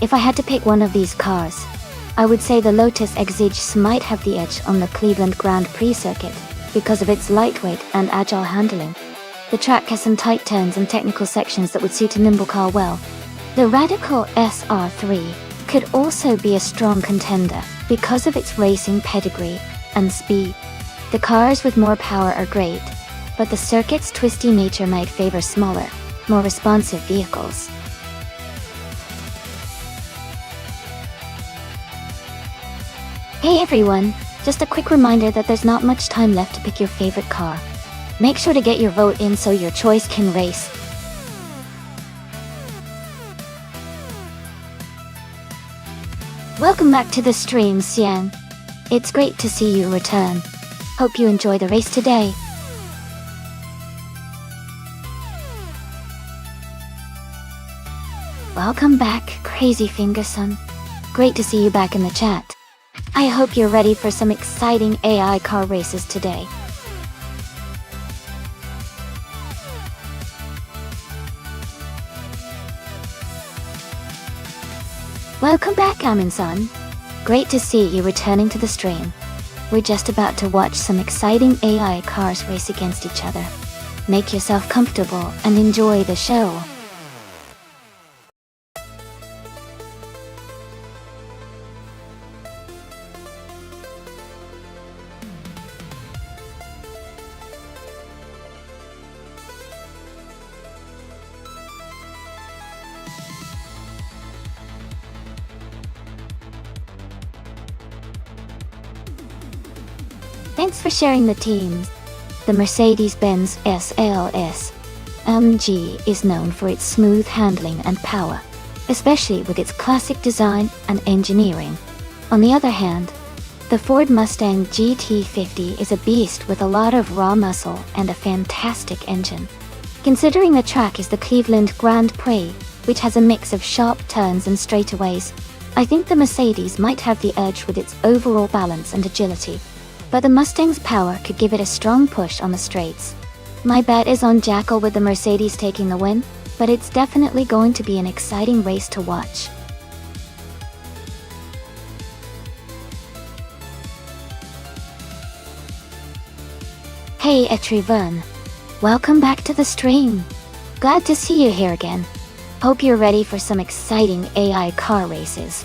If I had to pick one of these cars, I would say the Lotus Exige might have the edge on the Cleveland Grand Prix circuit because of its lightweight and agile handling. The track has some tight turns and technical sections that would suit a nimble car well. The Radical SR3 could also be a strong contender because of its racing pedigree and speed. The cars with more power are great, but the circuit's twisty nature might favor smaller, more responsive vehicles. Hey everyone, just a quick reminder that there's not much time left to pick your favorite car. Make sure to get your vote in so your choice can race. Welcome back to the stream, Xian. It's great to see you return. Hope you enjoy the race today. Welcome back, Crazy Fingerson. Great to see you back in the chat. I hope you're ready for some exciting AI car races today. Welcome back, Amin-san. Great to see you returning to the stream. We're just about to watch some exciting AI cars race against each other. Make yourself comfortable and enjoy the show. Thanks for sharing the teams. The Mercedes-Benz SLS AMG is known for its smooth handling and power, especially with its classic design and engineering. On the other hand, the Ford Mustang GT50 is a beast with a lot of raw muscle and a fantastic engine. Considering the track is the Cleveland Grand Prix, which has a mix of sharp turns and straightaways, I think the Mercedes might have the edge with its overall balance and agility. But the Mustang's power could give it a strong push on the straights. My bet is on Jackal with the Mercedes taking the win, but it's definitely going to be an exciting race to watch. Hey Etrivern, welcome back to the stream. Glad to see you here again. Hope you're ready for some exciting AI car races.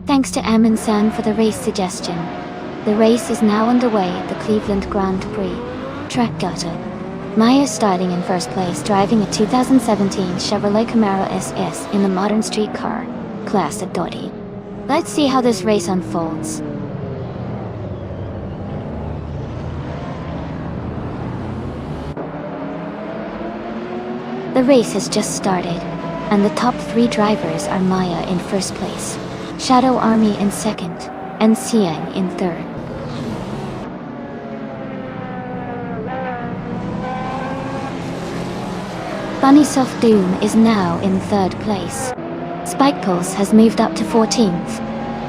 Thanks to Amin-san for the race suggestion. The race is now underway at the Cleveland Grand Prix. Track data. Maya starting in first place, driving a 2017 Chevrolet Camaro SS in the modern street car class at Dottie. Let's see how this race unfolds. The race has just started, and the top 3 drivers are Maya in first place, Shadow Army in second, and Siang in third. Bunnies of Doom is now in 3rd place. Spike Pulse has moved up to 14th.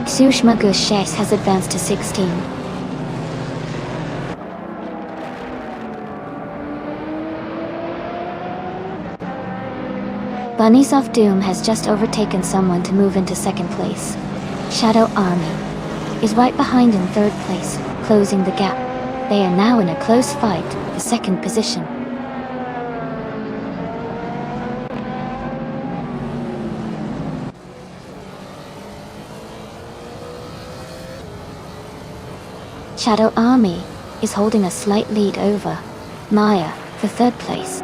Sushma Gushes has advanced to 16. Bunnies of Doom has just overtaken someone to move into 2nd place. Shadow Army is right behind in 3rd place, closing the gap. They are now in a close fight for 2nd position. Shadow Army is holding a slight lead over Maya for 3rd place.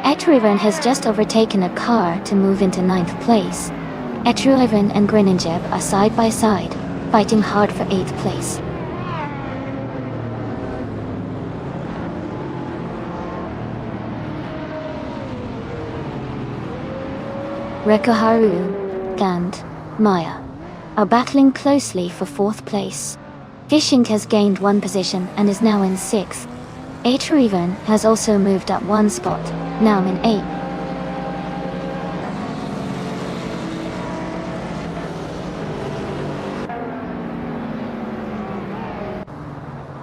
Etrivan has just overtaken a car to move into 9th place. Etrivan and Greninjeb are side by side, fighting hard for 8th place. Rekoharu and Maya are battling closely for 4th place. Fishing has gained 1 position and is now in 6th. Etrivan has also moved up 1 spot, now in 8th.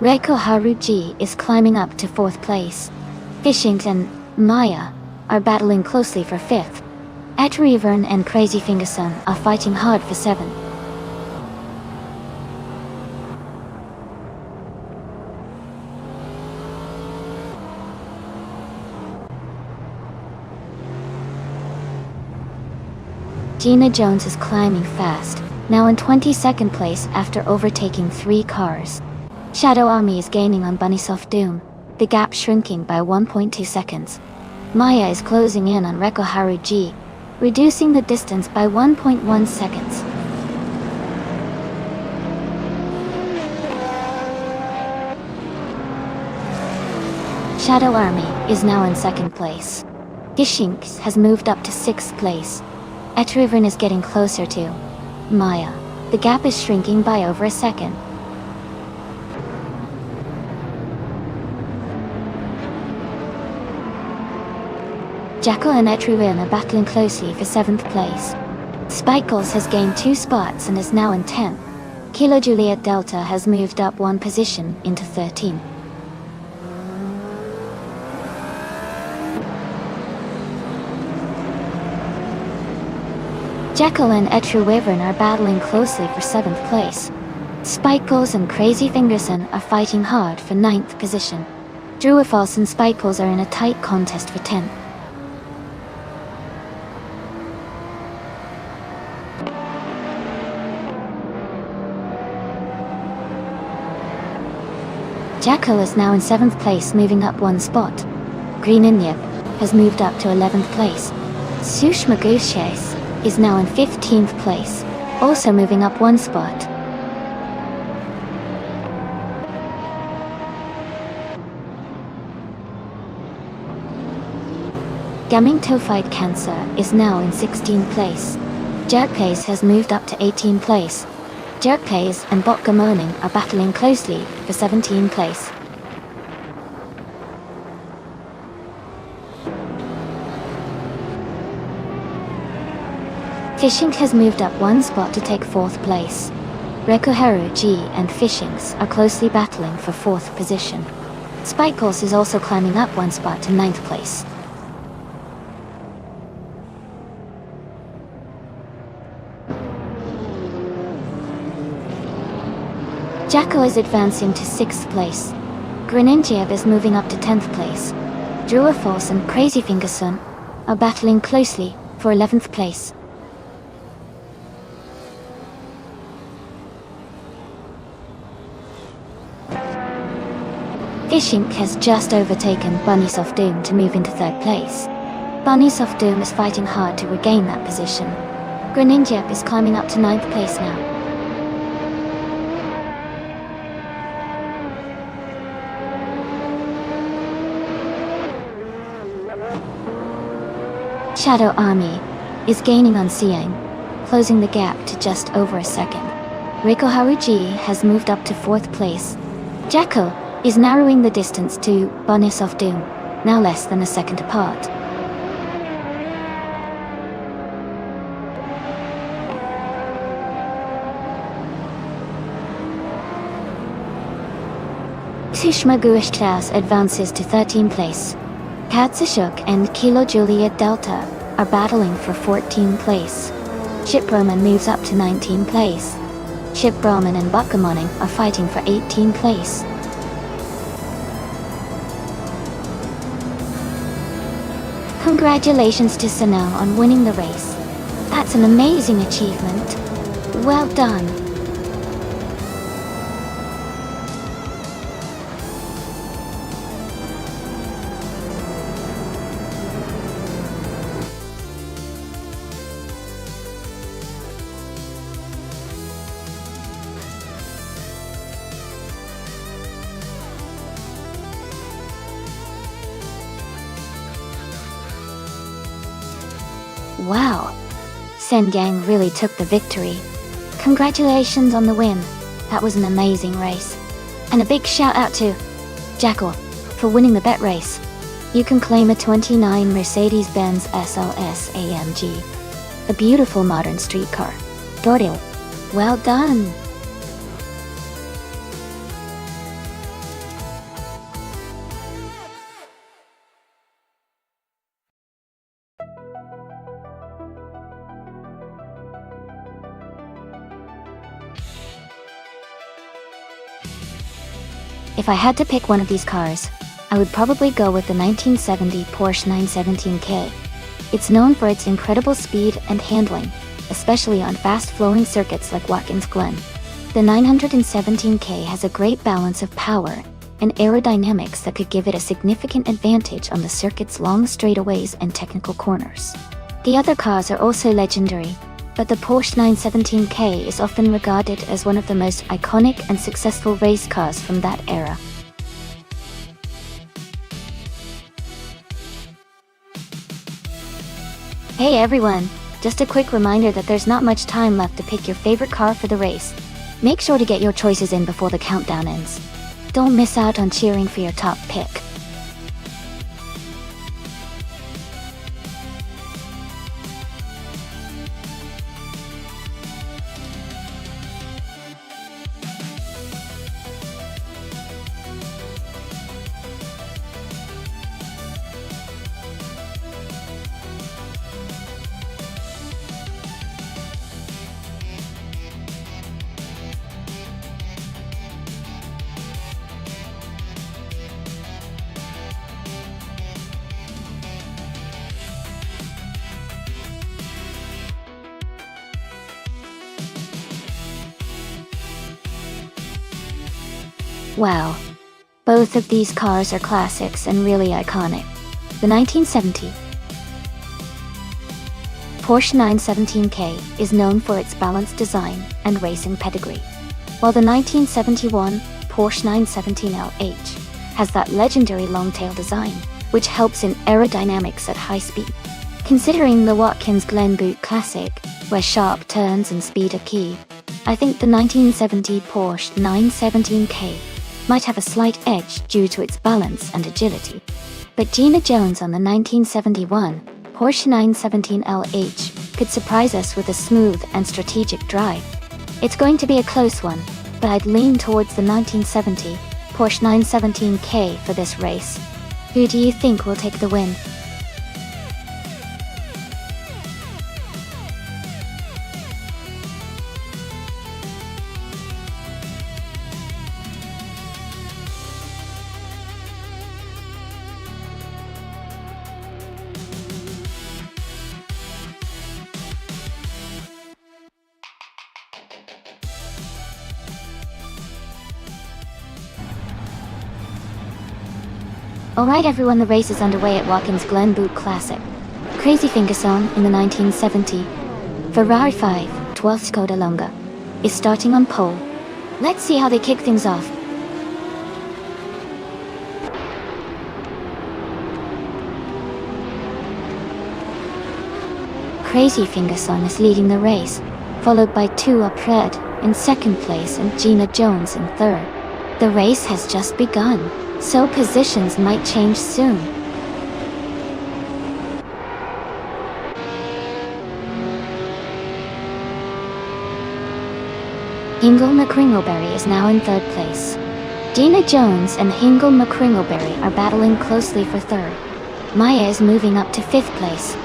Reiko Haruji is climbing up to 4th place. Fishing and Maya are battling closely for 5th. Etrivan and Crazy Fingerson are fighting hard for 7th. Gina Jones is climbing fast, now in 22nd place after overtaking 3 cars. Shadow Army is gaining on Bunnies of Doom, the gap shrinking by 1.2 seconds. Maya is closing in on Reiko Haruji, reducing the distance by 1.1 seconds. Shadow Army is now in 2nd place. Gishinx has moved up to 6th place. Etrivan is getting closer to Maya. The gap is shrinking by over a second. Jackal and Etrivan are battling closely for 7th place. Spikles has gained 2 spots and is now in 10th. Kilo Juliet Delta has moved up 1 position into 13th. Jackal and Etrivan are battling closely for 7th place. Spikles and Crazy Fingerson are fighting hard for 9th position. Druifalse and Spikles are in a tight contest for 10th. Jackal is now in 7th place, moving up 1 spot. Greninjeb has moved up to 11th place. Sushma Gushes is now in 15th place, also moving up 1 spot. Gaming Tophyte Cancer is now in 16th place. Jerkpace has moved up to 18th place. Jerkpace and Botka Moaning are battling closely for 17th place. Fishing has moved up 1 spot to take 4th place. Rekoharu G and Fishings are closely battling for 4th position. Spikepulse is also climbing up 1 spot to 9th place. Jackal is advancing to 6th place. Greninjeb is moving up to 10th place. Druifalse and Crazy Fingerson are battling closely for 11th place. Fishink has just overtaken Bunnies of Doom to move into 3rd place. Bunnies of Doom is fighting hard to regain that position. Greninjeb is climbing up to 9th place now. Shadow Army is gaining on Siang, closing the gap to just over a second. Reiko Haruji has moved up to 4th place. Jackal is narrowing the distance to Bunnies of Doom, now less than a second apart. Sushma Guishtas advances to 13th place. Katsashuk and Kilo Juliet Delta are battling for 14th place. Ship Roman moves up to 19th place. Ship Brahman and Bakamoning are fighting for 18th place. Congratulations to Sanel on winning the race. That's an amazing achievement. Well done. Wow. Sengang really took the victory. Congratulations on the win. That was an amazing race. And a big shout out to Jackal for winning the bet race. You can claim a 29 Mercedes-Benz SLS AMG. A beautiful modern street car. Doril. Well done. If I had to pick one of these cars, I would probably go with the 1970 Porsche 917K. It's known for its incredible speed and handling, especially on fast-flowing circuits like Watkins Glen. The 917K has a great balance of power and aerodynamics that could give it a significant advantage on the circuit's long straightaways and technical corners. The other cars are also legendary, but the Porsche 917K is often regarded as one of the most iconic and successful race cars from that era. Hey everyone, just a quick reminder that there's not much time left to pick your favorite car for the race. Make sure to get your choices in before the countdown ends. Don't miss out on cheering for your top pick. Wow. Both of these cars are classics and really iconic. The 1970 Porsche 917K is known for its balanced design and racing pedigree, while the 1971 Porsche 917LH has that legendary long-tail design, which helps in aerodynamics at high speed. Considering the Watkins Glen Boot Classic, where sharp turns and speed are key, I think the 1970 Porsche 917K might have a slight edge due to its balance and agility. But Gina Jones on the 1971 Porsche 917LH could surprise us with a smooth and strategic drive. It's going to be a close one, but I'd lean towards the 1970 Porsche 917K for this race. Who do you think will take the win? Alright everyone, the race is underway at Watkins Glen Boot Classic. Crazy Fingerson in the 1970 Ferrari 5 12th Skoda Longa is starting on pole. Let's see how they kick things off. Crazy Fingerson is leading the race, followed by two Pred in second place and Gina Jones in third. The race has just begun, so positions might change soon. Ingle McCringleberry is now in third place. Gina Jones and Hingle McCringleberry are battling closely for third. Maya is moving up to 5th place.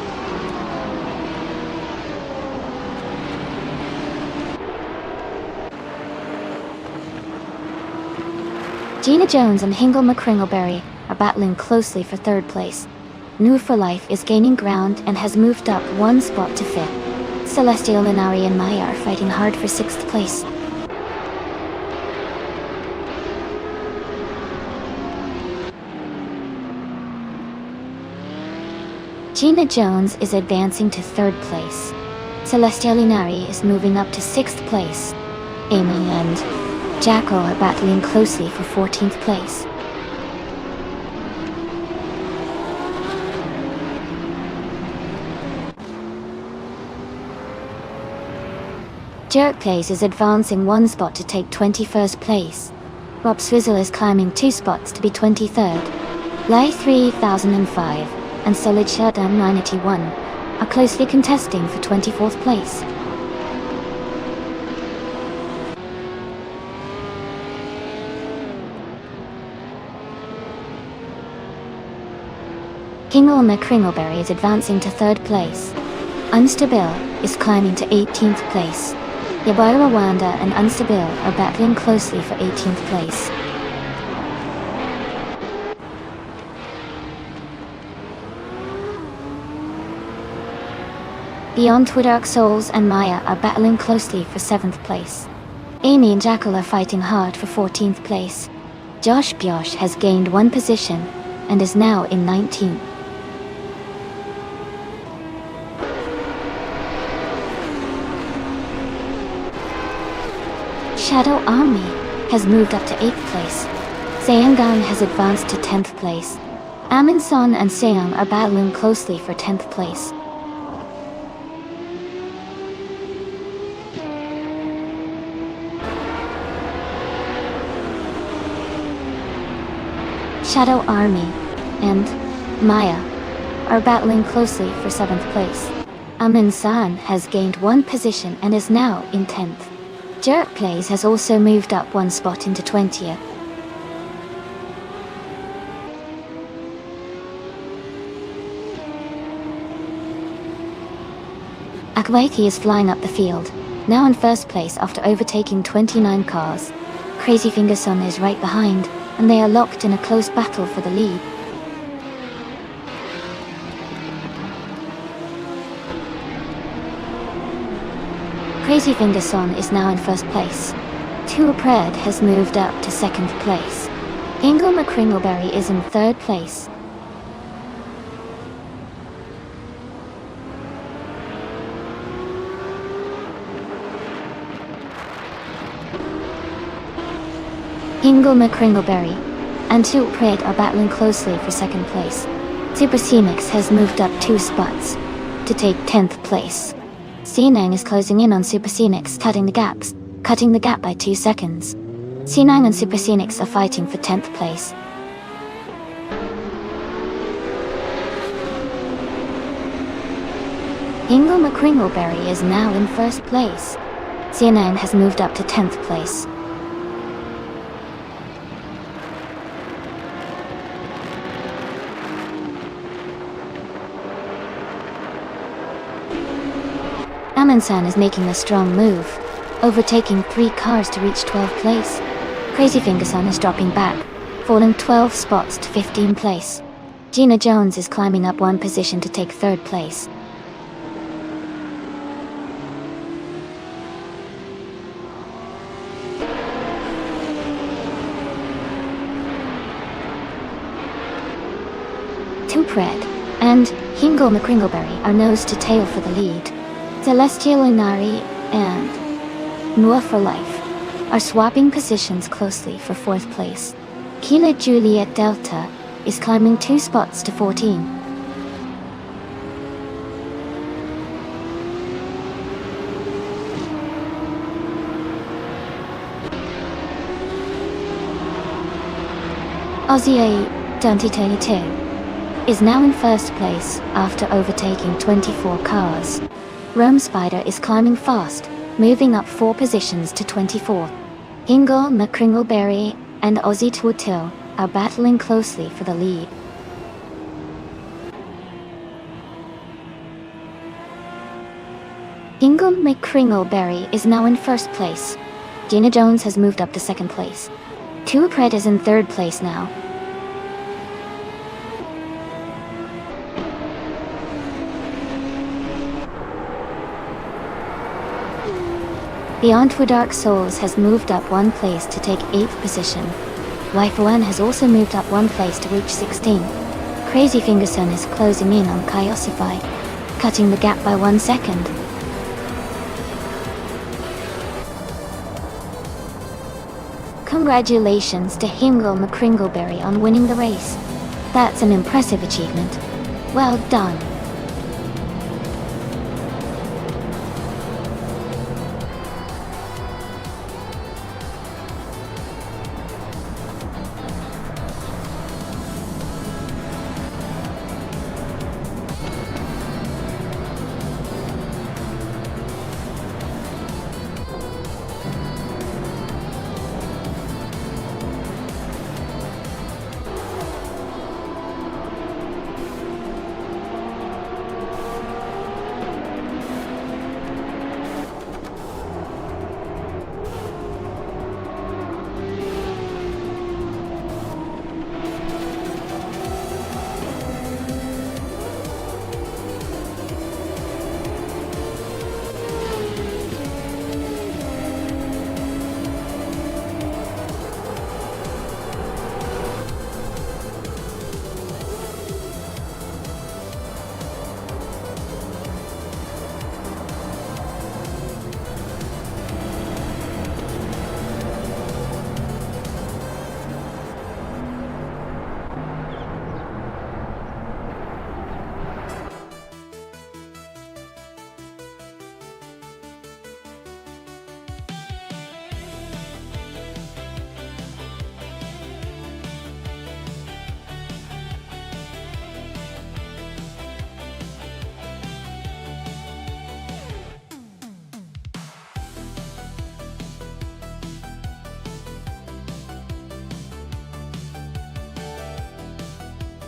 Gina Jones and Hingle McCringleberry are battling closely for 3rd place. New for Life is gaining ground and has moved up 1 spot to 5th. Celestial Linari and Maya are fighting hard for 6th place. Gina Jones is advancing to 3rd place. Celestial Linari is moving up to 6th place. Amy and Jackal are battling closely for 14th place. Jerkplays is advancing 1 spot to take 21st place. Rob Swizzle is climbing 2 spots to be 23rd. Lai 3005 and Solid Shutdown 981 are closely contesting for 24th place. Hingle McCringleberry is advancing to 3rd place. Unstable is climbing to 18th place. Yabaira Wanda and Unstable are battling closely for 18th place. Beyond Twitter, Souls and Maya are battling closely for 7th place. Amy and Jackal are fighting hard for 14th place. Josh Biosh has gained 1 position and is now in 19th. Shadow Army has moved up to 8th place. Seongan has advanced to 10th place. Aminson and Seong are battling closely for 10th place. Shadow Army and Maya are battling closely for 7th place. Amin San has gained 1 position and is now in 10th. Jerkplays has also moved up 1 spot into 20th. Akwaiti is flying up the field, now in 1st place after overtaking 29 cars. Crazy Fingerson is right behind, and they are locked in a close battle for the lead. Crazy Fingerson is now in 1st place. Pred has moved up to 2nd place. Hingle McCringleberry is in 3rd place. Hingle McCringleberry and Pred are battling closely for 2nd place. Super Cemix has moved up 2 spots to take 10th place. Sinang is closing in on Super Cemix, cutting the gap by 2 seconds. Sinang and Super Cemix are fighting for 10th place. Hingle McCringleberry is now in 1st place. Sinang has moved up to 10th place. Aminsan is making a strong move, overtaking 3 cars to reach 12th place. Crazy Fingerson is dropping back, falling 12 spots to 15th place. Gina Jones is climbing up 1 position to take 3rd place. Pred and Hingle McCringleberry are nose to tail for the lead. Celestial Inari and Noah for Life are swapping positions closely for 4th place. Kila Juliet Delta is climbing 2 spots to 14. Aussie 2022 is now in 1st place after overtaking 24 cars. Rome Spider is climbing fast, moving up 4 positions to 24th. Hingle McCringleberry and Aussie Tuatil are battling closely for the lead. Hingle McCringleberry is now in first place. Gina Jones has moved up to second place. Tuapret is in third place now. Beyond Two Dark Souls has moved up one place to take 8th position. Waifuan has also moved up one place to reach 16. Crazy Fingerson is closing in on Kaiosify, cutting the gap by 1 second. Congratulations to Hingle McCringleberry on winning the race. That's an impressive achievement. Well done.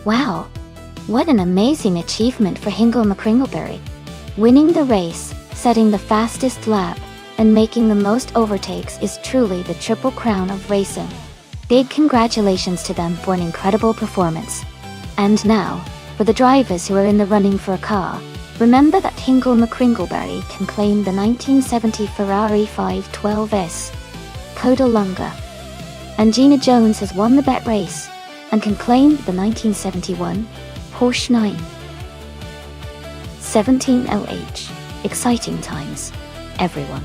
Wow, what an amazing achievement for Hingle McCringleberry. Winning the race, setting the fastest lap, and making the most overtakes is truly the triple crown of racing. Big congratulations to them for an incredible performance. And now, for the drivers who are in the running for a car, remember that Hingle McCringleberry can claim the 1970 Ferrari 512S Codalunga. And Gina Jones has won the bet race and can claim the 1971 Porsche 917LH. Exciting times, everyone.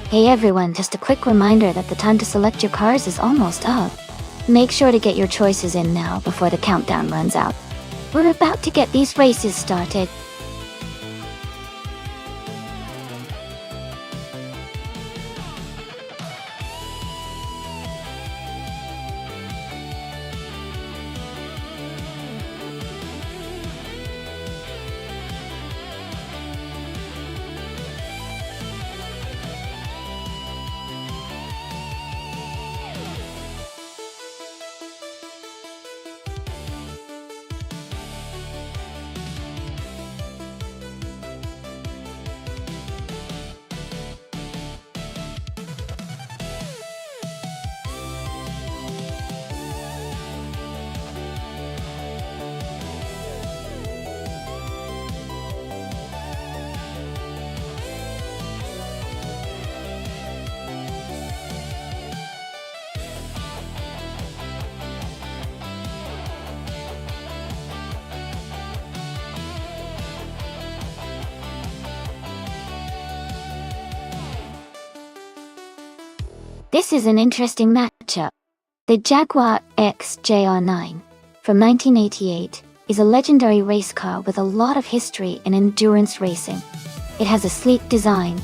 Hey everyone, just a quick reminder that the time to select your cars is almost up. Make sure to get your choices in now before the countdown runs out. We're about to get these races started. This is an interesting matchup. The Jaguar XJR9 from 1988 is a legendary race car with a lot of history in endurance racing. It has a sleek design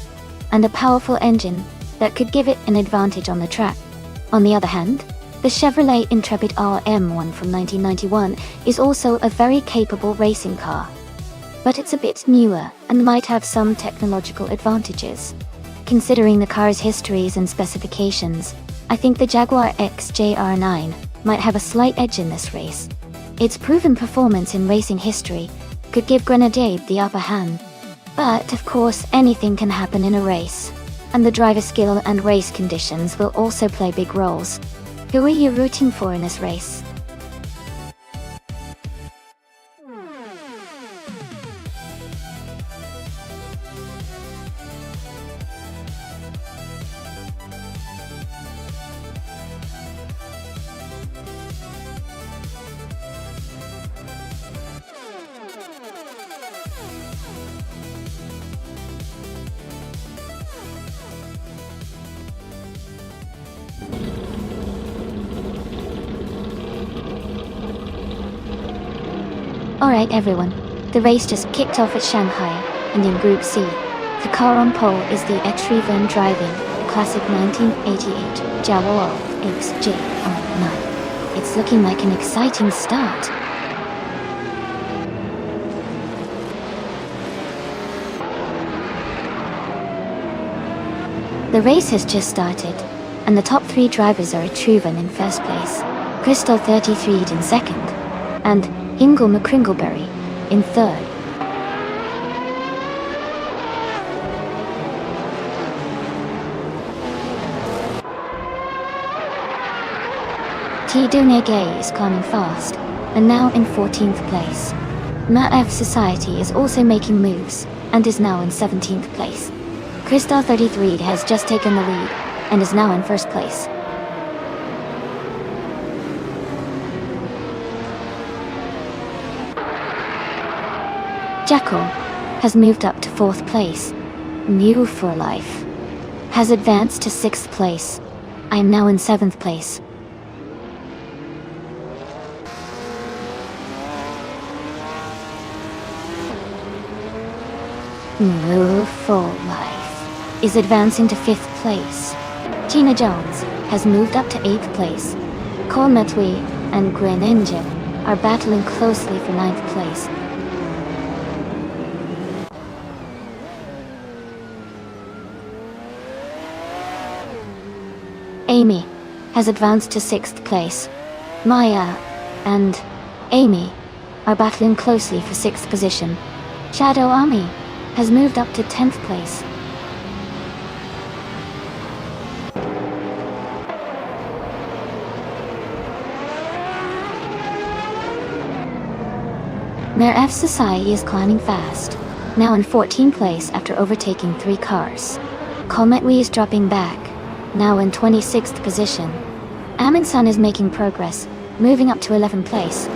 and a powerful engine that could give it an advantage on the track. On the other hand, the Chevrolet Intrepid RM1 from 1991 is also a very capable racing car. but it's a bit newer and might have some technological advantages. Considering the car's histories and specifications, I think the Jaguar XJR9 might have a slight edge in this race. Its proven performance in racing history could give Grenadier the upper hand. But of course, anything can happen in a race, and the driver skill and race conditions will also play big roles. Who are you rooting for in this race? Alright everyone, the race just kicked off at Shanghai, and in Group C, the car on pole is the X-Reven driving the classic 1988 Jaguar XJR9. It's looking like an exciting start. The race has just started, and the top 3 drivers are Truven in first place, Crystal 33 in second, and Ingle McCringleberry in third. T-Donegay is climbing fast, and now in 14th place. MAF Society is also making moves, and is now in 17th place. Crystal 33 has just taken the lead, and is now in first place. Jackal has moved up to 4th place. New for Life has advanced to 6th place. I am now in 7th place. New for Life is advancing to 5th place. Gina Jones has moved up to 8th place. Cole Metwee and Gwen Engine are battling closely for 9th place. Amy has advanced to 6th place. Maya and Amy are battling closely for 6th position. Shadow Army has moved up to 10th place. Mare F Society is climbing fast, now in 14th place after overtaking 3 cars. Cometwee is dropping back, now in 26th position. Amundsen is making progress, moving up to 11th place.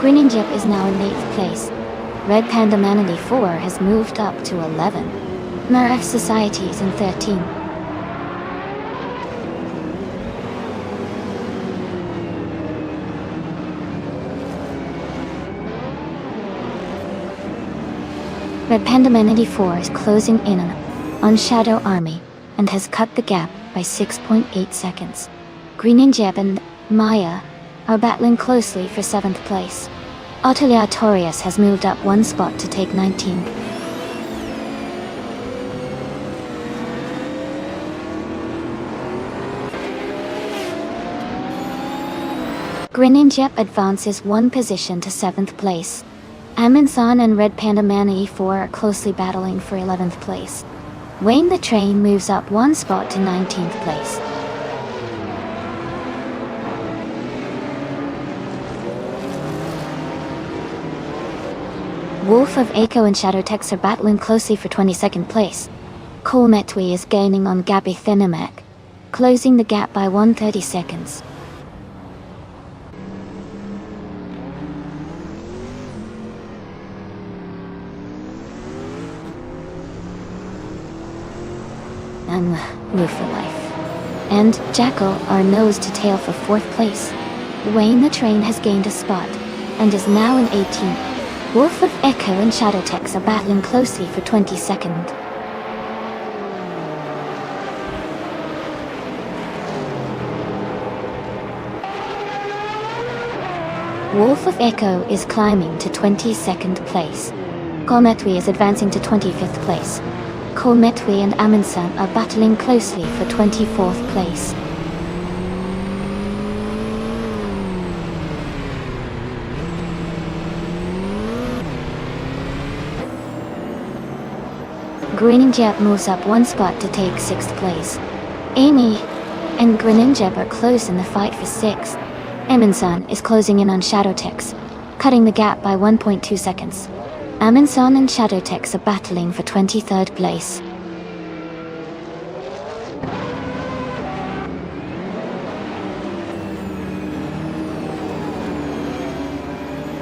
Grinningjip is now in 8th place. Red Panda Manatee 4 has moved up to 11. Maref Society is in 13. Red Panda Manatee 4 is closing in on Shadow Army and has cut the gap by 6.8 seconds. Grinningjip and Maya are battling closely for 7th place. Atelier Torius has moved up 1 spot to take 19. Grinningjip advances 1 position to 7th place. Amundsen and Red Panda Manatee 4 are closely battling for 11th place. Wayne the Train moves up 1 spot to 19th place. Wolf of Echo and Shadowtex are battling closely for 22nd place. Cole Metwee is gaining on Gabby Thinamek, closing the gap by 130 seconds. Roof for Life and Jackal are nose to tail for 4th place. Wayne the Train has gained a spot and is now in 18th. Wolf of Echo and Shadowtex are battling closely for 22nd. Wolf of Echo is climbing to 22nd place. Kometwi is advancing to 25th place. Kometwi and Amundsen are battling closely for 24th place. Greninjab moves up one spot to take 6th place. Amy and Greninjab are close in the fight for 6th. Amundsen is closing in on Shadowtex, cutting the gap by 1.2 seconds. Amundsen and Shadowtex are battling for 23rd place.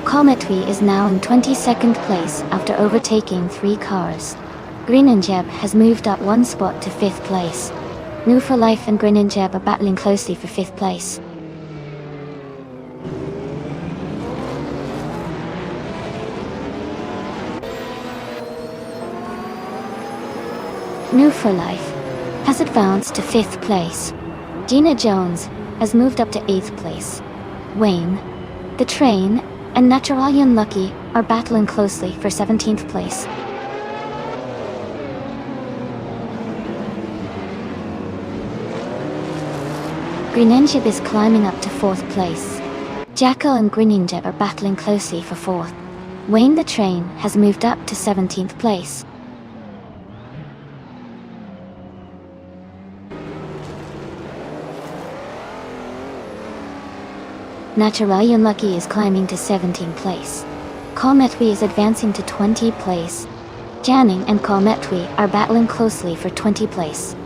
Kometwi is now in 22nd place after overtaking 3 cars. Greninjab has moved up one spot to 5th place. New for Life and Greninjab are battling closely for 5th place. New for Life has advanced to 5th place. Gina Jones has moved up to 8th place. Wayne, The Train, and Naturalian Lucky are battling closely for 17th place. Greninjab is climbing up to 4th place. Jackal and Greninjab are battling closely for 4th. Wayne the Train has moved up to 17th place. Naturalian Lucky is climbing to 17th place. Kometwi is advancing to 20th place. Janning and Kometwi are battling closely for 20th place.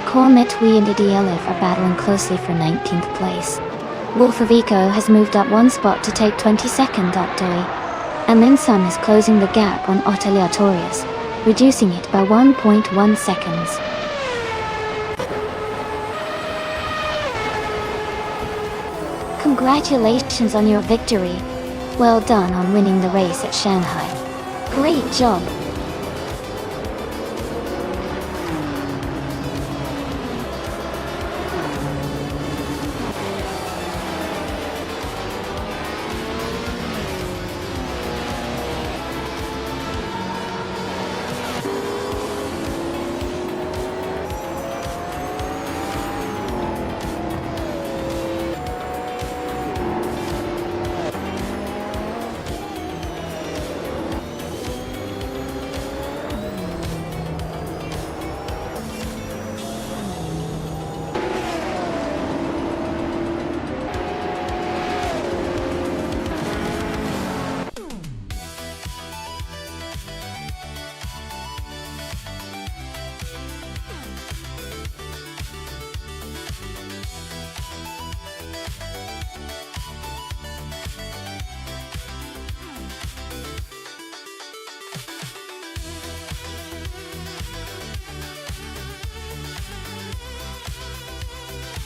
Kometwi and DLF are battling closely for 19th place. Wolf of Eco has moved up one spot to take 22nd Octoy. Amundsen is closing the gap on Oteliatorius, reducing it by 1.1 seconds. Congratulations on your victory. Well done on winning the race at Shanghai. Great job.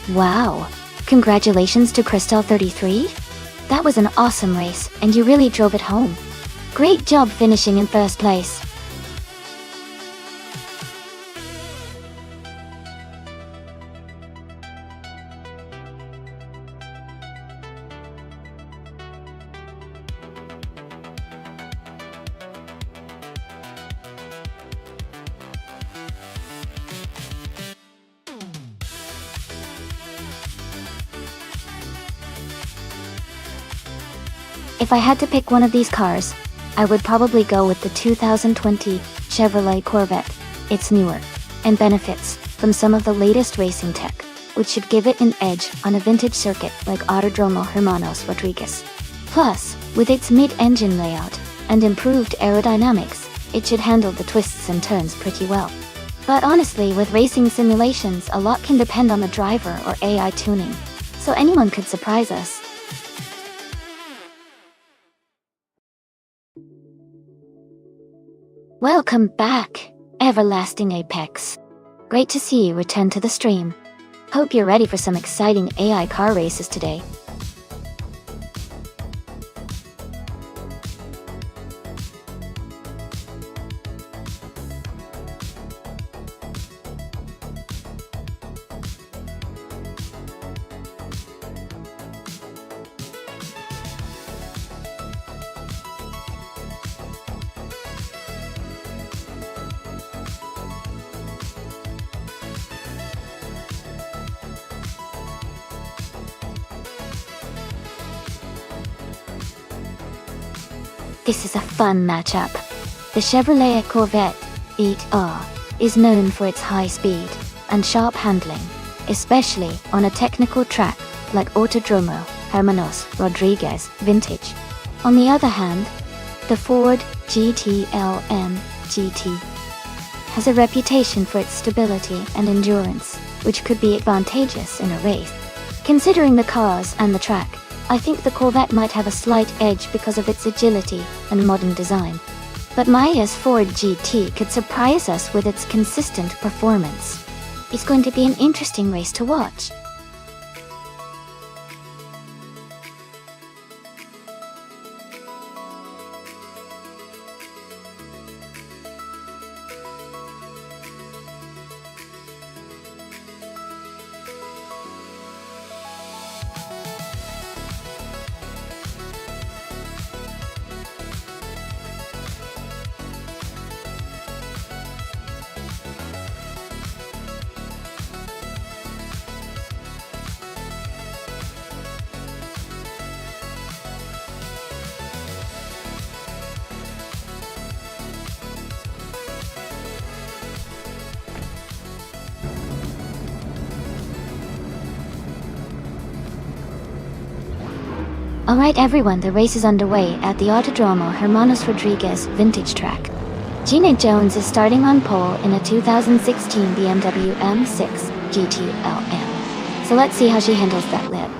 Wow! Congratulations to Crystal33? That was an awesome race, and you really drove it home. Great job finishing in first place. If I had to pick one of these cars, I would probably go with the 2020 Chevrolet Corvette. It's newer and benefits from some of the latest racing tech, which should give it an edge on a vintage circuit like Autodromo Hermanos Rodriguez. Plus, with its mid-engine layout and improved aerodynamics, it should handle the twists and turns pretty well. But honestly, with racing simulations, a lot can depend on the driver or AI tuning, so anyone could surprise us. Welcome back, Everlasting Apex. Great to see you return to the stream. Hope you're ready for some exciting AI car races today. This is a fun matchup. The Chevrolet Corvette 8R is known for its high speed and sharp handling, especially on a technical track like Autodromo Hermanos Rodriguez Vintage. On the other hand, the Ford GT-LM GT has a reputation for its stability and endurance, which could be advantageous in a race. Considering the cars and the track, I think the Corvette might have a slight edge because of its agility and modern design. But Maya's Ford GT could surprise us with its consistent performance. It's going to be an interesting race to watch. Alright everyone, the race is underway at the Autodromo Hermanos Rodriguez Vintage Track. Gina Jones is starting on pole in a 2016 BMW M6 GT-LM. So let's see how she handles that lip.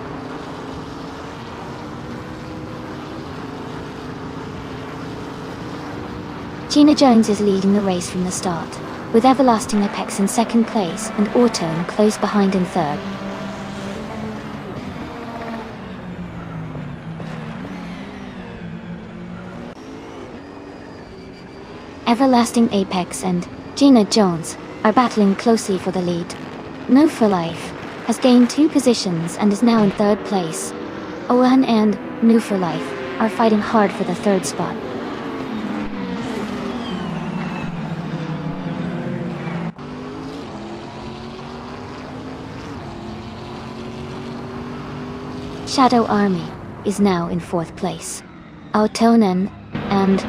Gina Jones is leading the race from the start, with Everlasting Apex in second place and Autone close behind in third. Everlasting Apex and Gina Jones are battling closely for the lead. Move for Life has gained 2 positions and is now in third place. Owen and Move for Life are fighting hard for the third spot. Shadow Army is now in fourth place. Autonen and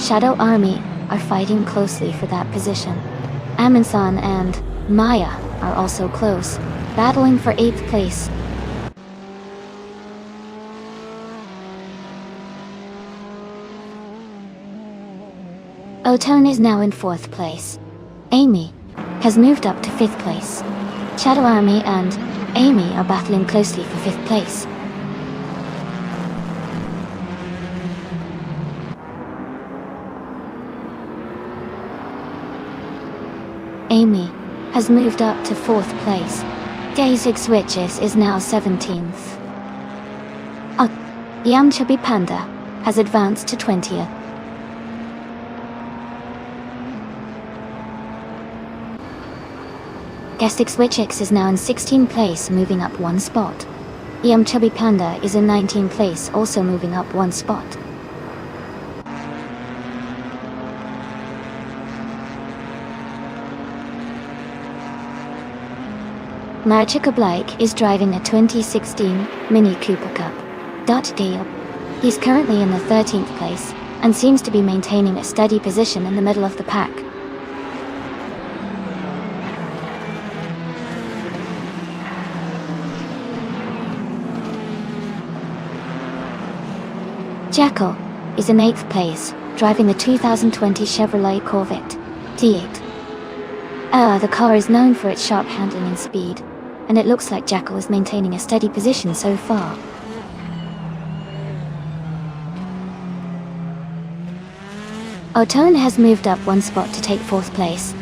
Shadow Army are fighting closely for that position. Amundsen and Maya are also close, battling for 8th place. Otone is now in 4th place. Amy has moved up to 5th place. Shadow Army and Amy are battling closely for 5th place. Amy has moved up to 4th place. Daisy Switches is now 17th. Young Chubby Panda has advanced to 20th. Gastic Switchix is now in 16th place, moving up 1 spot. Young Chubby Panda is in 19th place, also moving up 1 spot. Marchika Blake is driving a 2016 Mini Cooper Cup. Deal. He's currently in the 13th place and seems to be maintaining a steady position in the middle of the pack. Jackal is in 8th place, driving the 2020 Chevrolet Corvette T8. The car is known for its sharp handling and speed, and it looks like Jackal is maintaining a steady position so far. Otone has moved up 1 spot to take 4th place.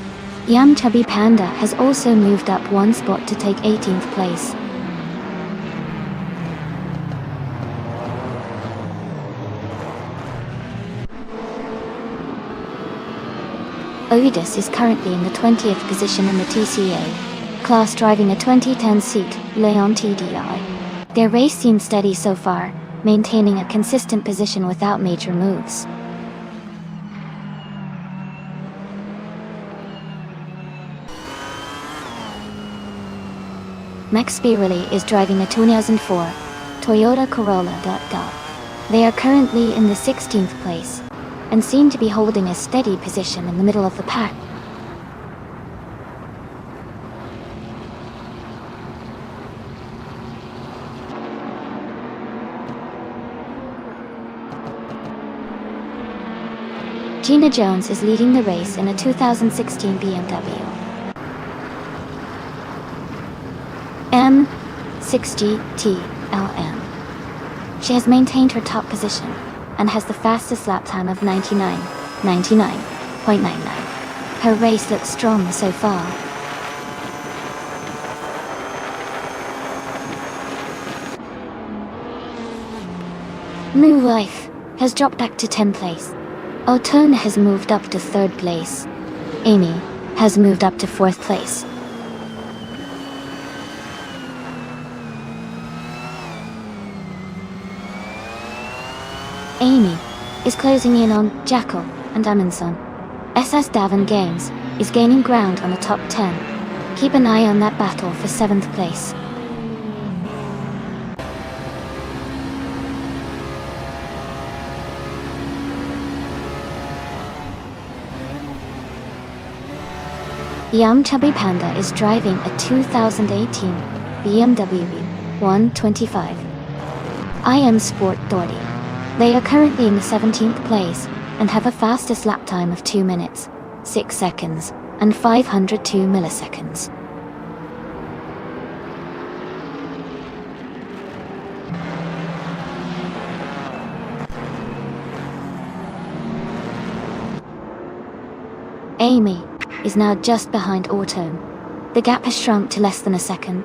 Yam Chubby Panda has also moved up 1 spot to take 18th place. Oedis is currently in the 20th position in the TCA class, driving a 2010 seat Leon TDI. Their race seems steady so far, maintaining a consistent position without major moves. Max Spirelli is driving a 2004 Toyota Corolla. They are currently in the 16th place, and seem to be holding a steady position in the middle of the pack. Gina Jones is leading the race in a 2016 BMW M60TLM. She has maintained her top position and has the fastest lap time of 99.99. Her race looks strong so far. New Life has dropped back to 10th place. Otone has moved up to 3rd place. Amy has moved up to 4th place. Amy is closing in on Jackal and Amundsen. SS Davin Games is gaining ground on the top 10. Keep an eye on that battle for 7th place. Yum Chubby Panda is driving a 2018 BMW 125 IM Sport Doherty. They are currently in the 17th place and have a fastest lap time of 2 minutes, 6 seconds, and 502 milliseconds. Amy is now just behind Otone. The gap has shrunk to less than a second.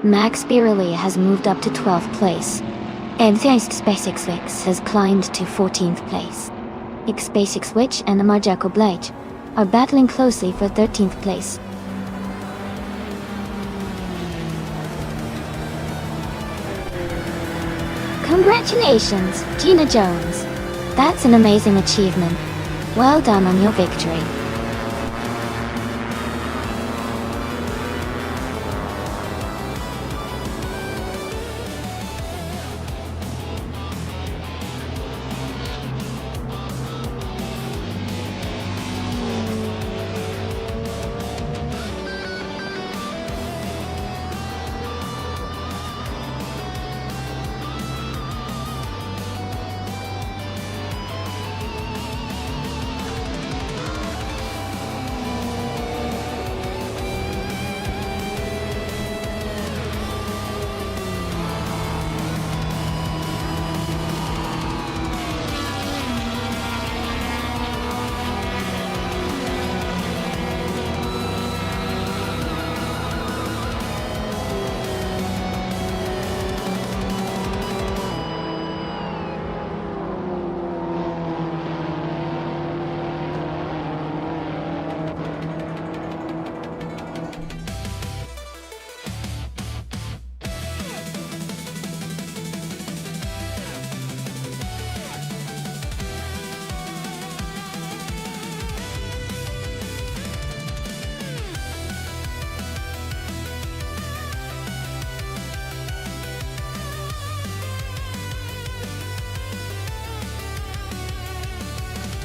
Max Biroli has moved up to 12th place. Basic Swix has climbed to 14th place. Basic Switch and Marjaco Blage are battling closely for 13th place. Congratulations, Gina Jones! That's an amazing achievement. Well done on your victory.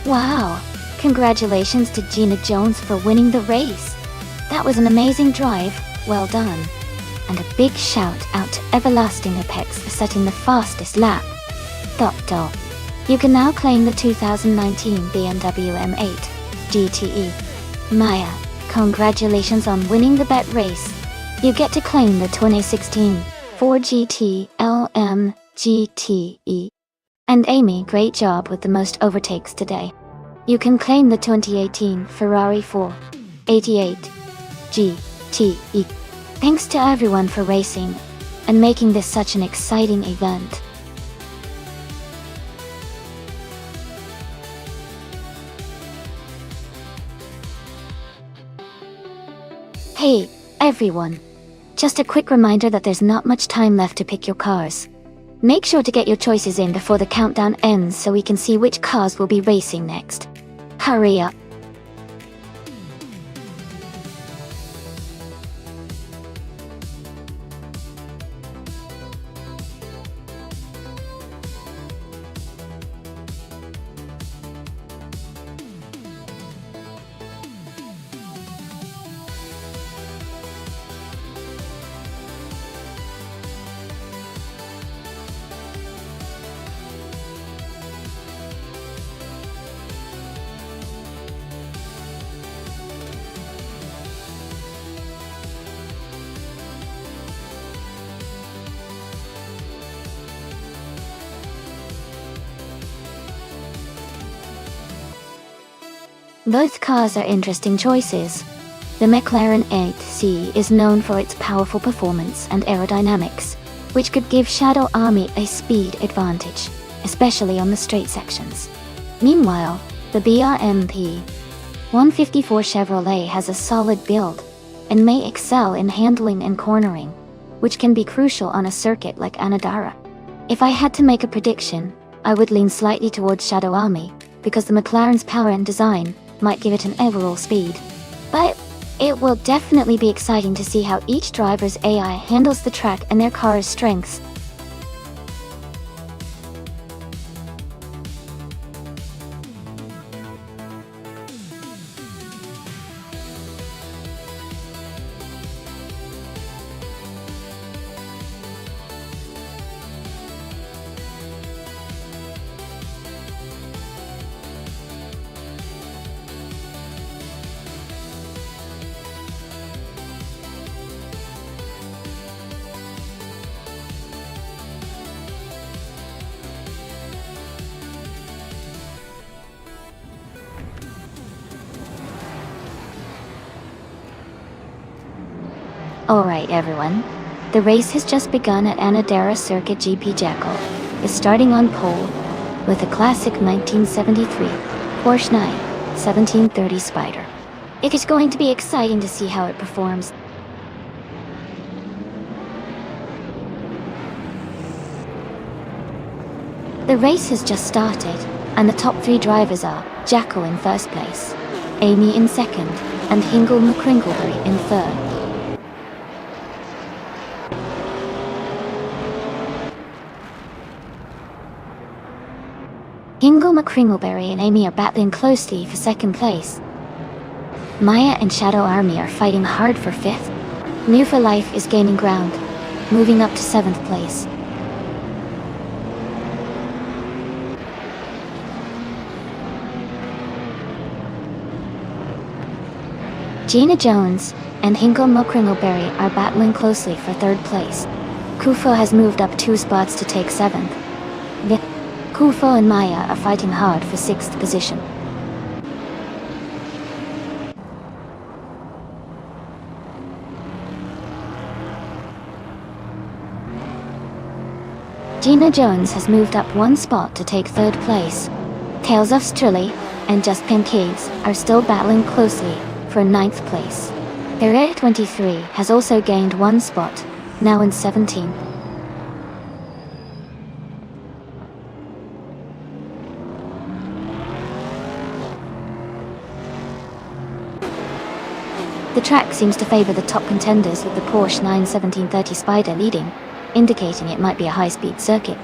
Wow! Congratulations to Gina Jones for winning the race! That was an amazing drive, well done. And a big shout out to Everlasting Apex for setting the fastest lap. Dot. You can now claim the 2019 BMW M8 GTE. Maya, congratulations on winning the bet race. You get to claim the 2016 Ford GT LM GTE. And Amy, great job with the most overtakes today. You can claim the 2018 Ferrari 488 GTE. Thanks to everyone for racing and making this such an exciting event. Hey, everyone. Just a quick reminder that there's not much time left to pick your cars. Make sure to get your choices in before the countdown ends so we can see which cars will be racing next. Hurry up. Both cars are interesting choices. The McLaren 8C is known for its powerful performance and aerodynamics, which could give Shadow Army a speed advantage, especially on the straight sections. Meanwhile, the BRMP 154 Chevrolet has a solid build and may excel in handling and cornering, which can be crucial on a circuit like Anadara. If I had to make a prediction, I would lean slightly towards Shadow Army, because the McLaren's power and design might give it an overall speed. But it will definitely be exciting to see how each driver's AI handles the track and their car's strengths. Alright everyone, the race has just begun at Anadara Circuit. GP Jackal is starting on pole with a classic 1973 Porsche 91730 Spider. It is going to be exciting to see how it performs. The race has just started, and the top 3 drivers are Jackal in first place, Amy in second, and Hingle McCringleberry in third. Hingle McCringleberry and Amy are battling closely for second place. Maya and Shadow Army are fighting hard for fifth. New for Life is gaining ground, moving up to 7th place. Gina Jones and Hingle McCringleberry are battling closely for 3rd place. Kufo has moved up 2 spots to take 7th. Kufo and Maya are fighting hard for 6th position. Gina Jones has moved up 1 spot to take 3rd place. Tales of Strilly and Just Pancakes are still battling closely for 9th place. Area 23 has also gained 1 spot, now in 17th. The track seems to favor the top contenders, with the Porsche 91730 Spider leading, indicating it might be a high-speed circuit.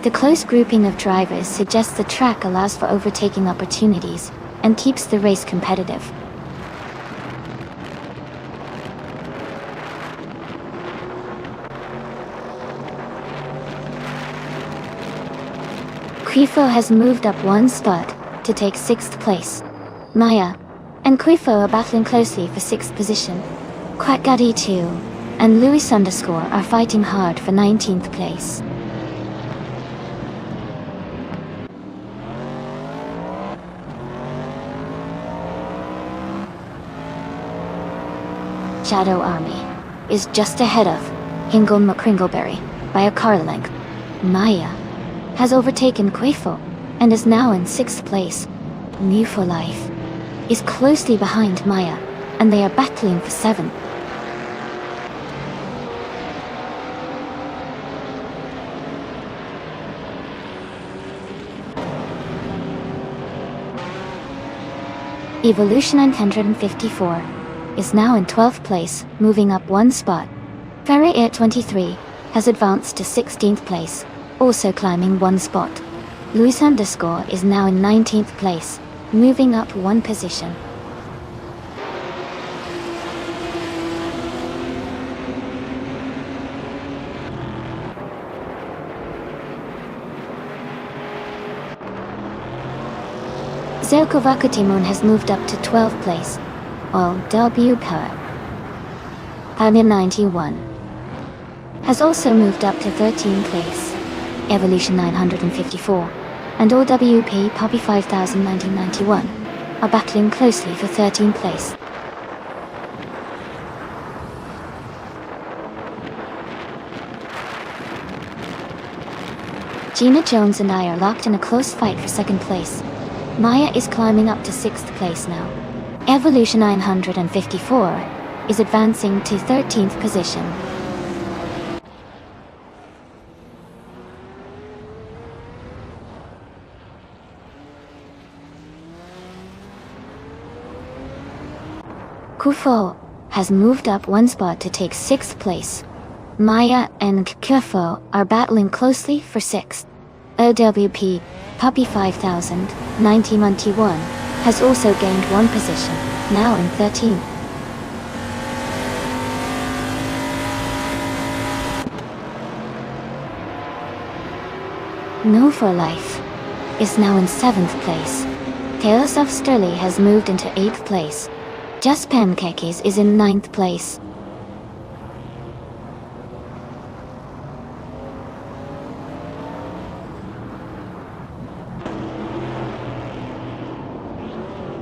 The close grouping of drivers suggests the track allows for overtaking opportunities and keeps the race competitive. Quifo has moved up 1 spot to take 6th place. Maya and Quifo are battling closely for 6th position. Quackgaddy 2 and Louis Underscore are fighting hard for 19th place. Shadow Army is just ahead of Hingle McCringleberry by a car length. Maya has overtaken Quifo and is now in 6th place. New for Life is closely behind Maya, and they are battling for 7th. Evolution 954 is now in 12th place, moving up 1 spot. Ferry Air 23 has advanced to 16th place, also climbing 1 spot. Louis Underscore is now in 19th place, moving up 1 position. Zelko Vakutimun has moved up to 12th place, while W Power 91 has also moved up to 13th place. Evolution 954 and OWP Poppy 5000 1991 are battling closely for 13th place. Gina Jones and I are locked in a close fight for 2nd place. Maya is climbing up to 6th place now. Evolution 954 is advancing to 13th position. Kufo has moved up 1 spot to take 6th place. Maya and Kufo are battling closely for 6th. OWP Puppy 5000 9091 has also gained 1 position, now in 13th. No for Life is now in 7th place. Tales of Sturley has moved into 8th place. Just Pancakes is in 9th place.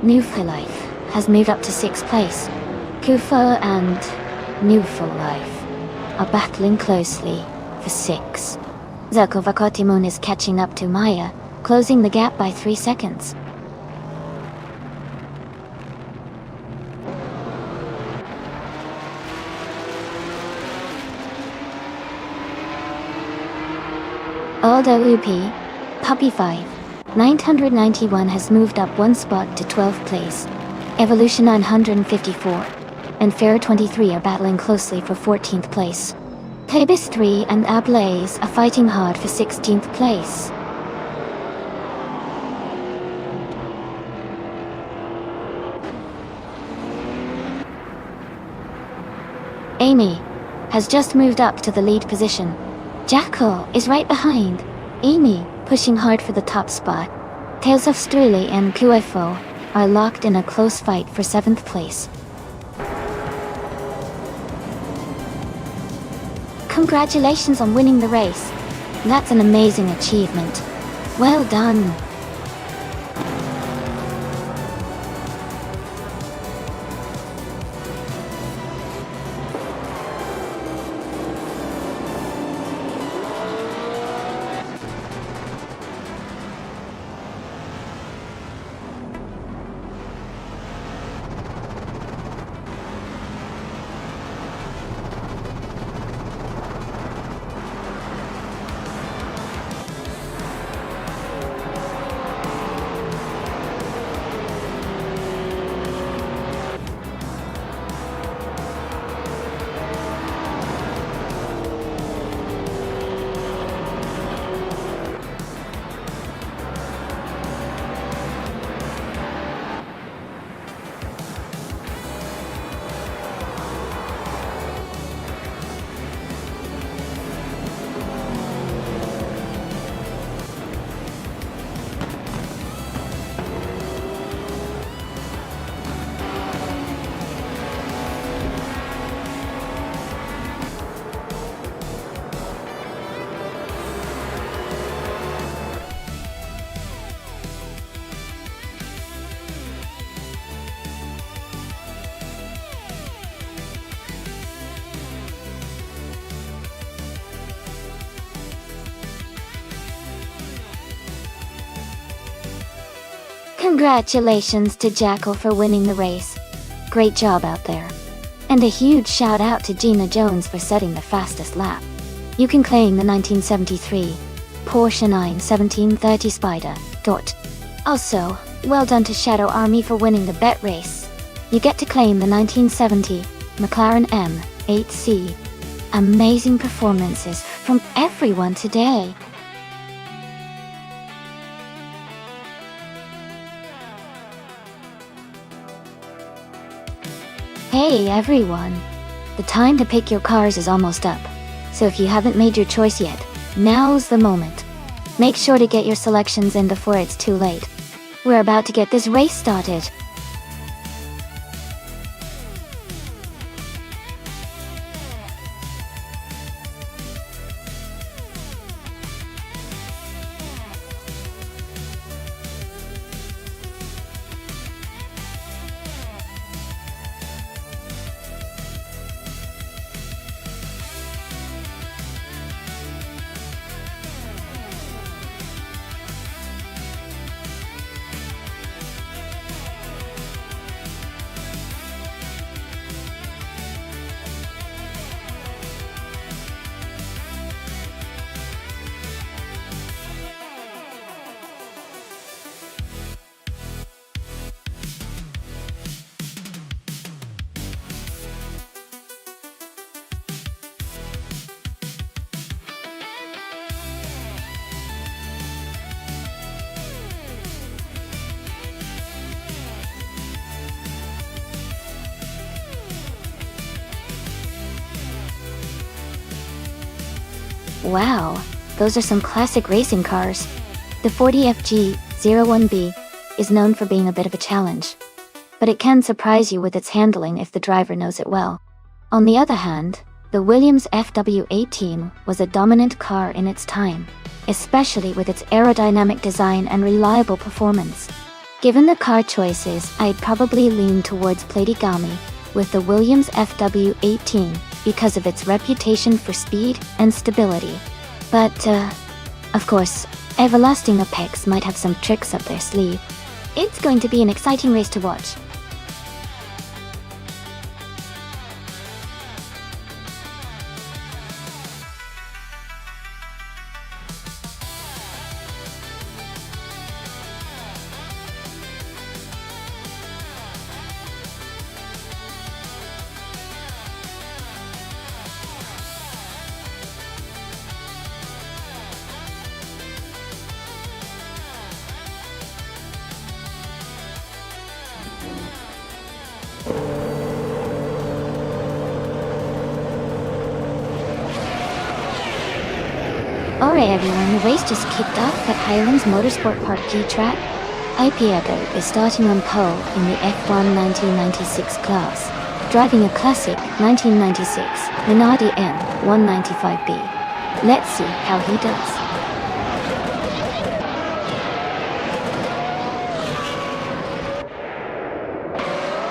New for Life has moved up to 6th place. Kufo and New for Life are battling closely for 6. Zakovakotimon is catching up to Maya, closing the gap by 3 seconds. Old OUP, Puppy 5, 991 has moved up 1 spot to 12th place. Evolution 954 and Fair 23 are battling closely for 14th place. Tabis 3 and Ablaze are fighting hard for 16th place. Amy has just moved up to the lead position. Jackal is right behind Amy, pushing hard for the top spot. Tales of Struli and QFO are locked in a close fight for 7th place. Congratulations on winning the race. That's an amazing achievement. Well done. Congratulations to Jackal for winning the race. Great job out there. And a huge shout out to Gina Jones for setting the fastest lap. You can claim the 1973 Porsche 91730 Spider. Also, well done to Shadow Army for winning the bet race. You get to claim the 1970 McLaren M8C. Amazing performances from everyone today. Hey everyone! The time to pick your cars is almost up, so if you haven't made your choice yet, now's the moment. Make sure to get your selections in before it's too late. We're about to get this race started. Wow, those are some classic racing cars. The 40FG01B is known for being a bit of a challenge, but it can surprise you with its handling if the driver knows it well. On the other hand, the Williams FW18 was a dominant car in its time, especially with its aerodynamic design and reliable performance. Given the car choices, I'd probably lean towards Platigami with the Williams FW18 because of its reputation for speed and stability. But, of course, Everlasting Apex might have some tricks up their sleeve. It's going to be an exciting race to watch. Alright everyone, the race just kicked off at Highlands Motorsport Park G track. Ipiago is starting on pole in the F1 1996 class, driving a classic 1996 Minardi M195B. Let's see how he does.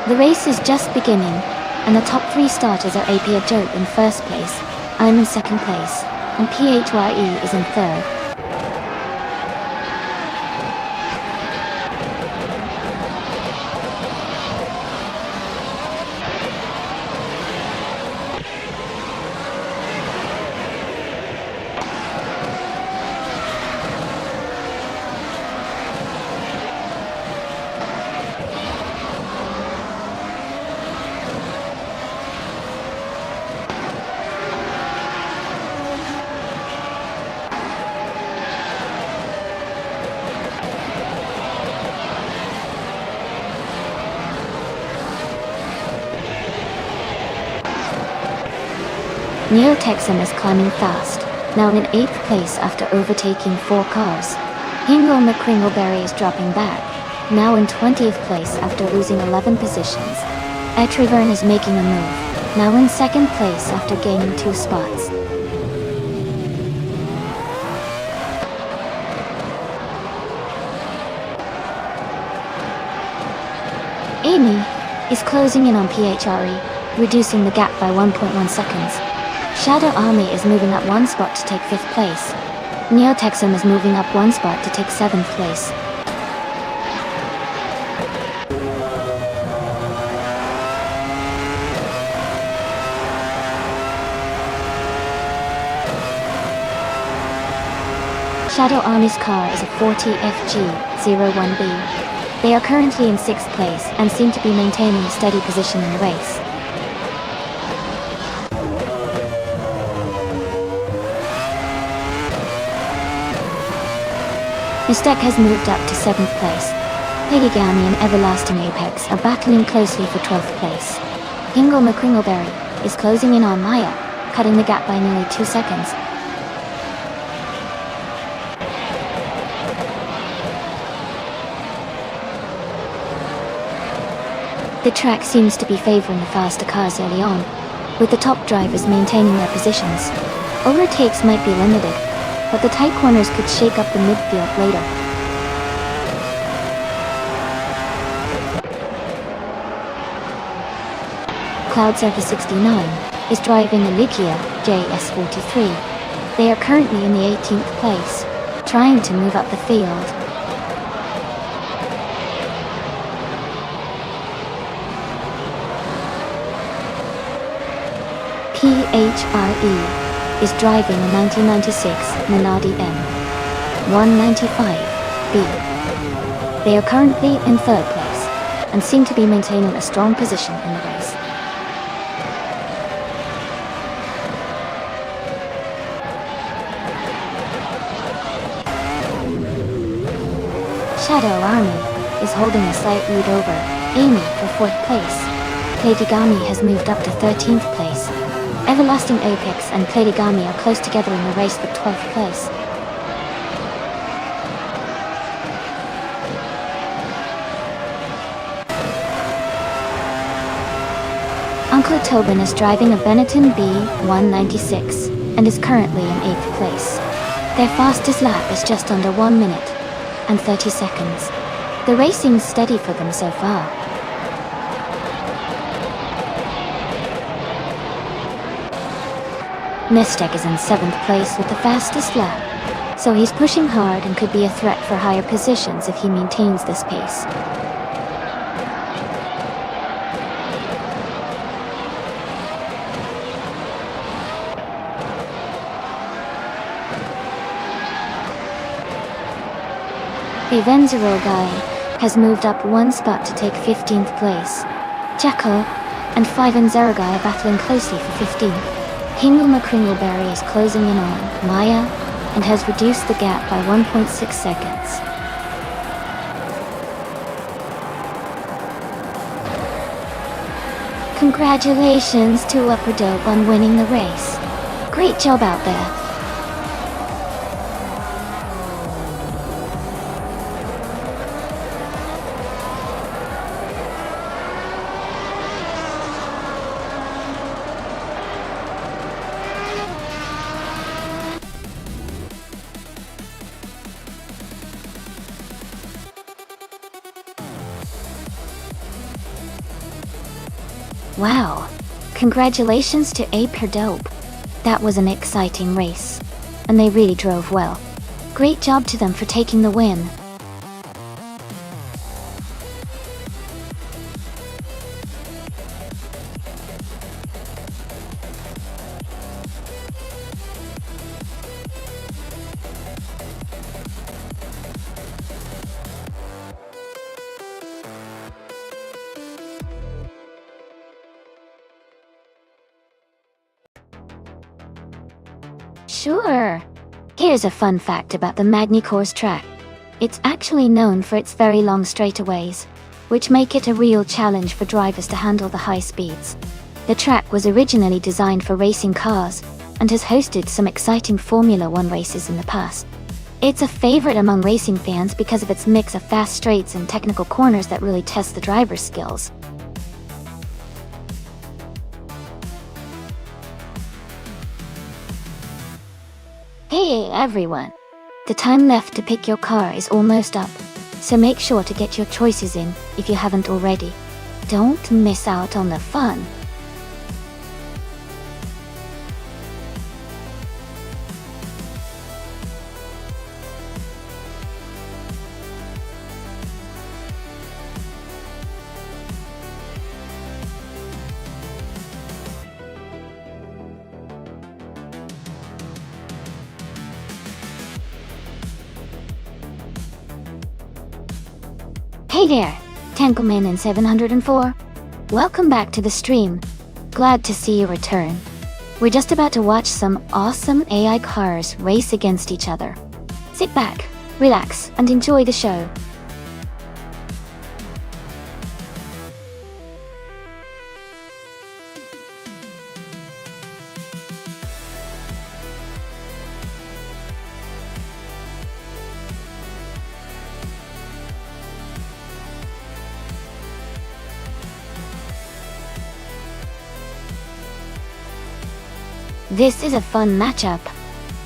The race is just beginning, and the top 3 starters are Ipiago in first place, I'm in second place, and PHYE is in third. Neil Texan is climbing fast, now in 8th place after overtaking 4 cars. Hingo McCringleberry is dropping back, now in 20th place after losing 11 positions. Etrivern is making a move, now in 2nd place after gaining 2 spots. Amy is closing in on PHRE, reducing the gap by 1.1 seconds. Shadow Army is moving up 1 spot to take 5th place. Neo Texan is moving up 1 spot to take 7th place. Shadow Army's car is a 40FG01B. They are currently in 6th place and seem to be maintaining a steady position in the race. Mistek has moved up to 7th place. Platigami and Everlasting Apex are battling closely for 12th place. Hingo McCringleberry is closing in on Maya, cutting the gap by nearly 2 seconds. The track seems to be favoring the faster cars early on, with the top drivers maintaining their positions. Overtakes might be limited, but the tight corners could shake up the midfield later. Cloud Surfer 69 is driving a Ligia JS43. They are currently in the 18th place, trying to move up the field. PHRE is driving a 1996 Minardi M195B. They are currently in 3rd place, and seem to be maintaining a strong position in the race. Shadow Army is holding a slight lead over Amy for 4th place. Platigami has moved up to 13th place. Everlasting Apex and Kledigami are close together in the race for 12th place. Uncle Tobin is driving a Benetton B196 and is currently in 8th place. Their fastest lap is just under 1 minute and 30 seconds. The racing's steady for them so far. Mestek is in 7th place with the fastest lap, so he's pushing hard and could be a threat for higher positions if he maintains this pace. Evenzerogai has moved up 1 spot to take 15th place. Jacko and Fiven Zeragai are battling closely for 15th. Hinglema Kringleberry is closing in on Maya and has reduced the gap by 1.6 seconds. Congratulations to Upper Dope on winning the race. Great job out there. Wow! Congratulations to Upper Dope. That was an exciting race. And they really drove well. Great job to them for taking the win. Sure. Here's a fun fact about the Magny-Cours track. It's actually known for its very long straightaways, which make it a real challenge for drivers to handle the high speeds. The track was originally designed for racing cars, and has hosted some exciting Formula One races in the past. It's a favorite among racing fans because of its mix of fast straights and technical corners that really test the driver's skills. Hey everyone! The time left to pick your car is almost up, so make sure to get your choices in if you haven't already. Don't miss out on the fun! Hey there, Tankleman in 704. Welcome back to the stream. Glad to see you return. We're just about to watch some awesome AI cars race against each other. Sit back, relax, and enjoy the show. This is a fun matchup.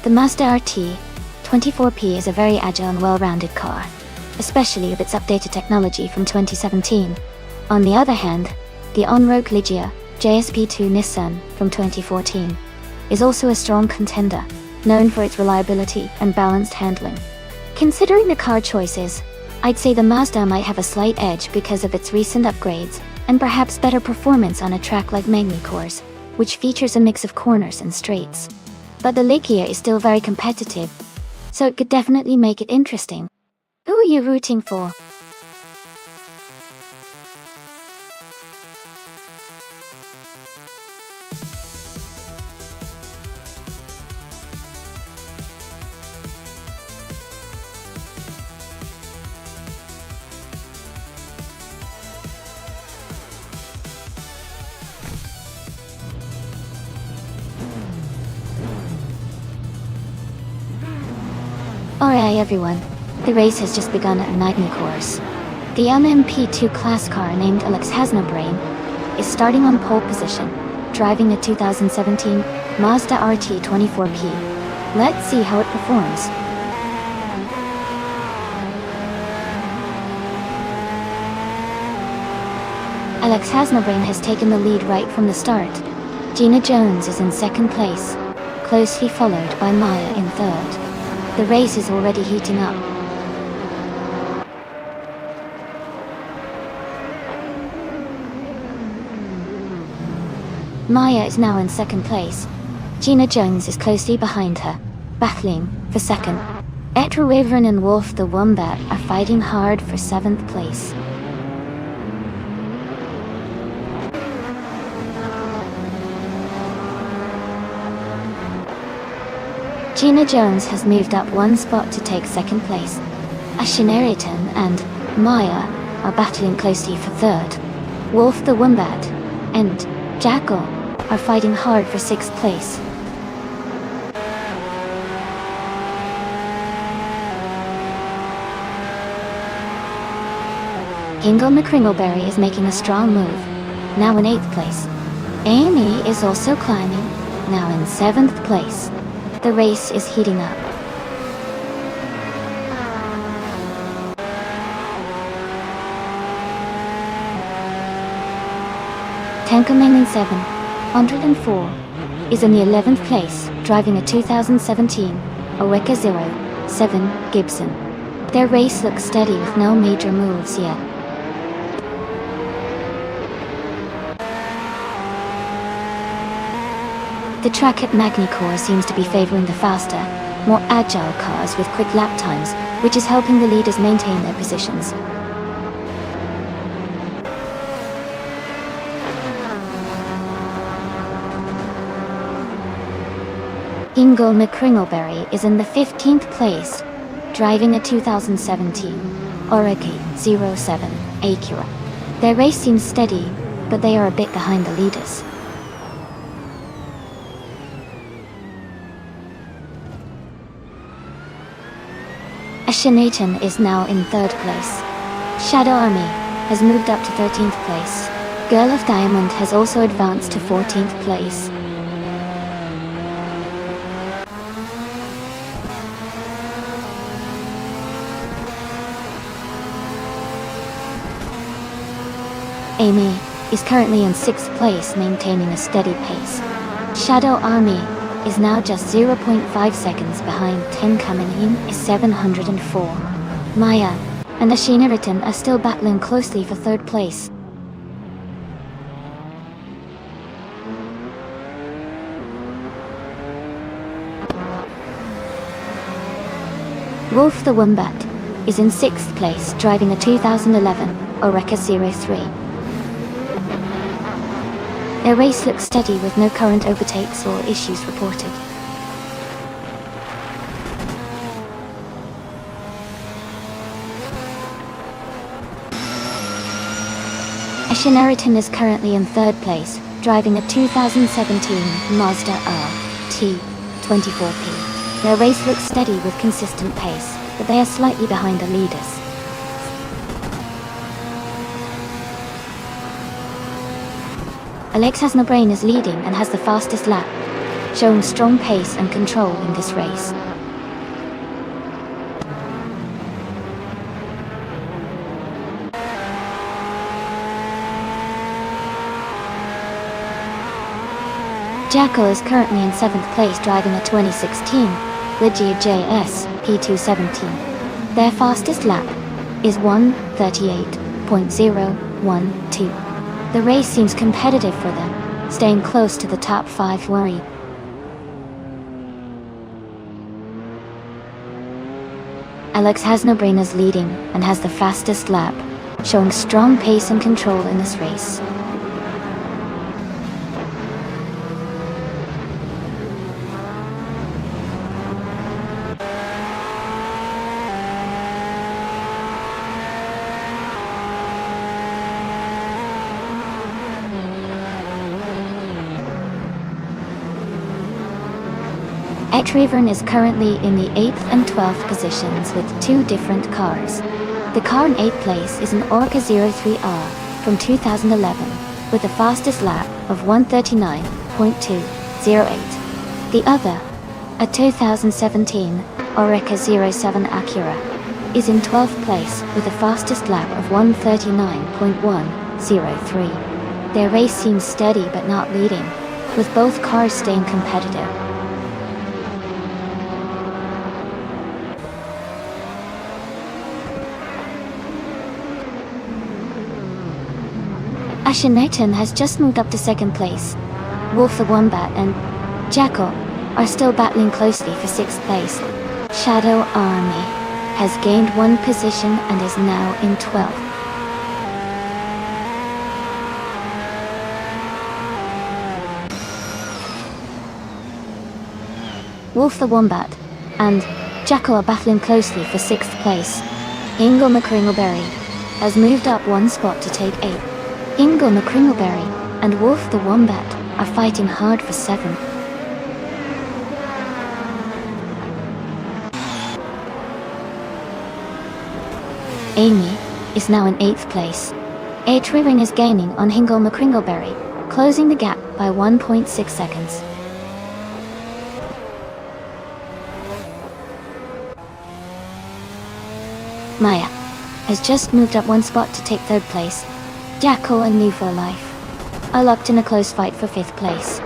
The Mazda RT 24P is a very agile and well-rounded car, especially with its updated technology from 2017. On the other hand, the on-road Ligia JSP2 Nissan from 2014 is also a strong contender, known for its reliability and balanced handling. Considering the car choices, I'd say the Mazda might have a slight edge because of its recent upgrades and perhaps better performance on a track like Magny-Cours, which features a mix of corners and straights. But the Ligia is still very competitive, so it could definitely make it interesting. Who are you rooting for? Alright everyone, the race has just begun at Nightly Course. The MMP2 class car named Alex Hasnobrain is starting on pole position, driving a 2017 Mazda RT24P. Let's see how it performs. Alex Hasnobrain has taken the lead right from the start. Gina Jones is in second place, closely followed by Maya in third. The race is already heating up. Maya is now in second place. Gina Jones is closely behind her, battling for second. Etra Wyvern and Wolf the Wombat are fighting hard for 7th place. Gina Jones has moved up one spot to take second place. Ashineriton and Maya are battling closely for third. Wolf the Wombat and Jackal are fighting hard for 6th place. Kingle McCringleberry is making a strong move, now in 8th place. Amy is also climbing, now in 7th place. The race is heating up. Tankerman in 704 is in the 11th place, driving a 2017 Oreca 07 Gibson. Their race looks steady with no major moves yet. The track at Magny-Cours seems to be favoring the faster, more agile cars with quick lap times, which is helping the leaders maintain their positions. Kingle McCringleberry is in the 15th place, driving a 2017 Oreca 07 Acura. Their race seems steady, but they are a bit behind the leaders. Ashinatan is now in 3rd place. Shadow Army has moved up to 13th place. Girl of Diamond has also advanced to 14th place. Amy is currently in 6th place, maintaining a steady pace. Shadow Army is now just 0.5 seconds behind. 10 coming in is 704. Maya and Ashineriton are still battling closely for 3rd place. Wolf the Wombat is in 6th place, driving a 2011 Oreca 03. Their race looks steady with no current overtakes or issues reported. Ashineriton is currently in 3rd place, driving a 2017 Mazda RT24P. Their race looks steady with consistent pace, but they are slightly behind the leaders. Alex Hasnobrain is leading and has the fastest lap, showing strong pace and control in this race. Jackal is currently in 7th place, driving a 2016 Ligia JS P217. Their fastest lap is 1:38.012. The race seems competitive for them, staying close to the top 5 worry. Alex Hasnobrain is leading and has the fastest lap, showing strong pace and control in this race. Etrivern is currently in the 8th and 12th positions with 2 different cars. The car in 8th place is an Orca 03R from 2011 with the fastest lap of 139.208. The other, a 2017 Oreca 07 Acura, is in 12th place with the fastest lap of 139.103. Their race seems steady but not leading, with both cars staying competitive. Akhenaten has just moved up to 2nd place. Wolf the Wombat and Jackal are still battling closely for 6th place. Shadow Army has gained 1 position and is now in 12th. Wolf the Wombat and Jackal are battling closely for 6th place. Ingle McCringleberry has moved up 1 spot to take 8th. Ingle McCringleberry and Wolf the Wombat are fighting hard for 7th. Amy is now in 8th place. Etrivern is gaining on Ingle McCringleberry, closing the gap by 1.6 seconds. Maya has just moved up 1 spot to take 3rd place. Jackal and New for Life are locked in a close fight for 5th place.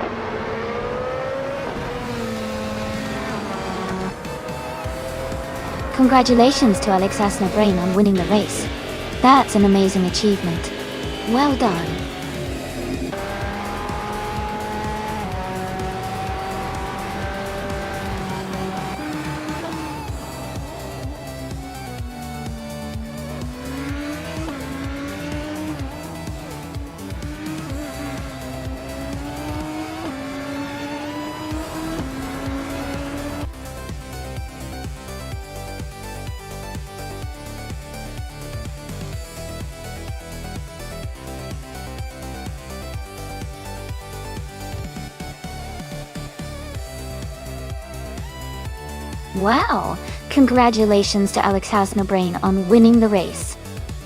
Congratulations to Alexasna Brain on winning the race. That's an amazing achievement. Well done. Wow! Congratulations to Alexasna Brain on winning the race.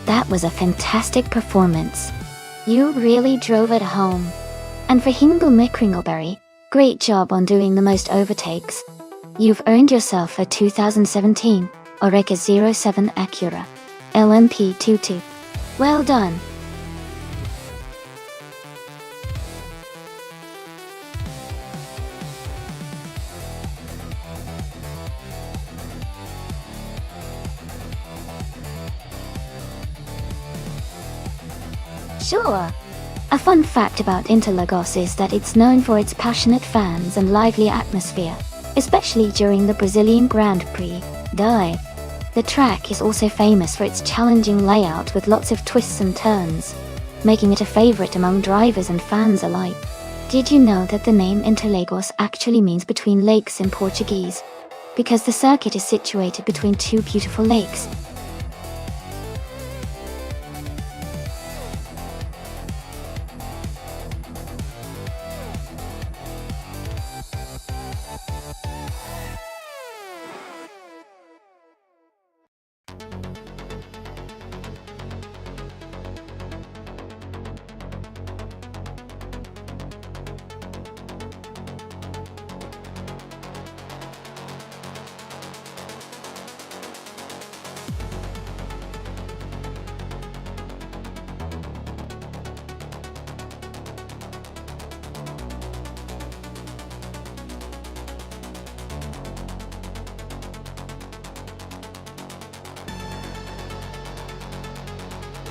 That was a fantastic performance. You really drove it home. And for Ingle McCringleberry, great job on doing the most overtakes. You've earned yourself a 2017 Oreca 07 Acura LMP22. Well done. Sure. A fun fact about Interlagos is that it's known for its passionate fans and lively atmosphere, especially during the Brazilian Grand Prix. The track is also famous for its challenging layout with lots of twists and turns, making it a favorite among drivers and fans alike. Did you know that the name Interlagos actually means between lakes in Portuguese? Because the circuit is situated between 2 beautiful lakes.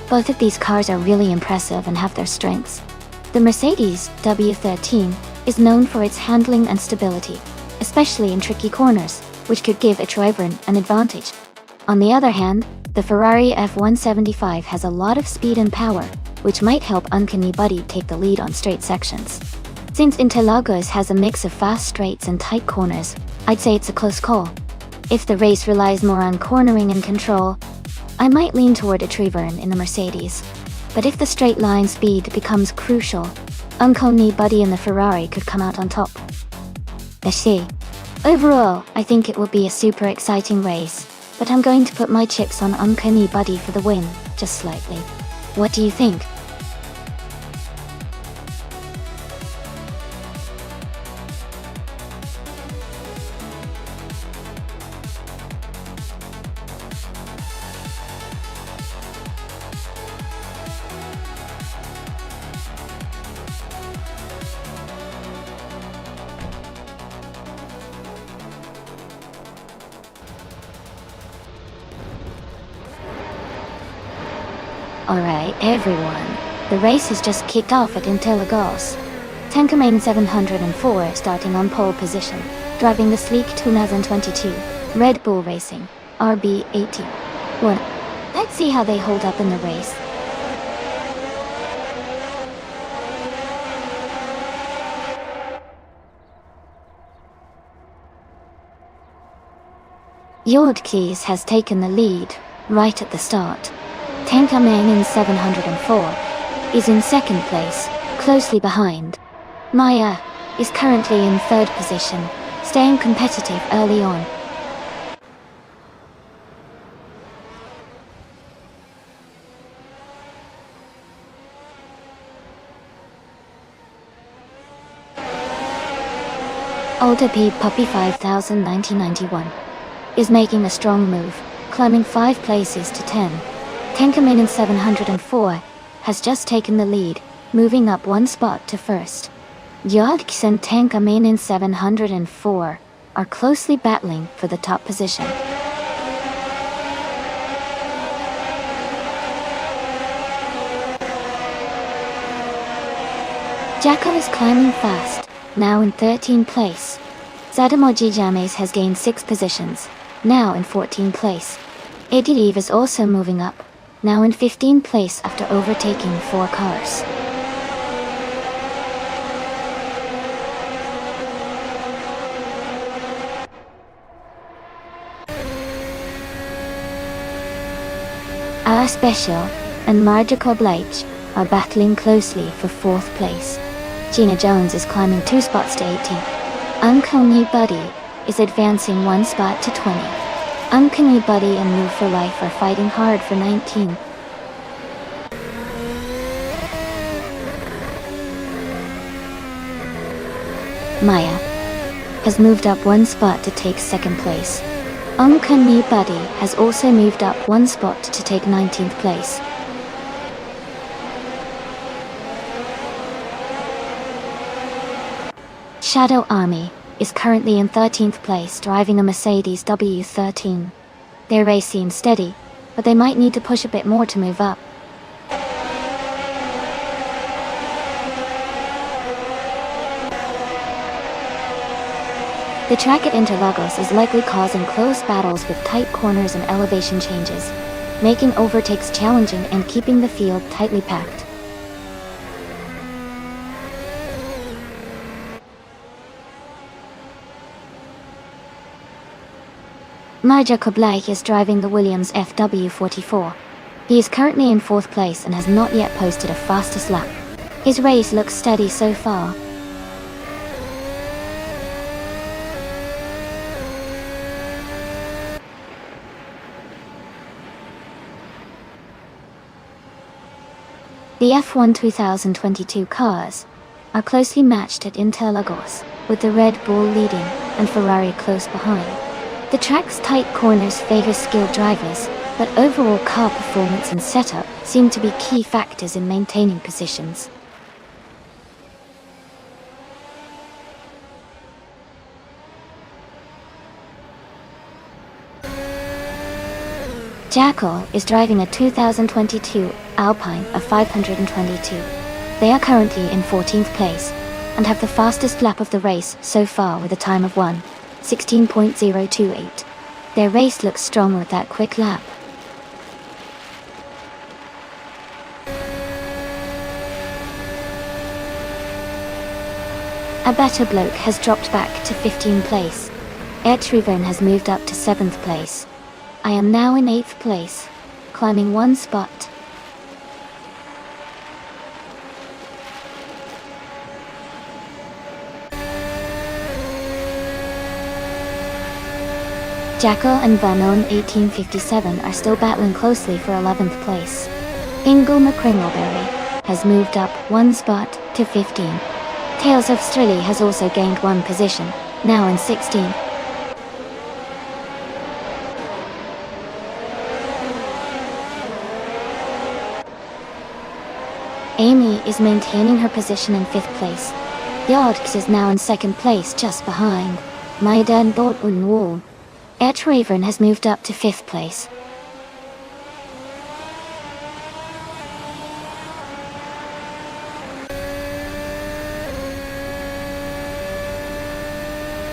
Both of these cars are really impressive and have their strengths. The Mercedes W13 is known for its handling and stability, especially in tricky corners, which could give Etrivern an advantage. On the other hand, the Ferrari F175 has a lot of speed and power, which might help Uncanny Buddy take the lead on straight sections. Since Interlagos has a mix of fast straights and tight corners, I'd say it's a close call. If the race relies more on cornering and control, I might lean toward Etrivern in the Mercedes. But if the straight line speed becomes crucial, Uncanny Buddy and the Ferrari could come out on top. Let's see. Overall, I think it will be a super exciting race, but I'm going to put my chips on Uncanny Buddy for the win, just slightly. What do you think? Alright, everyone. The race has just kicked off at Interlagos. Tankamain 704 starting on pole position, driving the sleek 2022 Red Bull Racing RB80. Well, let's see how they hold up in the race. Yordkeys has taken the lead right at the start. Tankamain in 704 is in second place, closely behind. Maya is currently in third position, staying competitive early on. Older P Puppy 5000 1991 is making a strong move, climbing 5 places to 10. Tankamain in 704 has just taken the lead, moving up 1 spot to first. Yodks and Tankamain in 704 are closely battling for the top position. Jacko is climbing fast, now in 13th place. Zadamoji James has gained 6 positions, now in 14th place. Edilev is also moving up, now in 15th place after overtaking 4 cars. Our Special and Marja Koblach are battling closely for 4th place. Gina Jones is climbing 2 spots to 18th. Uncanny Buddy is advancing 1 spot to 20. Uncanny Buddy and Move for Life are fighting hard for 19. Maya has moved up 1 spot to take 2nd place. Uncanny Buddy has also moved up 1 spot to take 19th place. Shadow Army is currently in 13th place, driving a Mercedes W13. Their race seems steady, but they might need to push a bit more to move up. The track at Interlagos is likely causing close battles with tight corners and elevation changes, making overtakes challenging and keeping the field tightly packed. Marja Koblach is driving the Williams FW44. He is currently in 4th place and has not yet posted a fastest lap. His race looks steady so far. The F1 2022 cars are closely matched at Interlagos, with the Red Bull leading and Ferrari close behind. The track's tight corners favor skilled drivers, but overall car performance and setup seem to be key factors in maintaining positions. Jackal is driving a 2022 Alpine of 522. They are currently in 14th place and have the fastest lap of the race so far with a time of 1:16.028. Their race looks strong with that quick lap. A better bloke has dropped back to 15th place. Ertriven has moved up to 7th place. I am now in 8th place, climbing 1 spot. Jackal and Vanon 1857 are still battling closely for 11th place. Ingle McCringleberry has moved up one spot to 15. Tales of Strilly has also gained one position, now in 16th. Amy is maintaining her position in 5th place. Yodks is now in 2nd place just behind Maidan Bortun. Etravern has moved up to 5th place.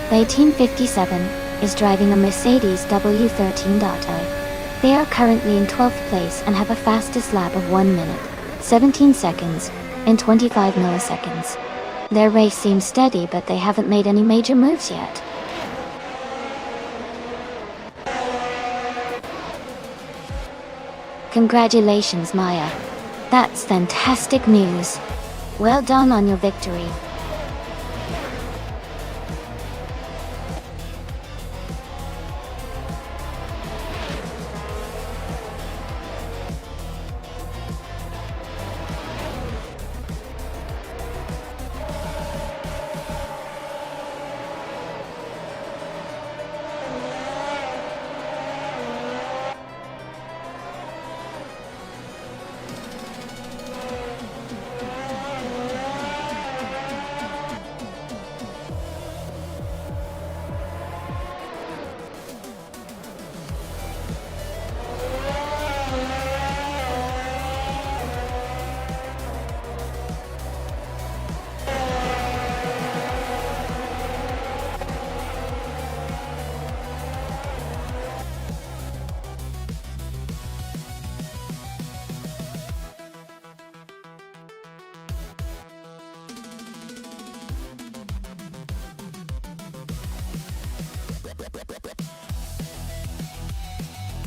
The 1857 is driving a Mercedes W13.0. They are currently in 12th place and have a fastest lap of 1 minute, 17 seconds, and 25 milliseconds. Their race seems steady, but they haven't made any major moves yet. Congratulations, Maya. That's fantastic news. Well done on your victory.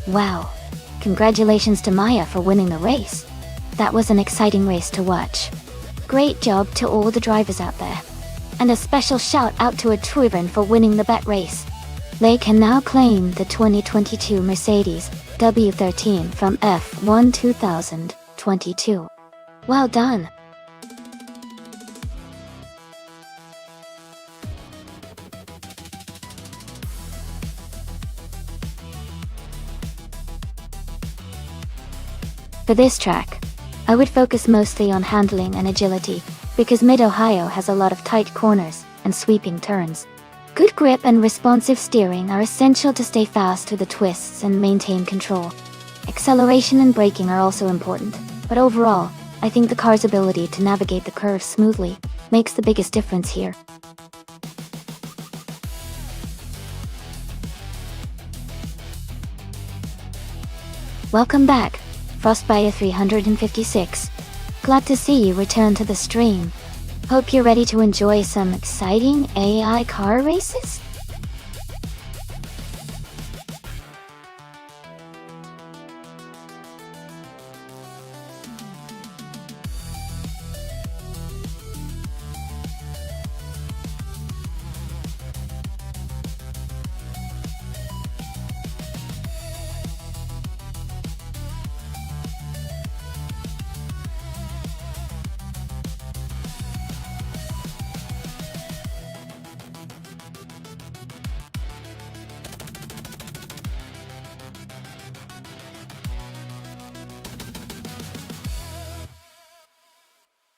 Wow. Congratulations to Maya for winning the race. That was an exciting race to watch. Great job to all the drivers out there. And a special shout out to Etravern for winning the bet race. They can now claim the 2022 Mercedes W13 from F1 2022. Well done. For this track, I would focus mostly on handling and agility, because Mid-Ohio has a lot of tight corners and sweeping turns. Good grip and responsive steering are essential to stay fast through the twists and maintain control. Acceleration and braking are also important, but overall, I think the car's ability to navigate the curves smoothly makes the biggest difference here. Welcome back, Frostbite 356. Glad to see you return to the stream. Hope you're ready to enjoy some exciting AI car races?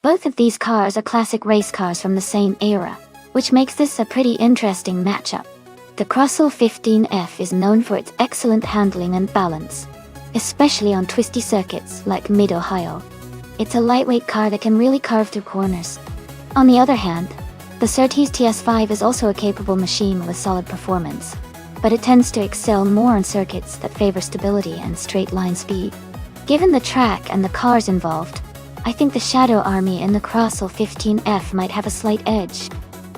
Both of these cars are classic race cars from the same era, which makes this a pretty interesting matchup. The Crossell 15F is known for its excellent handling and balance, especially on twisty circuits like Mid-Ohio. It's a lightweight car that can really carve through corners. On the other hand, the Surtees TS5 is also a capable machine with solid performance, but it tends to excel more on circuits that favor stability and straight-line speed. Given the track and the cars involved, I think the Shadow Army in the Crossell 15F might have a slight edge.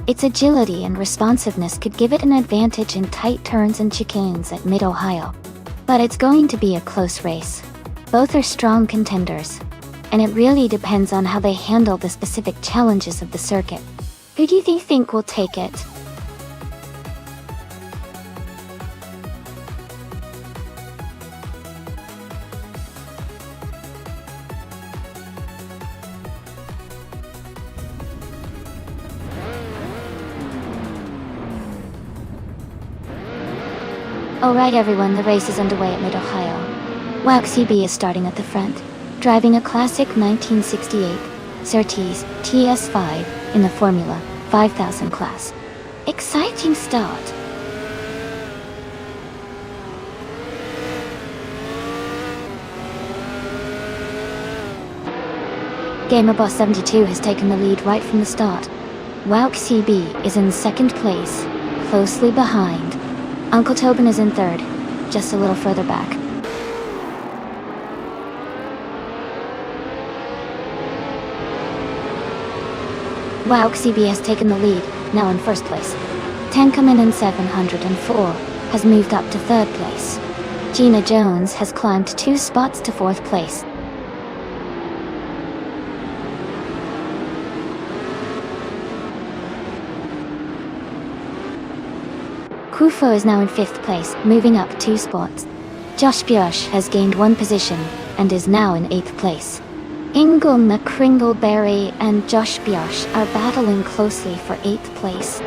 Its agility and responsiveness could give it an advantage in tight turns and chicanes at Mid-Ohio. But it's going to be a close race. Both are strong contenders, and it really depends on how they handle the specific challenges of the circuit. Who do you think will take it? Alright everyone, the race is underway at Mid-Ohio. Waxy B is starting at the front, driving a classic 1968 Surtees TS5 in the Formula 5000 class. Exciting start! GamerBoss 72 has taken the lead right from the start. Waxy B is in second place, closely behind. Uncle Tobin is in third, just a little further back. Waxy B has taken the lead, now in first place. Tenkamin 704 has moved up to third place. Gina Jones has climbed 2 spots to fourth place. Kufo is now in 5th place, moving up 2 spots. Josh Biosh has gained 1 position, and is now in 8th place. Ingle McCringleberry and Josh Biosh are battling closely for 8th place.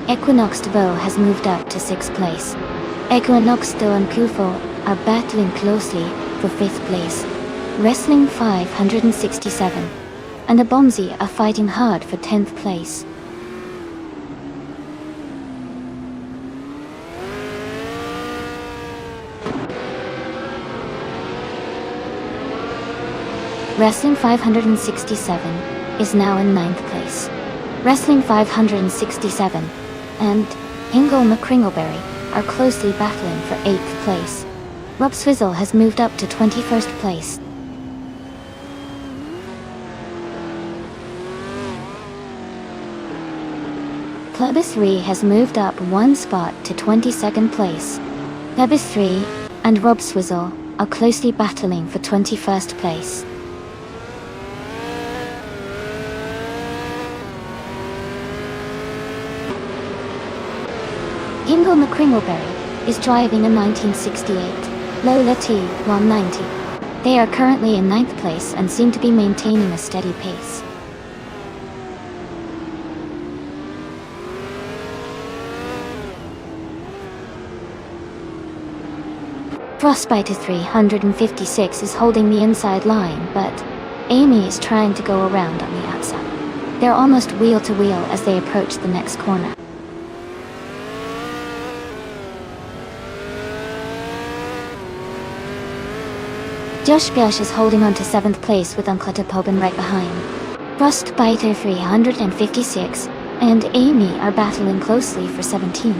Equinox DeVoe has moved up to 6th place. Equinox DeVoe and Kufo are battling closely for 5th place. Wrestling 567 and the Bomsey are fighting hard for 10th place. Wrestling 567 is now in 9th place. Wrestling 567 and Ingle McCringleberry are closely battling for 8th place. Rob Swizzle has moved up to 21st place. Plebis 3 has moved up 1 spot to 22nd place. Plebis 3 and Rob Swizzle are closely battling for 21st place. Ingle McCringleberry is driving a 1968 Lola T190. They are currently in 9th place and seem to be maintaining a steady pace. Frostbite 356 is holding the inside line, but Amy is trying to go around on the outside. They're almost wheel to wheel as they approach the next corner. Josh Biosh is holding on to 7th place with Uncle Tobin right behind. Frostbiter 356 and Amy are battling closely for 17th.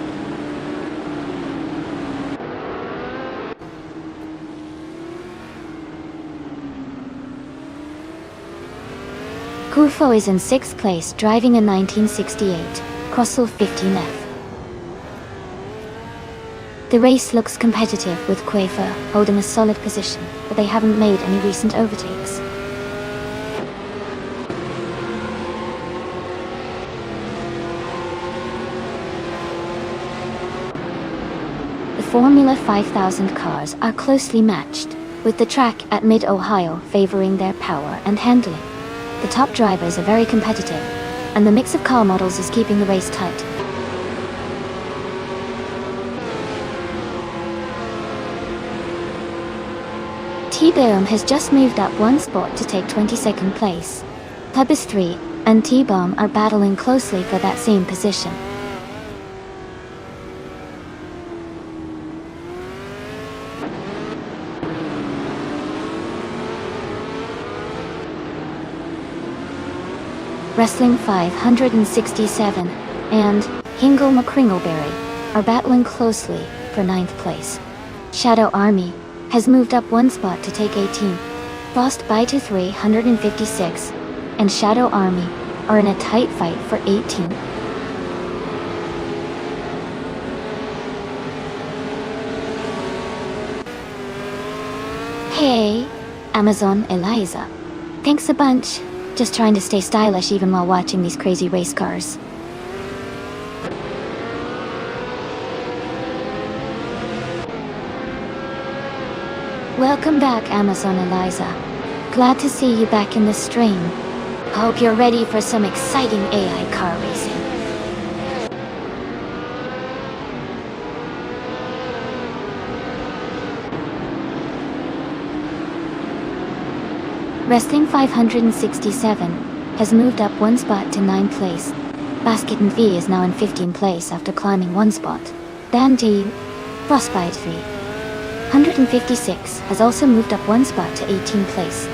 Kufo is in 6th place, driving a 1968 Crossel 15F. The race looks competitive, with Quafer holding a solid position, but they haven't made any recent overtakes. The Formula 5000 cars are closely matched, with the track at Mid-Ohio favoring their power and handling. The top drivers are very competitive, and the mix of car models is keeping the race tight. T-Bomb has just moved up 1 spot to take 22nd place. Plebis 3 and T-Bomb are battling closely for that same position. Wrestling 567 and Ingle McCringleberry are battling closely for 9th place. Shadow Army has moved up 1 spot to take 18th. Frostbite 356 and Shadow Army are in a tight fight for 18th. Hey, Amazon Eliza. Thanks a bunch. Just trying to stay stylish even while watching these crazy race cars. Welcome back, Amazon Eliza. Glad to see you back in the stream. Hope you're ready for some exciting AI car racing. Wrestling 567 has moved up one spot to 9th place. Basket and V is now in 15th place after climbing one spot. Dan G. Frostbite 3. 156 has also moved up one spot to 18th place.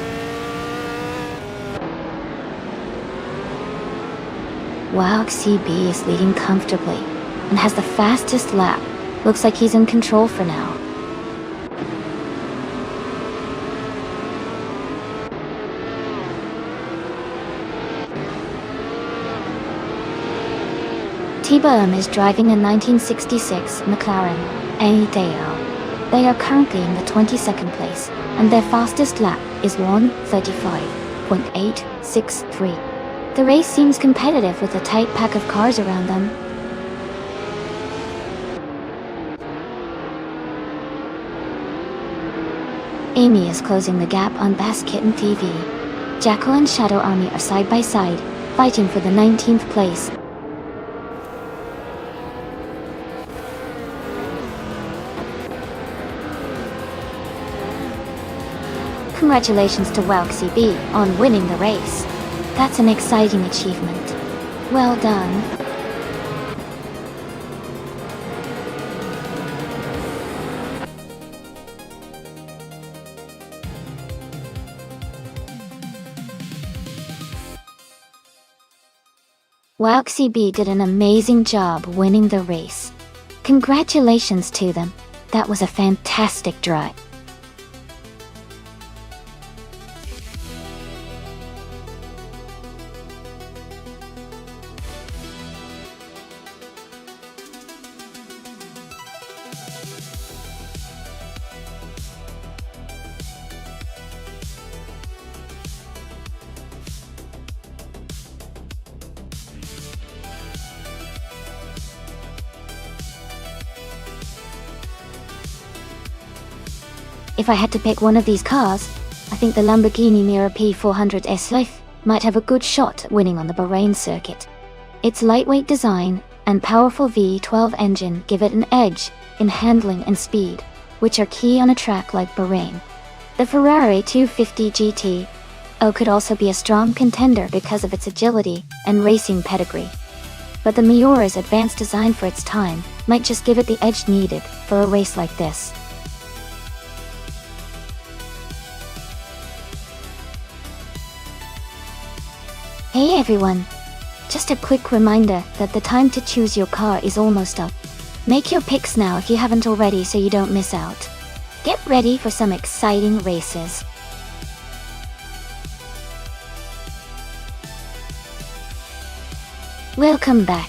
Wow, CB is leading comfortably and has the fastest lap. Looks like he's in control for now. T-Bum is driving a 1966 McLaren A-Dale. They are currently in the 22nd place, and their fastest lap is 1:35.863. The race seems competitive with a tight pack of cars around them. Amy is closing the gap on Basket and TV. Jackal and Shadow Army are side by side, fighting for the 19th place. Congratulations to WowCB on winning the race. That's an exciting achievement. Well done. WowCB did an amazing job winning the race. Congratulations to them. That was a fantastic drive. If I had to pick one of these cars, I think the Lamborghini Miura P400 S might have a good shot at winning on the Bahrain circuit. Its lightweight design and powerful V12 engine give it an edge in handling and speed, which are key on a track like Bahrain. The Ferrari 250 GT could also be a strong contender because of its agility and racing pedigree. But the Miura's advanced design for its time might just give it the edge needed for a race like this. Hey everyone! Just a quick reminder that the time to choose your car is almost up. Make your picks now if you haven't already so you don't miss out. Get ready for some exciting races. Welcome back.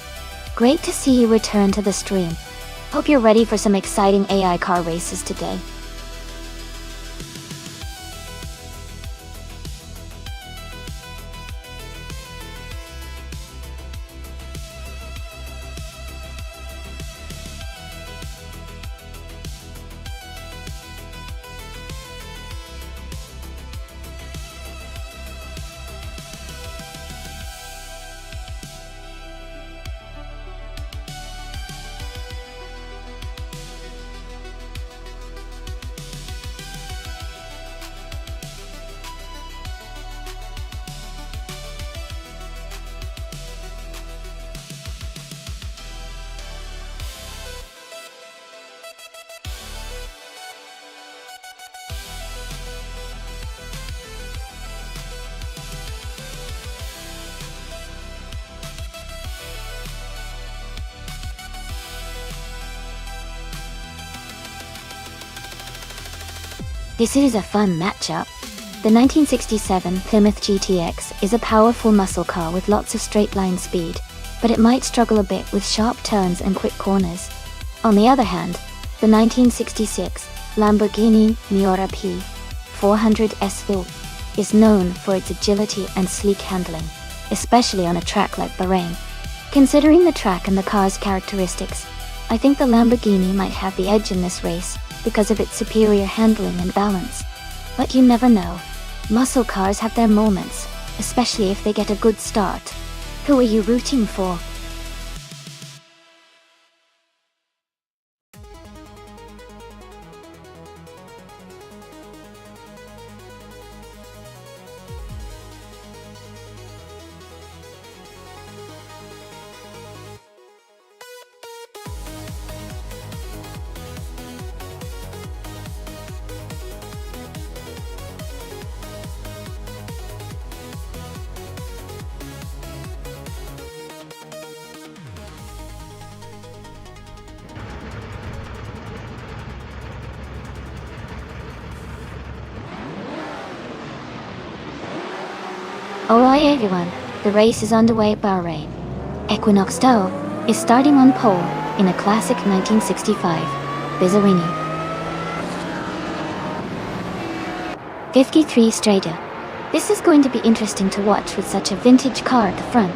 Great to see you return to the stream. Hope you're ready for some exciting AI car races today. This is a fun matchup. The 1967 Plymouth GTX is a powerful muscle car with lots of straight-line speed, but it might struggle a bit with sharp turns and quick corners. On the other hand, the 1966 Lamborghini Miura P400 S is known for its agility and sleek handling, especially on a track like Bahrain. Considering the track and the car's characteristics, I think the Lamborghini might have the edge in this race because of its superior handling and balance. But you never know. Muscle cars have their moments, especially if they get a good start. Who are you rooting for? Alright everyone, the race is underway at Bahrain. Equinox Doe is starting on pole in a classic 1965 Bizzarini 53 Strada. This is going to be interesting to watch with such a vintage car at the front.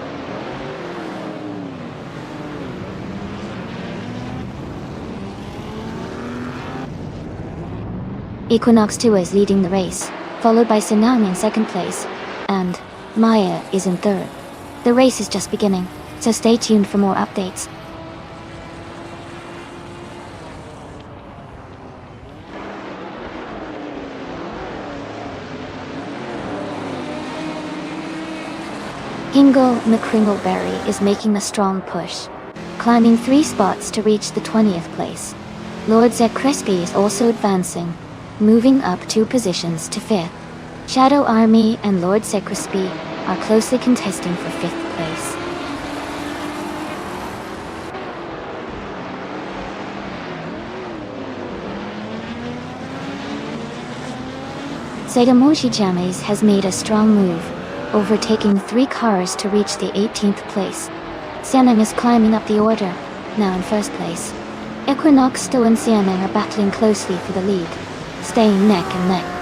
Equinox 2 is leading the race, followed by Sanam in second place, and Maya is in third. The race is just beginning, so stay tuned for more updates. Hingle McCringleberry is making a strong push, climbing 3 spots to reach the 20th place. Lord Zed Crispy is also advancing, moving up 2 positions to 5th. Shadow Army and Lord Crispy are closely contesting for 5th place. Seidamoshi James has made a strong move, overtaking 3 cars to reach the 18th place. Sianang is climbing up the order, now in 1st place. Equinox Sto and Sianang are battling closely for the lead, staying neck and neck.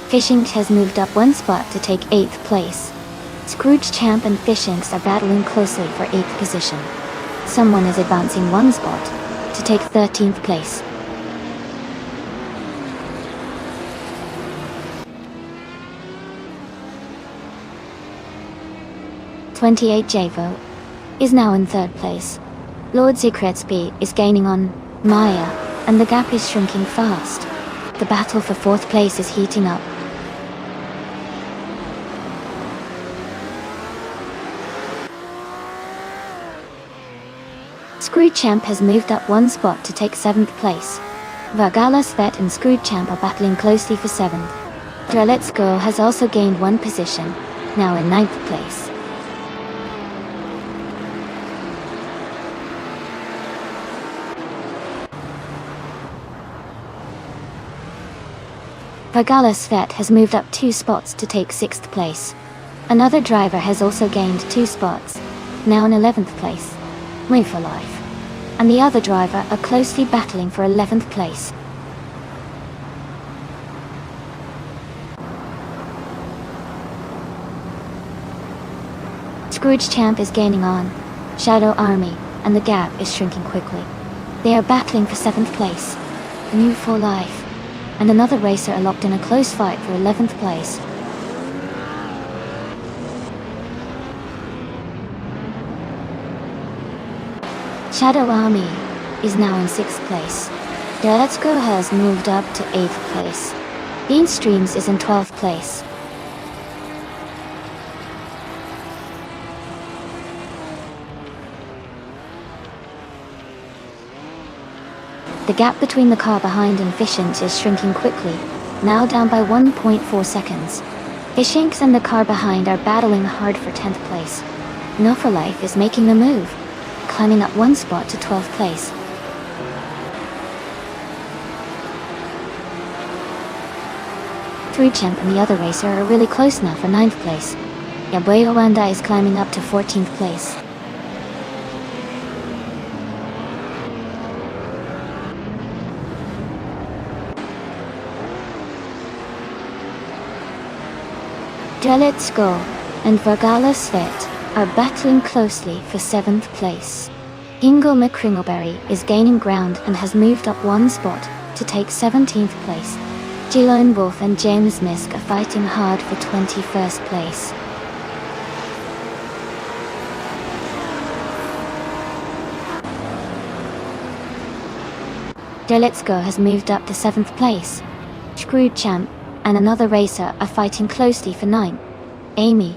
Fishinks has moved up 1 spot to take 8th place. Scrooge Champ and Fishinks are battling closely for 8th position. Someone is advancing 1 spot to take 13th place. "28 Javo is now in 3rd place. Lord Zikretsby is gaining on Maya, and the gap is shrinking fast. The battle for 4th place is heating up. Screwchamp has moved up 1 spot to take 7th place. Vargala Svet and Screwchamp are battling closely for 7th. Let's Go has also gained 1 position, now in 9th place. Vargala Svet has moved up 2 spots to take 6th place. Another driver has also gained 2 spots, now in 11th place. Move for life. And the other driver are closely battling for 11th place. Scrooge Champ is gaining on Shadow Army, and the gap is shrinking quickly. They are battling for 7th place. New for life. And another racer are locked in a close fight for 11th place. Shadow Army is now in 6th place. Let's Go has moved up to 8th place. Bean Streams is in 12th place. The gap between the car behind and Fishinks is shrinking quickly, now down by 1.4 seconds. Fishinks and the car behind are battling hard for 10th place. No for Life is making the move, climbing up 1 spot to 12th place. Screwchamp and the other racer are really close now for 9th place. Yabueo Wanda is climbing up to 14th place. Let's Go and Vargala Svet are battling closely for 7th place. Ingo McCringleberry is gaining ground and has moved up one spot to take 17th place. Lone Wolf and James Misk are fighting hard for 21st place. Let's Go has moved up to 7th place. Screwed Champ and another racer are fighting closely for 9th. Amy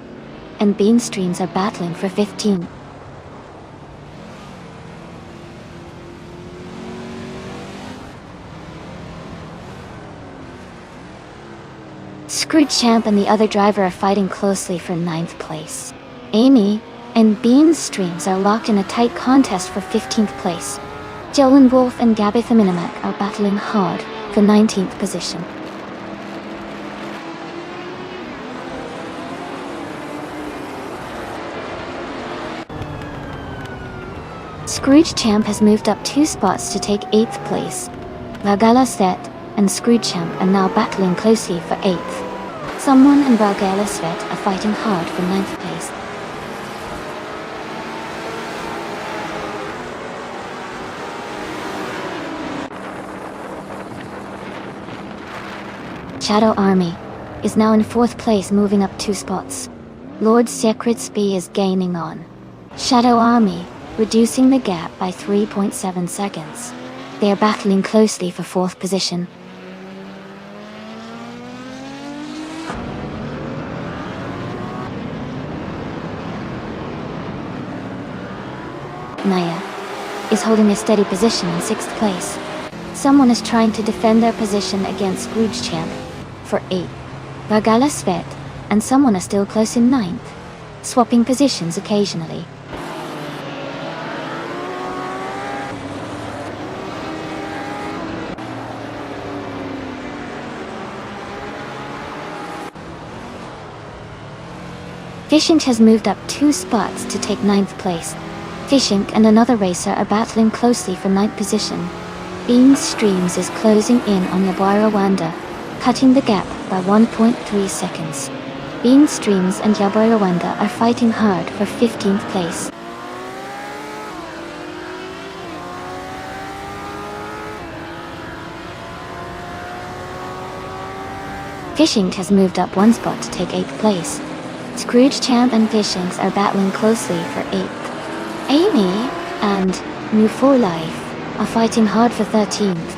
and Beanstreams are battling for 15th. Screwed Champ and the other driver are fighting closely for 9th place. Amy and Beanstreams are locked in a tight contest for 15th place. Jolyn Wolf and Gabitha Minimac are battling hard for 19th position. Scrooge Champ has moved up 2 spots to take 8th place. Valgala Svet and Scrooge Champ are now battling closely for 8th. Someone and Valgala Svet are fighting hard for 9th place. Shadow Army is now in 4th place, moving up 2 spots. Lord Secret Spee is gaining on Shadow Army, reducing the gap by 3.7 seconds. They are battling closely for 4th position. Naya is holding a steady position in 6th place. Someone is trying to defend their position against Scrooge Champ for 8th. Valgala Svet and someone are still close in 9th, swapping positions occasionally. Fishink has moved up 2 spots to take 9th place. Fishink and another racer are battling closely for 9th position. Beanstreams is closing in on Yabarawanda, cutting the gap by 1.3 seconds. Beanstreams and Yabarawanda are fighting hard for 15th place. Fishink has moved up 1 spot to take 8th place. Scrooge Champ and Fishink are battling closely for 8th. Amy and New 4 Life are fighting hard for 13th.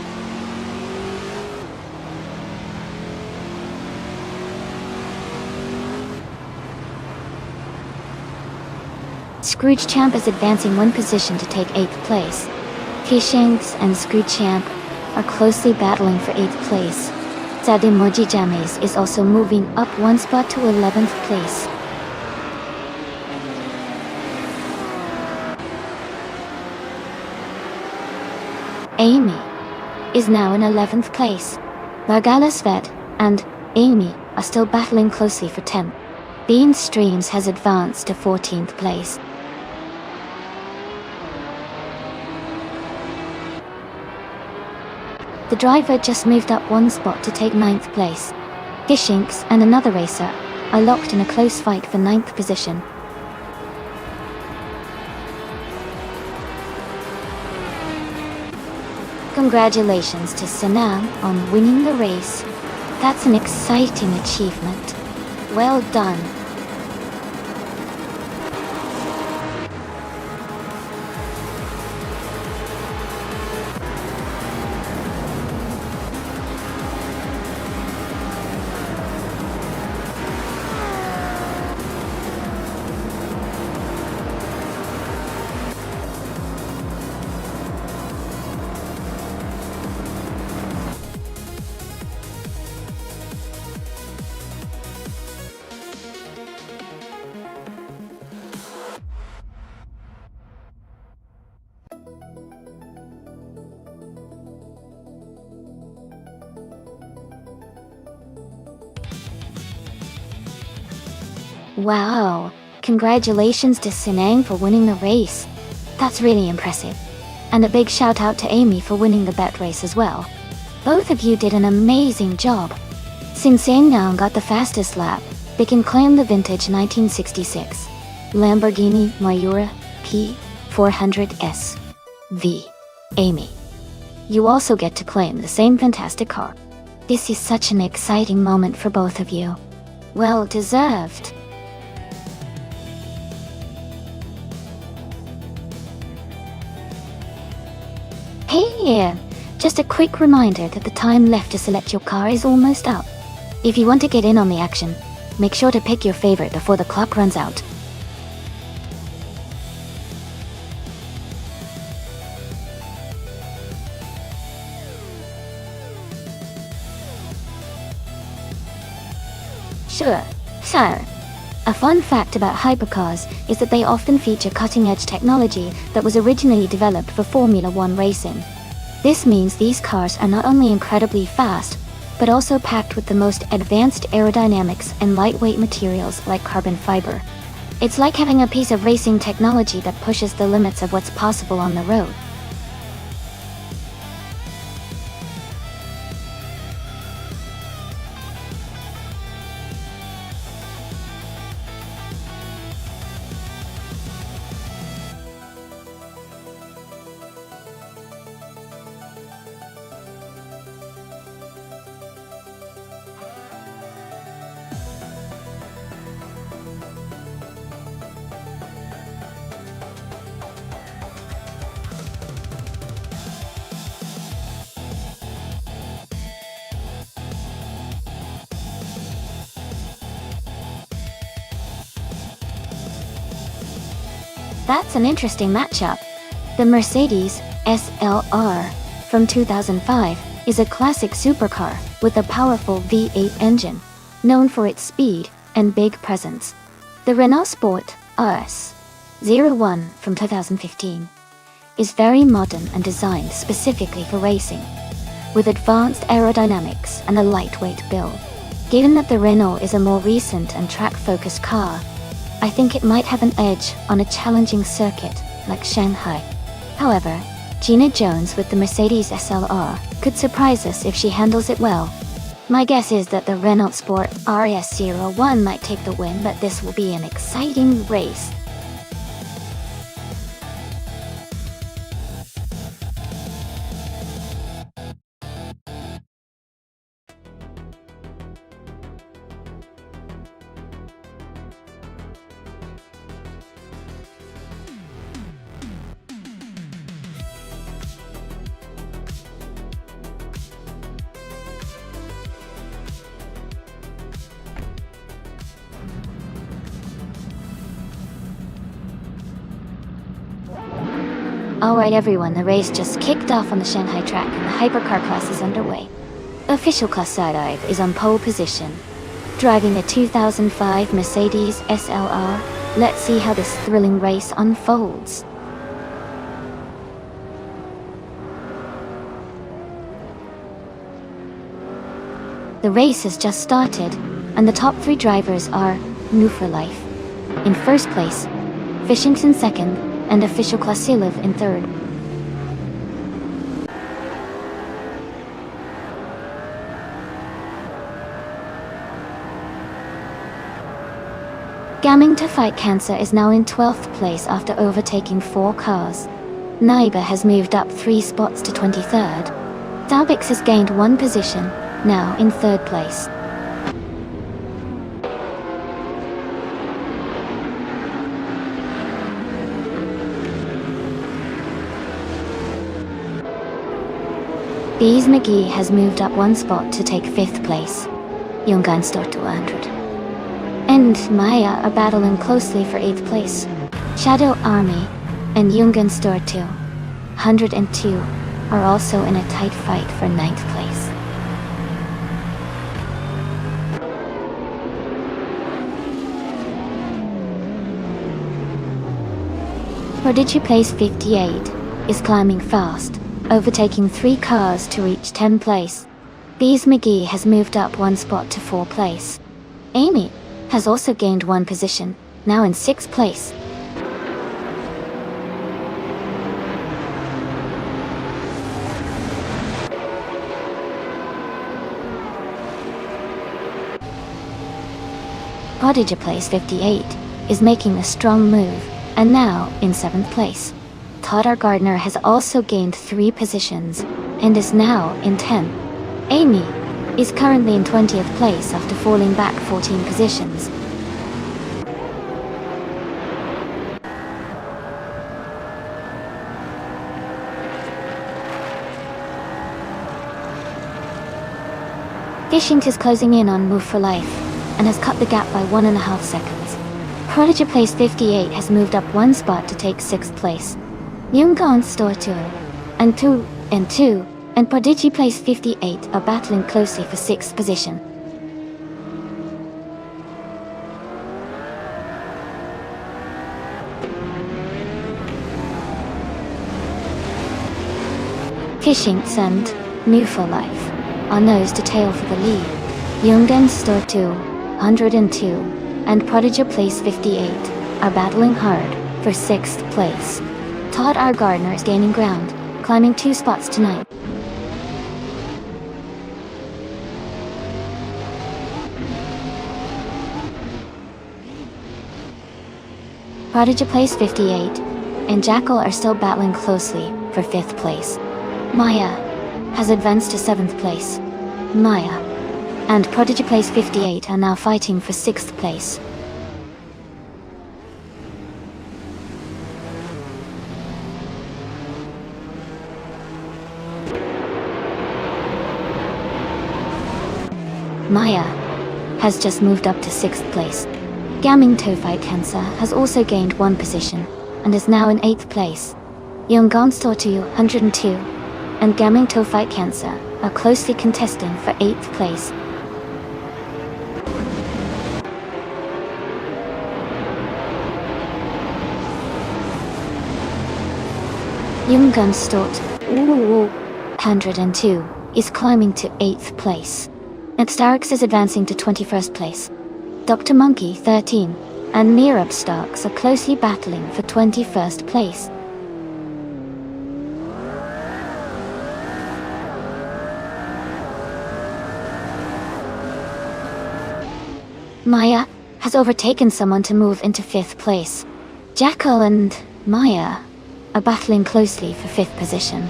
Scrooge Champ is advancing 1 position to take 8th place. Fishinks and Scrooge Champ are closely battling for 8th place. Zadimoji James is also moving up 1 spot to 11th place. Amy is now in 11th place. Valgala Svet and Amy are still battling closely for 10th. Beanstreams has advanced to 14th place. The driver just moved up 1 spot to take 9th place. Fishinks and another racer are locked in a close fight for 9th position. Congratulations to Sanam on winning the race. That's an exciting achievement. Well done. Wow, congratulations to Sinang for winning the race. That's really impressive. And a big shout out to Amy for winning the bet race as well. Both of you did an amazing job. Since Sinang got the fastest lap, they can claim the vintage 1966 Lamborghini Miura P 400S V. Amy, you also get to claim the same fantastic car. This is such an exciting moment for both of you. Well deserved. Hey, just a quick reminder that the time left to select your car is almost up. If you want to get in on the action, make sure to pick your favorite before the clock runs out. Sure. A fun fact about hypercars is that they often feature cutting-edge technology that was originally developed for Formula One racing. This means these cars are not only incredibly fast, but also packed with the most advanced aerodynamics and lightweight materials like carbon fiber. It's like having a piece of racing technology that pushes the limits of what's possible on the road. That's an interesting matchup. The Mercedes SLR from 2005 is a classic supercar with a powerful V8 engine, known for its speed and big presence. The Renault Sport RS01 from 2015 is very modern and designed specifically for racing, with advanced aerodynamics and a lightweight build. Given that the Renault is a more recent and track-focused car, I think it might have an edge on a challenging circuit like Shanghai. However, Gina Jones with the Mercedes SLR could surprise us if she handles it well. My guess is that the Renault Sport RS01 might take the win, but this will be an exciting race. Alright everyone, the race just kicked off on the Shanghai track and the hypercar class is underway. Official class Sadive is on pole position, driving the 2005 Mercedes SLR. Let's see how this thrilling race unfolds. The race has just started, and the top three drivers are New for Life in first place, Fishington second, and Official Klasilov in third. Gamming to Fight Cancer is now in 12th place after overtaking 4 cars. Naiba has moved up 3 spots to 23rd. Dalbix has gained 1 position, now in 3rd place. Bees McGee has moved up 1 spot to take 5th place. Jungan Store 200. And Maya are battling closely for 8th place. Shadow Army and Jungan Store 202 are also in a tight fight for 9th place. Prodigy Place 58 is climbing fast, overtaking 3 cars to reach 10th place. Bees McGee has moved up 1 spot to 4th place. Amy has also gained 1 position, now in 6th place. Prodigy Place 58 is making a strong move, and now in 7th place. Todd Gardner has also gained 3 positions and is now in 10th. Amy is currently in 20th place after falling back 14 positions. Fishing is closing in on Move for Life and has cut the gap by 1.5 seconds. Prodigy Place 58 has moved up 1 spot to take 6th place. Nonstop 2 and Prodigy Place 58 are battling closely for 6th position. Fishing and Move for Life are nose to tail for the lead. Nonstop 202 and Prodigy Place 58 are battling hard for 6th place. Todd Gardner is gaining ground, climbing 2 spots tonight. Prodigy Place 58 and Jackal are still battling closely for 5th place. Maya has advanced to 7th place. Maya and Prodigy Place 58 are now fighting for 6th place. Maya has just moved up to 6th place. Gaming Toe Fight Cancer has also gained 1 position and is now in 8th place. Nonstop 202 and Gaming Toe Fight Cancer are closely contesting for 8th place. Nonstop 102 is climbing to 8th place. And Starks is advancing to 21st place. Dr. Monkey 13 and Mirab Starks are closely battling for 21st place. Maya has overtaken someone to move into 5th place. Jackal and Maya are battling closely for 5th position.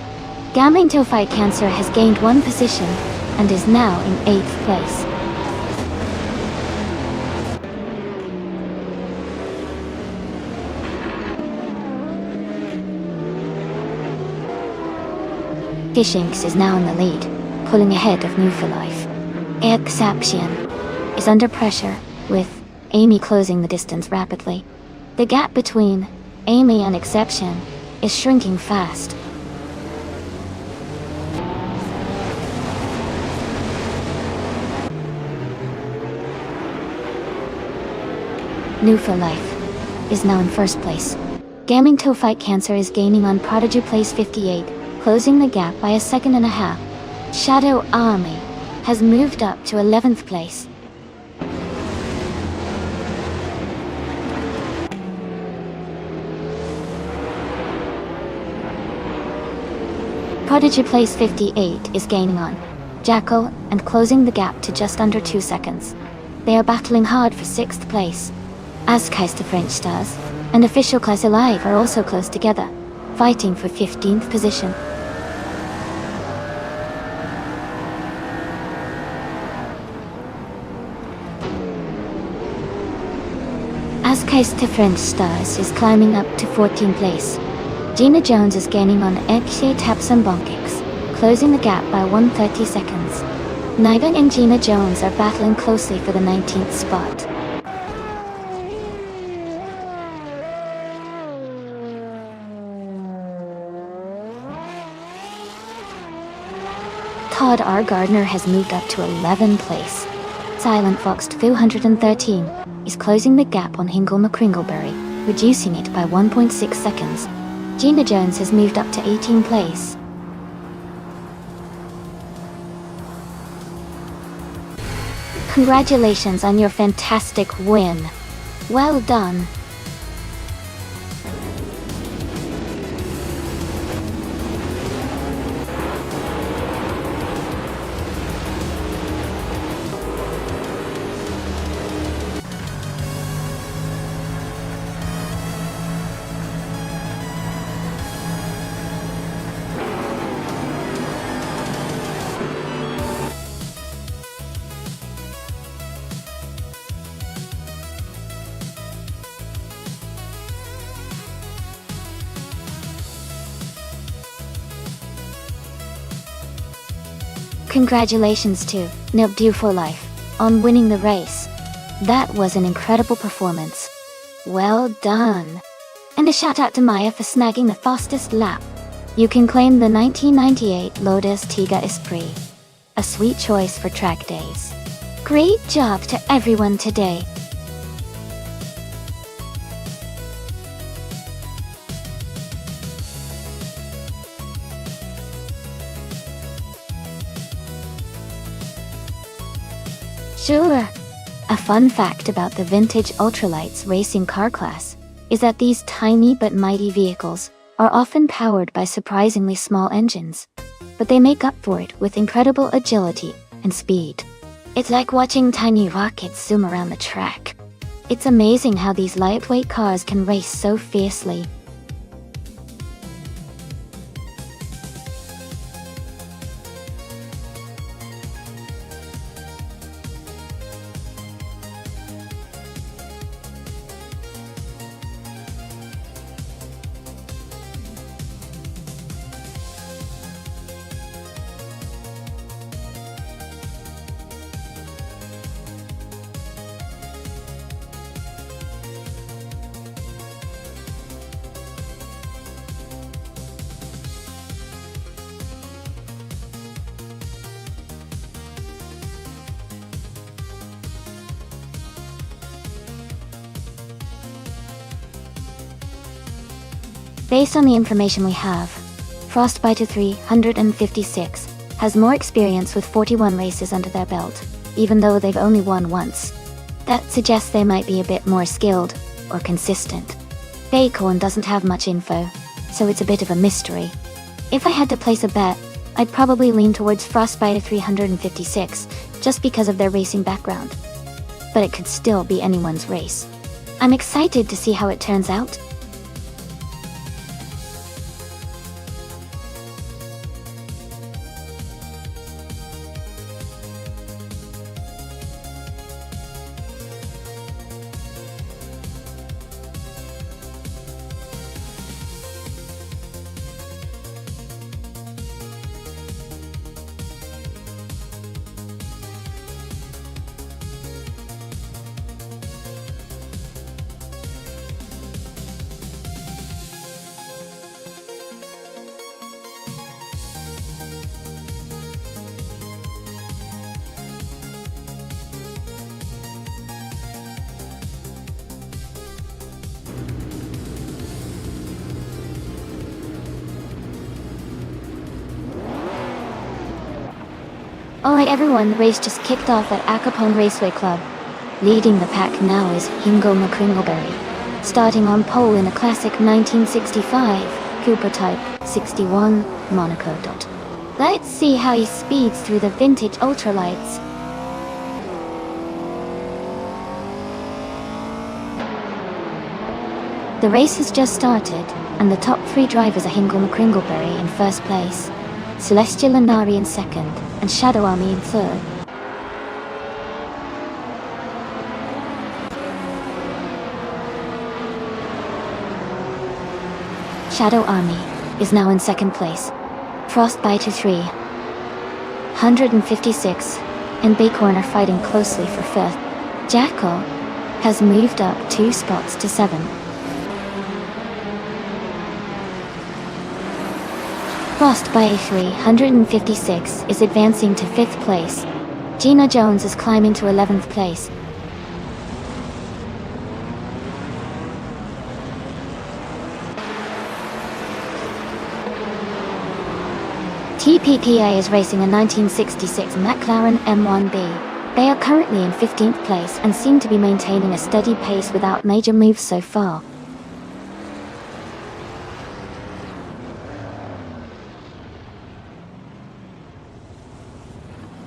Gaming Toe Fight Cancer has gained 1 position and is now in 8th place. Fishinks is now in the lead, pulling ahead of Move for Life. Exception is under pressure, with Amy closing the distance rapidly. The gap between Amy and Exception is shrinking fast. Move for Life is now in 1st place. Gaming Toe Fight Cancer is gaining on Prodigy Place 58, closing the gap by 1.5 seconds. Shadow Army has moved up to 11th place. Prodigy Place 58 is gaining on Jackal and closing the gap to just under 2 seconds. They are battling hard for 6th place. Askeister French Stars and Official Class Alive are also close together, fighting for 15th position. Askeister French Stars is climbing up to 14th place. Gina Jones is gaining on Exie Taps and Bonkix, closing the gap by 130 seconds. Niven and Gina Jones are battling closely for the 19th spot. Todd Gardner has moved up to 11th place. Silent Fox 213 is closing the gap on Hingle McCringleberry, reducing it by 1.6 seconds. Gina Jones has moved up to 18th place. Congratulations on your fantastic win. Well done. Congratulations to Nobdu for Life on winning the race. That was an incredible performance. Well done. And a shout out to Maya for snagging the fastest lap. You can claim the 1998 Lotus Tiga Esprit. A sweet choice for track days. Great job to everyone today. Sure. A fun fact about the vintage ultralights racing car class is that these tiny but mighty vehicles are often powered by surprisingly small engines, but they make up for it with incredible agility and speed. It's like watching tiny rockets zoom around the track. It's amazing how these lightweight cars can race so fiercely. Based on the information we have, Frostbiter 356 has more experience with 41 races under their belt, even though they've only won once. That suggests they might be a bit more skilled or consistent. Acorn doesn't have much info, so it's a bit of a mystery. If I had to place a bet, I'd probably lean towards Frostbiter 356 just because of their racing background. But it could still be anyone's race. I'm excited to see how it turns out. Alright everyone, the race just kicked off at Acapone Raceway Club. Leading the pack now is Hingo McCringleberry, starting on pole in a classic 1965 Cooper Type 61 Monaco dot. Let's see how he speeds through the vintage ultralights. The race has just started, and the top three drivers are Hingo McCringleberry in first place, Celestia Lanari in second, and Shadow Army in third. Shadow Army is now in second place. Frostbiter 356 and Bacorn are fighting closely for fifth. Jackal has moved up 2 spots to 7. Frostbite 356 is advancing to 5th place. Gina Jones is climbing to 11th place. TPPA is racing a 1966 McLaren M1B. They are currently in 15th place and seem to be maintaining a steady pace without major moves so far.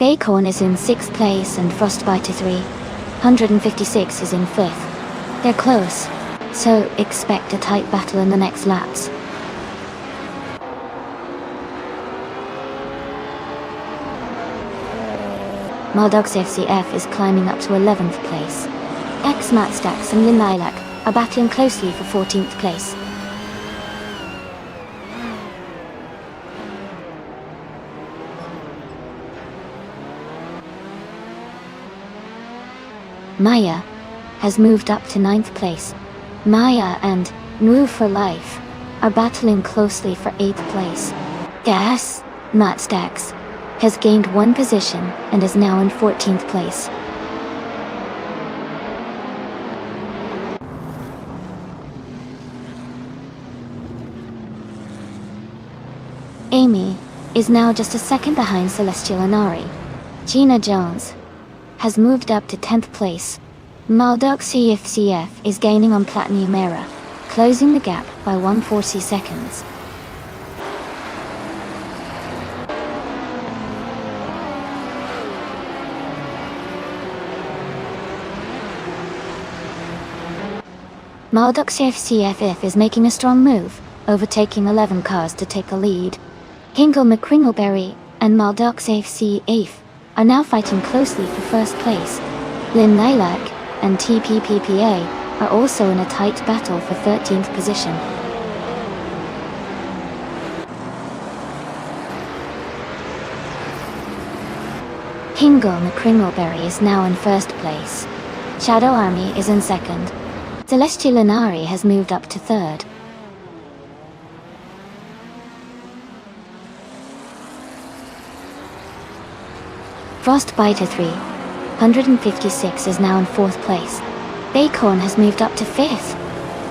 Acorn is in 6th place and Frostbiter 356 is in 5th. They're close, so expect a tight battle in the next laps. Maldogs FCF is climbing up to 11th place. X Matstax and Lin Lilac are battling closely for 14th place. Maya has moved up to 9th place. Maya and Wu for Life are battling closely for 8th place. Gas, Not Stacks, has gained 1 position and is now in 14th place. Amy is now just a second behind Celestial Inari. Gina Jones has moved up to 10th place. Maldok CFCF is gaining on Platinum Era, closing the gap by 140 seconds. Maldok CFCF is making a strong move, overtaking 11 cars to take a lead. Hingle McCringleberry and Maldok CFCF are now fighting closely for first place. Lynn Lilac and TPPPA are also in a tight battle for 13th position. Hingle McCringleberry is now in first place. Shadow Army is in second. Celestial Inari has moved up to third. Frostbiter 356 is now in 4th place. Bacorn has moved up to 5th.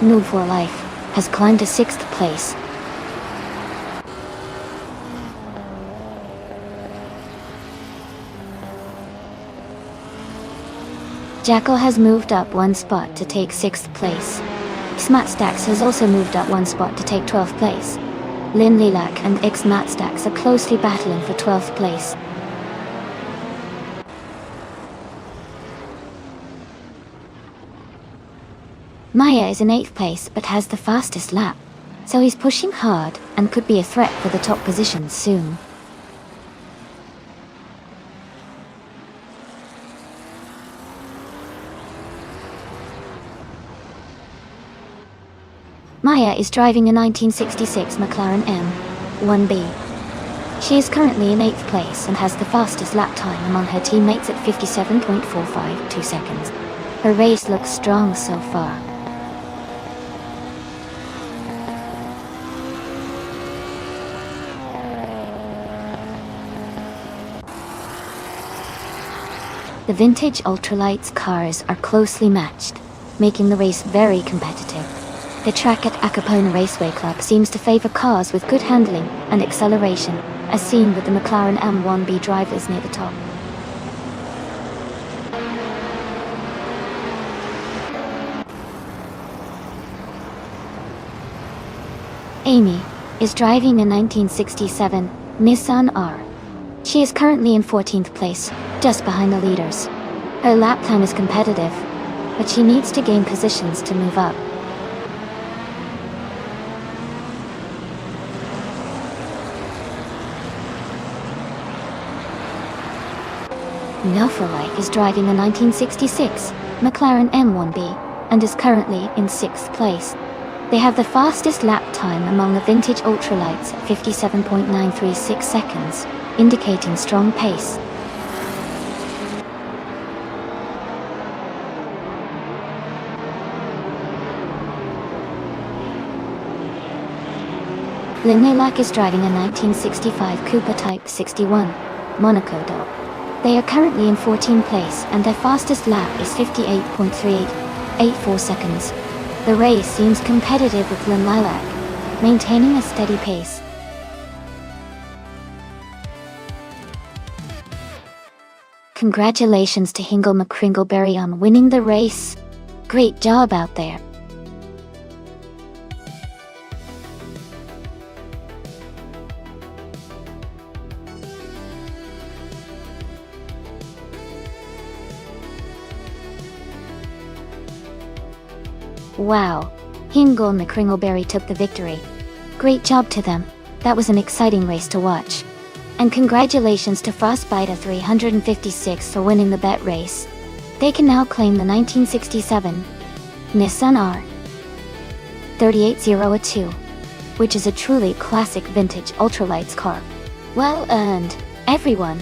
New for Life has climbed to 6th place. Jackal has moved up 1 spot to take 6th place. Xmatstacks has also moved up 1 spot to take 12th place. Lynn Lilac and Xmatstacks are closely battling for 12th place. Maya is in 8th place but has the fastest lap, so he's pushing hard and could be a threat for the top positions soon. Maya is driving a 1966 McLaren M1B. She is currently in 8th place and has the fastest lap time among her teammates at 57.452 seconds. Her race looks strong so far. The vintage ultralights cars are closely matched, making the race very competitive. The track at Acapona Raceway Club seems to favor cars with good handling and acceleration, as seen with the McLaren M1B drivers near the top. Amy is driving a 1967 Nissan R. She is currently in 14th place, just behind the leaders. Her lap time is competitive, but she needs to gain positions to move up. Nofolike is driving a 1966 McLaren M1B and is currently in 6th place. They have the fastest lap time among the vintage ultralights at 57.936 seconds, indicating strong pace. Linnelak is driving a 1965 Cooper Type 61 Monaco Dog. They are currently in 14th place and their fastest lap is 58.3884 seconds. The race seems competitive with Linnelak, maintaining a steady pace. Congratulations to Hingle McCringleberry on winning the race. Great job out there. Wow, Hingle and McCringleberry took the victory. Great job to them. That was an exciting race to watch. And congratulations to Frostbiter 356 for winning the bet race. They can now claim the 1967 Nissan R 38002, which is a truly classic vintage ultralights car. Well earned, everyone.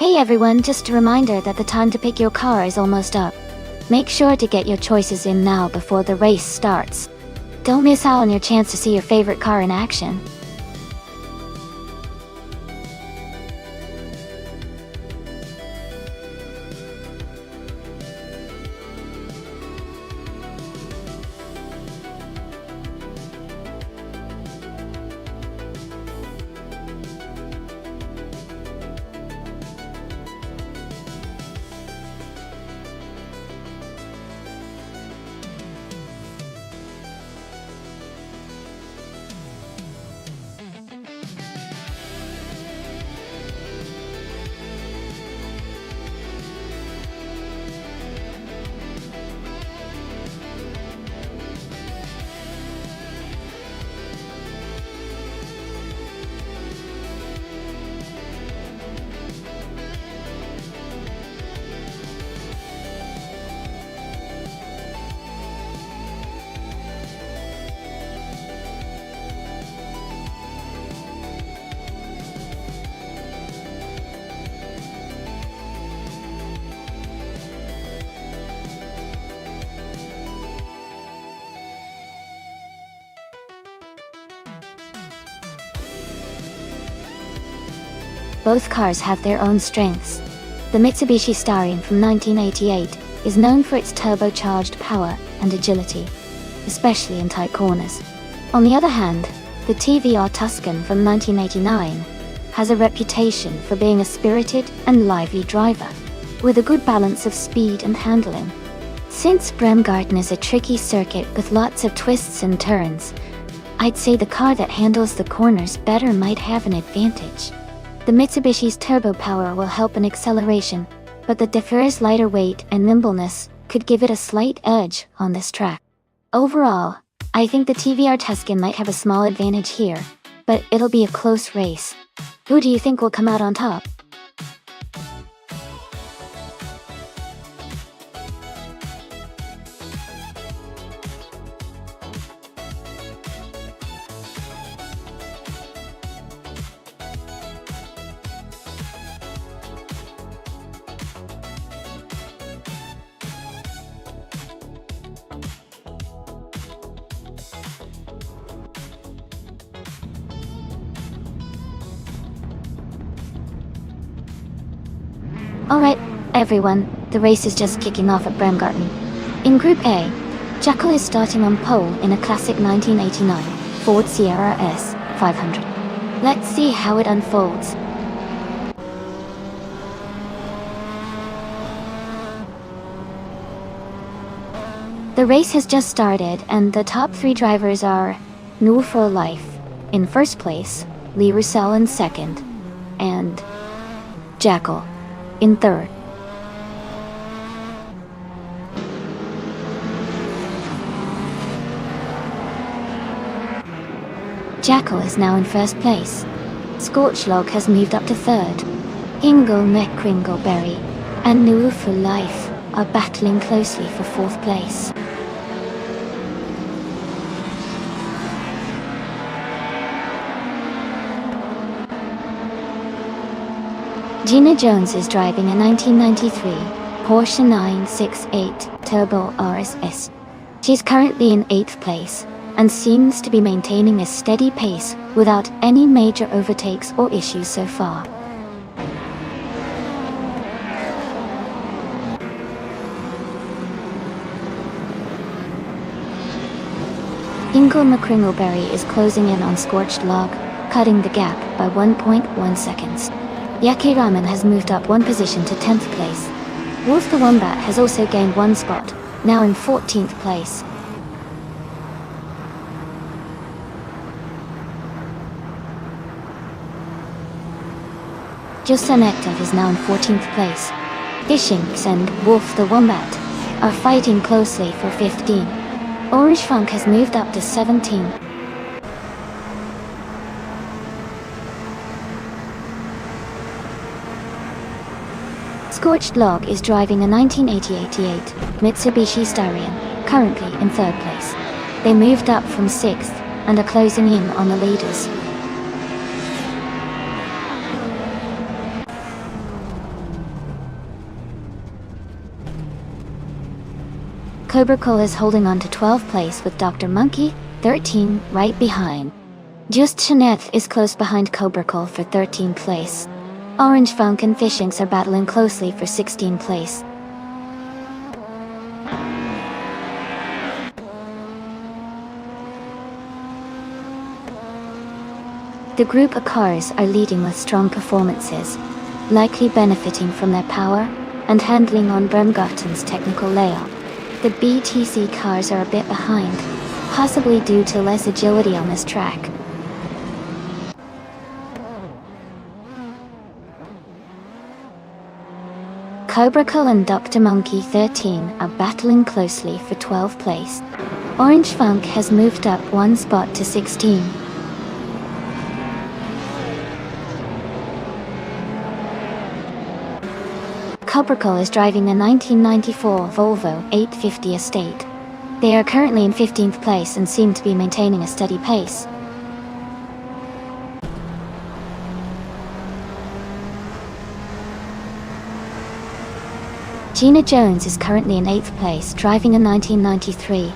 Hey everyone, just a reminder that the time to pick your car is almost up. Make sure to get your choices in now before the race starts. Don't miss out on your chance to see your favorite car in action. Both cars have their own strengths. The Mitsubishi Starion from 1988 is known for its turbocharged power and agility, especially in tight corners. On the other hand, the TVR Tuscan from 1989 has a reputation for being a spirited and lively driver, with a good balance of speed and handling. Since Bremgarten is a tricky circuit with lots of twists and turns, I'd say the car that handles the corners better might have an advantage. The Mitsubishi's turbo power will help in acceleration, but the Defer's lighter weight and nimbleness could give it a slight edge on this track. Overall, I think the TVR Tuscan might have a small advantage here, but it'll be a close race. Who do you think will come out on top? Alright, everyone, the race is just kicking off at Bremgarten. In Group A, Jackal is starting on pole in a classic 1989 Ford Sierra S 500. Let's see how it unfolds. The race has just started, and the top three drivers are New for Life in first place, Lee Russell in second, and Jackal in third. Jackal is now in first place. Scorchlog has moved up to third. Ingle McCringleberry and New for Life are battling closely for fourth place. Gina Jones is driving a 1993 Porsche 968 Turbo RSS. She's currently in 8th place and seems to be maintaining a steady pace without any major overtakes or issues so far. Ingle McCringleberry is closing in on Scorched Log, cutting the gap by 1.1 seconds. Yaki Ramen has moved up one position to 10th place. Wolf the Wombat has also gained one spot, now in 14th place. Josanekov is now in 14th place. Fishinks and Wolf the Wombat are fighting closely for 15. Orange Funk has moved up to 17. Scorched Log is driving a 1988 Mitsubishi Starion, currently in 3rd place. They moved up from 6th and are closing in on the leaders. Cobra Cola is holding on to 12th place with Dr. Monkey, 13, right behind. Just Jeanette is close behind Cobra Cola for 13th place. Orange Funk and Fishinks are battling closely for 16th place. The group of cars are leading with strong performances, likely benefiting from their power and handling on Bremgarten's technical layout. The BTC cars are a bit behind, possibly due to less agility on this track. Cobra Cola and Dr. Monkey 13 are battling closely for 12th place. Orange Funk has moved up one spot to 16. Cobra Cola is driving a 1994 Volvo 850 Estate. They are currently in 15th place and seem to be maintaining a steady pace. Gina Jones is currently in 8th place, driving a 1993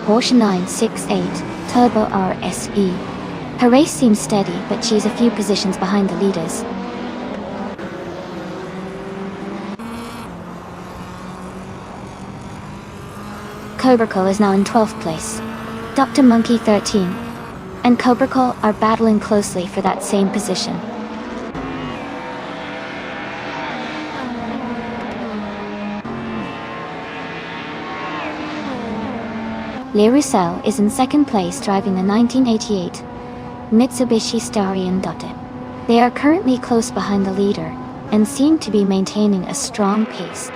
Porsche 968 Turbo RSE. Her race seems steady, but she's a few positions behind the leaders. Cobra Cola is now in 12th place. Dr. Monkey 13 and Cobra Cola are battling closely for that same position. Le Roussel is in 2nd place, driving a 1988 Mitsubishi Starion Dotte. They are currently close behind the leader and seem to be maintaining a strong pace.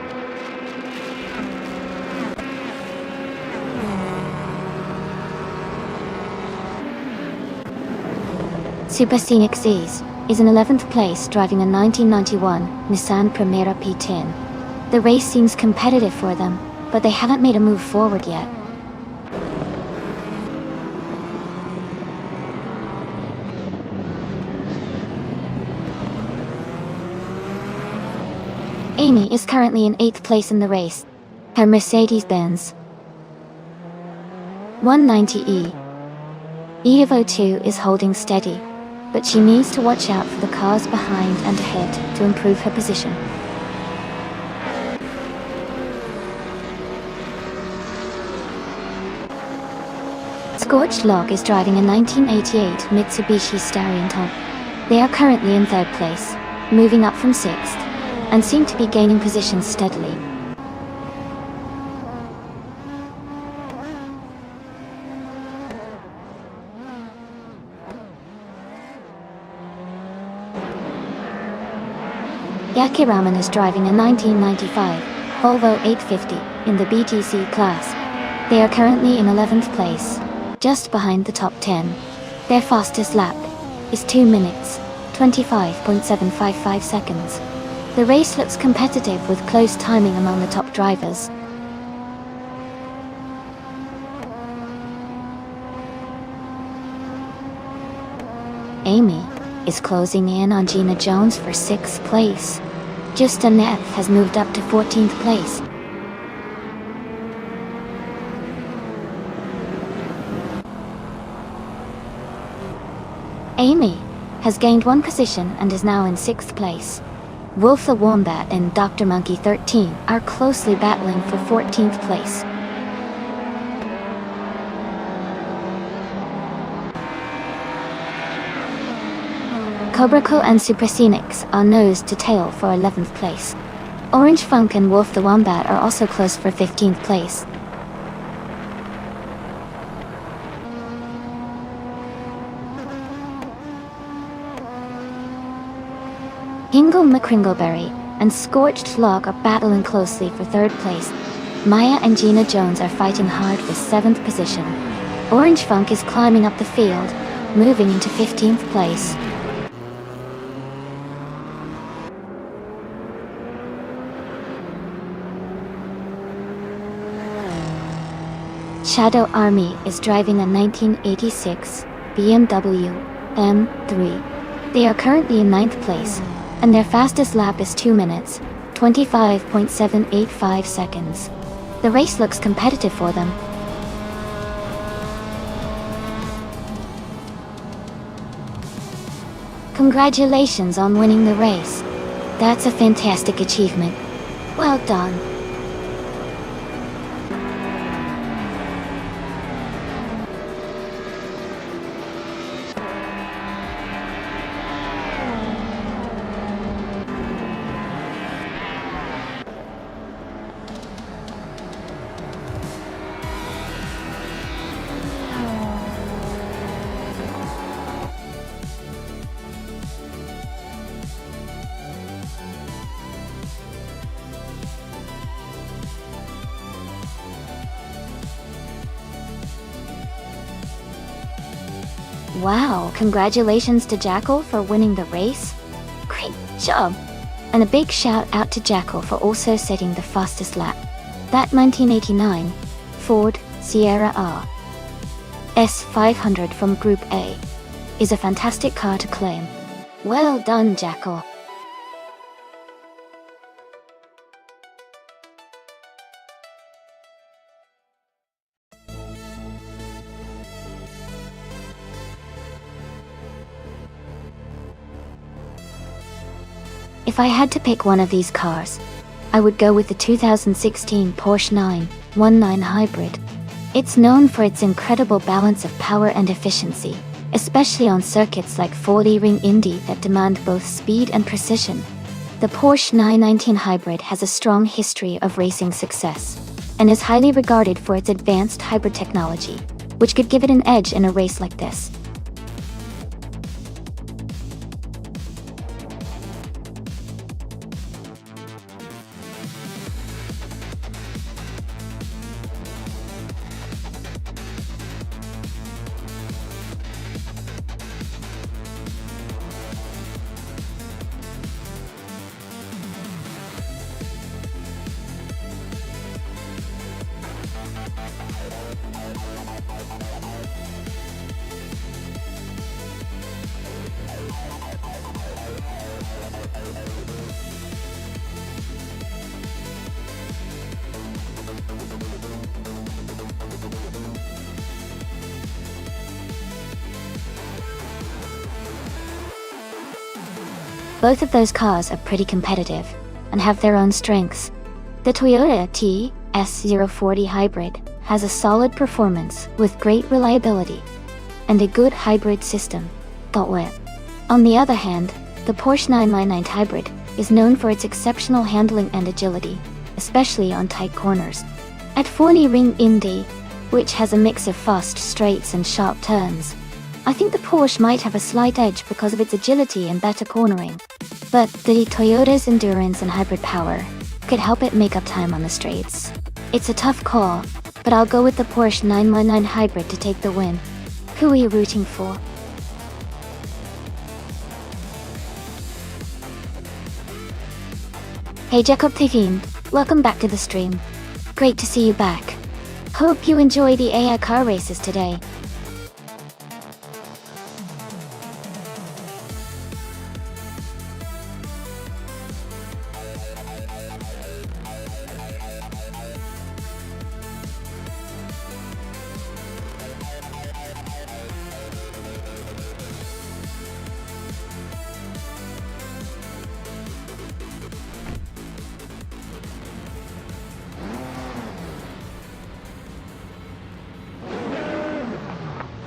Supersonic Z's is in 11th place, driving a 1991 Nissan Primera P10. The race seems competitive for them, but they haven't made a move forward yet. Amy is currently in 8th place in the race. Her Mercedes-Benz 190E Evo 2 is holding steady, but she needs to watch out for the cars behind and ahead to improve her position. Scorched Log is driving a 1988 Mitsubishi Starion Top. They are currently in 3rd place, moving up from 6th, and seem to be gaining positions steadily. Yaki Raman is driving a 1995 Volvo 850 in the BTC class. They are currently in 11th place, just behind the top 10. Their fastest lap is 2 minutes, 25.755 seconds. The race looks competitive with close timing among the top drivers. Amy is closing in on Gina Jones for 6th place. Just Annette has moved up to 14th place. Amy has gained one position and is now in 6th place. Wolf the Wombat and Dr. Monkey 13 are closely battling for 14th place. Cobra Cola and Supersonics are nose to tail for 11th place. Orange Funk and Wolf the Wombat are also close for 15th place. Hingle McCringleberry and Scorched Log are battling closely for 3rd place. Maya and Gina Jones are fighting hard for 7th position. Orange Funk is climbing up the field, moving into 15th place. Shadow Army is driving a 1986 BMW M3. They are currently in 9th place, and their fastest lap is 2 minutes, 25.785 seconds. The race looks competitive for them. Congratulations on winning the race. That's a fantastic achievement. Well done. Wow, congratulations to Jackal for winning the race. Great job! And a big shout out to Jackal for also setting the fastest lap. That 1989 Ford Sierra R S500 from Group A is a fantastic car to claim. Well done, Jackal. If I had to pick one of these cars, I would go with the 2016 Porsche 919 Hybrid. It's known for its incredible balance of power and efficiency, especially on circuits like 40 Ring Indy that demand both speed and precision. The Porsche 919 Hybrid has a strong history of racing success, and is highly regarded for its advanced hybrid technology, which could give it an edge in a race like this. Both of those cars are pretty competitive and have their own strengths. The Toyota TS040 Hybrid has a solid performance with great reliability and a good hybrid system. On the other hand, the Porsche 999 Hybrid is known for its exceptional handling and agility, especially on tight corners. At 40 Ring Indy, which has a mix of fast straights and sharp turns, I think the Porsche might have a slight edge because of its agility and better cornering. But the Toyota's endurance and hybrid power could help it make up time on the straights. It's a tough call, but I'll go with the Porsche 919 Hybrid to take the win. Who are you rooting for? Hey Jacob Tivin, welcome back to the stream. Great to see you back. Hope you enjoy the AI car races today.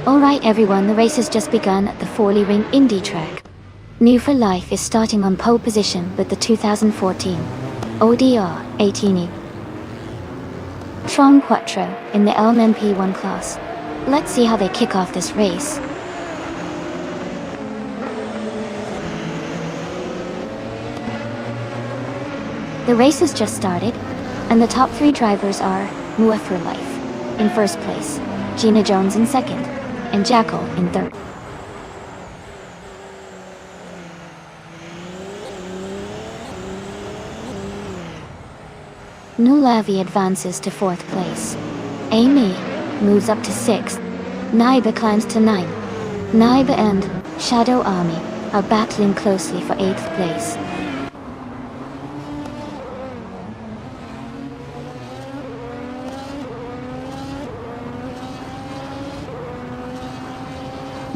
Alright everyone, the race has just begun at the 40 Ring Indy track. New for Life is starting on pole position with the 2014 ODR 18E Tron Quattro in the LMP1 class. Let's see how they kick off this race. The race has just started, and the top three drivers are New for Life in first place, Gina Jones in second, and Jackal in third. Nulavi advances to fourth place. Amy moves up to sixth. Naiba climbs to ninth. Naiba and Shadow Army are battling closely for eighth place.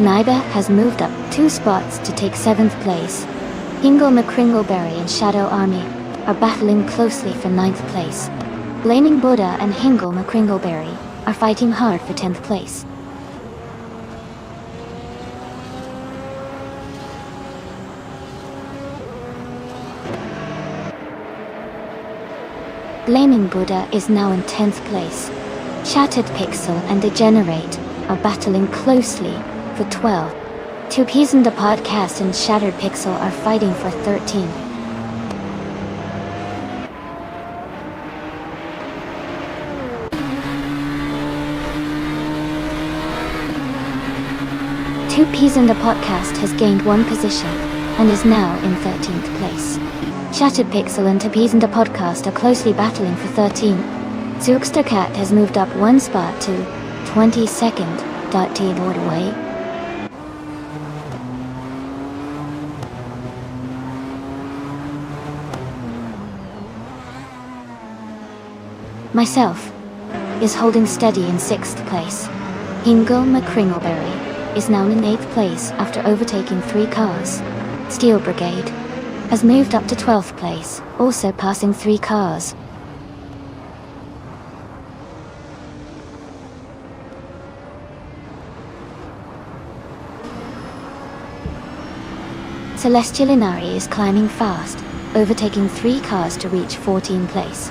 Naiba has moved up 2 spots to take 7th place. Hingle McCringleberry and Shadow Army are battling closely for 9th place. Blaming Buddha and Hingle McCringleberry are fighting hard for 10th place. Blaming Buddha is now in 10th place. Shattered Pixel and Degenerate are battling closely for 12. Two Peas in the Podcast and Shattered Pixel are fighting for 13. Two Peas in the Podcast has gained 1 position and is now in 13th place. Shattered Pixel and Two Peas in the Podcast are closely battling for 13. Zookster Cat has moved up 1 spot to 22nd. Lord away. Myself is holding steady in 6th place. Hingle McCringleberry is now in 8th place after overtaking 3 cars. Steel Brigade has moved up to 12th place, also passing 3 cars. Celestial Inari is climbing fast, overtaking 3 cars to reach 14th place.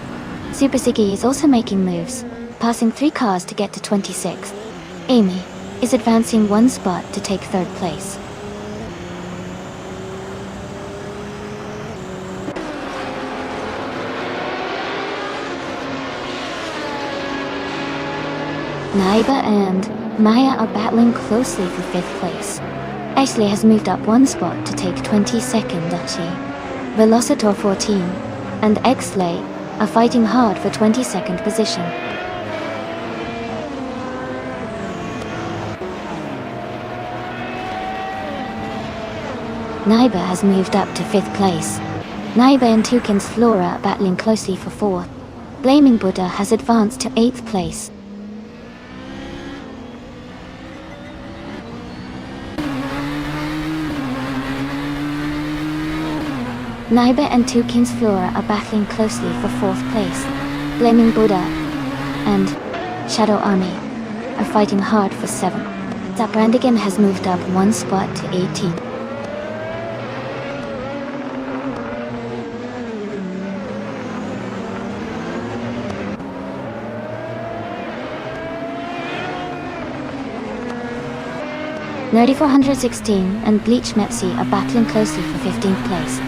Super Ziggy is also making moves, passing 3 cars to get to 26th. Amy is advancing 1 spot to take 3rd place. Naiba and Maya are battling closely for 5th place. Ashley has moved up 1 spot to take 22nd. Velocitor 14 and Xlay are fighting hard for 22nd position. Naiba has moved up to 5th place. Naiba and Toucan's Flora are battling closely for 4th. Blaming Buddha has advanced to 8th place. Naiba and Toucan's Flora are battling closely for 4th place. Blaming Buddha and Shadow Army are fighting hard for 7th. Zaprandigan has moved up 1 spot to 18. Nerdy416 and Bleach Mepsi are battling closely for 15th place.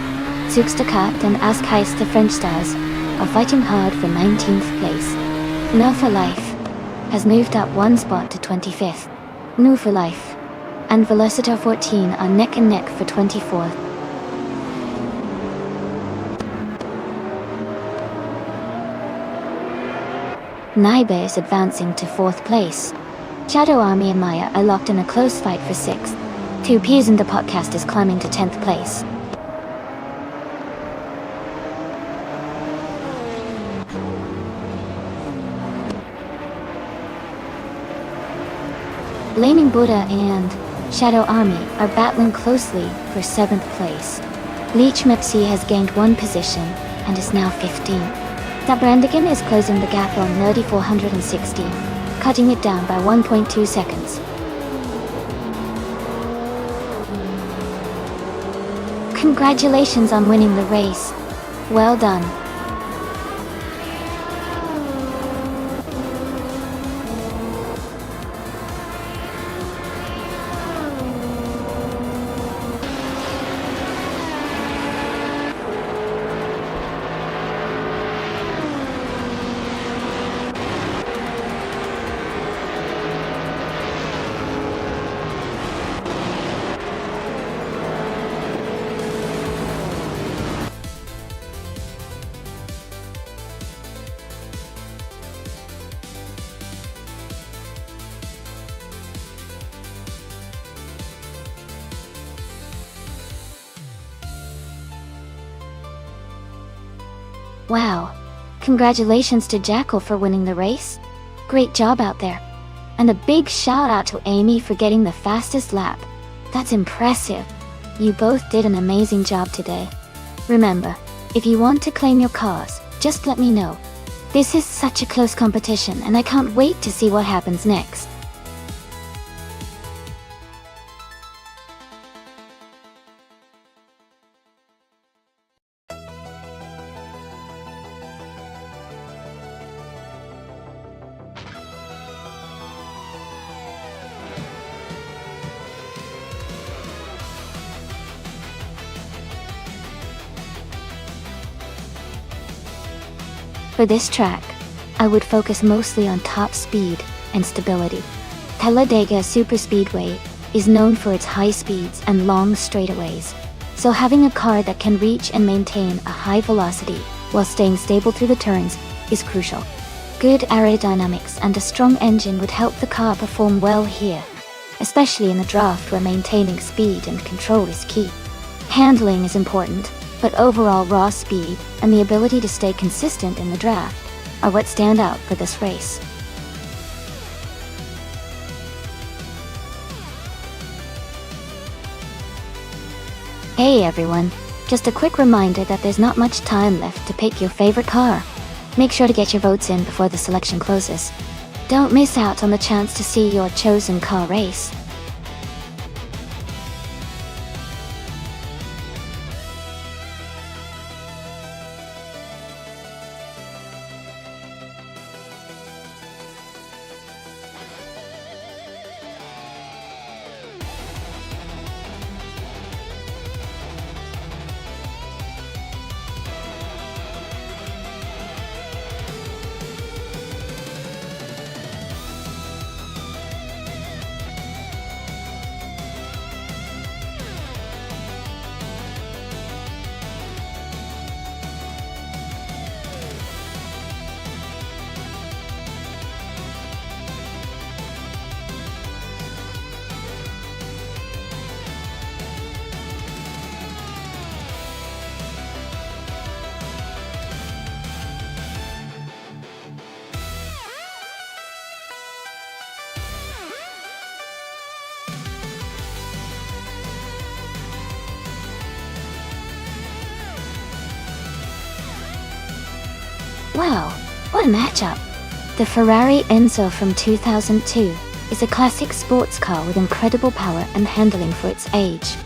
Zookster Cat and Askheist the French Stars are fighting hard for 19th place. No for Life has moved up 1 spot to 25th. No for Life and Velocitor 14 are neck and neck for 24th. Naiba is advancing to 4th place. Shadow Army and Maya are locked in a close fight for 6th. Two Peas in the Podcast is climbing to 10th place. Blaming Buddha and Shadow Army are battling closely for 7th place. Bleach Mepsi has gained 1 position and is now 15. Zabrandigan is closing the gap on Nerdy416, cutting it down by 1.2 seconds. Congratulations on winning the race. Well done. Wow. Congratulations to Jackal for winning the race. Great job out there. And a big shout out to Amy for getting the fastest lap. That's impressive. You both did an amazing job today. Remember, if you want to claim your cars, just let me know. This is such a close competition and I can't wait to see what happens next. For this track, I would focus mostly on top speed and stability. Talladega Superspeedway is known for its high speeds and long straightaways, so having a car that can reach and maintain a high velocity while staying stable through the turns is crucial. Good aerodynamics and a strong engine would help the car perform well here, especially in the draft where maintaining speed and control is key. Handling is important, but overall raw speed and the ability to stay consistent in the draft are what stand out for this race. Hey everyone, just a quick reminder that there's not much time left to pick your favorite car. Make sure to get your votes in before the selection closes. Don't miss out on the chance to see your chosen car race. Wow, what a matchup! The Ferrari Enzo from 2002 is a classic sports car with incredible power and handling for its age.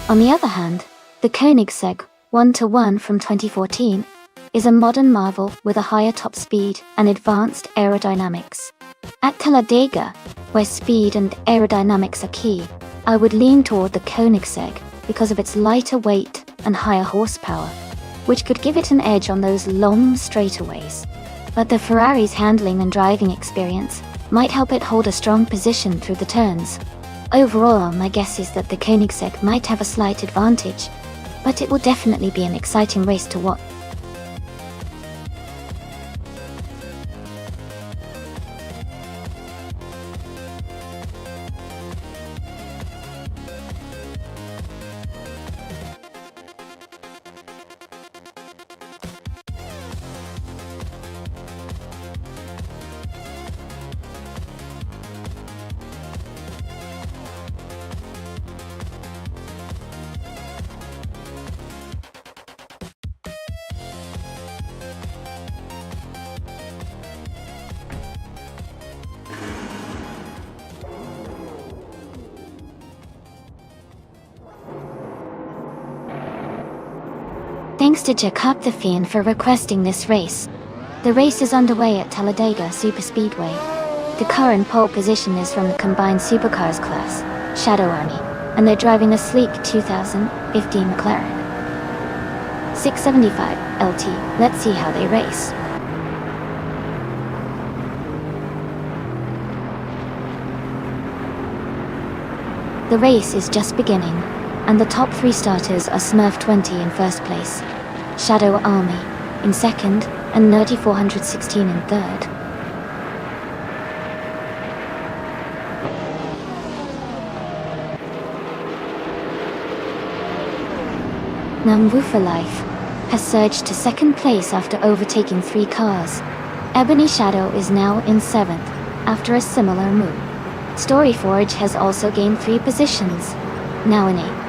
On the other hand, the Koenigsegg 1-1 from 2014 is a modern marvel with a higher top speed and advanced aerodynamics. At Talladega, where speed and aerodynamics are key, I would lean toward the Koenigsegg because of its lighter weight and higher horsepower, which could give it an edge on those long straightaways. But the Ferrari's handling and driving experience might help it hold a strong position through the turns. Overall, my guess is that the Koenigsegg might have a slight advantage, but it will definitely be an exciting race to watch. Thanks to Jakob the Fiend for requesting this race. The race is underway at Talladega Superspeedway. The car in pole position is from the combined supercars class, Shadow Army, and they're driving a sleek 2015 McLaren 675 LT. Let's see how they race. The race is just beginning, and the top three starters are Smurf 20 in first place, Shadow Army in second, and Nerdy 416 in third. Nambu for Life has surged to second place after overtaking three cars. Ebony Shadow is now in seventh, after a similar move. Storyforge has also gained 3 positions, now in 8th.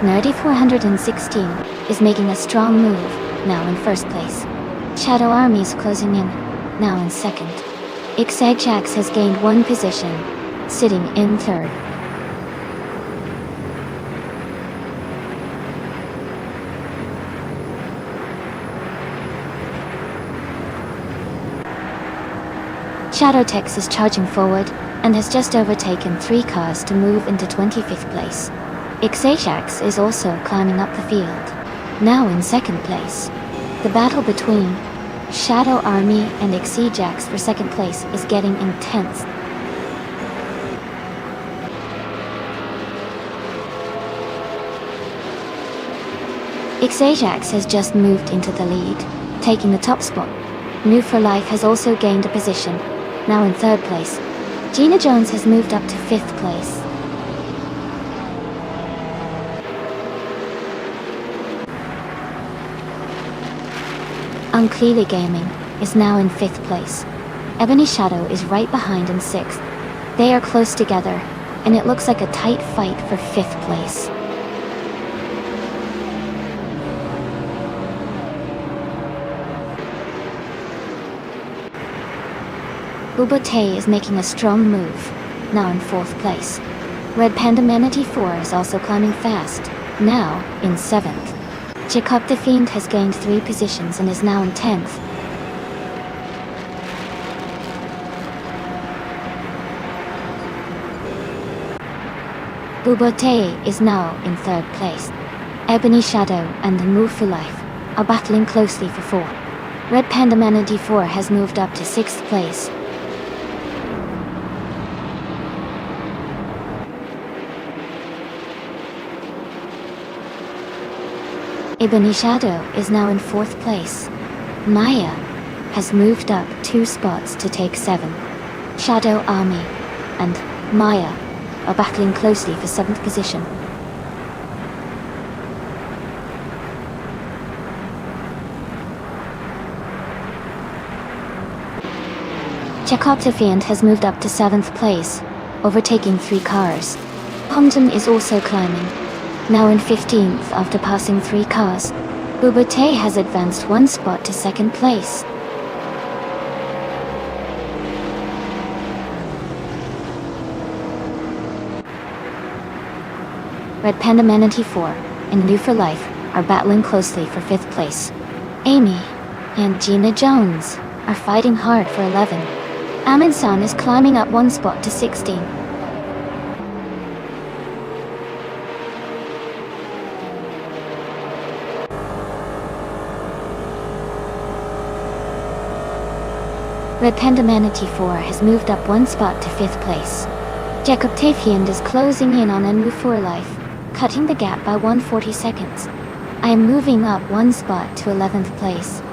Nerdy 416 is making a strong move, now in 1st place. Shadow Army is closing in, now in 2nd. Xajax has gained 1 position, sitting in 3rd. Shadowtex is charging forward, and has just overtaken 3 cars to move into 25th place. Xajax is also climbing up the field, now in 2nd place. The battle between Shadow Army and Xajax for 2nd place is getting intense. Xajax has just moved into the lead, taking the top spot. New for Life has also gained a position, now in 3rd place. Gina Jones has moved up to 5th place. Unclearly Gaming is now in 5th place. Ebony Shadow is right behind in 6th. They are close together, and it looks like a tight fight for 5th place. Bubote is making a strong move, now in 4th place. Red Panda Manatee 4 is also climbing fast, now in 7th. Jacob the Fiend has gained 3 positions and is now in 10th. Bubote is now in 3rd place. Ebony Shadow and the Move for Life are battling closely for 4. Red Panda Manatee 4 has moved up to 6th place. Ebony Shadow is now in 4th place. Maya has moved up 2 spots to take 7. Shadow Army and Maya are battling closely for 7th position. Chekoptafiant has moved up to 7th place, overtaking 3 cars. Pomton is also climbing, now in 15th after passing 3 cars. Bubote has advanced 1 spot to 2nd place. Red Panda Manatee 4 and New for Life are battling closely for 5th place. Amy and Gina Jones are fighting hard for 11. Amin-san is climbing up 1 spot to 16. Red Panda Manatee 4 has moved up 1 spot to 5th place. Jacob Tafiand is closing in on Enwu for Life, cutting the gap by 140 seconds. I am moving up 1 spot to 11th place.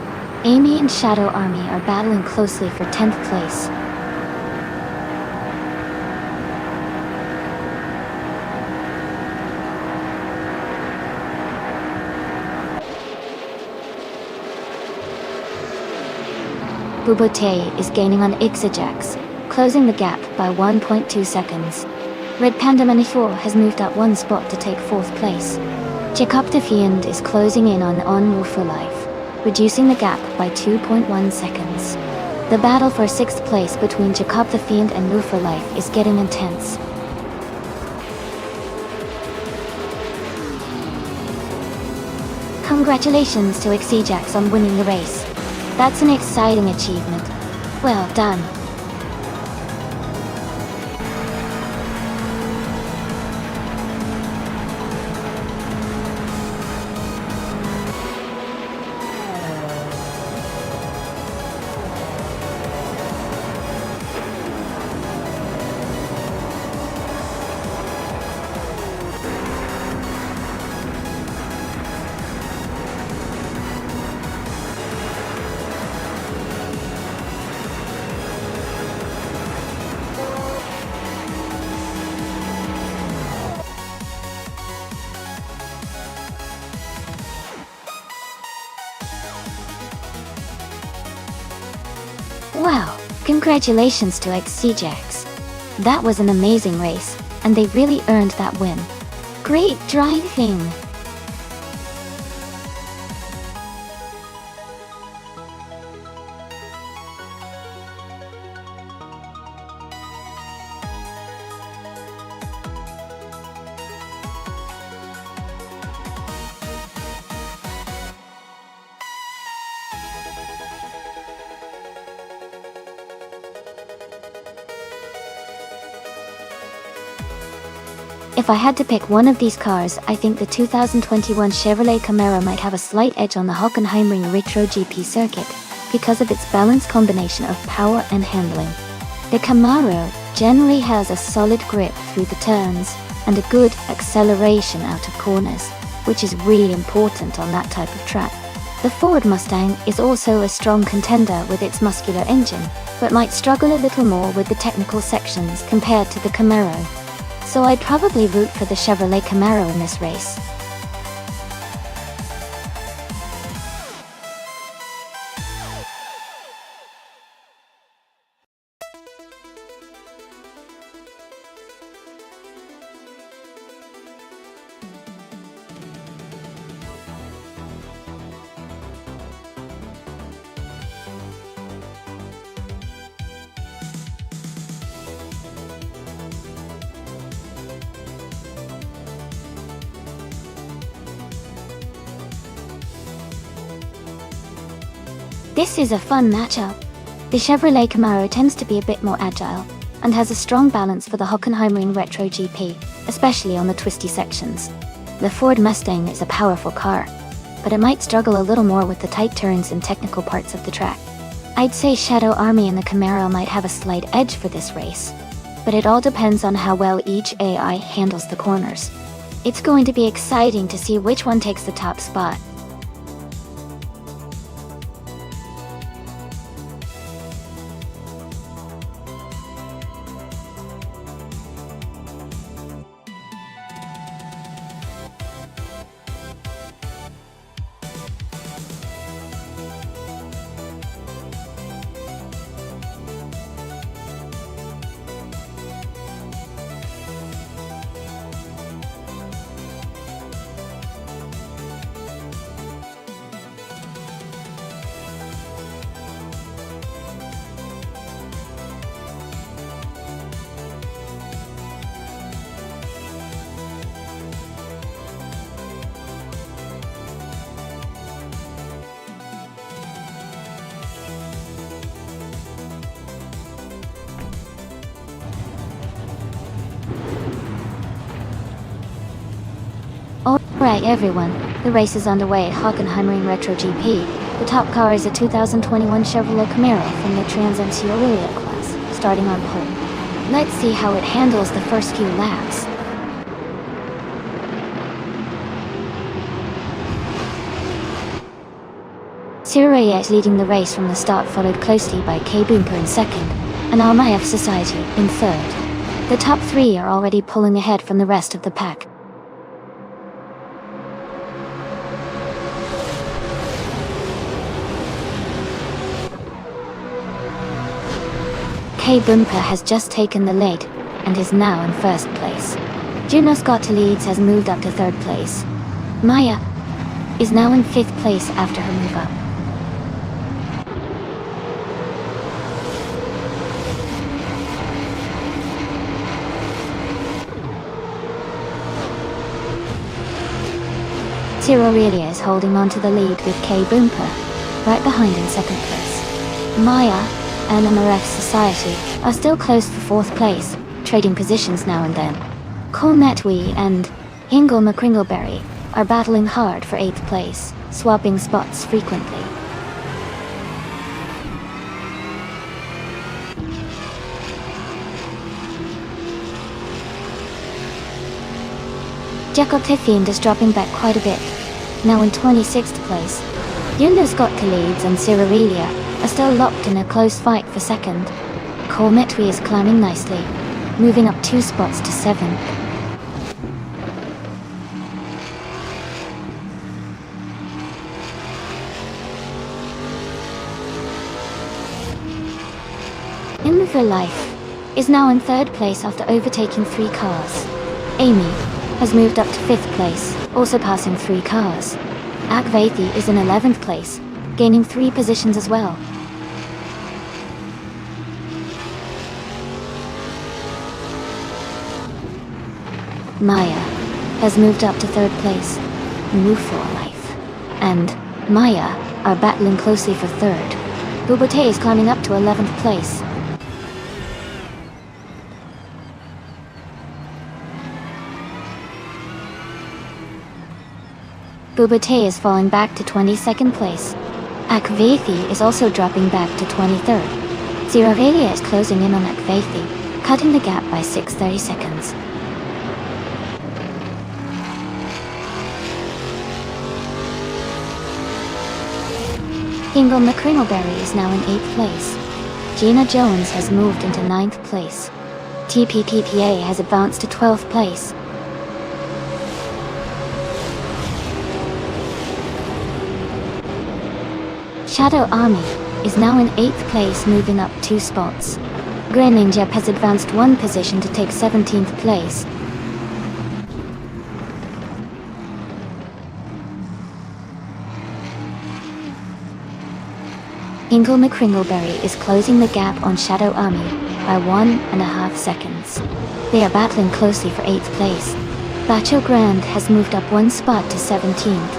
Amy and Shadow Army are battling closely for 10th place. Bubote is gaining on Xajax, closing the gap by 1.2 seconds. Red Panda Manifur has moved up 1 spot to take 4th place. Jacob Defiant is closing in on Onwu for Life, reducing the gap by 2.1 seconds. The battle for 6th place between Jacob Defiant and Wu for Life is getting intense. Congratulations to Xajax on winning the race. That's an exciting achievement. Well done. Congratulations to XCJax. That was an amazing race, and they really earned that win. Great driving! If I had to pick one of these cars, I think the 2021 Chevrolet Camaro might have a slight edge on the Hockenheimring Retro GP circuit, because of its balanced combination of power and handling. The Camaro generally has a solid grip through the turns, and a good acceleration out of corners, which is really important on that type of track. The Ford Mustang is also a strong contender with its muscular engine, but might struggle a little more with the technical sections compared to the Camaro. So I'd probably root for the Chevrolet Camaro in this race. This is a fun matchup. The Chevrolet Camaro tends to be a bit more agile, and has a strong balance for the Hockenheimring Retro GP, especially on the twisty sections. The Ford Mustang is a powerful car, but it might struggle a little more with the tight turns and technical parts of the track. I'd say Shadow Army and the Camaro might have a slight edge for this race, but it all depends on how well each AI handles the corners. It's going to be exciting to see which one takes the top spot. Alright everyone, the race is underway at Hockenheimring Retro GP. The top car is a 2021 Chevrolet Camaro from the Trans Am Aurelia class, starting on pole. Let's see how it handles the first few laps. Aurelia is leading the race from the start, followed closely by K Bunker in second, and Almayev Society in third. The top three are already pulling ahead from the rest of the pack. K Bunker has just taken the lead, and is now in first place. Juno Scott Leeds has moved up to third place. Maya is now in fifth place after her move up. Aurelia is holding on to the lead with K Bunker right behind in second place. Maya and MRF Society are still close for fourth place, trading positions now and then. Cole Metwee and Hingle McCringleberry are battling hard for eighth place, swapping spots frequently. Jacob Tiffiend is dropping back quite a bit, now in 26th place. Yundo Scott Leeds and Aurelia are still locked in a close fight for second. Cole Metwee is climbing nicely, moving up 2 spots to 7th. New for Life is now in 3rd place after overtaking 3 cars. Amy has moved up to 5th place, also passing 3 cars. Akvethi is in 11th place, gaining 3 positions as well. Maya has moved up to 3rd place. New for Life and Maya are battling closely for 3rd. Bubate is climbing up to 11th place. Bubate is falling back to 22nd place. Akvethi is also dropping back to 23rd. Ziravelia is closing in on Akvethi, cutting the gap by 630 seconds. Hingle McCringleberry is now in 8th place. Gina Jones has moved into 9th place. TPPPA has advanced to 12th place. Shadow Army is now in 8th place, moving up 2 spots. Greninja has advanced 1 position to take 17th place. Hingle McCringleberry is closing the gap on Shadow Army by 1.5 seconds. They are battling closely for 8th place. Bacho Grand has moved up 1 spot to 17th.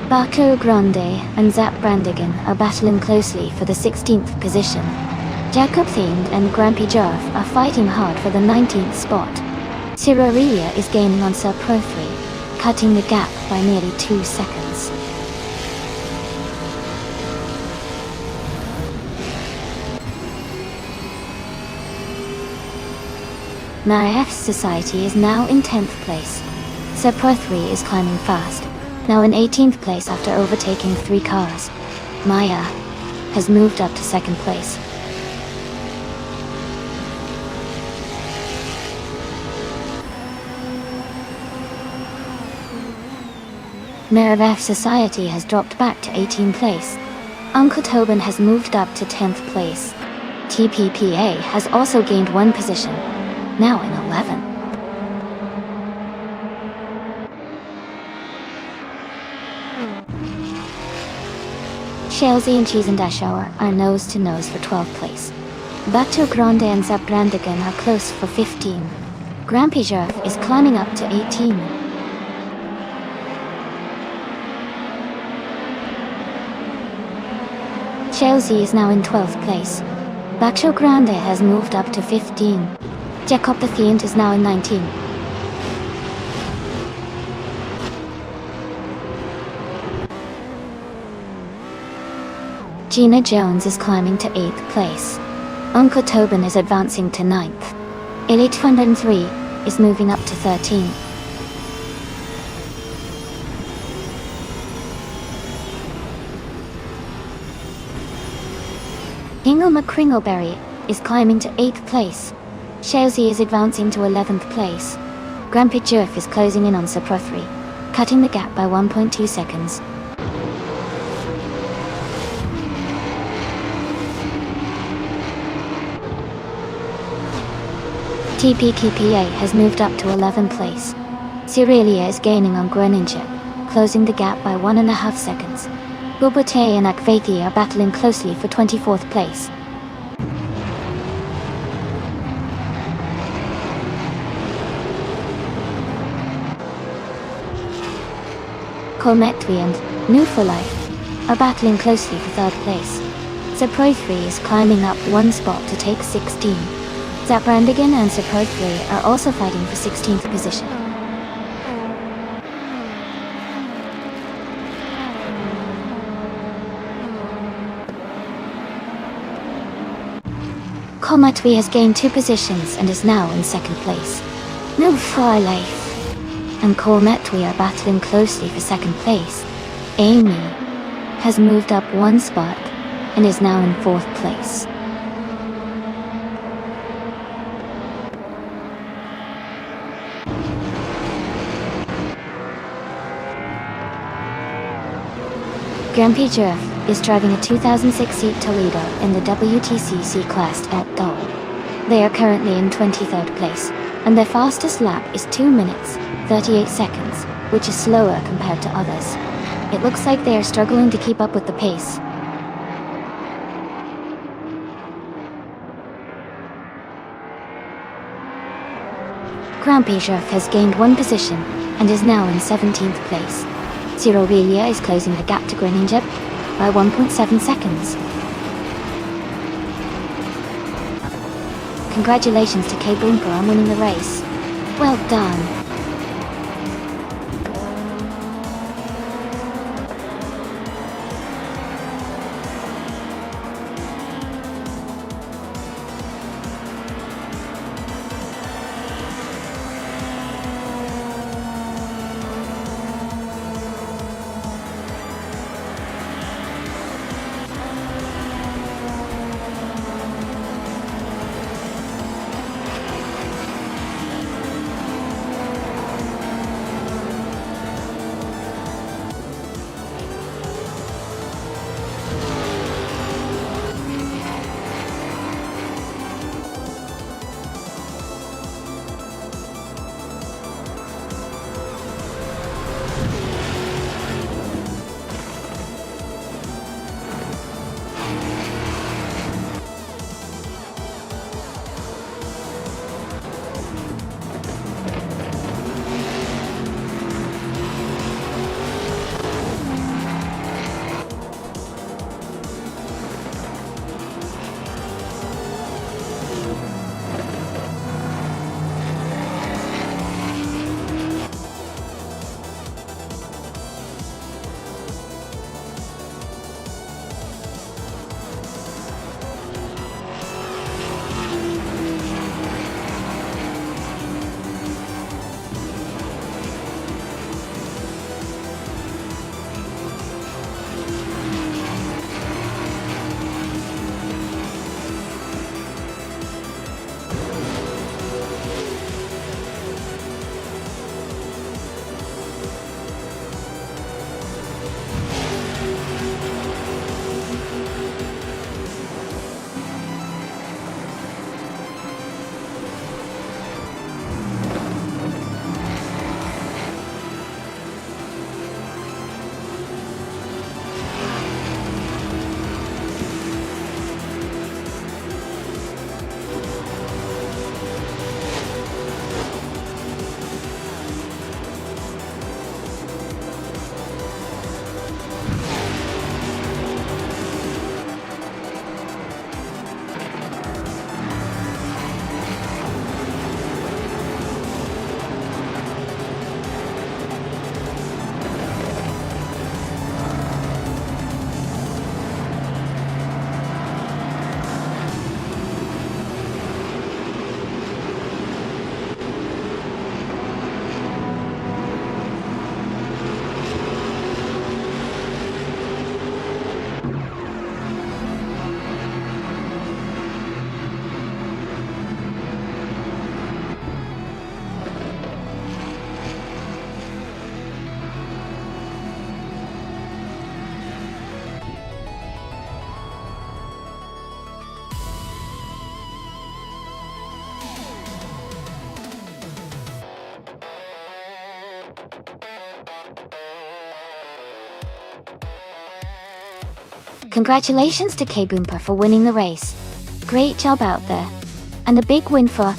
Baco Grande and Zap Brandigan are battling closely for the 16th position. Jacob Themed and Grampy Jarf are fighting hard for the 19th spot. Cirarelia is gaining on Sir Pro 3, cutting the gap by nearly 2 seconds. Marif's Society is now in 10th place. Sir Pro 3 is climbing fast, now in 18th place after overtaking 3 cars. Maya has moved up to 2nd place. Marif Society has dropped back to 18th place. Uncle Tobin has moved up to 10th place. TPPA has also gained 1 position, now in 11th. Chelsea and Cheese and Dashour are nose to nose for 12th place. Bato Grande and Zabrandigan are close for 15. Grampy Jarf is climbing up to 18. Chelsea is now in 12th place. Bacho Grande has moved up to 15. Jacob the Fiend is now in 19. Gina Jones is climbing to 8th place. Uncle Tobin is advancing to 9th. Elite 103 is moving up to 13. Hingle McCringleberry is climbing to 8th place. Chelsea is advancing to 11th place. Grampy Jerf is closing in on Sir Pro 3, cutting the gap by 1.2 seconds. TPKPA has moved up to 11th place. Cyrelia is gaining on Greninja, closing the gap by 1.5 seconds. Bubate and Akvethi are battling closely for 24th place. Colmetwi and New for Life are battling closely for 3rd place. Zapro 3 is climbing up 1 spot to take 16. Zaprandigan and Zapro 3 are also fighting for 16th position. Colmetwi has gained 2 positions and is now in 2nd place. New for Life and Colmetwi are battling closely for 2nd place. Amy has moved up 1 spot and is now in 4th place. Grumpy Giraffe is driving a 2006 Jeep Toledo in the WTC C-Class outdoor. They are currently in 23rd place, and their fastest lap is 2 minutes, 38 seconds, which is slower compared to others. It looks like they are struggling to keep up with the pace. Grumpy Giraffe has gained 1 position and is now in 17th place. Zero Relia is closing the gap to Grinning Jib by 1.7 seconds. Congratulations to K Boomper on winning the race. Well done. Congratulations to K Boomper for winning the race. Great job out there. And a big win for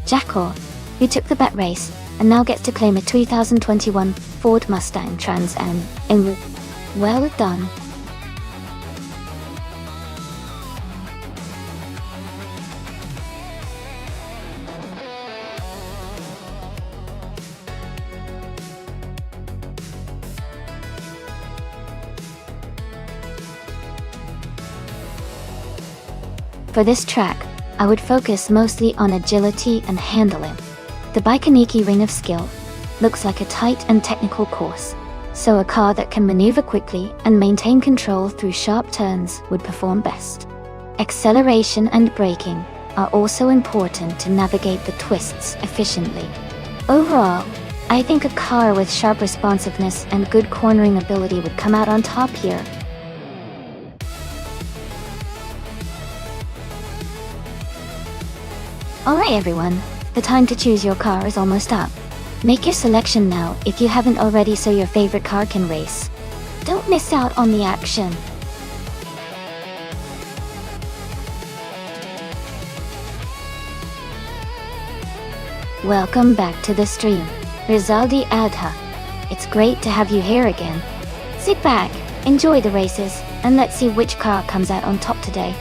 Jackal, who took the bet race and now gets to claim a 2021 Ford Mustang Trans Am. Well done. For this track, I would focus mostly on agility and handling. The Baikoniki Ring of Skill looks like a tight and technical course, so a car that can maneuver quickly and maintain control through sharp turns would perform best. Acceleration and braking are also important to navigate the twists efficiently. Overall, I think a car with sharp responsiveness and good cornering ability would come out on top here. Alright everyone, the time to choose your car is almost up. Make your selection now if you haven't already so your favorite car can race. Don't miss out on the action. Welcome back to the stream, Rizaldi Adha. It's great to have you here again. Sit back, enjoy the races, and let's see which car comes out on top today.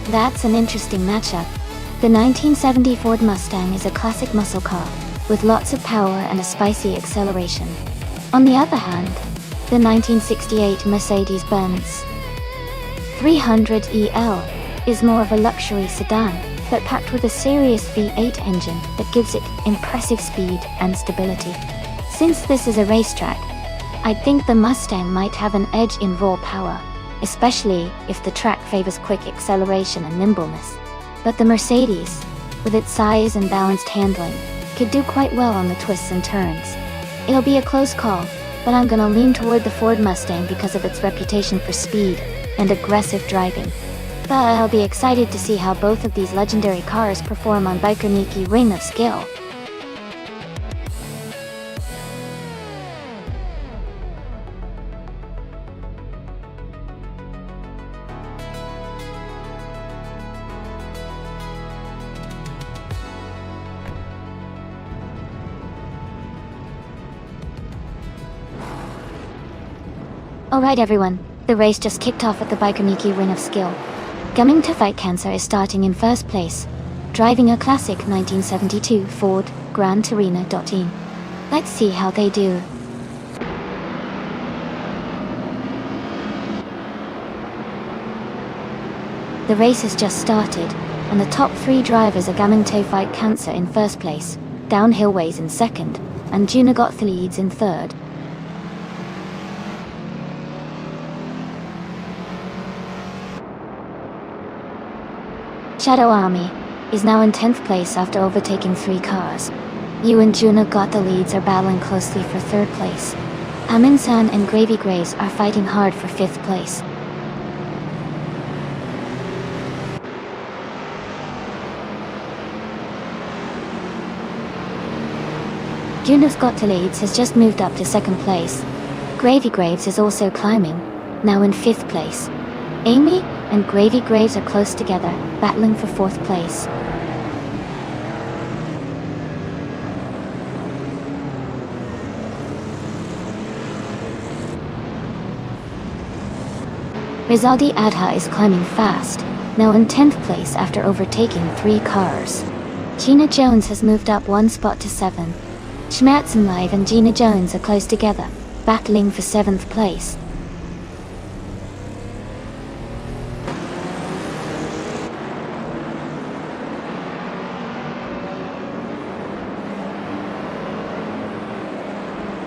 That's an interesting matchup. The 1970 Ford Mustang is a classic muscle car, with lots of power and a spicy acceleration. On the other hand, the 1968 Mercedes-Benz 300EL is more of a luxury sedan, but packed with a serious V8 engine that gives it impressive speed and stability. Since this is a racetrack, I think the Mustang might have an edge in raw power, especially if the track favors quick acceleration and nimbleness. But the Mercedes, with its size and balanced handling, could do quite well on the twists and turns. It'll be a close call, but I'm gonna lean toward the Ford Mustang because of its reputation for speed and aggressive driving. But I'll be excited to see how both of these legendary cars perform on Biker Nikki Ring of Skill. Alright everyone, the race just kicked off at the Biker Nikki Ring of Skill. Coming to Fight Cancer is starting in first place, driving a classic 1972 Ford Gran Torino. Let's see how they do. The race has just started, and the top three drivers are coming to Fight Cancer in first place, Downhill Ways in second, and Junagot leads in third. Shadow Army is now in 10th place after overtaking 3 cars. You and Juna got the leads are battling closely for 3rd place. Amin-san and Gravy Graves are fighting hard for 5th place. Juna's got the leads has just moved up to 2nd place. Gravy Graves is also climbing, now in 5th place. Amy and Gravy Graves are close together, battling for 4th place. Rizaldi Adha is climbing fast, now in 10th place after overtaking 3 cars. Gina Jones has moved up 1 spot to 7. Schmerzen Live and Gina Jones are close together, battling for 7th place.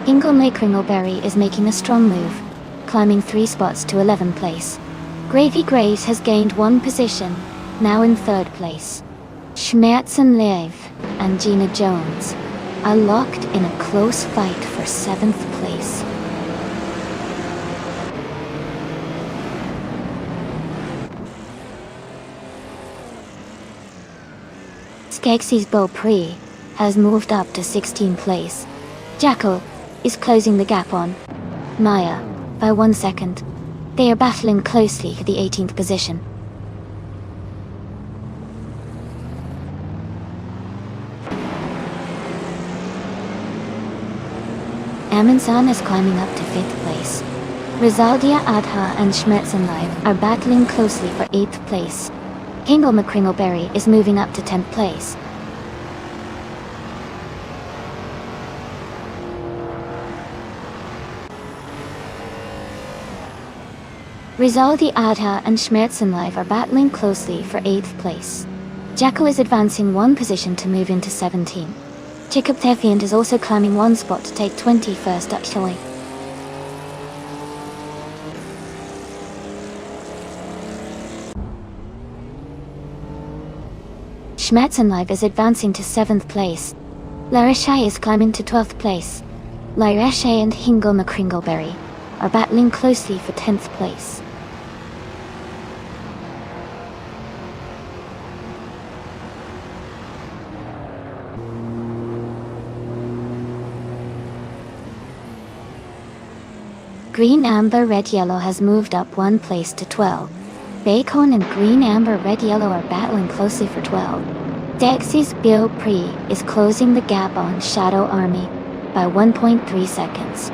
Ingle Kringleberry is making a strong move, climbing 3 spots to 11th place. Gravy Graves has gained 1 position, now in 3rd place. Schmerzen Live and Gina Jones are locked in a close fight for 7th place. Skeksis Beaupré has moved up to 16th place. Jackal is closing the gap on Maya by 1 second. They are battling closely for the 18th position. Amundsen is climbing up to 5th place. Rizaldia Adha and Schmetzenlive are battling closely for 8th place. Hingle McCringleberry is moving up to 10th place. Rizaldi Adha and Schmetzenlive are battling closely for 8th place. Jackal is advancing 1 position to move into 17. Jacob Thefiant is also climbing 1 spot to take 21st actually. Schmetzenlive is advancing to 7th place. Lareshai is climbing to 12th place. Lareshai and Hingle McCringleberry are battling closely for 10th place. Green Amber Red Yellow has moved up 1 place to 12. Bacon and Green Amber Red Yellow are battling closely for 12. Dexy's Beaupré is closing the gap on Shadow Army by 1.3 seconds.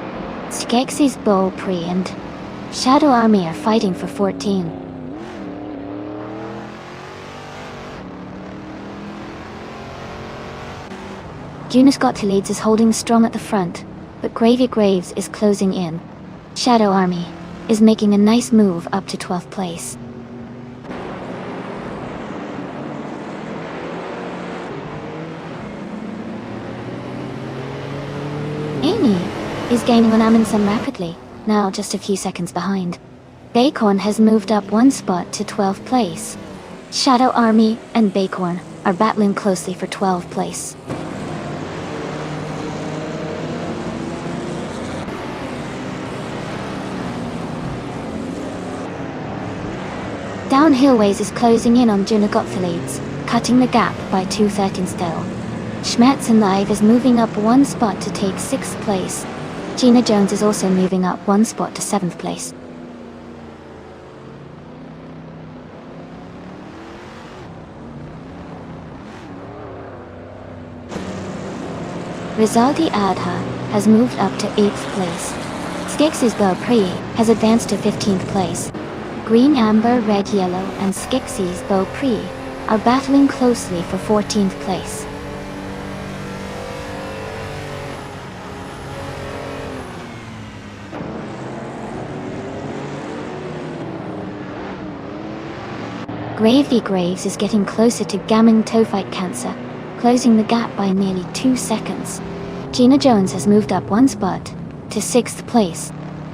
Skeksis Beaupré and Shadow Army are fighting for 14. Junus Gottlieb is holding strong at the front, but Gravy Graves is closing in. Shadow Army is making a nice move up to 12th place. Amy is gaining on Amundsen rapidly, now just a few seconds behind. Bacon has moved up 1 spot to 12th place. Shadow Army and Bacon are battling closely for 12th place. Downhillways is closing in on Juna Gottliebs, cutting the gap by 2:13 still. Schmetzenlive is moving up 1 spot to take 6th place. Gina Jones is also moving up 1 spot to 7th place. Rizaldi Adha has moved up to 8th place. Skeksis Beaupré has advanced to 15th place. Green Amber Red Yellow and Skeksis Beaupré are battling closely for 14th place. Gravy Graves is getting closer to Gammon Tophyte Cancer, closing the gap by nearly 2 seconds. Gina Jones has moved up 1 spot to 6th place.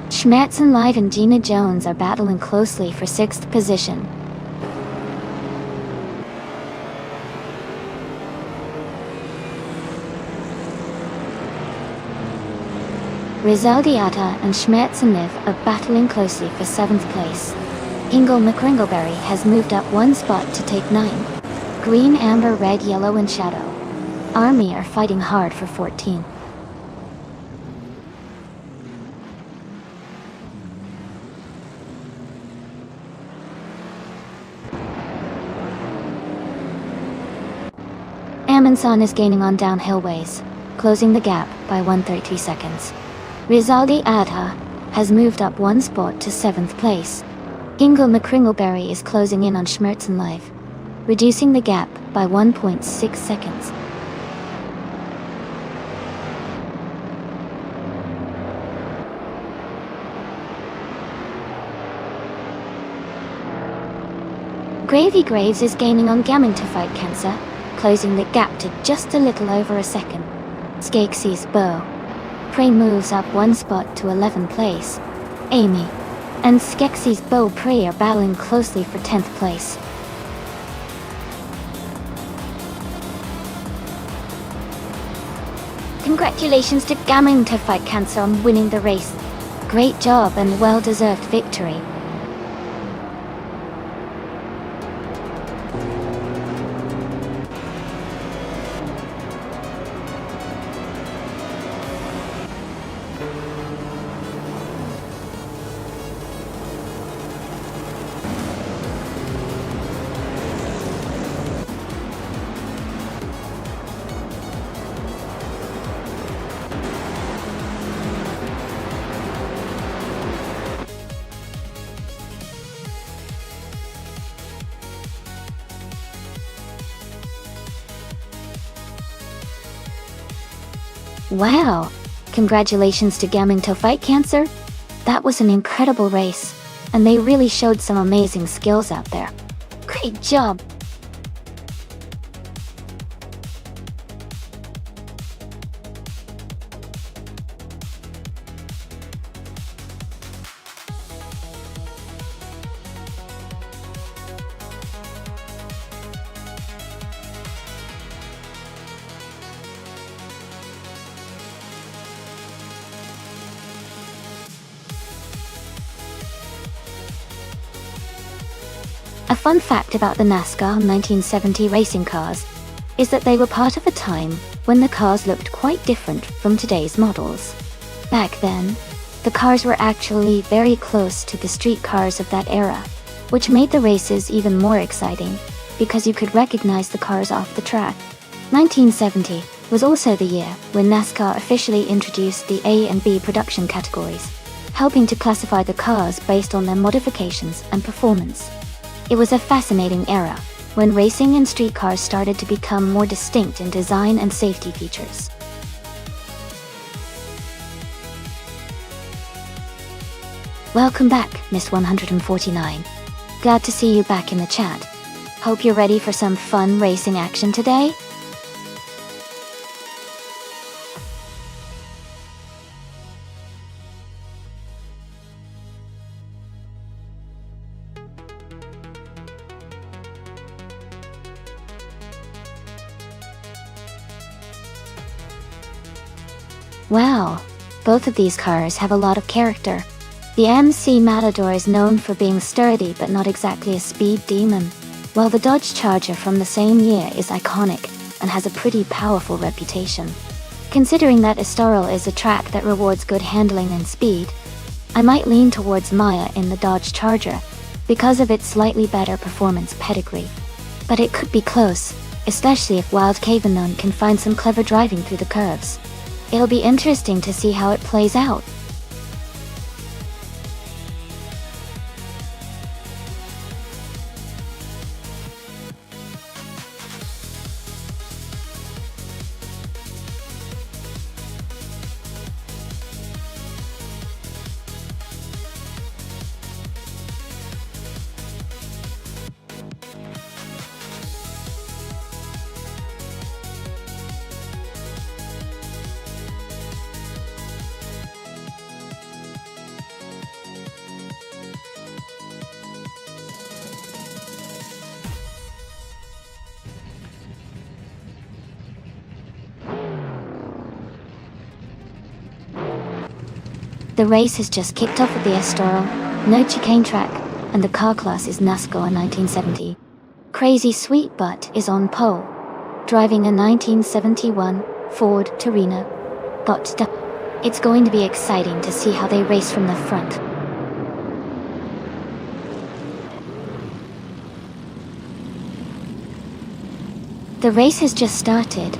Schmetzenlive and Gina Jones are battling closely for 6th position. Rizaldiata and Schmetzenlive are battling closely for 7th place. Hingle McCringleberry has moved up 1 spot to take 9. Green, Amber, Red, Yellow, and Shadow Army are fighting hard for 14. Amundsen is gaining on downhillways, closing the gap by 1:30 seconds. Rizaldi Adha has moved up 1 spot to 7th place. Hingle McCringleberry is closing in on Schmetzenlive, reducing the gap by 1.6 seconds. Gravy Graves is gaining on Gammon Tophyte Cancer, closing the gap to just a little over a second. Skeksis Beaupré moves up 1 spot to 11th place. Amy and Skeksis Beaupré are battling closely for 10th place. Congratulations to Gammon Tophyte Cancer on winning the race. Great job and well-deserved victory. Wow! Congratulations to Gaming to Fight Cancer! That was an incredible race, and they really showed some amazing skills out there. Great job! A fun fact about the NASCAR 1970 racing cars is that they were part of a time when the cars looked quite different from today's models. Back then, the cars were actually very close to the street cars of that era, which made the races even more exciting because you could recognize the cars off the track. 1970 was also the year when NASCAR officially introduced the A and B production categories, helping to classify the cars based on their modifications and performance. It was a fascinating era when racing and street cars started to become more distinct in design and safety features. Welcome back, Miss 149. Glad to see you back in the chat. Hope you're ready for some fun racing action today? Wow, both of these cars have a lot of character. The MC Matador is known for being sturdy but not exactly a speed demon, while the Dodge Charger from the same year is iconic and has a pretty powerful reputation. Considering that Estoril is a track that rewards good handling and speed, I might lean towards Maya in the Dodge Charger because of its slightly better performance pedigree. But it could be close, especially if Wild Cavenon can find some clever driving through the curves. It'll be interesting to see how it plays out. The race has just kicked off at the Estoril, no chicane track, and the car class is NASCAR 1970. Crazy Sweet Butt is on pole, driving a 1971 Ford Torino. It's going to be exciting to see how they race from the front. The race has just started,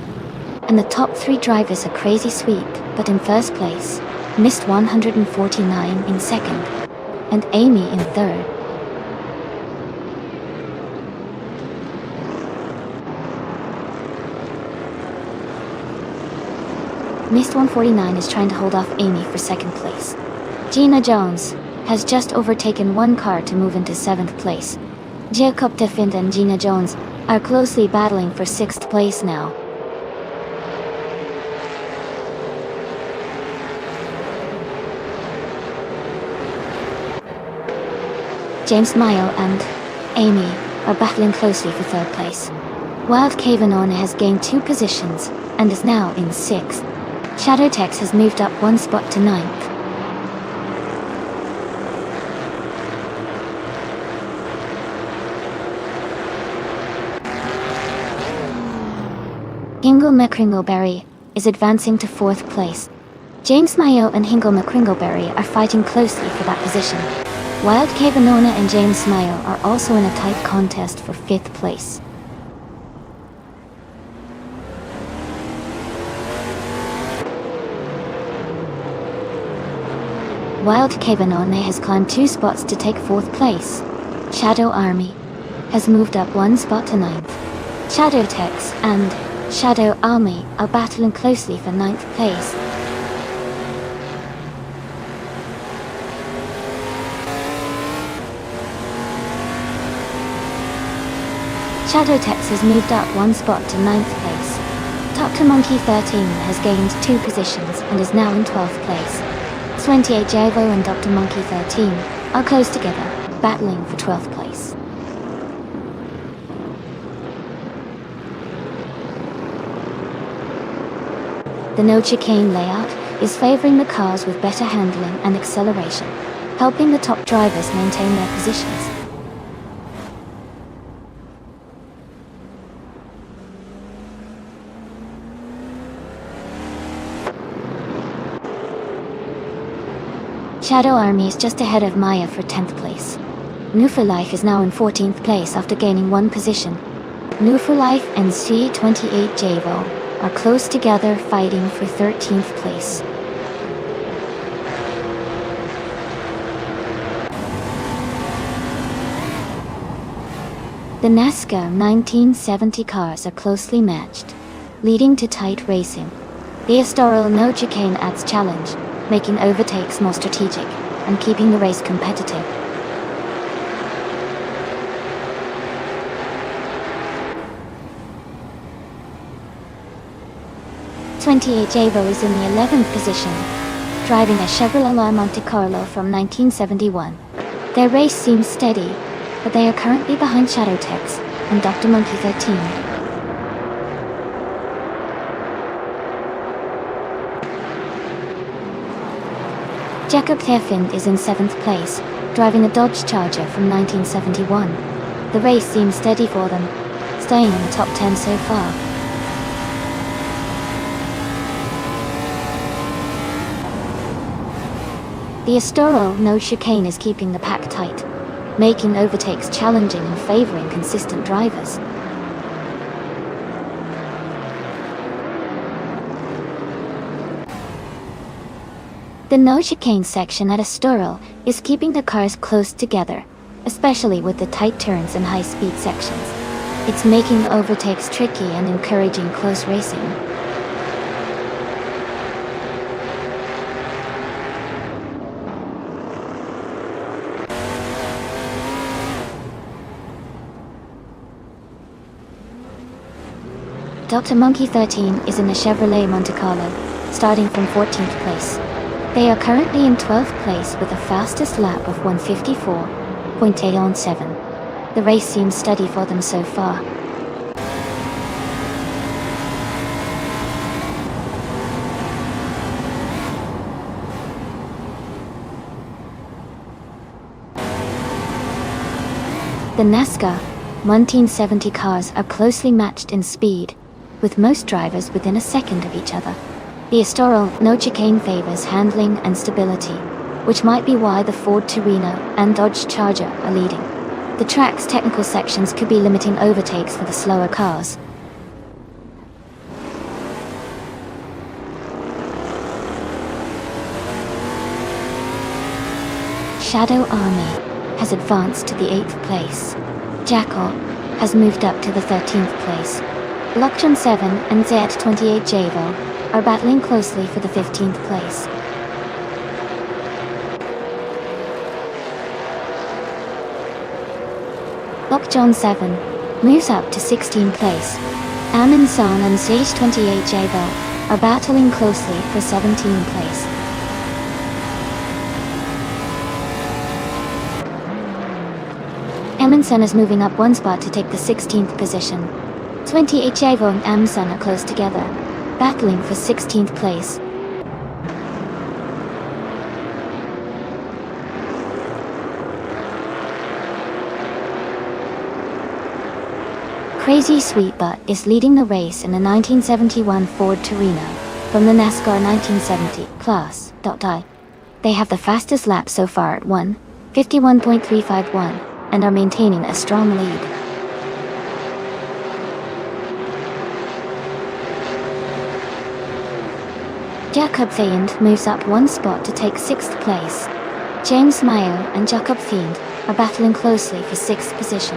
and the top three drivers are Crazy Sweet Butt in first place, Missed 149 in second, and Amy in third. Missed 149 is trying to hold off Amy for second place. Gina Jones has just overtaken one car to move into 7th place. Jacob de Fint and Gina Jones are closely battling for 6th place now. James Mayo and Amy are battling closely for 3rd place. Wild Cavenon has gained 2 positions and is now in 6th. Shadowtex has moved up 1 spot to 9th. Hingle McCringleberry is advancing to 4th place. James Mayo and Hingle McCringleberry are fighting closely for that position. Wild Cavenona and James Mayo are also in a tight contest for 5th place. Wild Cavenona has climbed 2 spots to take 4th place. Shadow Army has moved up 1 spot to 9th. Shadowtex and Shadow Army are battling closely for 9th place. Shadow Tex has moved up 1 spot to 9th place. Dr. Monkey 13 has gained 2 positions and is now in 12th place. 28 Javo and Dr. Monkey 13 are close together, battling for 12th place. The no chicane layout is favoring the cars with better handling and acceleration, helping the top drivers maintain their positions. Shadow Army is just ahead of Maya for 10th place. New for Life is now in 14th place after gaining 1 position. New for Life and C28 Javo are close together fighting for 13th place. The NASCAR 1970 cars are closely matched, leading to tight racing. The Estoril no chicane adds challenge, making overtakes more strategic and keeping the race competitive. .28 Javo is in the 11th position, driving a Chevrolet Monte Carlo from 1971. Their race seems steady, but they are currently behind Shadow Tex and Dr. Monkey 13. Jakob Therfind is in 7th place, driving a Dodge Charger from 1971. The race seems steady for them, staying in the top 10 so far. The Estoril no chicane is keeping the pack tight, making overtakes challenging and favoring consistent drivers. The no chicane section at Estoril is keeping the cars close together, especially with the tight turns and high-speed sections. It's making overtakes tricky and encouraging close racing. Dr. Monkey 13 is in the Chevrolet Monte Carlo, starting from 14th place. They are currently in 12th place with the fastest lap of 1:54.817. The race seems steady for them so far. The NASCAR 1970 cars are closely matched in speed, with most drivers within a second of each other. The Estoril no chicane favors handling and stability, which might be why the Ford Torino and Dodge Charger are leading. The track's technical sections could be limiting overtakes for the slower cars. Shadow Army has advanced to the 8th place. Jackal has moved up to the 13th place. Lockjaw 7 and Z28 Javo are battling closely for the 15th place. Lockjaw 7 moves up to 16th place. Amin San and Z28 Javo are battling closely for 17th place. Amundsen is moving up 1 spot to take the 16th position. 28 Javo and Amundsen are close together, battling for 16th place. Crazy Sweetbutt is leading the race in the 1971 Ford Torino from the NASCAR 1970 class. They have the fastest lap so far at 1:51.351 and are maintaining a strong lead. Jakob Fiend moves up 1 spot to take 6th place. James Mayo and Jakob Fiend are battling closely for 6th position.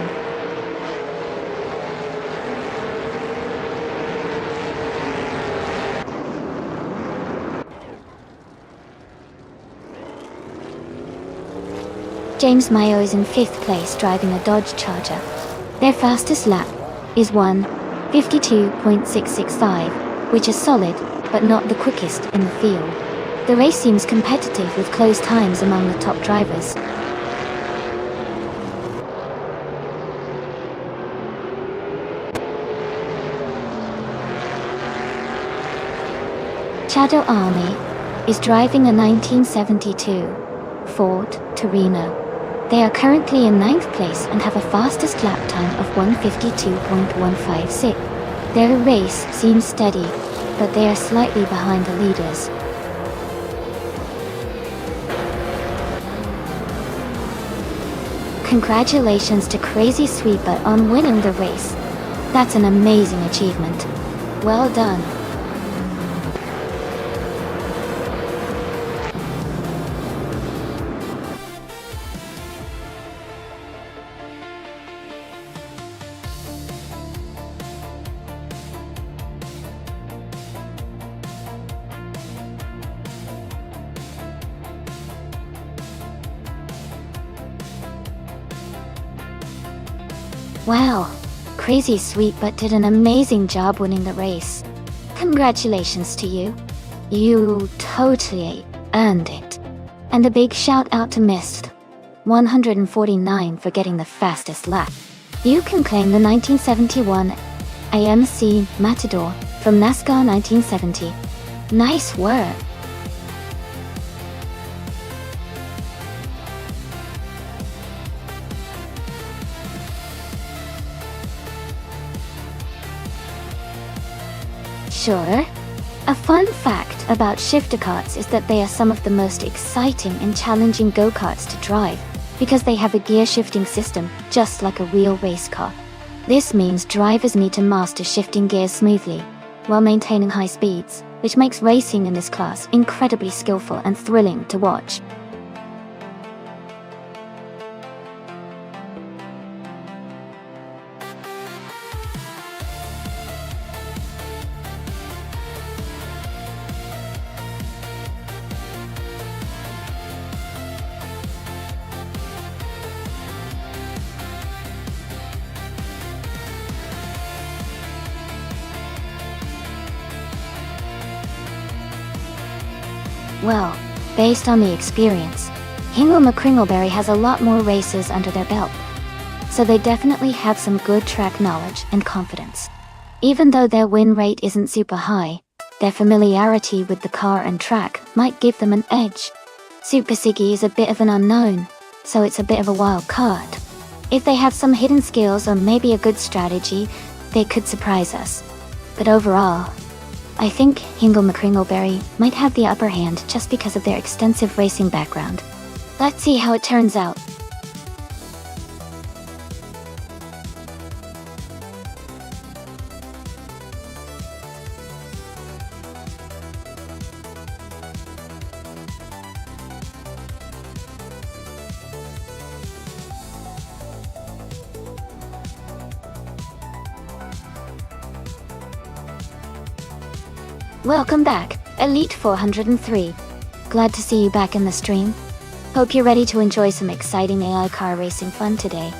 James Mayo is in 5th place driving a Dodge Charger. Their fastest lap is 1:52.665, which is solid, but not the quickest in the field. The race seems competitive with close times among the top drivers. Shadow Army is driving a 1972 Ford Torino. They are currently in 9th place and have a fastest lap time of 1:52.156. Their race seems steady, but they are slightly behind the leaders. Congratulations to Crazy Sweeper on winning the race. That's an amazing achievement. Well done. Wow, Crazy Sweetbutt did an amazing job winning the race. Congratulations to you. You totally earned it. And a big shout out to Mist 149 for getting the fastest lap. You can claim the 1971 AMC Matador from NASCAR 1970. Nice work. Sure. A fun fact about shifter karts is that they are some of the most exciting and challenging go-karts to drive, because they have a gear shifting system, just like a real race car. This means drivers need to master shifting gears smoothly, while maintaining high speeds, which makes racing in this class incredibly skillful and thrilling to watch. Well, based on the experience, Hingle McCringleberry has a lot more races under their belt. So they definitely have some good track knowledge and confidence. Even though their win rate isn't super high, their familiarity with the car and track might give them an edge. Super Siggy is a bit of an unknown, so it's a bit of a wild card. If they have some hidden skills or maybe a good strategy, they could surprise us. But overall, I think Hingle McCringleberry might have the upper hand just because of their extensive racing background. Let's see how it turns out. Welcome back, Elite 403. Glad to see you back in the stream. Hope you're ready to enjoy some exciting AI car racing fun today.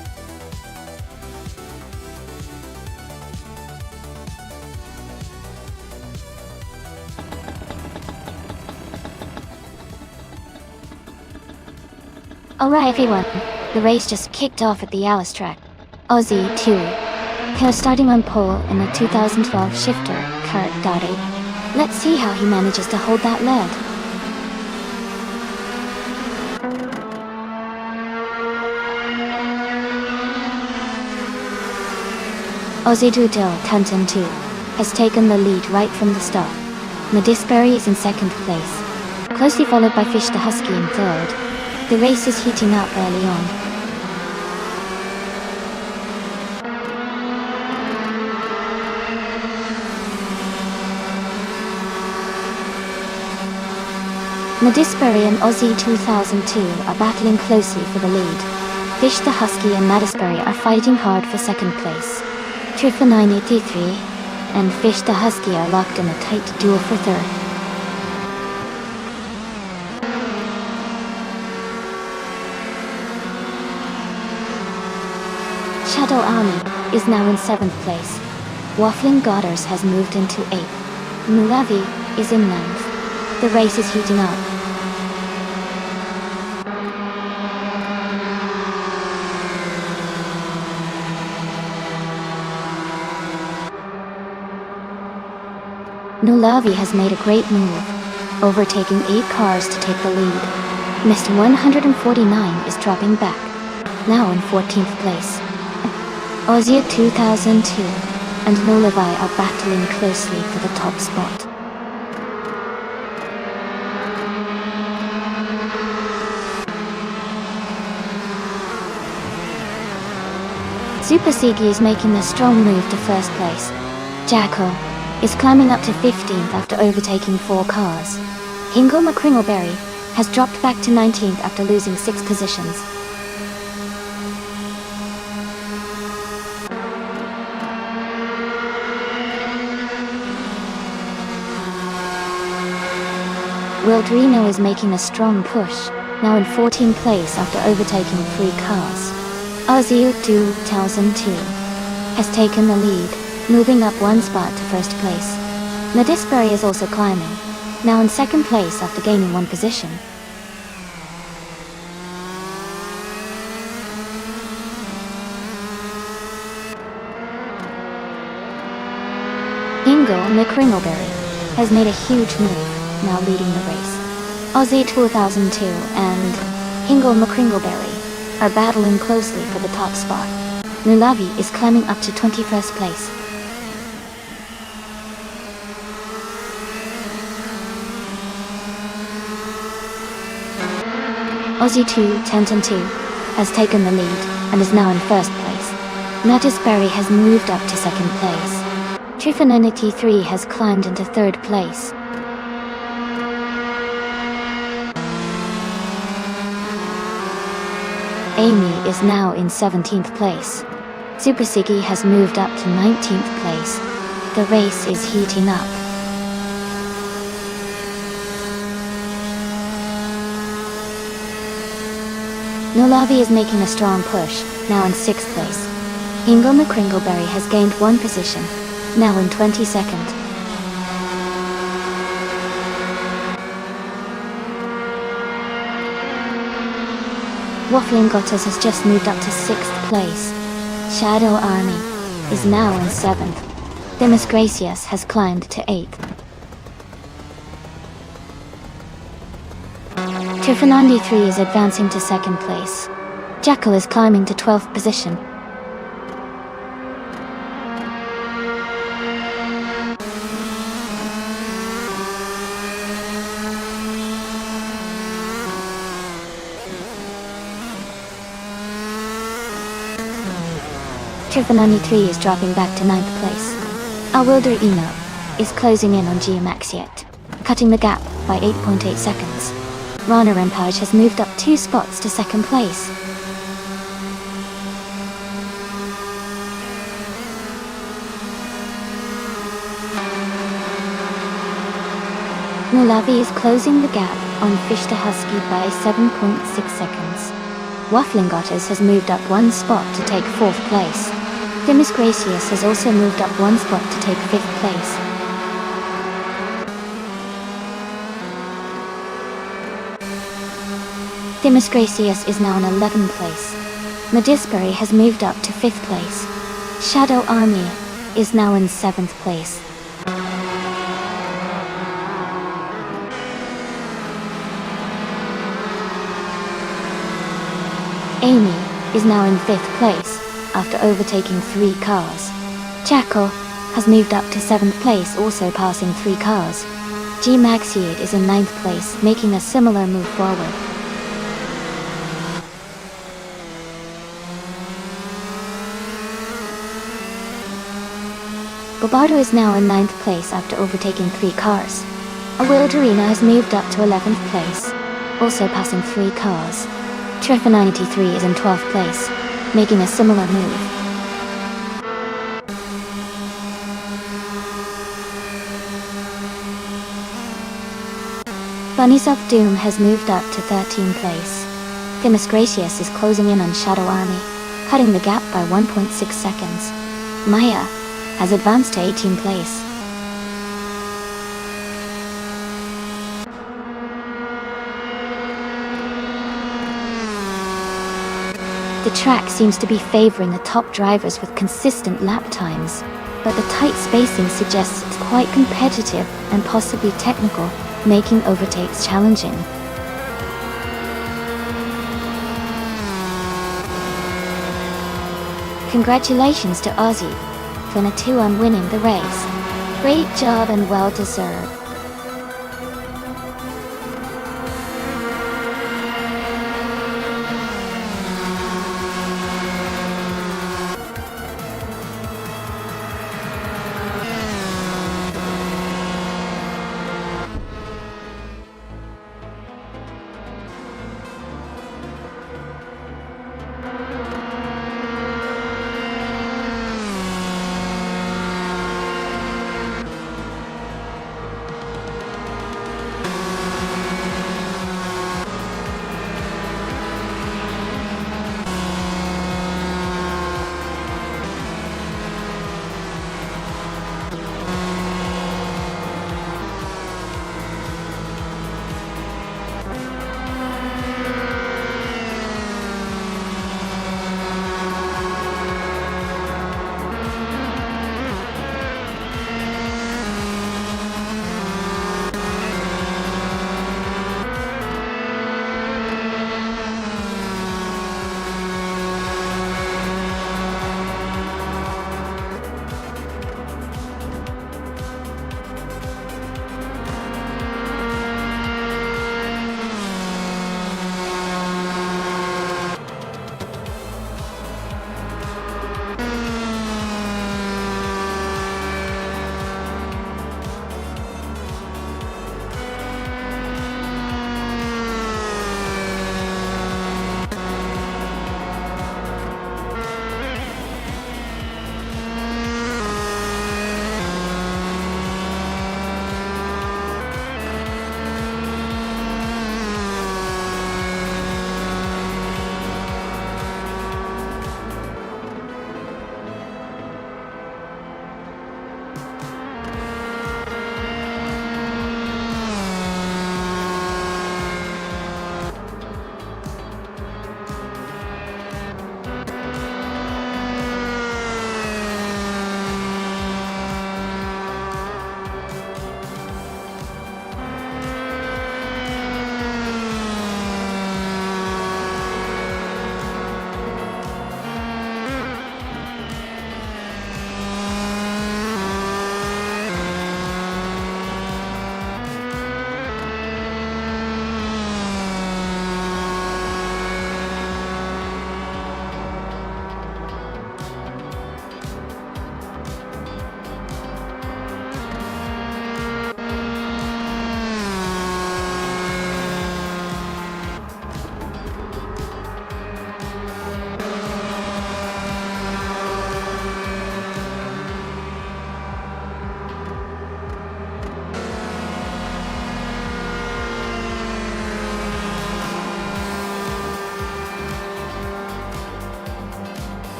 Alright everyone, the race just kicked off at the Alice track. Aussie 2. Here starting on pole in the 2012 shifter, Kurt Gotti. Let's see how he manages to hold that lead. Aussie Dudel Tanton 2 has taken the lead right from the start. Madisbury is in 2nd place, closely followed by Fish the Husky in 3rd. The race is heating up early on. Madisbury and Aussie 2002 are battling closely for the lead. Fish the Husky and Madisbury are fighting hard for 2nd place. Triffa 983 and Fish the Husky are locked in a tight duel for 3rd. Shadow Army is now in 7th place. Waffling Godders has moved into 8th. Mulavi is in 9th. The race is heating up. Nulavi has made a great move, overtaking 8 cars to take the lead. Mr. 149 is dropping back, now in 14th place. Ozia 2002 and Nulavi are battling closely for the top spot. Super Sigi is making a strong move to first place. Jackal is climbing up to 15th after overtaking 4 cars. Hingle McCringleberry has dropped back to 19th after losing 6 positions. Wildrino is making a strong push, now in 14th place after overtaking 3 cars. Ozio 2002 has taken the lead, moving up 1 spot to first place. Nadisbury is also climbing, now in 2nd place after gaining 1 position. Hingle McCringleberry has made a huge move, now leading the race. Ozzy 2002 and Hingle McCringleberry are battling closely for the top spot. Nulavi is climbing up to 21st place. Ozzy 2002 has taken the lead and is now in 1st place. Nadisbury has moved up to 2nd place. Trifanonity 3 has climbed into 3rd place. Amy is now in 17th place. Super Siggy has moved up to 19th place. The race is heating up. Nulavi is making a strong push, now in 6th place. Hingle McCringleberry has gained 1 position, now in 22nd. Waffling Gottes has just moved up to 6th place. Shadow Army is now in 7th. Demis Gracias has climbed to 8th. Trifanandi 3 is advancing to 2nd place. Jackal is climbing to 12th position. Trifanani 3 is dropping back to 9th place. Awilder Eno is closing in on Geomaxiet, cutting the gap by 8.8 seconds. Rana Rampage has moved up 2 spots to 2nd place. Nulavi is closing the gap on Fishta Husky by 7.6 seconds. Waffling Gottes has moved up 1 spot to take 4th place. Demis Gracias has also moved up 1 spot to take 5th place. Demis Gracias is now in 11th place. Nadisbury has moved up to 5th place. Shadow Army is now in 7th place. Amy is now in 5th place after overtaking 3 cars. Jackal has moved up to 7th place, also passing 3 cars. G Maxiad is in 9th place, making a similar move forward. Bobardo is now in 9th place after overtaking 3 cars. Awilderina has moved up to 11th place, also passing 3 cars. Trifanity3 is in 12th place, making a similar move. Bunnies of Doom has moved up to 13th place. Demis Gracias is closing in on Shadow Army, cutting the gap by 1.6 seconds. Maya has advanced to 18th place. The track seems to be favoring the top drivers with consistent lap times, but the tight spacing suggests it's quite competitive and possibly technical, making overtakes challenging. Congratulations to Ozzy for Natu on winning the race. Great job and well deserved.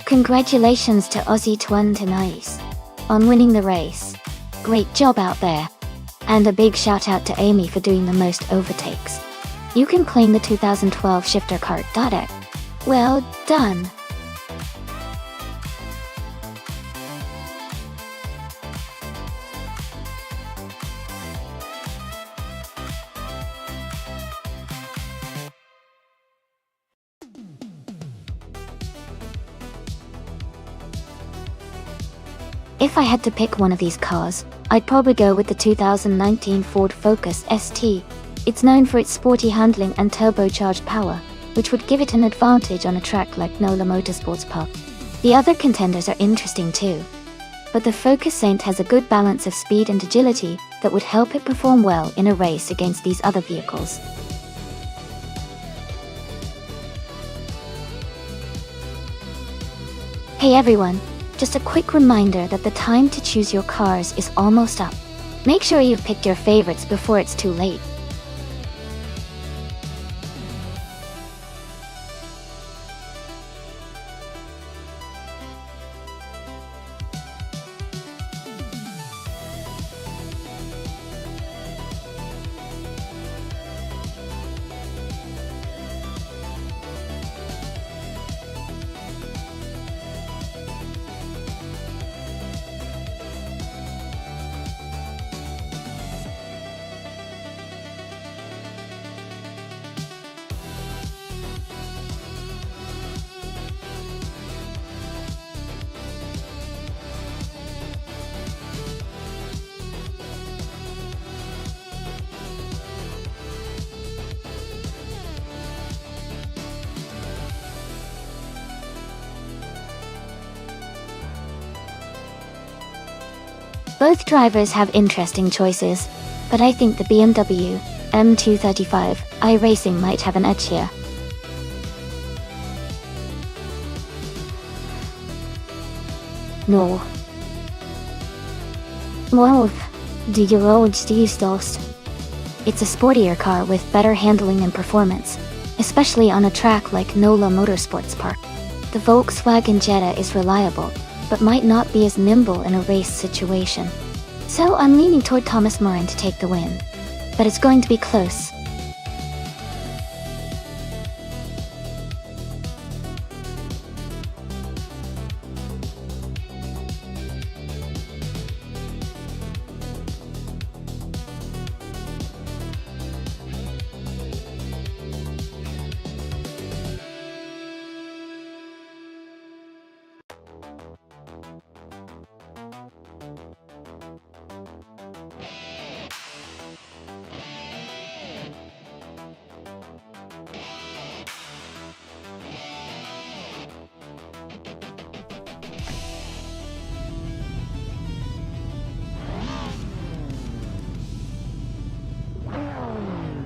Congratulations to Ozzy Twantanais on winning the race. Great job out there. And a big shout out to Amy for doing the most overtakes. You can claim the 2012 shifter cart. Well done. If I had to pick one of these cars, I'd probably go with the 2019 Ford Focus ST. It's known for its sporty handling and turbocharged power, which would give it an advantage on a track like NOLA Motorsports Park. The other contenders are interesting too, but the Focus Saint has a good balance of speed and agility that would help it perform well in a race against these other vehicles. Hey everyone, just a quick reminder that the time to choose your cars is almost up. Make sure you've picked your favorites before it's too late. Both drivers have interesting choices, but I think the BMW M235 iRacing might have an edge here. No. Wow, do you roads these days? It's a sportier car with better handling and performance, especially on a track like NOLA Motorsports Park. The Volkswagen Jetta is reliable, but might not be as nimble in a race situation. So I'm leaning toward Thomas Moran to take the win. But it's going to be close.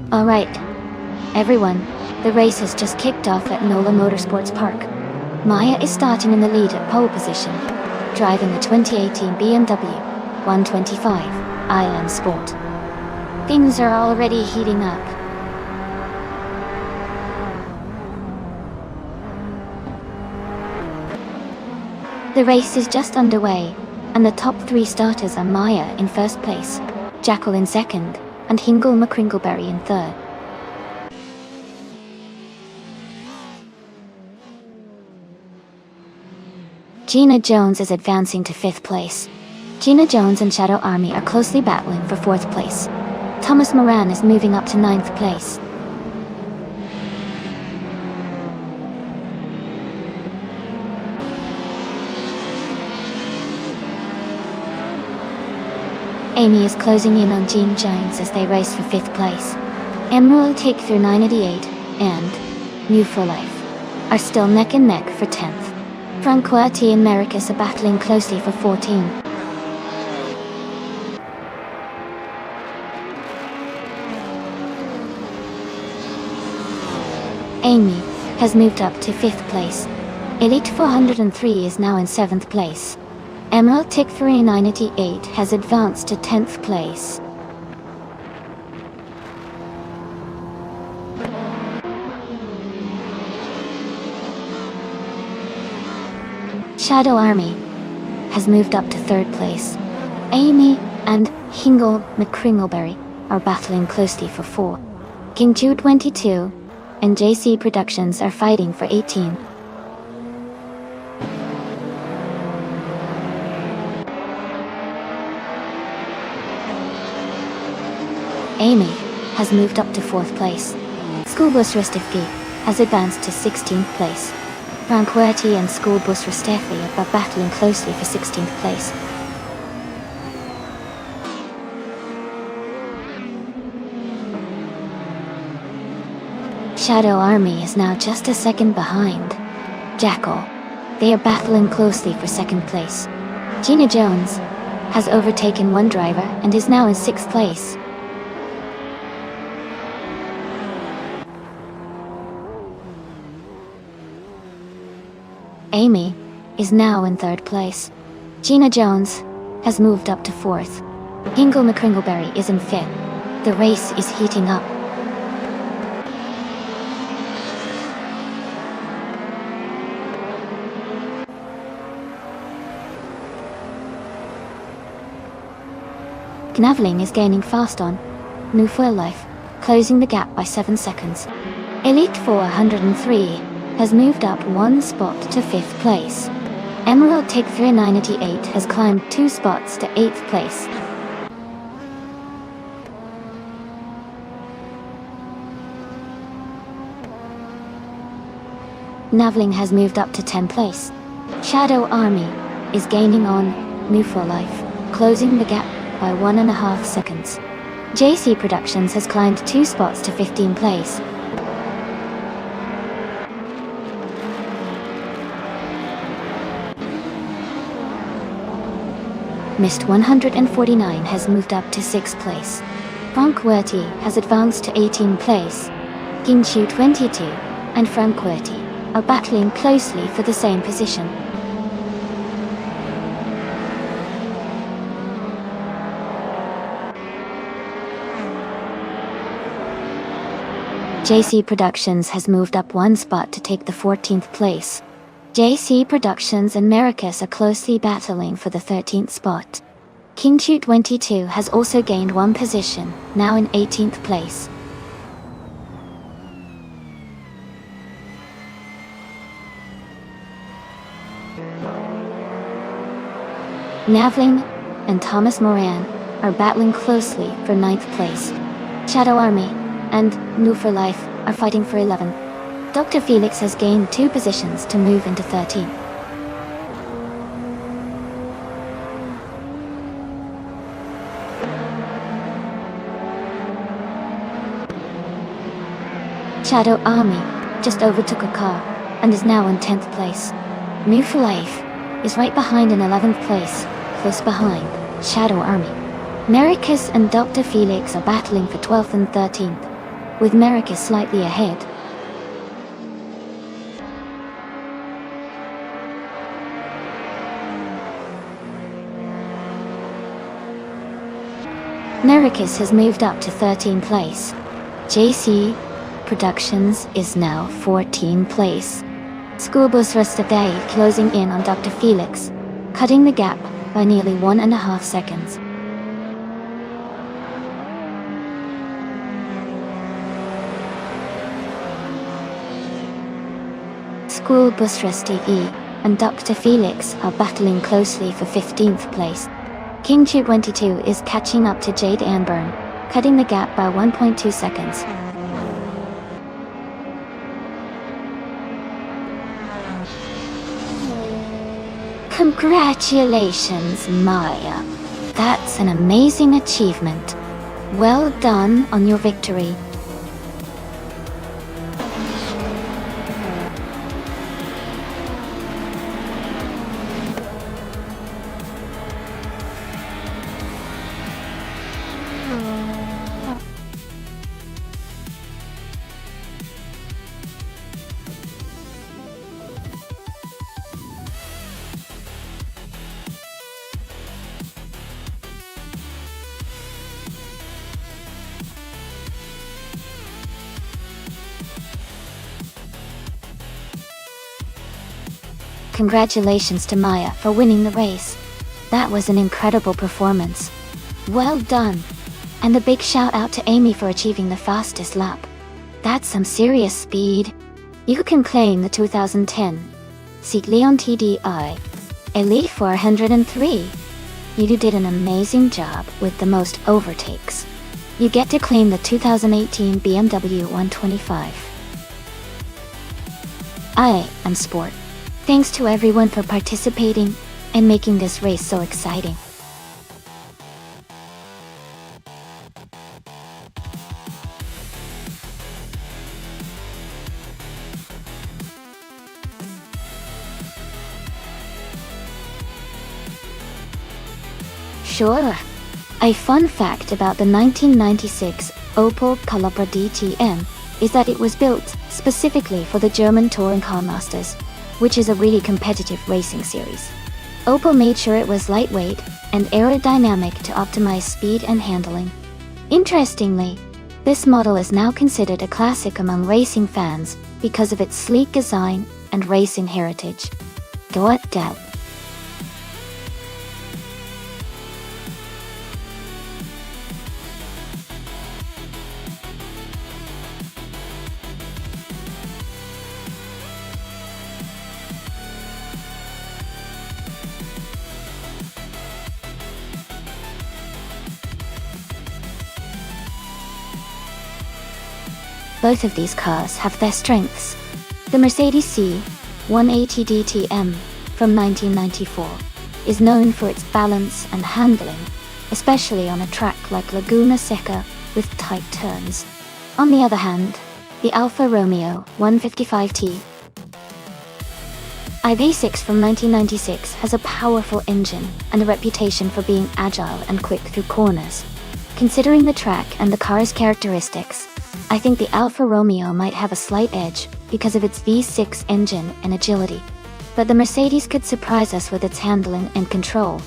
Alright, everyone, the race has just kicked off at NOLA Motorsports Park. Maya is starting in the lead at pole position, driving the 2018 BMW 125 Island Sport. Things are already heating up. The race is just underway, and the top three starters are Maya in first place, Jackal in second, and Hingle McCringleberry in third. Gina Jones is advancing to fifth place. Gina Jones and Shadow Army are closely battling for fourth place. Thomas Moran is moving up to ninth place. Amy is closing in on Jean Jones as they race for fifth place. Emerald Take Through 988 and New for Life are still neck and neck for 10th. Francois and Mericus are battling closely for 14. Amy has moved up to 5th place. Elite 403 is now in 7th place. Emerald Tick 3988 has advanced to 10th place. Shadow Army has moved up to 3rd place. Amy and Hingle McCringleberry are battling closely for 4. King Ju 22 and JC Productions are fighting for 18. Amy has moved up to 4th place. Schoolbus Restifki has advanced to 16th place. Francoetti and Schoolbus Restefi are battling closely for 16th place. Shadow Army is now just a second behind. Jackal. They are battling closely for second place. Gina Jones has overtaken one driver and is now in 6th place. Amy is now in 3rd place. Gina Jones has moved up to 4th. Hingle McCringleberry is in 5th. The race is heating up. Knavling is gaining fast on New Fuel Life, closing the gap by 7 seconds. Elite 403 has moved up 1 spot to 5th place. Emerald Take 398 has climbed 2 spots to 8th place. Knavling has moved up to 10th place. Shadow Army is gaining on New Fuel Life, closing the gap by 1.5 seconds. JC Productions has climbed 2 spots to 15th place. Mist 149 has moved up to 6th place. Frank Werty has advanced to 18th place. Ginchu 22 and Frank Werty are battling closely for the same position. JC Productions has moved up 1 spot to take the 14th place. JC Productions and Maracus are closely battling for the 13th spot. King-Chu 22 has also gained 1 position, now in 18th place. Knavling and Thomas Moran are battling closely for 9th place. Shadow Army and New for Life are fighting for 11. Dr. Felix has gained 2 positions to move into 13. Shadow Army just overtook a car and is now in 10th place. New for Life is right behind in 11th place, close behind Shadow Army. Maracus and Dr. Felix are battling for 12th and 13th, with Maracus slightly ahead. Maracus has moved up to 13th place. JC Productions is now 14th place. School bus rest of day closing in on Dr. Felix, cutting the gap by nearly 1.5 seconds. School bus rest E and Dr. Felix are battling closely for 15th place. King-Chu 22 is catching up to Jade Anburn, cutting the gap by 1.2 seconds. Congratulations, Maya. That's an amazing achievement. Well done on your victory. Congratulations to Maya for winning the race. That was an incredible performance. Well done. And a big shout out to Amy for achieving the fastest lap. That's some serious speed. You can claim the 2010 Seat Leon TDI Elite 403. You did an amazing job with the most overtakes. You get to claim the 2018 BMW 125. I am Sport. Thanks to everyone for participating and making this race so exciting. sure. A fun fact about the 1996 Opel Calibra DTM is that it was built specifically for the German touring car masters, which is a really competitive racing series. Opel made sure it was lightweight and aerodynamic to optimize speed and handling. Interestingly, this model is now considered a classic among racing fans because of its sleek design and racing heritage. Without doubt. Both of these cars have their strengths. The Mercedes C180 DTM from 1994 is known for its balance and handling, especially on a track like Laguna Seca with tight turns. On the other hand, the Alfa Romeo 155T IV6 from 1996 has a powerful engine and a reputation for being agile and quick through corners. Considering the track and the car's characteristics, I think the Alfa Romeo might have a slight edge because of its V6 engine and agility. But the Mercedes could surprise us with its handling and control.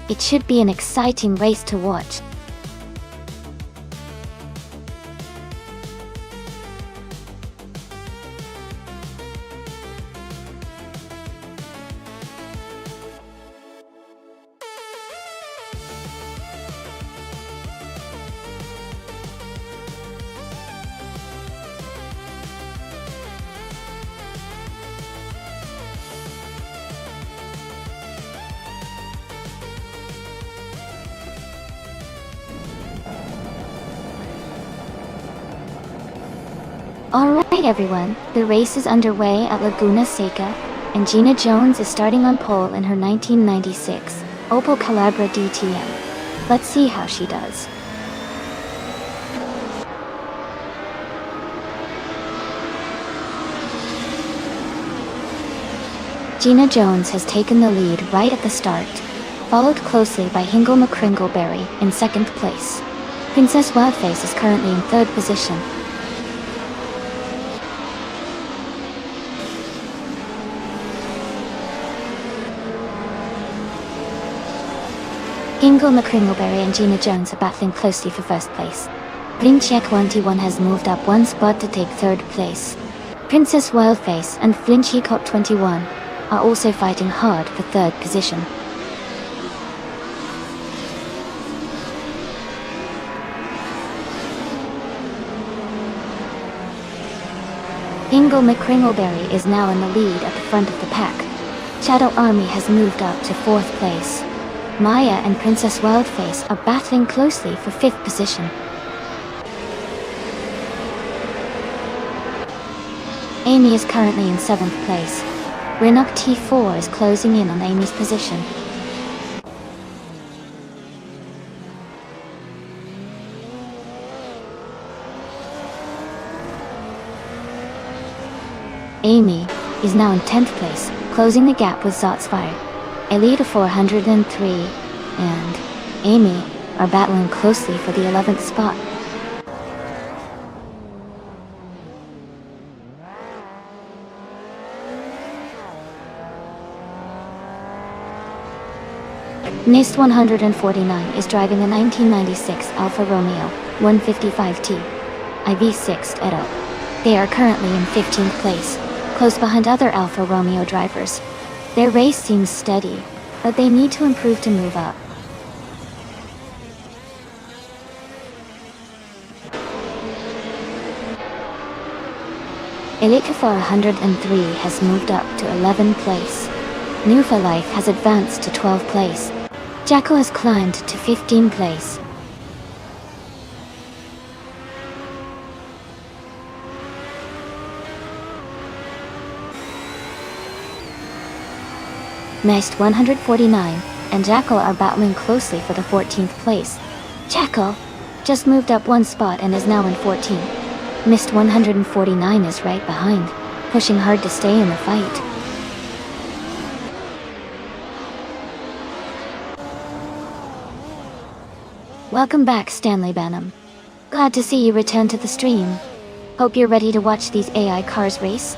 It should be an exciting race to watch. Alright everyone, the race is underway at Laguna Seca, and Gina Jones is starting on pole in her 1996 Opel Calibra DTM. Let's see how she does. Gina Jones has taken the lead right at the start, followed closely by Hingle McCringleberry in second place. Princess Wildface is currently in third position. Hingle McCringleberry and Gina Jones are battling closely for first place. Flinchek 21 has moved up one spot to take third place. Princess Wildface and Flinchek 21 are also fighting hard for third position. Hingle McCringleberry is now in the lead at the front of the pack. Shadow Army has moved up to fourth place. Maya and Princess Wildface are battling closely for fifth position. Amy is currently in seventh place. Rinnock T4 is closing in on Amy's position. Amy is now in 10th place, closing the gap with Zotsfire. Elita 403 and Amy are battling closely for the 11th spot. Nist 149 is driving a 1996 Alfa Romeo 155T IV6 Edo. They are currently in 15th place, close behind other Alfa Romeo drivers. Their race seems steady, but they need to improve to move up. Elite 403 has moved up to 11th place. Nufa Life has advanced to 12th place. Jacko has climbed to 15th place. Nest 149 and Jackal are battling closely for the 14th place. Jackal just moved up one spot and is now in 14th. Mist 149 is right behind, pushing hard to stay in the fight. Welcome back, Stanley Banham. Glad to see you return to the stream. Hope you're ready to watch these AI cars race.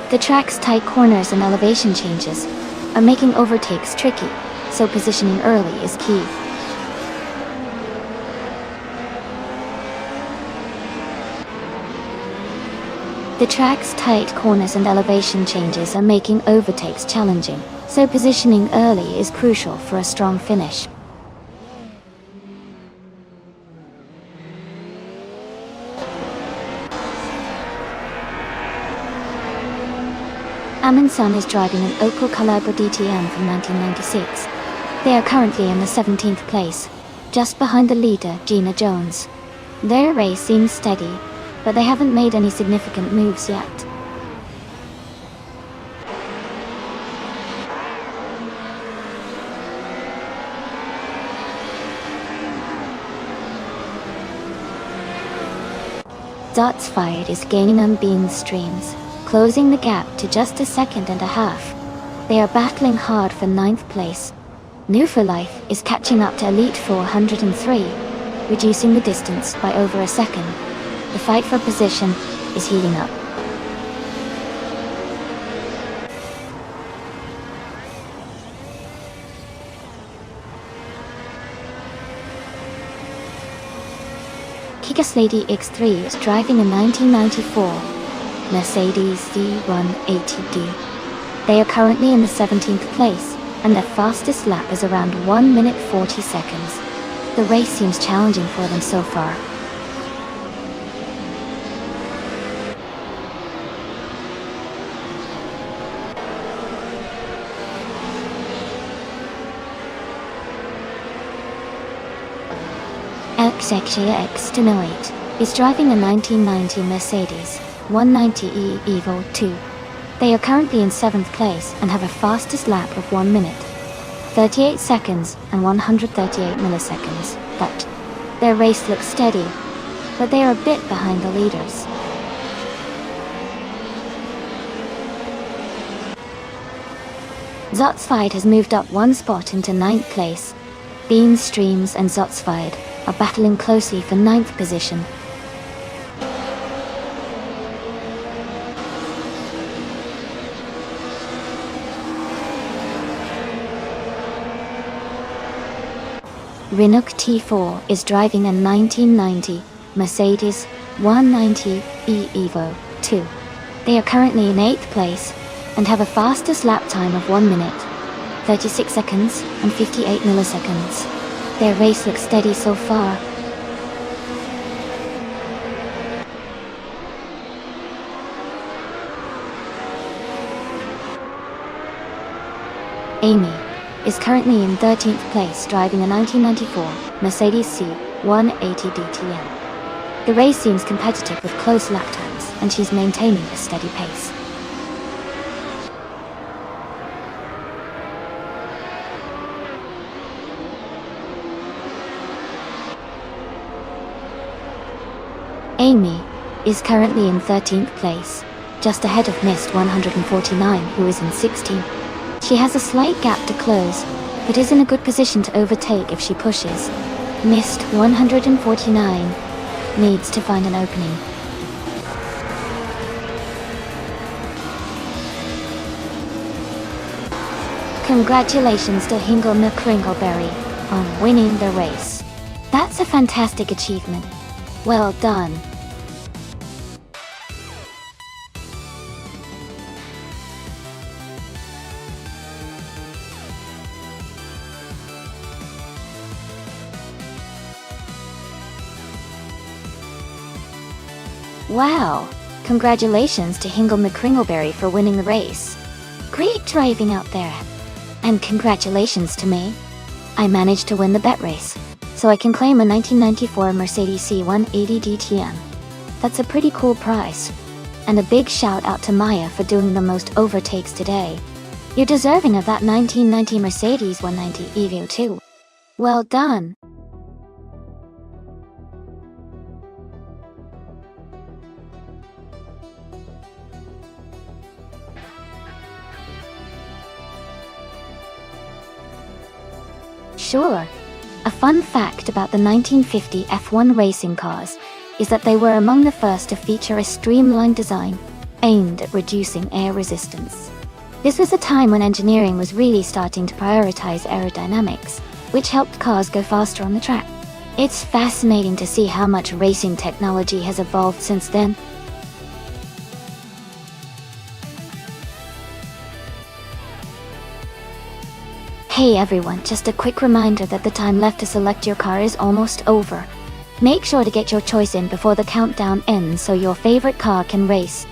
The track's tight corners and elevation changes are making overtakes tricky, so positioning early is key. The track's tight corners and elevation changes are making overtakes challenging, so positioning early is crucial for a strong finish. Amundsen is driving an Opel Calibra DTM from 1996. They are currently in the 17th place, just behind the leader, Gina Jones. Their race seems steady, but they haven't made any significant moves yet. Zotsfired is gaining on Bean's streams, closing the gap to just 1.5 seconds. They are battling hard for 9th place. New for Life is catching up to Elite 403, reducing the distance by over 1 second. The fight for position is heating up. Kikas Lady X3 is driving a 1994 Mercedes C180D. They are currently in the 17th place, and their fastest lap is around 1 minute 40 seconds. The race seems challenging for them so far. Xexia X208 is driving a 1990 Mercedes 190E Evo 2. They are currently in 7th place and have a fastest lap of 1 minute, 38 seconds and 138 milliseconds. But their race looks steady, but they are a bit behind the leaders. Zotsfied has moved up 1 spot into 9th place. Bean Streams and Zotsfied are battling closely for 9th position. Rinuk T4 is driving a 1990 Mercedes 190E Evo 2. They are currently in 8th place and have a fastest lap time of 1 minute, 36 seconds and 58 milliseconds. Their race looks steady so far. Amy is currently in 13th place driving a 1994 Mercedes C180 DTM. The race seems competitive with close lap times, and she's maintaining a steady pace. Amy is currently in 13th place, just ahead of Mist 149, who is in 16th. She has a slight gap to close, but is in a good position to overtake if she pushes. Mist 149 needs to find an opening. Congratulations to Hingle McCringleberry on winning the race. That's a fantastic achievement. Well done. Wow! Congratulations to Hingle McCringleberry for winning the race. Great driving out there. And congratulations to me. I managed to win the bet race, so I can claim a 1994 Mercedes C180 DTM. That's a pretty cool prize. And a big shout out to Maya for doing the most overtakes today. You're deserving of that 1990 Mercedes 190 Evo too. Well done. sure. A fun fact about the 1950 F1 racing cars is that they were among the first to feature a streamlined design aimed at reducing air resistance. This was a time when engineering was really starting to prioritize aerodynamics, which helped cars go faster on the track. It's fascinating to see how much racing technology has evolved since then. Hey everyone, just a quick reminder that the time left to select your car is almost over. Make sure to get your choice in before the countdown ends so your favorite car can race.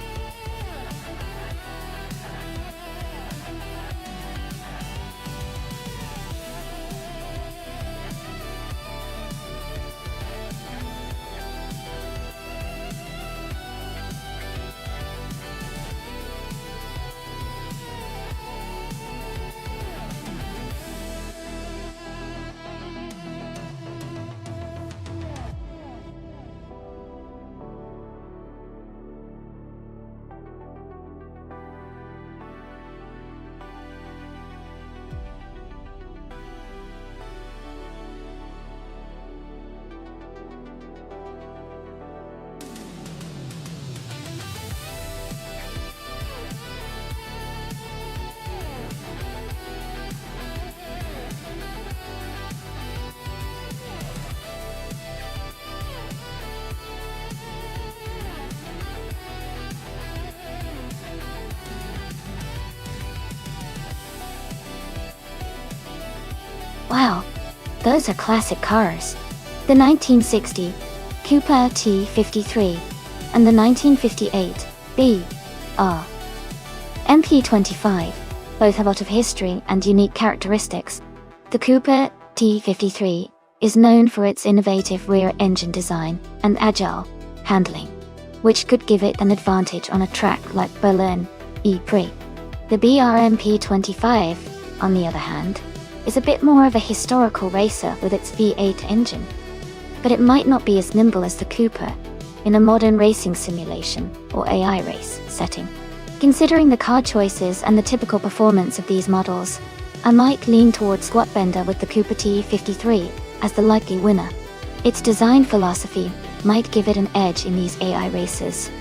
Wow, those are classic cars. The 1960 Cooper T53 and the 1958 BR MP25 both have a lot of history and unique characteristics. The Cooper T53 is known for its innovative rear engine design and agile handling, which could give it an advantage on a track like Berlin E-Prix. The BR-MP25, on the other hand, is a bit more of a historical racer with its V8 engine, but it might not be as nimble as the Cooper in a modern racing simulation or AI race setting. Considering the car choices and the typical performance of these models, I might lean towards Squatbender with the Cooper T53 as the likely winner. Its design philosophy might give it an edge in these AI races.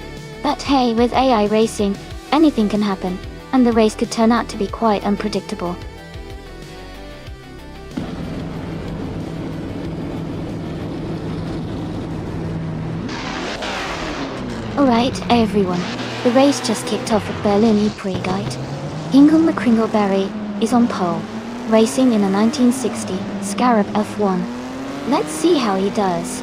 But hey, with AI racing, anything can happen, and the race could turn out to be quite unpredictable. Alright, everyone, the race just kicked off at Berlin E-Prix. Hingle McCringleberry is on pole, racing in a 1960 Scarab F1. Let's see how he does.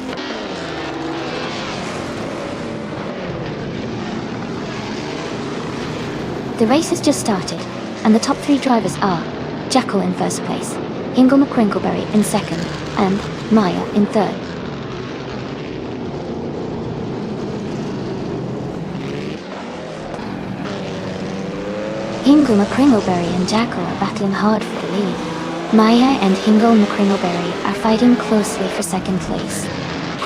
The race has just started, and the top three drivers are Jackal in first place, Hingle McCringleberry in second, and Maya in third. Hingle McCringleberry and Jackal are battling hard for the lead. Maya and Hingle McCringleberry are fighting closely for second place.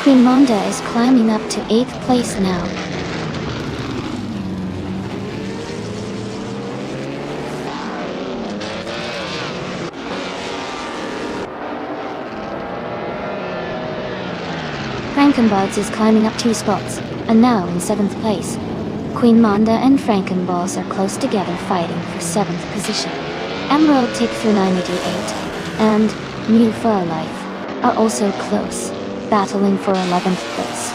Queen Monda is climbing up to 8th place now. Frankenbuds is climbing up 2 spots, and now in 7th place. Queen Monda and Frankenballs are close together fighting for 7th position. Emerald Tick through 988 and New Fur Life are also close, battling for 11th place.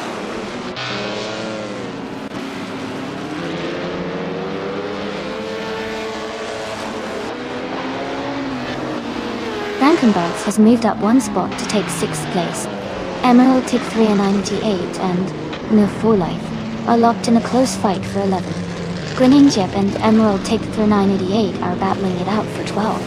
Frankenbuds has moved up 1 spot to take 6th place. Emerald Tick 398 and New Fur Life are locked in a close fight for 11th. Grinning Jeb and Emerald Tick through 988 are battling it out for 12th.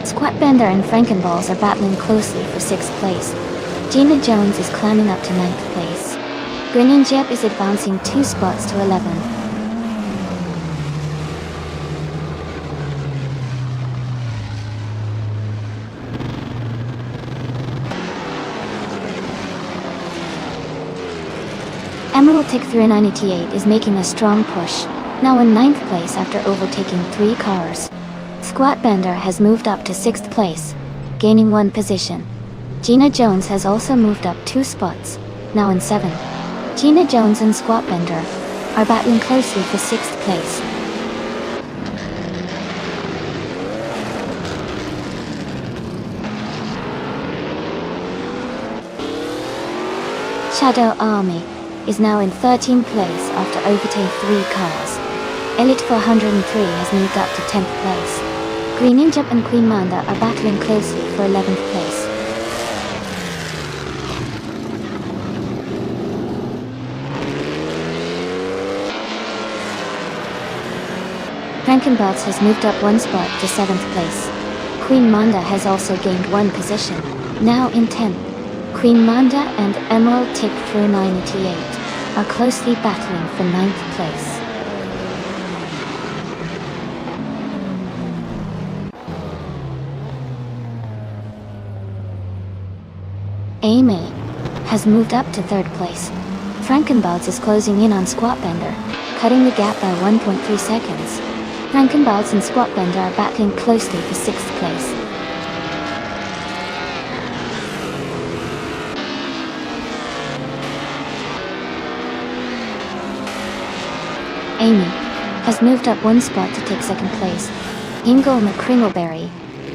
Squatbender and Frankenballs are battling closely for 6th place. Gina Jones is climbing up to 9th place. Grinning Jeb is advancing 2 spots to 11th. Emerald Emerald Tick 398 is making a strong push, now in 9th place after overtaking 3 cars. Squat Bender has moved up to 6th place, gaining 1 position. Gina Jones has also moved up 2 spots, now in 7th. Gina Jones and Squat Bender are battling closely for 6th place. Shadow Army is now in 13th place after overtaking 3 cars. Elite 403 has moved up to 10th place. Green Ninja and Queen Manda are battling closely for 11th place. Frankenbots has moved up 1 spot to 7th place. Queen Manda has also gained 1 position, now in 10th. Queen Manda and Emerald Tick 398 are closely battling for 9th place. Amy has moved up to 3rd place. Frankenbots is closing in on Squat Bender, cutting the gap by 1.3 seconds. Frankenbots and Squat Bender are battling closely for 6th place. Amy has moved up 1 spot to take 2nd place. Ingle McCringleberry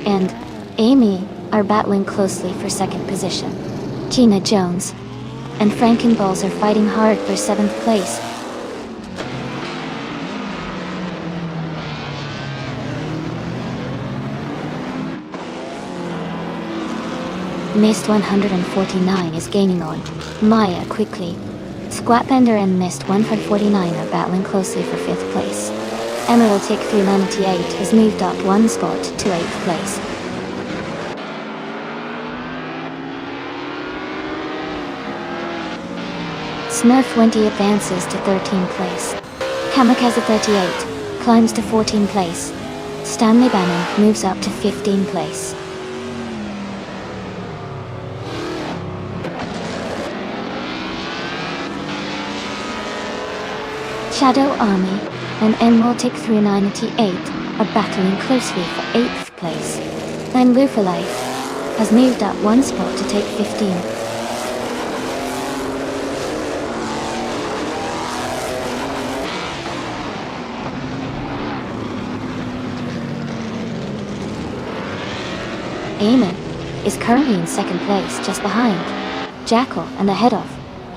and Amy are battling closely for 2nd position. Gina Jones and Frankenballs are fighting hard for 7th place. Mist 149 is gaining on Maya quickly. Squat Bender and Mist 149 are battling closely for 5th place. Emerald Tick 398 has moved up 1 spot to 8th place. Smurf 20 advances to 13th place. Kamikaze 38 climbs to 14th place. Stanley Bannon moves up to 15th place. Shadow Army and Emerald Tick 398 are battling closely for 8th place. Then Lufa Life has moved up 1 spot to take 15th. Eamon is currently in 2nd place, just behind Jackal and ahead of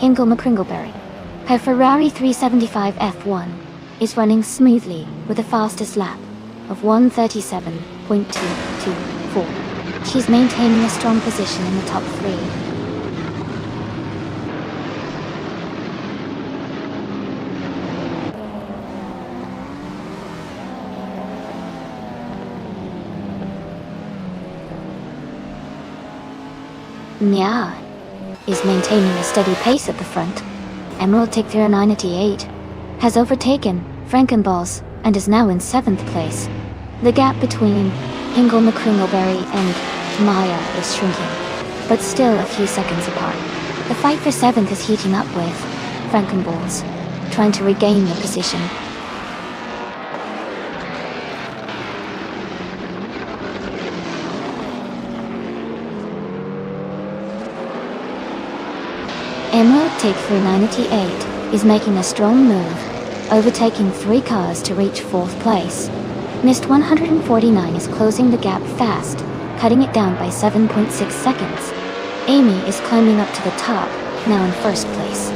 Ingle McCringleberry. Her Ferrari 375 F1 is running smoothly with the fastest lap of 1:37.224. She's maintaining a strong position in the top 3. Nya is maintaining a steady pace at the front. Emerald Tick 398 has overtaken Frankenballs and is now in 7th place. The gap between Ingle McCringleberry and Maya is shrinking, but still a few seconds apart. The fight for 7th is heating up with Frankenballs trying to regain the position. Emerald Tick 398 is making a strong move, overtaking 3 cars to reach 4th place. Mist 149 is closing the gap fast, cutting it down by 7.6 seconds. Amy is climbing up to the top, now in 1st place.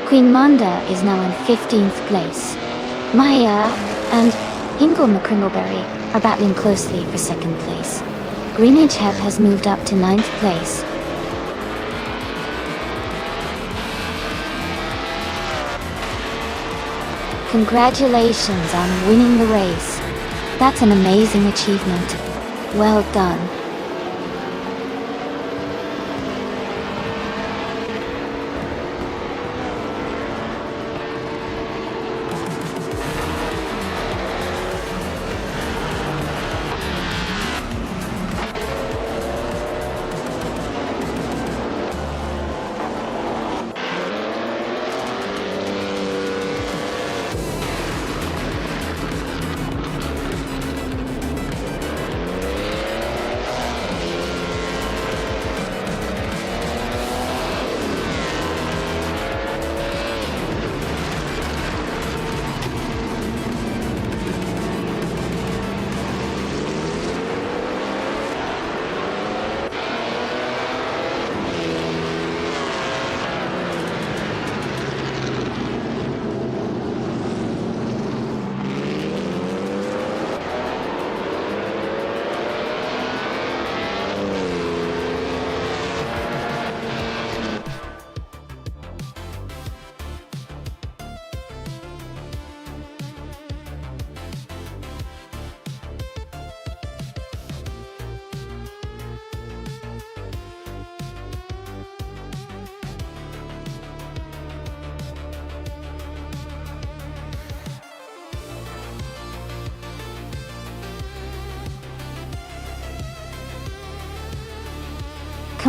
Queen Manda is now in 15th place. Maya and Ingle McCringleberry are battling closely for 2nd place. Greenwich Hep has moved up to 9th place. Congratulations on winning the race. That's an amazing achievement. Well done.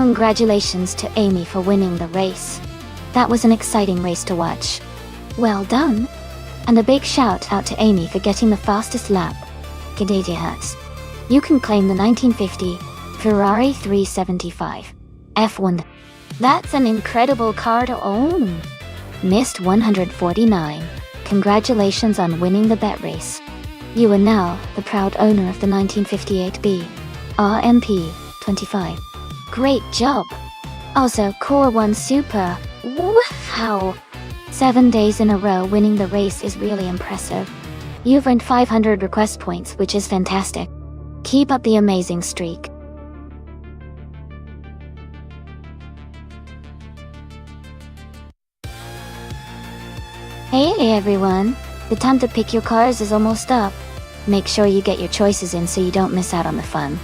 Congratulations to Amy for winning the race. That was an exciting race to watch. Well done! And a big shout out to Amy for getting the fastest lap. Gidadias. You can claim the 1950 Ferrari 375 F1. That's an incredible car to own. Missed 149. Congratulations on winning the bet race. You are now the proud owner of the 1958 RMP 25. Great job! Also, Core 1 Super. Wow! 7 days in a row winning the race is really impressive. You've earned 500 request points, which is fantastic. Keep up the amazing streak. Hey everyone! The time to pick your cars is almost up. Make sure you get your choices in so you don't miss out on the fun.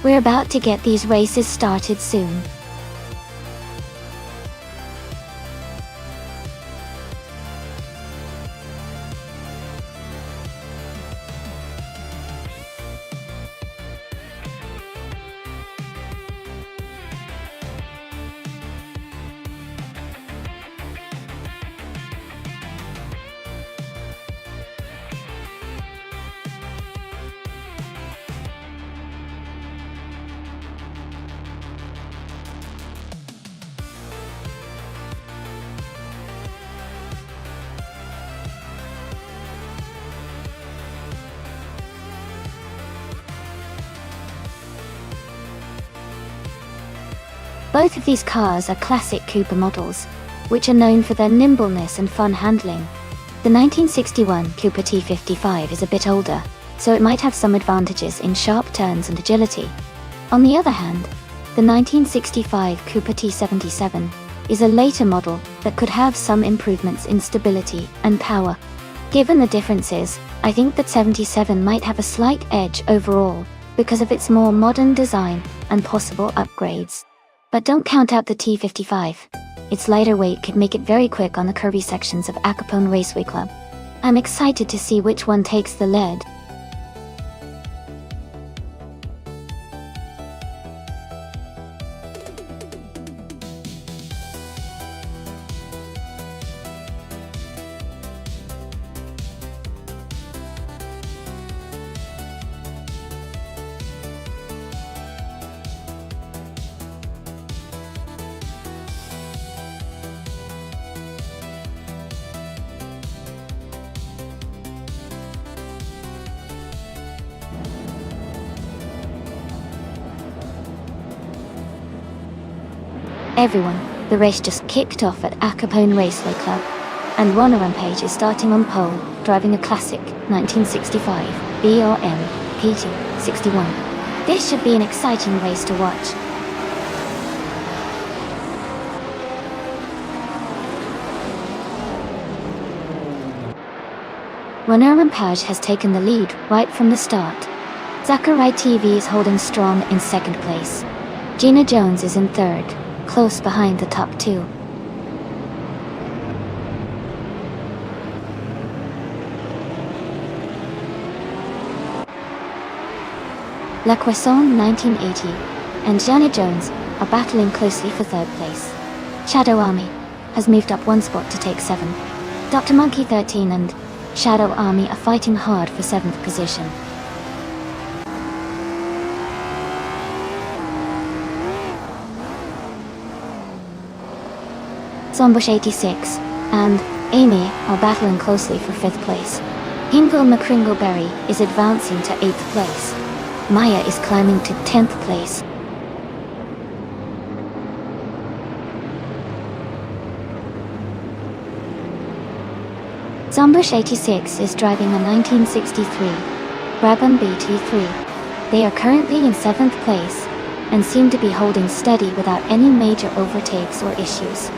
We're about to get these races started soon. Both of these cars are classic Cooper models, which are known for their nimbleness and fun handling. The 1961 Cooper T55 is a bit older, so it might have some advantages in sharp turns and agility. On the other hand, the 1965 Cooper T77 is a later model that could have some improvements in stability and power. Given the differences, I think that 77 might have a slight edge overall because of its more modern design and possible upgrades. But don't count out the T55. Its lighter weight could make it very quick on the curvy sections of Acapone Raceway Club. I'm excited to see which one takes the lead. Everyone, the race just kicked off at Acapone Raceway Club, and Ronner Rampage is starting on pole, driving a classic 1965 BRM PT61. This should be an exciting race to watch. Ronner Rampage has taken the lead right from the start. Zachary TV is holding strong in second place. Gina Jones is in third, close behind the top two. La Croissant 1980 and Jana Jones are battling closely for third place. Shadow Army has moved up one spot to take 7. Dr. Monkey 13 and Shadow Army are fighting hard for 7th position. Zombush 86 and Amy are battling closely for 5th place. Hingle McCringleberry is advancing to 8th place. Maya is climbing to 10th place. Zombush 86 is driving a 1963 Brabham BT3. They are currently in 7th place and seem to be holding steady without any major overtakes or issues.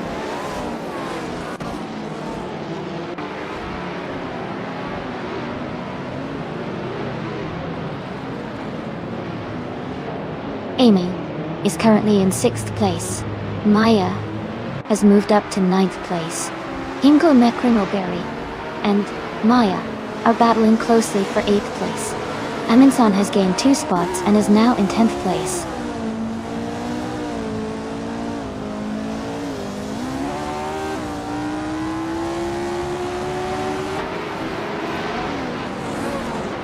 Amy is currently in 6th place. Maya has moved up to 9th place. Hingle McCringleberry and Maya are battling closely for 8th place. Aminsan has gained 2 spots and is now in 10th place.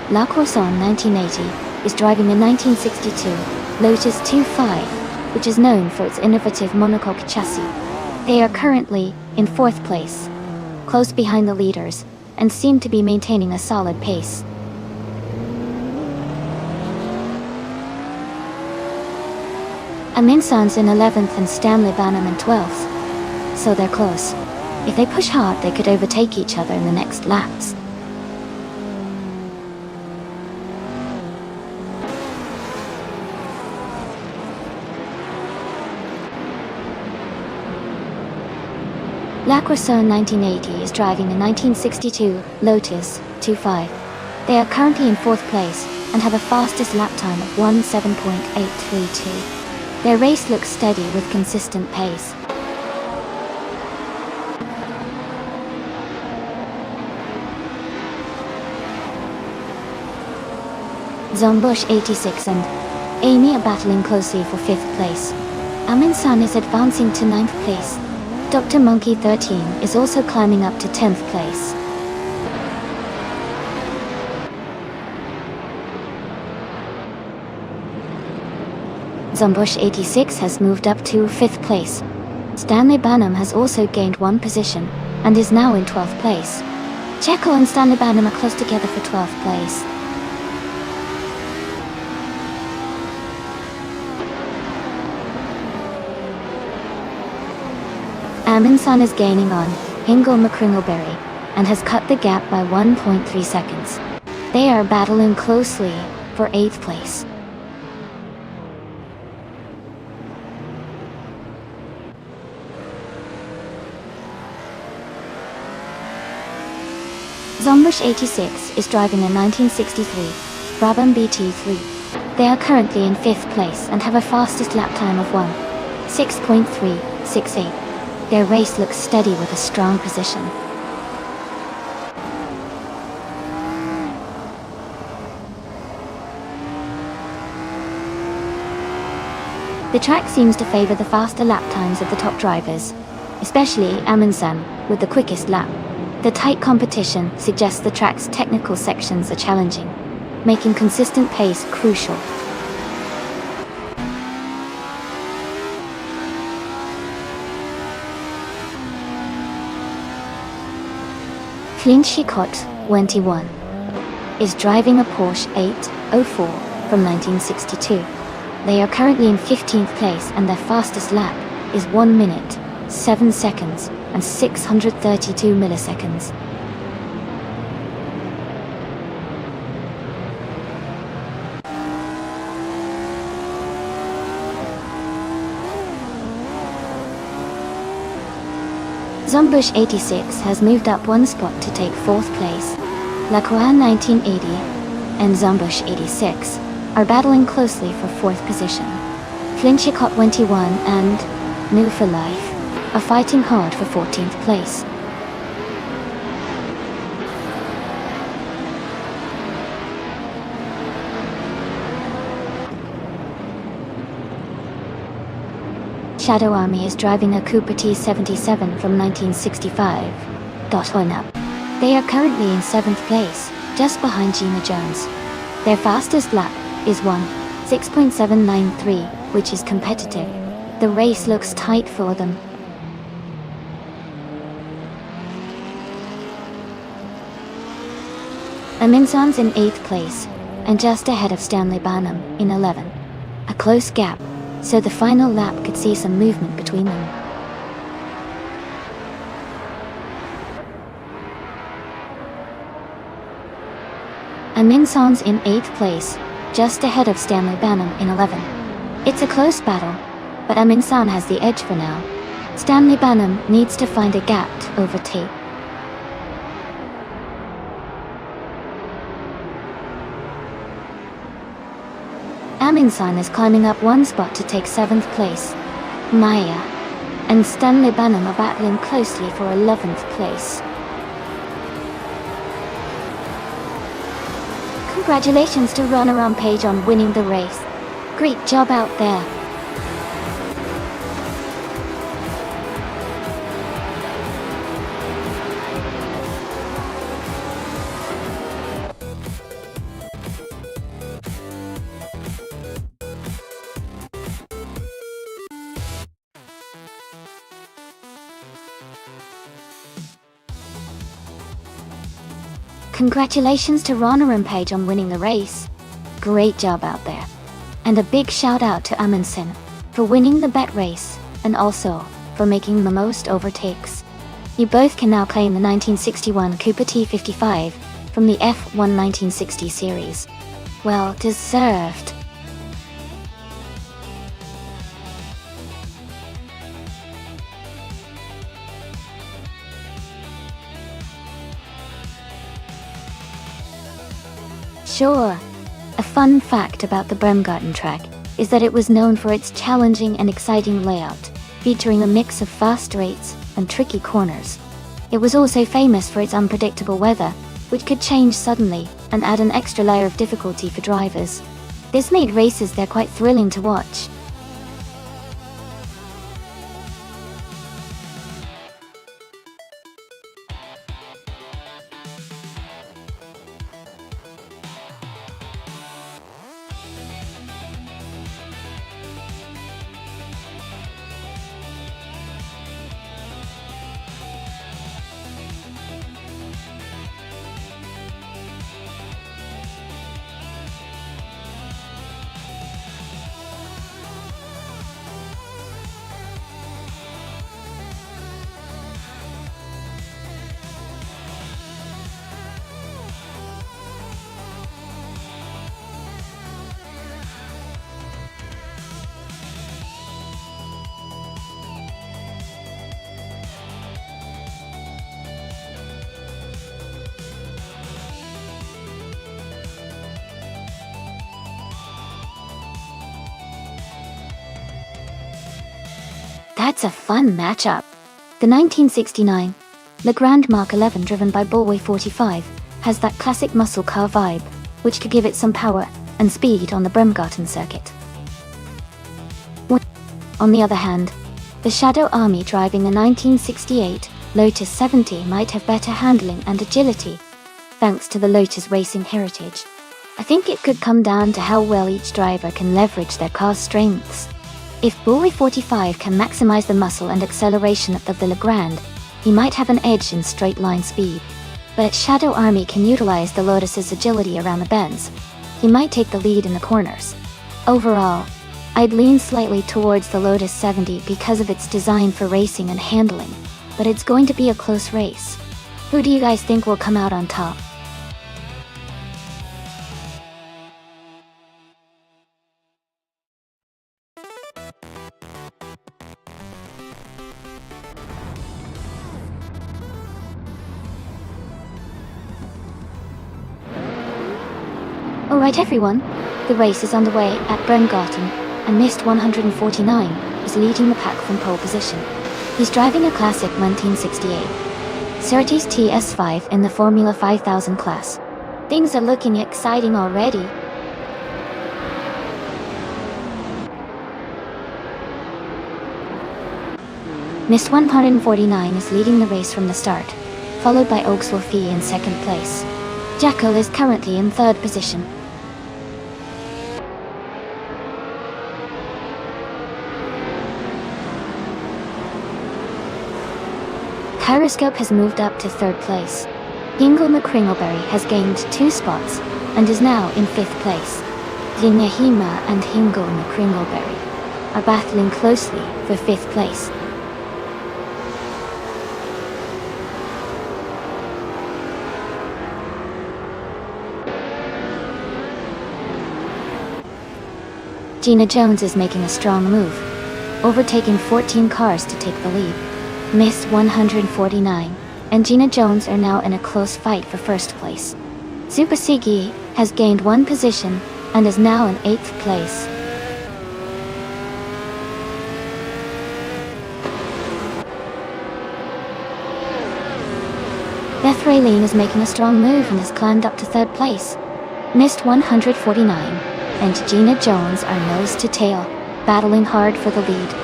La Croissant 1980 is driving a 1962 Lotus 25, which is known for its innovative monocoque chassis. They are currently in 4th place, close behind the leaders, and seem to be maintaining a solid pace. Aminson's in 11th and Stanley Banham in 12th, so they're close. If they push hard, they could overtake each other in the next laps. La Croissant 1980 is driving a 1962 Lotus 25. They are currently in 4th place and have a fastest lap time of 17.832. Their race looks steady with consistent pace. Zombush 86 and Amy are battling closely for 5th place. Aminson is advancing to 9th place. Dr. Monkey 13 is also climbing up to 10th place. Zombush 86 has moved up to 5th place. Stanley Banham has also gained 1 position and is now in 12th place. Checo and Stanley Banham are close together for 12th place. Aminson is gaining on Hingle McCringleberry and has cut the gap by 1.3 seconds. They are battling closely for 8th place. Zombush 86 is driving a 1963 Brabham BT3. They are currently in 5th place and have a fastest lap time of 1:6.368. Their race looks steady with a strong position. The track seems to favor the faster lap times of the top drivers, especially Amundsen, with the quickest lap. The tight competition suggests the track's technical sections are challenging, making consistent pace crucial. Flinchicott 21 is driving a Porsche 804 from 1962. They are currently in 15th place and their fastest lap is 1 minute, 7 seconds and 632 milliseconds. Zombush 86 has moved up 1 spot to take 4th place. La Croix 1980 and Zombush 86 are battling closely for 4th position. Flinchicott 21 and New for Life are fighting hard for 14th place. Shadow Army is driving a Cooper T77 from 1965. One up. They are currently in 7th place, just behind Gina Jones. Their fastest lap is 1:6.793, which is competitive. The race looks tight for them. Aminson's in 8th place, and just ahead of Stanley Banham in 11. A close gap, so the final lap could see some movement between them. Aminson's in 8th place, just ahead of Stanley Banham in 11. It's a close battle, but Aminson has the edge for now. Stanley Banham needs to find a gap to overtake. Aminson is climbing up 1 spot to take 7th place. Maya and Stanley Banham are battling closely for 11th place. Congratulations to Runner on Page on winning the race. Great job out there. Congratulations to Rana and Page on winning the race. Great job out there. And a big shout out to Amundsen for winning the bet race, and also for making the most overtakes. You both can now claim the 1961 Cooper T55 from the F1 1960 series. Well deserved. Sure. A fun fact about the Bremgarten track is that it was known for its challenging and exciting layout, featuring a mix of fast straights and tricky corners. It was also famous for its unpredictable weather, which could change suddenly and add an extra layer of difficulty for drivers. This made races there quite thrilling to watch. That's a fun matchup. The 1969 Legrand Mark 11 driven by Bullway 45 has that classic muscle car vibe, which could give it some power and speed on the Bremgarten circuit. On the other hand, the Shadow Army driving the 1968 Lotus 70 might have better handling and agility, thanks to the Lotus racing heritage. I think it could come down to how well each driver can leverage their car's strengths. If Bullway 45 can maximize the muscle and acceleration of the Legrand, he might have an edge in straight-line speed. But Shadow Army can utilize the Lotus's agility around the bends. He might take the lead in the corners. Overall, I'd lean slightly towards the Lotus 70 because of its design for racing and handling, but it's going to be a close race. Who do you guys think will come out on top? Alright everyone, the race is underway at Bremgarten, and Mist 149 is leading the pack from pole position. He's driving a classic 1968 Surtees TS5 in the Formula 5000 class. Things are looking exciting already. Mist 149 is leading the race from the start, followed by Oakswolfie in second place. Jackal is currently in third position. Kyroscope has moved up to third place. Hingle McCringleberry has gained 2 spots and is now in 5th place. Dinahima and Hingle McCringleberry are battling closely for 5th place. Gina Jones is making a strong move, overtaking 14 cars to take the lead. Mist 149 and Gina Jones are now in a close fight for first place. Super Sigi has gained 1 position and is now in 8th place. Beth Raylene is making a strong move and has climbed up to 3rd place. Mist 149 and Gina Jones are nose to tail, battling hard for the lead.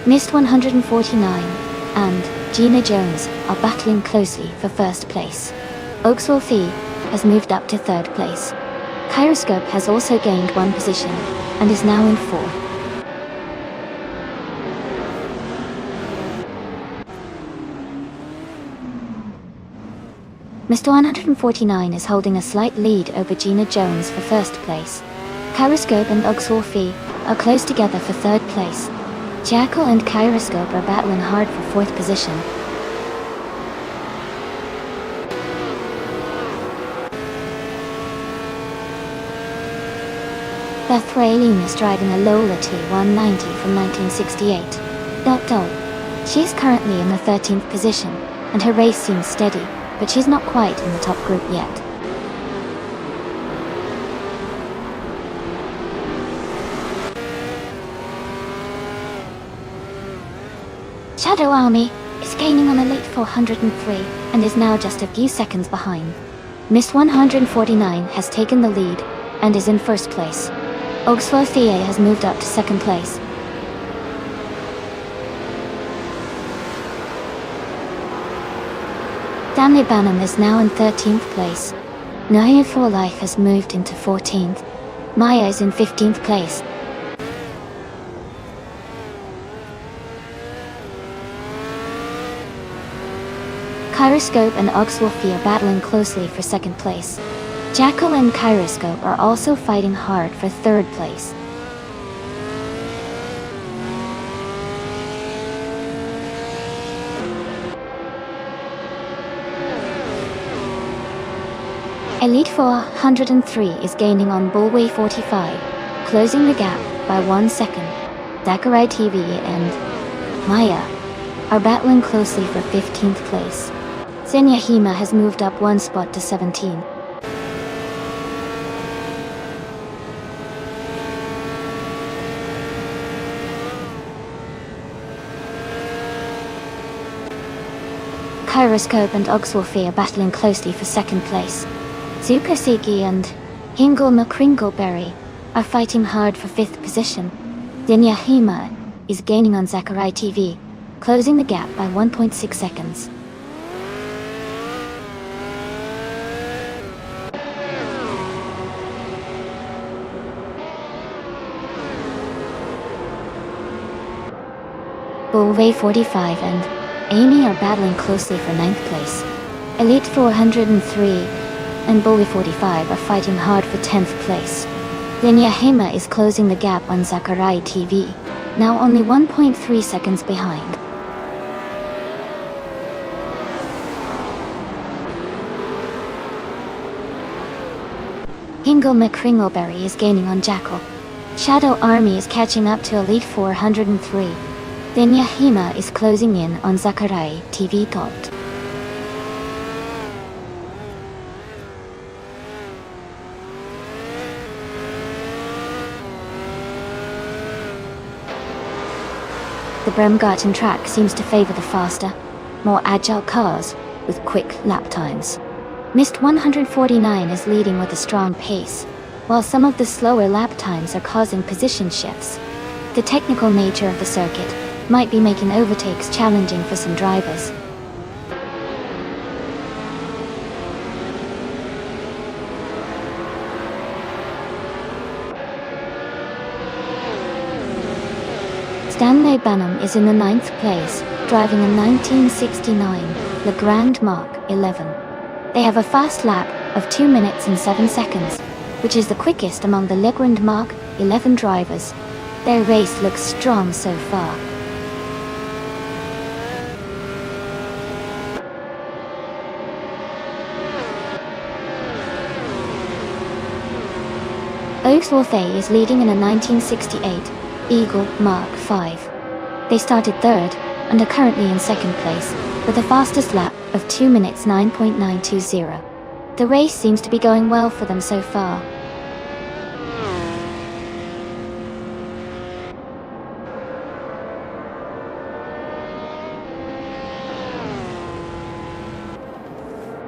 Mist 149 and Gina Jones are battling closely for first place. Oakswolfie has moved up to 3rd place. Gyroscope has also gained 1 position, and is now in 4th. Mr. 149 is holding a slight lead over Gina Jones for 1st place. Gyroscope and Oxworthy are close together for 3rd place. Jackal and Gyroscope are battling hard for 4th position. Beth Raylene is driving a Lola T190 from 1968. She is currently in the 13th position, and her race seems steady, but she's not quite in the top group yet. Shadow Army is gaining on Elite 403 and is now just a few seconds behind. Miss 149 has taken the lead and is in 1st place. Oxworthy has moved up to 2nd place. Stanley Banham is now in 13th place. Naya for Life has moved into 14th. Maya is in 15th place. Gyroscope and Oxworthy are battling closely for 2nd place. Jackal and Gyroscope are also fighting hard for 3rd place. Elite 403 is gaining on Bullway 45, closing the gap by 1 second. Sakurai TV and Maya are battling closely for 15th place. Xenia Hima has moved up 1 spot to 17. Gyroscope and Oxworthy are battling closely for 2nd place. Zukasigi and Hingle McCringleberry are fighting hard for 5th position. Xenia Hima is gaining on Sakurai TV, closing the gap by 1.6 seconds. Bullway 45 and Amy are battling closely for 9th place. Elite 403 and Bullway 45 are fighting hard for 10th place. Xenia Hima is closing the gap on Sakurai TV, now only 1.3 seconds behind. Hingle McCringleberry is gaining on Jackal. Shadow Army is catching up to Elite 403. Xenia Hima is closing in on Sakurai TV. The Bremgarten track seems to favor the faster, more agile cars with quick lap times. Mist 149 is leading with a strong pace, while some of the slower lap times are causing position shifts. The technical nature of the circuit might be making overtakes challenging for some drivers. Stanley Banham is in the 9th place, driving a 1969 Le Grand Mark 11. They have a fast lap of 2 minutes and 7 seconds, which is the quickest among the Le Grand Mark 11 drivers. Their race looks strong so far. Oxworthy is leading in a 1968 Eagle Mark 5. They started 3rd and are currently in 2nd place, with the fastest lap of 2 minutes 9.920. The race seems to be going well for them so far.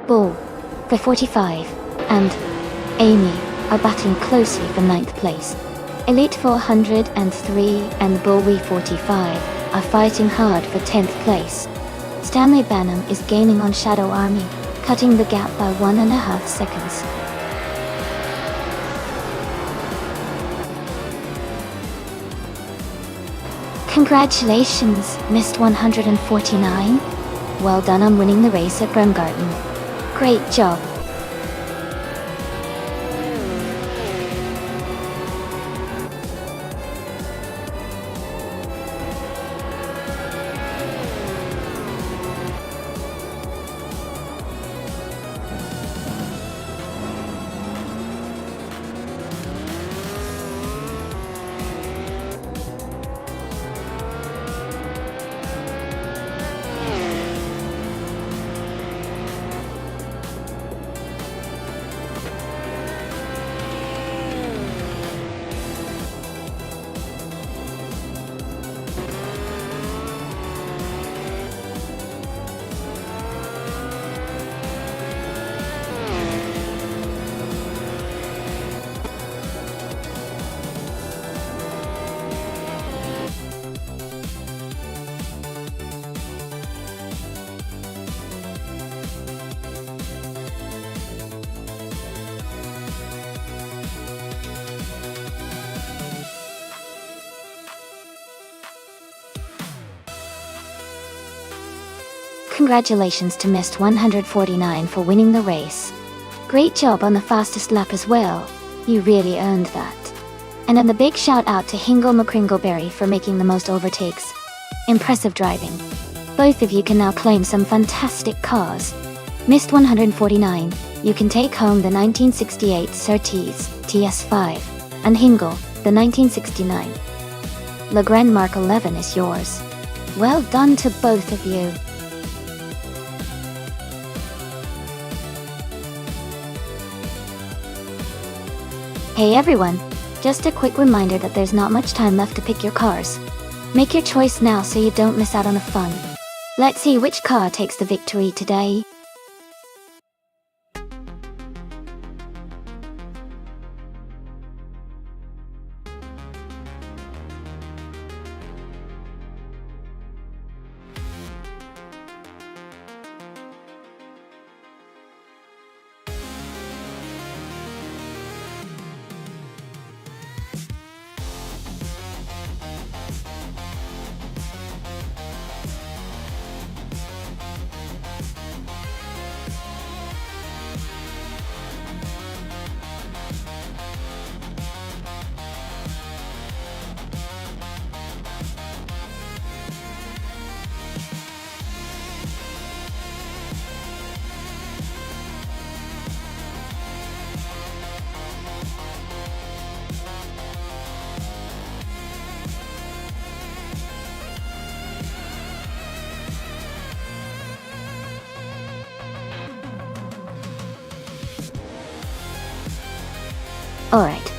Bull, for 45, and Amy are battling closely for 9th place. Elite 403 and Bullway 45 are fighting hard for 10th place. Stanley Banham is gaining on Shadow Army, cutting the gap by 1.5 seconds. Congratulations, Mist 149. Well done on winning the race at Bremgarten. Great job. Congratulations to Mist 149 for winning the race. Great job on the fastest lap as well. You really earned that. And a big shout out to Hingle McCringleberry for making the most overtakes. Impressive driving. Both of you can now claim some fantastic cars. Mist 149, you can take home the 1968 Surtees TS5, and Hingle, the 1969. Legrand Mark 11 is yours. Well done to both of you. Hey everyone, just a quick reminder that there's not much time left to pick your cars. Make your choice now so you don't miss out on the fun. Let's see which car takes the victory today. Alright.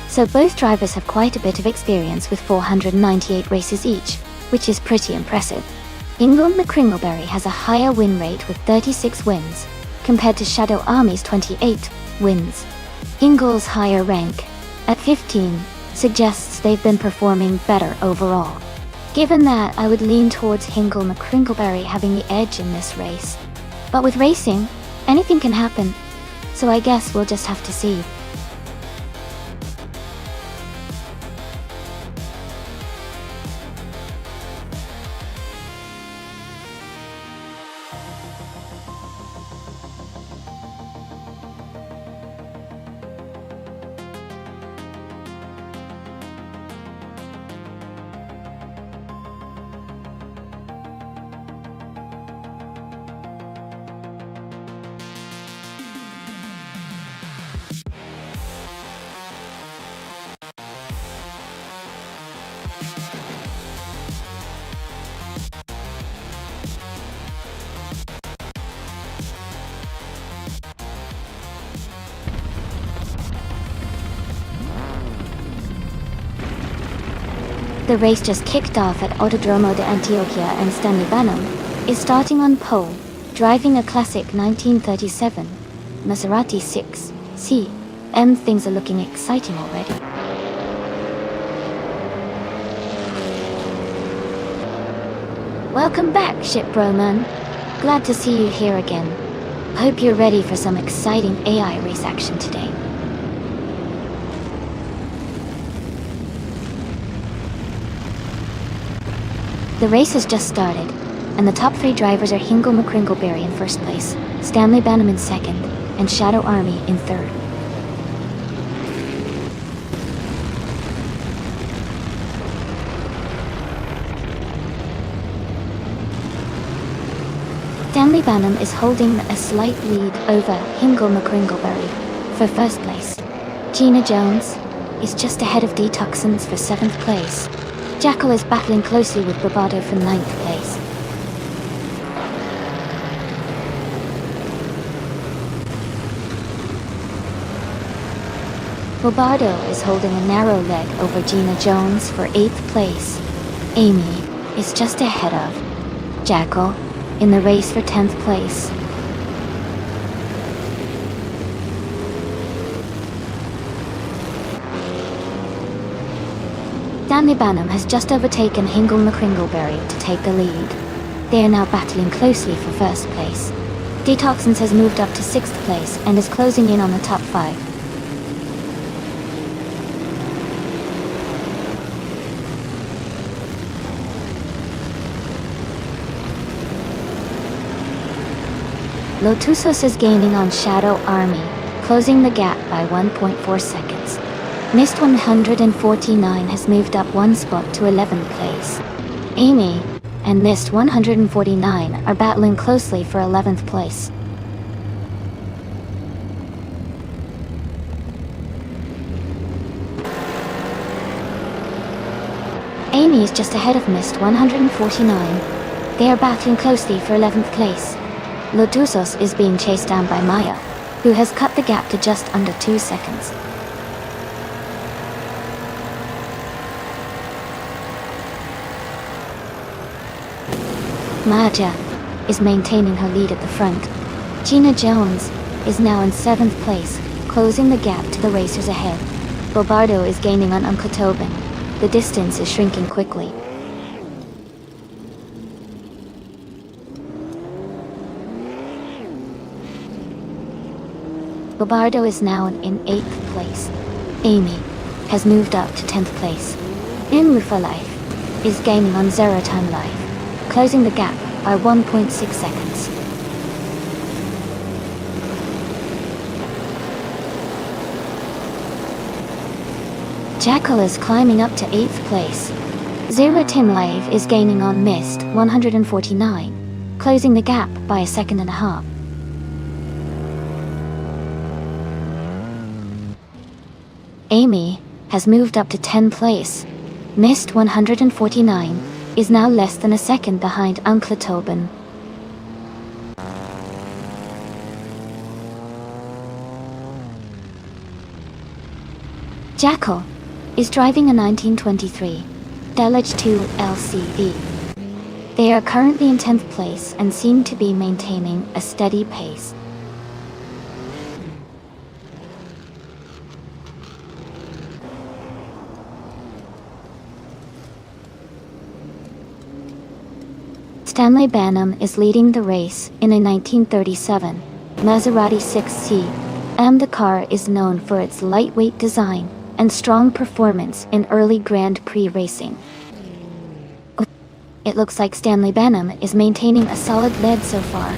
So both drivers have quite a bit of experience with 498 races each, which is pretty impressive. Hingle McCringleberry has a higher win rate with 36 wins, compared to Shadow Army's 28 wins. Hingle's higher rank, at 15, suggests they've been performing better overall. Given that, I would lean towards Hingle McCringleberry having the edge in this race. But with racing, anything can happen, so I guess we'll just have to see. The race just kicked off at Autodromo de Antioquia, and Stanley Banham is starting on pole, driving a classic 1937 Maserati 6C. Things are looking exciting already. Welcome back, Ship Broman. Glad to see you here again. Hope you're ready for some exciting AI race action today. The race has just started, and the top 3 drivers are Hingle McCringleberry in first place, Stanley Banham in second, and Shadow Army in third. Stanley Banham is holding a slight lead over Hingle McCringleberry for first place. Gina Jones is just ahead of Detoxins for 7th place. Jackal is battling closely with Bravado for 9th place. Bravado is holding a narrow lead over Gina Jones for 8th place. Amy is just ahead of Jackal in the race for 10th place. Stanley Banham has just overtaken Hingle McCringleberry to take the lead. They are now battling closely for first place. Detoxins has moved up to 6th place and is closing in on the top 5. Lotusos is gaining on Shadow Army, closing the gap by 1.4 seconds. Mist 149 has moved up 1 spot to 11th place. Amy and Mist 149 are battling closely for 11th place. Amy is just ahead of Mist 149. They are battling closely for 11th place. Lotusos is being chased down by Maya, who has cut the gap to just under 2 seconds. Maja is maintaining her lead at the front. Gina Jones is now in 7th place, closing the gap to the racers ahead. Bobardo is gaining on Uncle Tobin. The distance is shrinking quickly. Bobardo is now in 8th place. Amy has moved up to 10th place. Imrufa Life is gaining on Zero Time Life, closing the gap by 1.6 seconds. Jackal is climbing up to 8th place. Zero Time Life is gaining on Mist 149, closing the gap by 1.5 seconds. Amy has moved up to 10th place. Mist 149 is now less than a second behind Uncle Tobin. Jackal is driving a 1923 Deluge 2 LCV. They are currently in 10th place and seem to be maintaining a steady pace. Stanley Banham is leading the race in a 1937 Maserati 6C, and the car is known for its lightweight design and strong performance in early Grand Prix racing. It looks like Stanley Banham is maintaining a solid lead so far.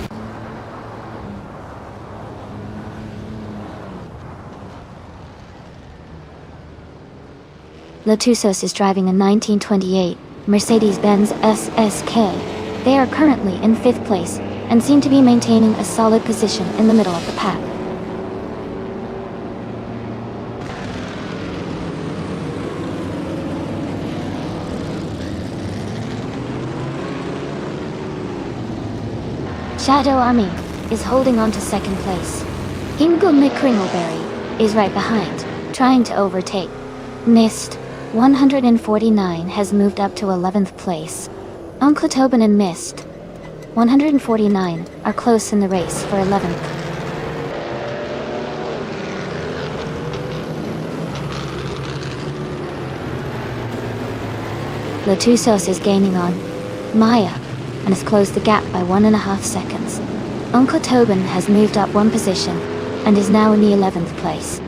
Lotusos is driving a 1928 Mercedes-Benz SSK. They are currently in 5th place and seem to be maintaining a solid position in the middle of the pack. Shadow Army is holding on to 2nd place. Hingle McCringleberry is right behind, trying to overtake. Mist 149 has moved up to 11th place. Uncle Tobin and Mist 149 are close in the race for 11th. Lotusos is gaining on Maya and has closed the gap by 1.5 seconds. Uncle Tobin has moved up 1 position and is now in the 11th place.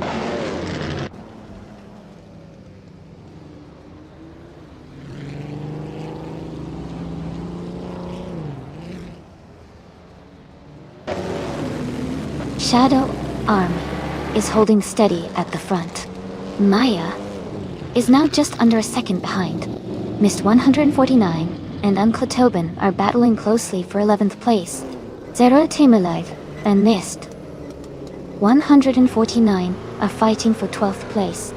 Shadow Army is holding steady at the front. Maya is now just under a second behind. Mist 149 and Uncle Tobin are battling closely for 11th place. Zero Team Alive and Mist 149 are fighting for 12th place.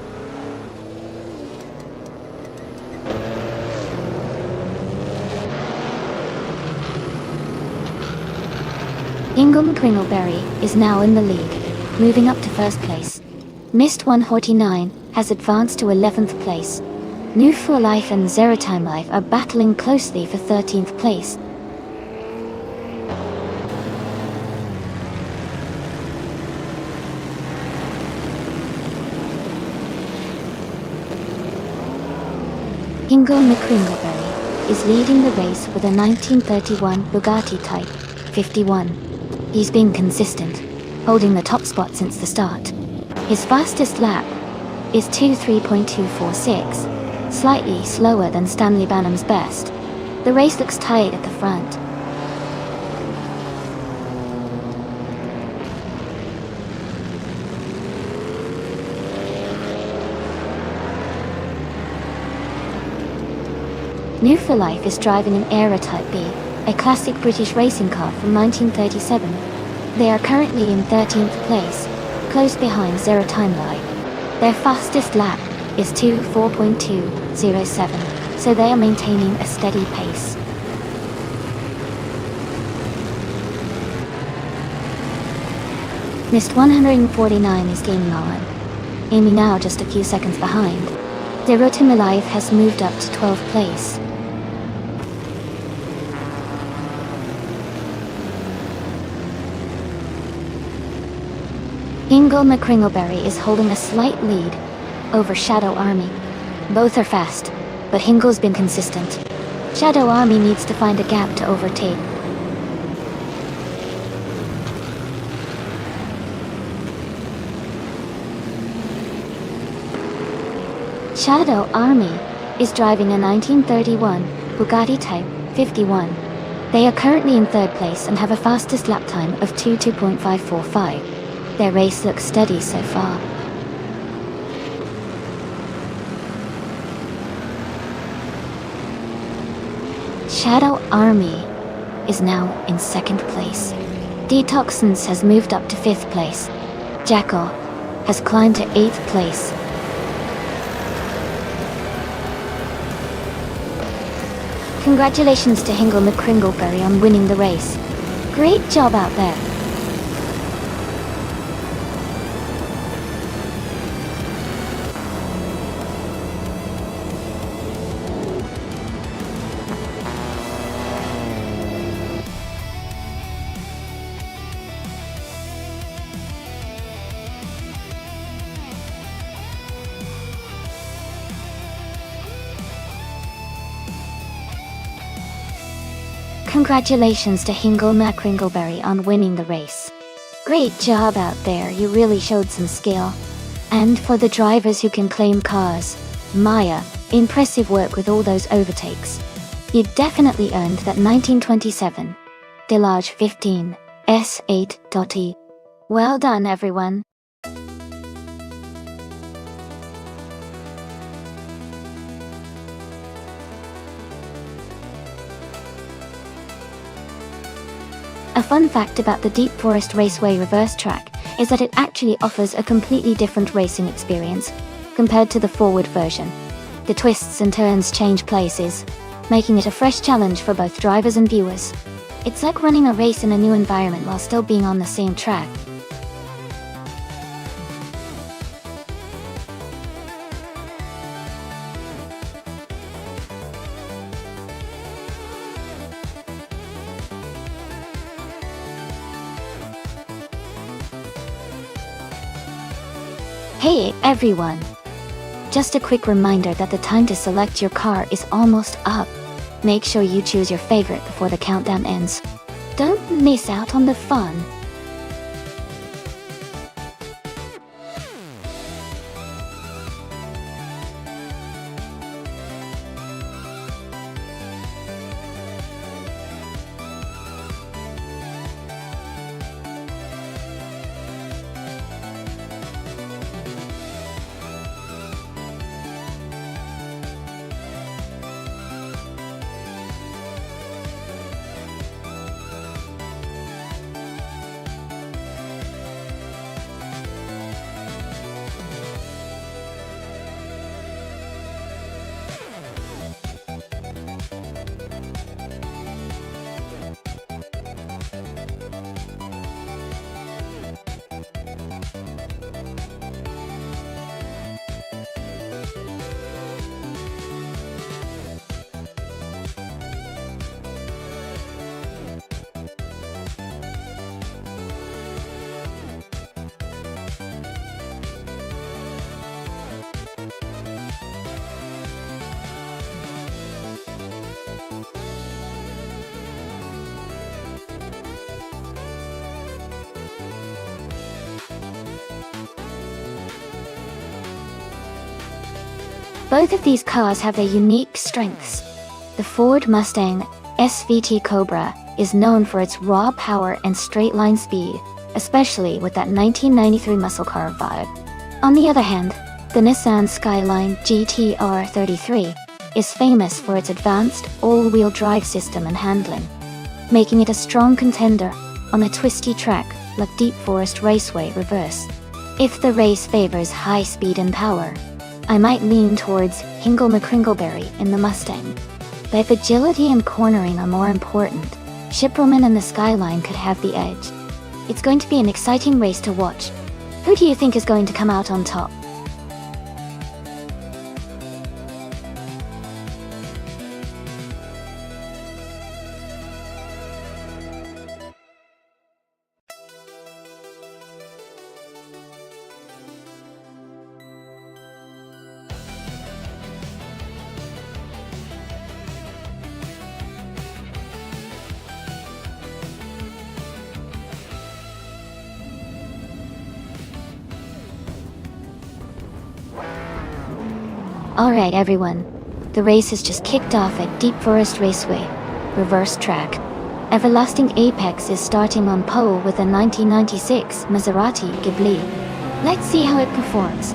Ingle McCringleberry is now in the lead, moving up to first place. Mist 149 has advanced to 11th place. New for Life and Zero Time Life are battling closely for 13th place. Ingle McCringleberry is leading the race with a 1931 Bugatti Type 51. He's been consistent, holding the top spot since the start. His fastest lap is 2:3.246, slightly slower than Stanley Banham's best. The race looks tight at the front. New for Life is driving an Era Type B, a classic British racing car from 1937. They are currently in 13th place, close behind Zero Time Life. Their fastest lap is 2:4.207, so they are maintaining a steady pace. Mist 149 is gaining on, aiming now just a few seconds behind. Zero Time Alive has moved up to 12th place. Ingle McCringleberry is holding a slight lead over Shadow Army. Both are fast, but Hingle's been consistent. Shadow Army needs to find a gap to overtake. Shadow Army is driving a 1931 Bugatti Type 51. They are currently in 3rd place and have a fastest lap time of 2:2.545. Their race looks steady so far. Shadow Army is now in 2nd place. Detoxins has moved up to 5th place. Jackal has climbed to 8th place. Congratulations to Ingle McCringleberry on winning the race. Great job out there. Congratulations to Ingle McCringleberry on winning the race. Great job out there, you really showed some skill. And for the drivers who can claim cars, Maya, impressive work with all those overtakes. You definitely earned that 1927 Delage 15 S8.E. Well done, everyone. A fun fact about the Deep Forest Raceway reverse track is that it actually offers a completely different racing experience compared to the forward version. The twists and turns change places, making it a fresh challenge for both drivers and viewers. It's like running a race in a new environment while still being on the same track. Hey everyone! Just a quick reminder that the time to select your car is almost up. Make sure you choose your favorite before the countdown ends. Don't miss out on the fun. Both of these cars have their unique strengths. The Ford Mustang SVT Cobra is known for its raw power and straight-line speed, especially with that 1993 muscle car vibe. On the other hand, the Nissan Skyline GT-R 33 is famous for its advanced all-wheel drive system and handling, making it a strong contender on a twisty track like Deep Forest Raceway Reverse. If the race favors high speed and power, I might lean towards Hingle McCringleberry in the Mustang. But if agility and cornering are more important, Shipperman and the Skyline could have the edge. It's going to be an exciting race to watch. Who do you think is going to come out on top? Alright everyone, the race has just kicked off at Deep Forest Raceway, reverse track. Everlasting Apex is starting on pole with a 1996 Maserati Ghibli. Let's see how it performs.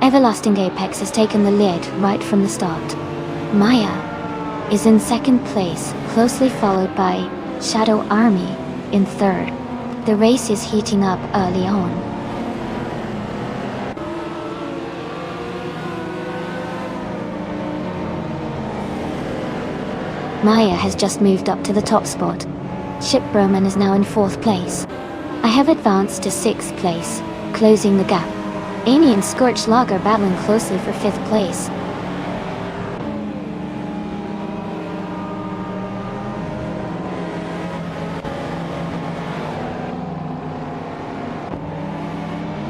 Everlasting Apex has taken the lead right from the start. Maya is in second place, closely followed by Shadow Army in third. The race is heating up early on. Maya has just moved up to the top spot. Chip Broman is now in fourth place. I have advanced to sixth place, closing the gap. Amy and Scorch Log are battling closely for fifth place.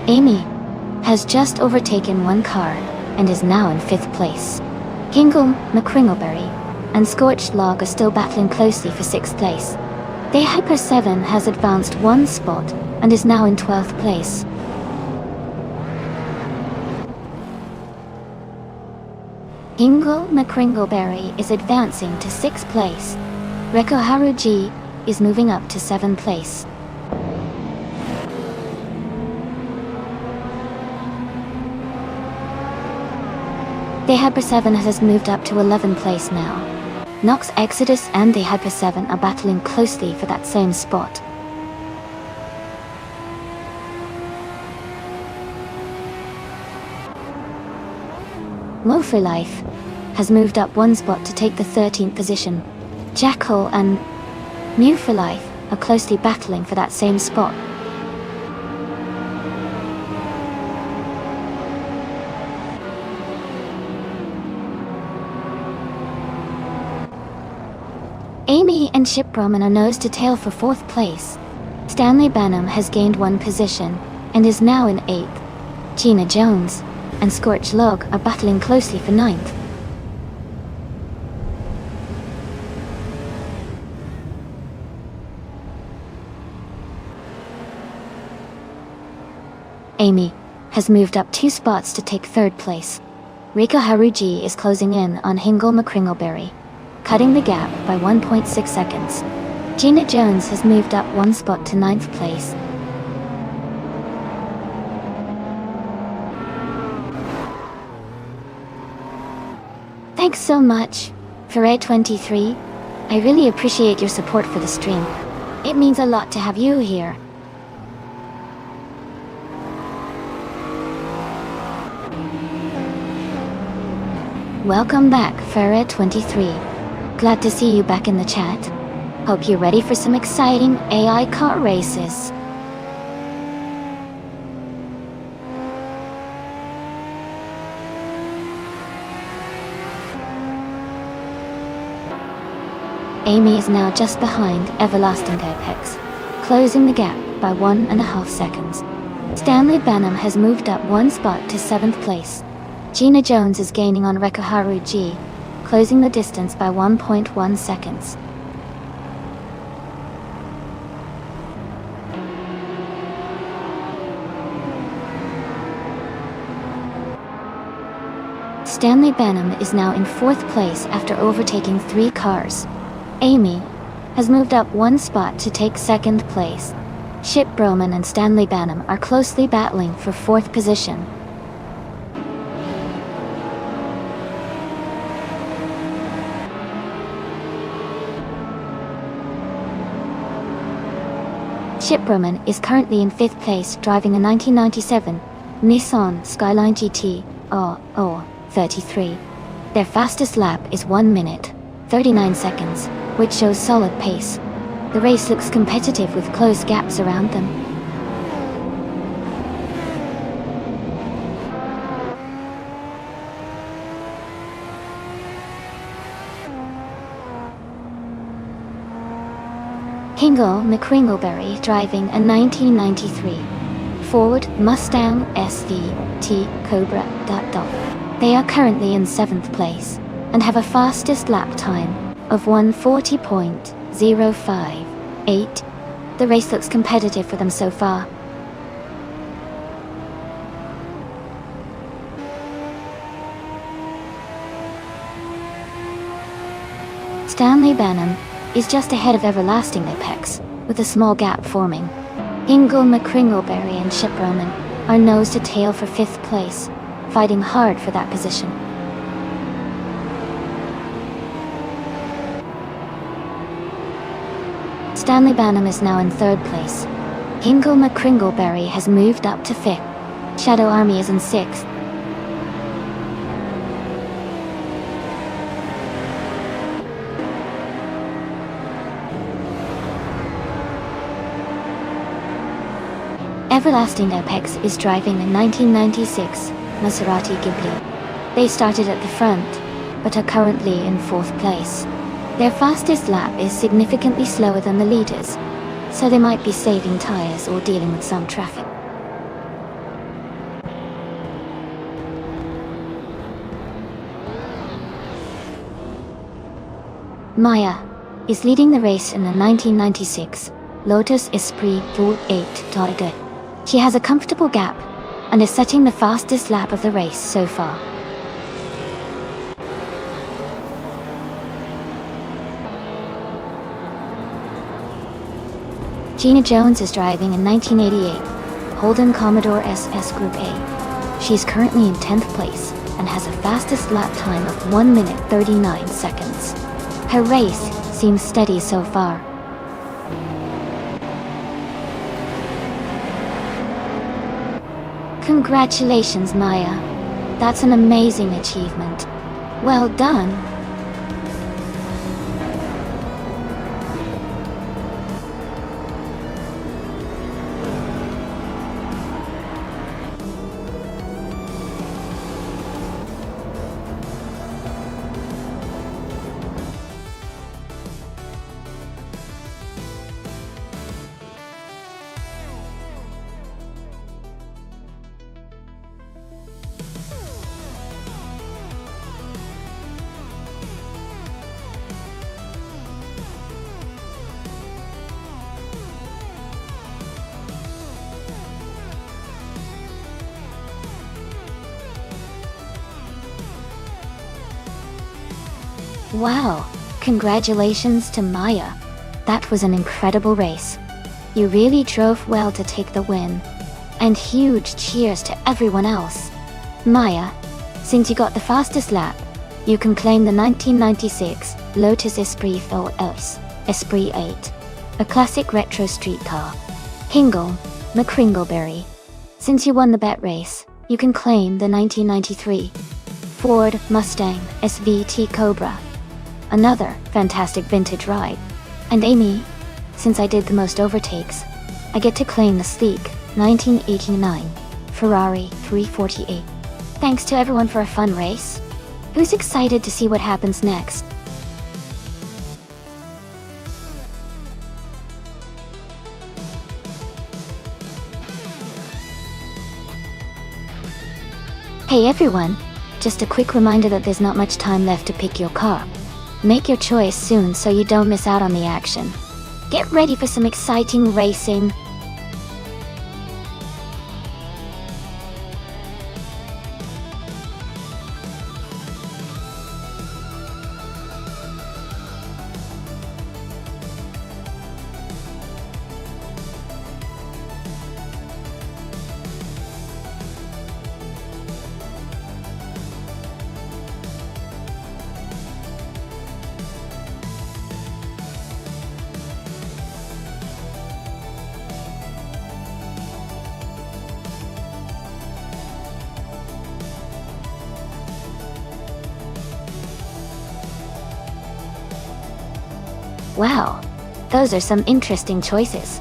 Amy has just overtaken one car and is now in fifth place. Hingle McCringleberry and Scorched Log are still battling closely for sixth place. The Hyper 7 has advanced one spot and is now in 12th place. Hingle McCringleberry is advancing to 6th place. Reko Haruji is moving up to 7th place. The Hyper 7 has moved up to 11th place now. Nox Exodus and the Hyper 7 are battling closely for that same spot. Mo for Life has moved up one spot to take the 13th position. Jackal and Mew for Life are closely battling for that same spot. Amy and Chip Broman are nose to tail for 4th place. Stanley Banham has gained one position and is now in 8th. Gina Jones and Scorch Log are battling closely for 9th. Amy has moved up 2 spots to take 3rd place. Riko Haruji is closing in on Hingle McCringleberry, cutting the gap by 1.6 seconds. Gina Jones has moved up 1 spot to 9th place. Thanks so much, Ferret23. I really appreciate your support for the stream. It means a lot to have you here. Welcome back, Ferret23. Glad to see you back in the chat. Hope you're ready for some exciting AI car races. Amy is now just behind Everlasting Apex, closing the gap by 1.5 seconds. Stanley Banham has moved up 1 spot to 7th place. Gina Jones is gaining on Rekuharu G, closing the distance by 1.1 seconds. Stanley Benham is now in 4th place after overtaking 3 cars. Amy has moved up 1 spot to take 2nd place. Chip Broman and Stanley Benham are closely battling for 4th position. Chip Broman is currently in 5th place driving a 1997 Nissan Skyline GT R33. Their fastest lap is 1 minute, 39 seconds, which shows solid pace. The race looks competitive with close gaps around them. Kingle McCringleberry driving a 1993 Ford Mustang SVT Cobra. They are currently in 7th place and have a fastest lap time of 1:40.058. The race looks competitive for them so far. Stanley Benham is just ahead of Everlasting Apex, with a small gap forming. Ingle McCringleberry and Chip Broman are nose to tail for 5th place, fighting hard for that position. Stanley Benham is now in 3rd place. Ingle McCringleberry has moved up to 5th. Shadow Army is in 6th. Everlasting Apex is driving a 1996 Maserati Ghibli. They started at the front, but are currently in 4th place. Their fastest lap is significantly slower than the leaders, so they might be saving tires or dealing with some traffic. Maya is leading the race in the 1996 Lotus Esprit V8 Tiger. She has a comfortable gap and is setting the fastest lap of the race so far. Gina Jones is driving a 1988 Holden Commodore SS Group A. She's currently in 10th place and has a fastest lap time of 1 minute 39 seconds. Her race seems steady so far. Congratulations, Maya. That's an amazing achievement. Well done. Wow, congratulations to Maya. That was an incredible race. You really drove well to take the win. And huge cheers to everyone else. Maya, since you got the fastest lap, you can claim the 1996 Lotus Esprit VS Esprit 8, a classic retro street car. Hingle McCringleberry, since you won the bet race, you can claim the 1993 Ford Mustang SVT Cobra, another fantastic vintage ride. And Amy, since I did the most overtakes, I get to claim the sleek 1989 Ferrari 348. Thanks to everyone for a fun race. Who's excited to see what happens next? Hey everyone, just a quick reminder that there's not much time left to pick your car. Make your choice soon so you don't miss out on the action. Get ready for some exciting racing. Wow, those are some interesting choices.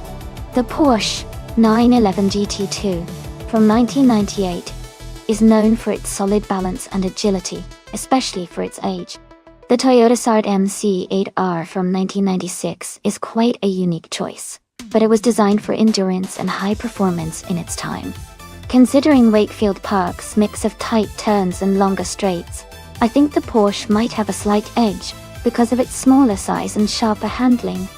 The Porsche 911 GT2 from 1998 is known for its solid balance and agility, especially for its age. The Toyota Sard MC8R from 1996 is quite a unique choice, but it was designed for endurance and high performance in its time. Considering Wakefield Park's mix of tight turns and longer straights, I think the Porsche might have a slight edge because of its smaller size and sharper handling.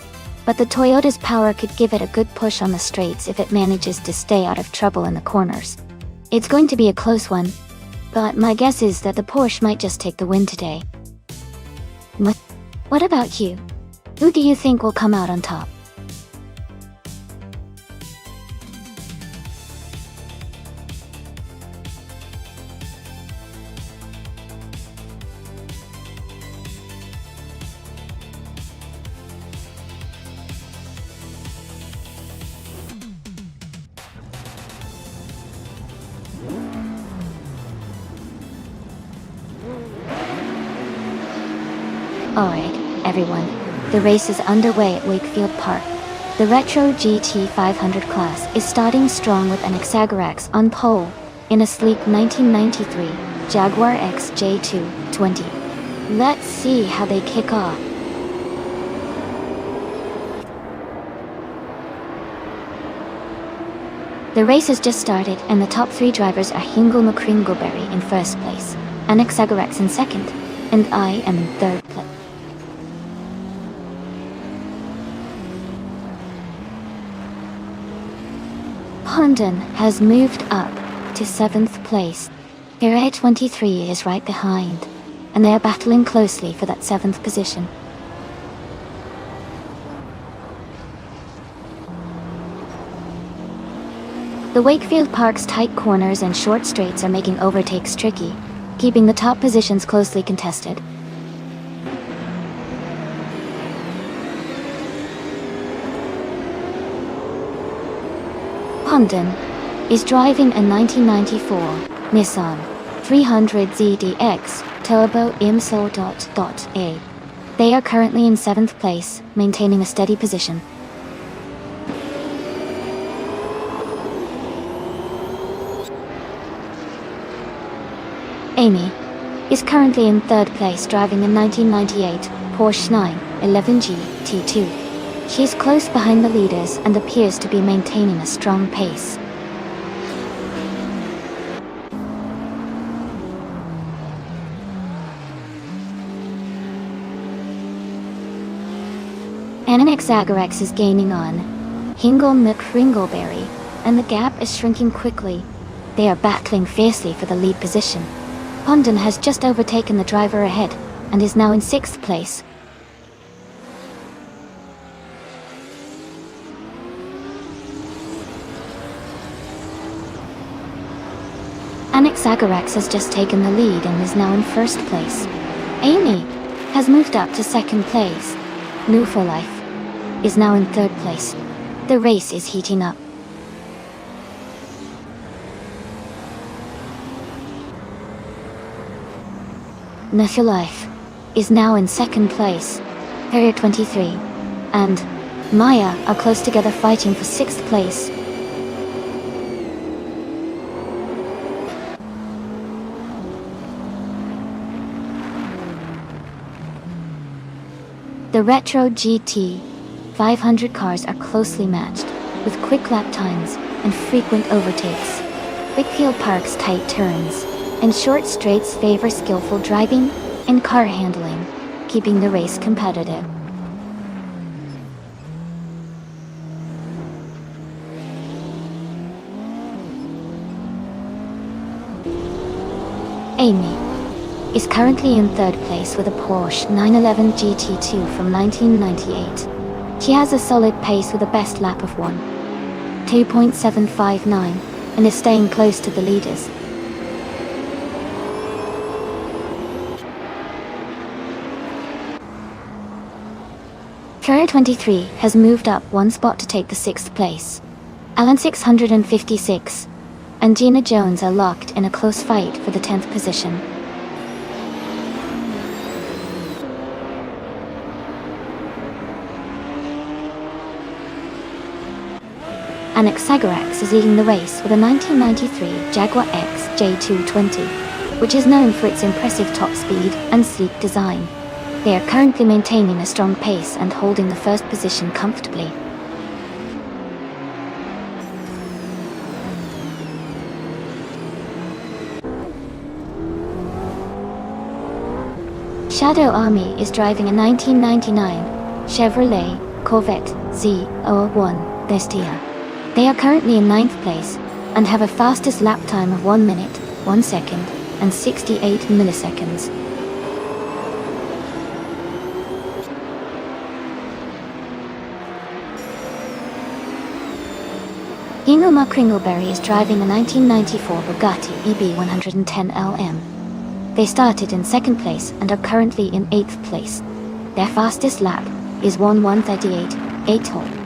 But the Toyota's power could give it a good push on the straights if it manages to stay out of trouble in the corners. It's going to be a close one, but my guess is that the Porsche might just take the win today. What about you? Who do you think will come out on top? Alright, everyone, the race is underway at Wakefield Park. The Retro GT 500 class is starting strong with an Exagerax on pole in a sleek 1993 Jaguar XJ220. Let's see how they kick off. The race has just started and the top 3 drivers are Hingle McCringleberry in first place, and Exagerax in second, and I am in third place. London has moved up to 7th place. Area 23 is right behind, and they are battling closely for that 7th position. The Wakefield Park's tight corners and short straights are making overtakes tricky, keeping the top positions closely contested. London is driving a 1994 Nissan 300 ZDX Turbo IMSO.A. They are currently in 7th place, maintaining a steady position. Amy is currently in 3rd place, driving a 1998 Porsche 911 GT2. She is close behind the leaders and appears to be maintaining a strong pace. An Exagerax is gaining on Hingle McCringleberry, and the gap is shrinking quickly. They are battling fiercely for the lead position. London has just overtaken the driver ahead and is now in 6th place. Exagerax has just taken the lead and is now in 1st place. Amy has moved up to 2nd place. New for Life is now in 3rd place. The race is heating up. New for Life is now in 2nd place. Area 23 and Maya are close together fighting for 6th place. The Retro GT 500 cars are closely matched, with quick lap times and frequent overtakes. Wakefield Park's tight turns and short straights favor skillful driving and car handling, keeping the race competitive. Amy is currently in 3rd place with a Porsche 911 GT2 from 1998. She has a solid pace with a best lap of 2.759 and is staying close to the leaders. Area 23 has moved up 1 spot to take the 6th place. Alan 656 and Gina Jones are locked in a close fight for the 10th position. Anaxagorax is leading the race with a 1993 Jaguar X J220, which is known for its impressive top speed and sleek design. They are currently maintaining a strong pace and holding the first position comfortably. Shadow Army is driving a 1999 Chevrolet Corvette Z01 Bestia. They are currently in 9th place and have a fastest lap time of 1 minute, 1 second, and 68 milliseconds. Ingomar Kringleberry is driving a 1994 Bugatti EB110 LM. They started in 2nd place and are currently in 8th place. Their fastest lap is 1:1:38.8.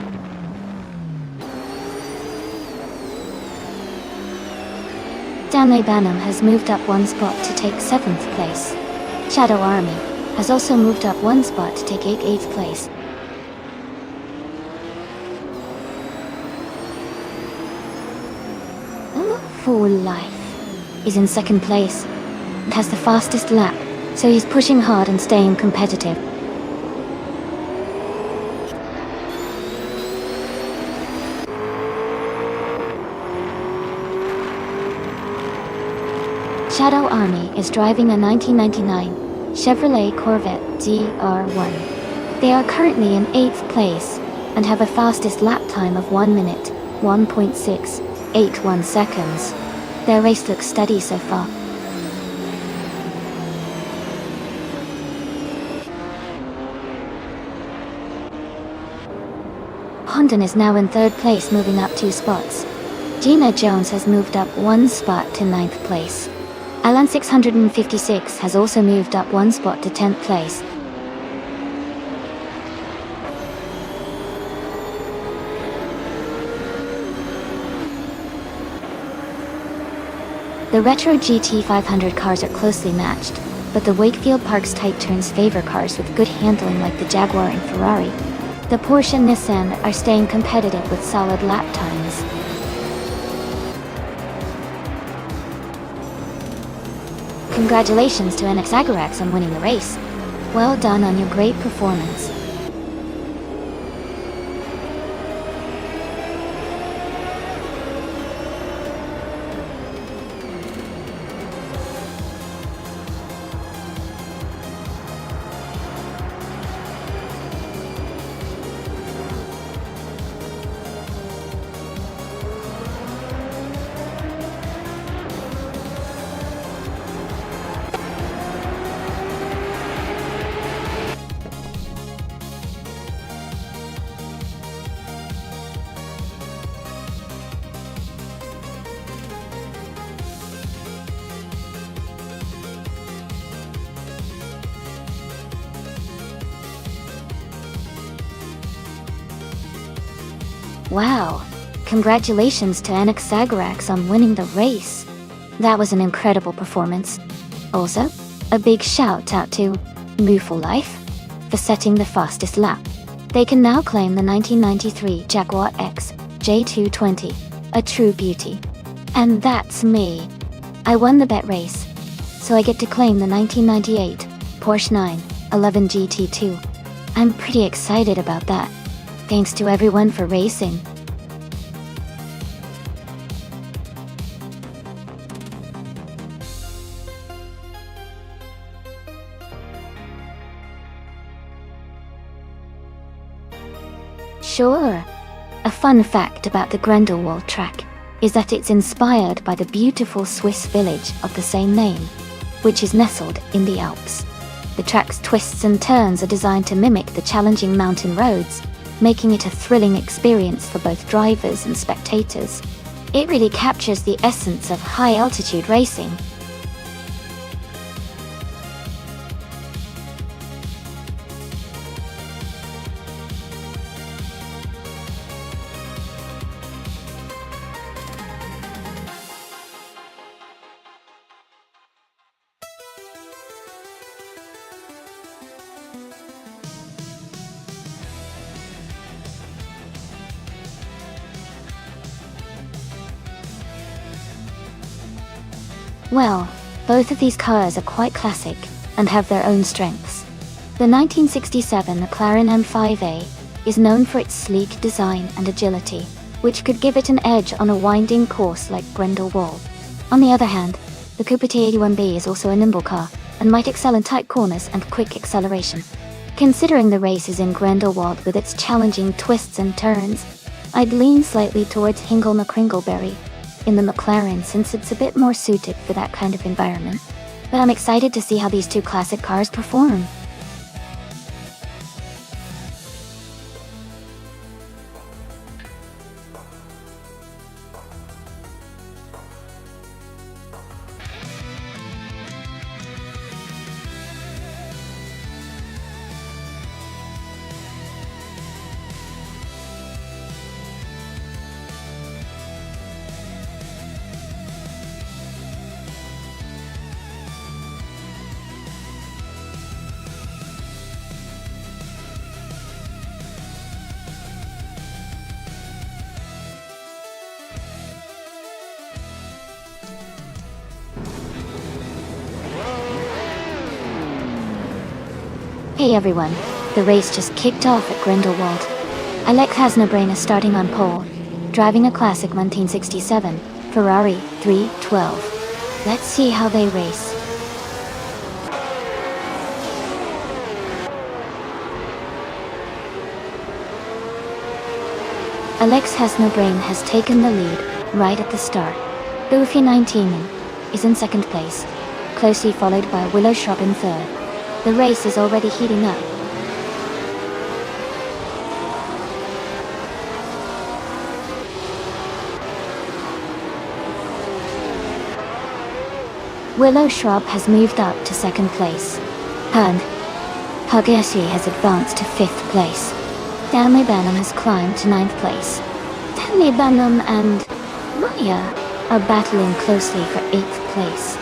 Danley Banham has moved up 1 spot to take 7th place. Shadow Army has also moved up 1 spot to take 8th place. Full Life is in 2nd place and has the fastest lap, so he's pushing hard and staying competitive. Shadow Army is driving a 1999 Chevrolet Corvette ZR1. They are currently in 8th place and have a fastest lap time of 1 minute, 1.681 seconds. Their race looks steady so far. Honda is now in 3rd place, moving up 2 spots. Gina Jones has moved up 1 spot to 9th place. Alan 656 has also moved up 1 spot to 10th place. The retro GT500 cars are closely matched, but the Wakefield Park's tight turns favor cars with good handling like the Jaguar and Ferrari. The Porsche and Nissan are staying competitive with solid lap times. Congratulations to Anaxagorax on winning the race. Well done on your great performance. Wow! Congratulations to Anaxagorax on winning the race. That was an incredible performance. Also, a big shout out to Full Life for setting the fastest lap. They can now claim the 1993 Jaguar X J220, a true beauty. And that's me. I won the bet race, so I get to claim the 1998 Porsche 911 GT2. I'm pretty excited about that. Thanks to everyone for racing. Sure. A fun fact about the Grindelwald track is that it's inspired by the beautiful Swiss village of the same name, which is nestled in the Alps. The track's twists and turns are designed to mimic the challenging mountain roads, making it a thrilling experience for both drivers and spectators. It really captures the essence of high-altitude racing. Well, both of these cars are quite classic and have their own strengths. The 1967 McLaren M5A is known for its sleek design and agility, which could give it an edge on a winding course like Grindelwald. On the other hand, the Cooper T81B is also a nimble car and might excel in tight corners and quick acceleration. Considering the race is in Grindelwald with its challenging twists and turns, I'd lean slightly towards Hingle McCringleberry in the McLaren since it's a bit more suited for that kind of environment. But I'm excited to see how these two classic cars perform. Hey everyone, the race just kicked off at Grindelwald. Alex Hasnobrain is starting on pole, driving a classic 1967 Ferrari 312. Let's see how they race. Alex Hasnobrain has taken the lead right at the start. Goofy 19 is in second place, closely followed by Willow Shrub in third. The race is already heating up. Willow Shrub has moved up to second place. And Huggerty has advanced to fifth place. Stanley Benham has climbed to ninth place. Stanley Benham and Maya are battling closely for eighth place.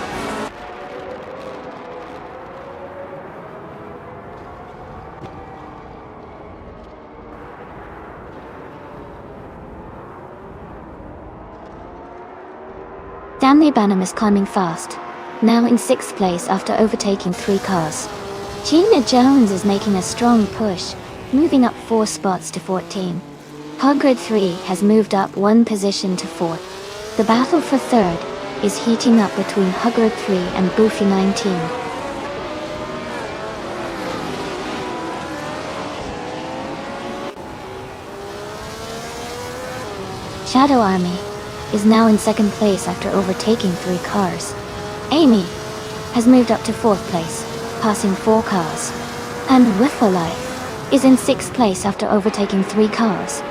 Stanley Benham is climbing fast, now in sixth place after overtaking 3 cars. Gina Jones is making a strong push, moving up 4 spots to 14. Hugger 3 has moved up 1 position to 4th. The battle for third is heating up between Hugger 3 and Goofy 19. Shadow Army is now in second place after overtaking 3 cars. Amy has moved up to 4th place, passing 4 cars. And Whiffle Life is in 6th place after overtaking 3 cars.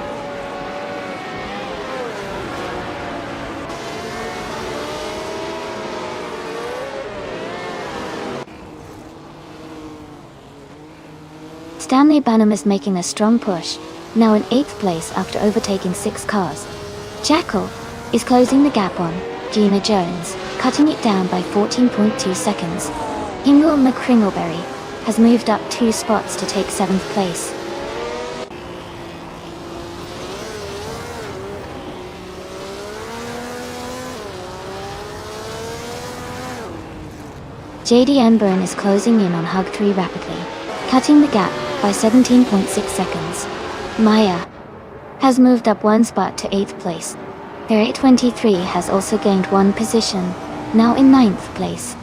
Stanley Benham is making a strong push, now in 8th place after overtaking 6 cars. Jackal is closing the gap on Gina Jones, cutting it down by 14.2 seconds. Hingle McCringleberry has moved up 2 spots to take 7th place. JD Enburn is closing in on Hug 3 rapidly, cutting the gap by 17.6 seconds. Maya has moved up 1 spot to 8th place. Their 823 has also gained 1 position, now in 9th place.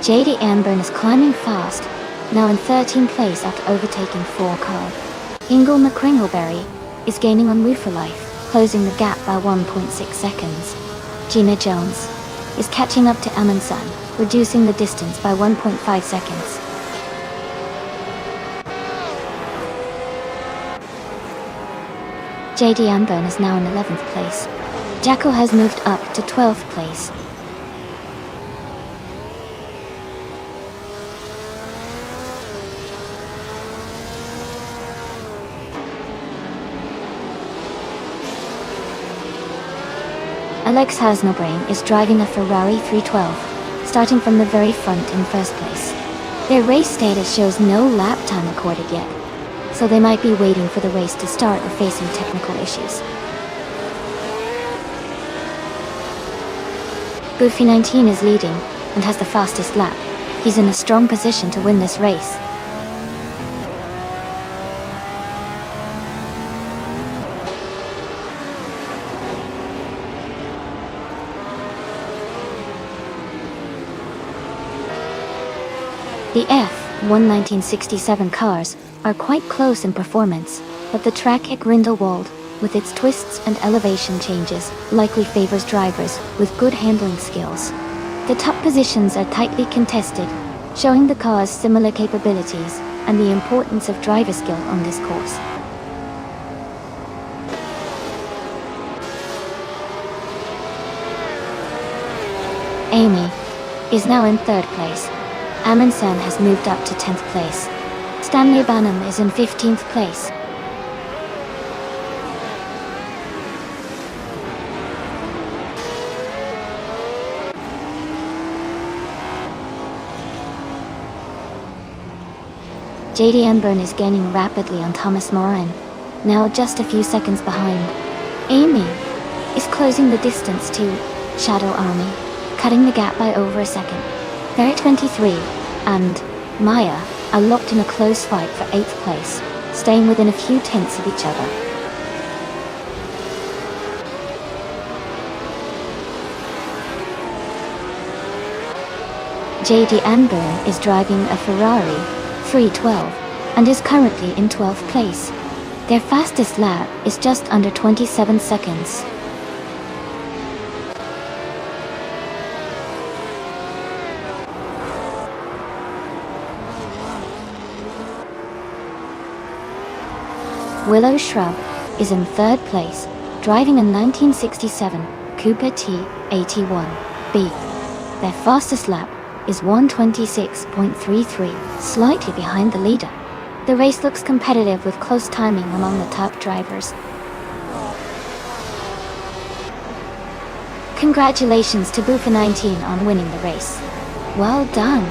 JD Anburn is climbing fast, now in 13th place after overtaking 4 cars. Ingle McCringleberry is gaining on Woofer Life, closing the gap by 1.6 seconds. Gina Jones is catching up to Amundsen, reducing the distance by 1.5 seconds. JD Anburn is now in 11th place. Jackal has moved up to 12th place. Alex Hasnobrain is driving a Ferrari 312, starting from the very front in first place. Their race status shows no lap time recorded yet, so they might be waiting for the race to start or facing technical issues. Goofy 19 is leading and has the fastest lap. He's in a strong position to win this race. The F1 1967 cars are quite close in performance, but the track at Grindelwald, with its twists and elevation changes, likely favors drivers with good handling skills. The top positions are tightly contested, showing the cars similar capabilities and the importance of driver skill on this course. Amy is now in 3rd place. Amundsen has moved up to 10th place. Stanley Banham is in 15th place. JD Emburn is gaining rapidly on Thomas Moran, now just a few seconds behind. Amy is closing the distance to Shadow Army, cutting the gap by over a second. They're at 23, and Maya are locked in a close fight for 8th place, staying within a few tenths of each other. JD Emburn is driving a Ferrari 312 and is currently in 12th place. Their fastest lap is just under 27 seconds. Willow Shrub is in 3rd place, driving a 1967 Cooper T81B. Their fastest lap is 1:26.33, slightly behind the leader. The race looks competitive with close timing among the top drivers. Congratulations to Boofa 19 on winning the race. Well done!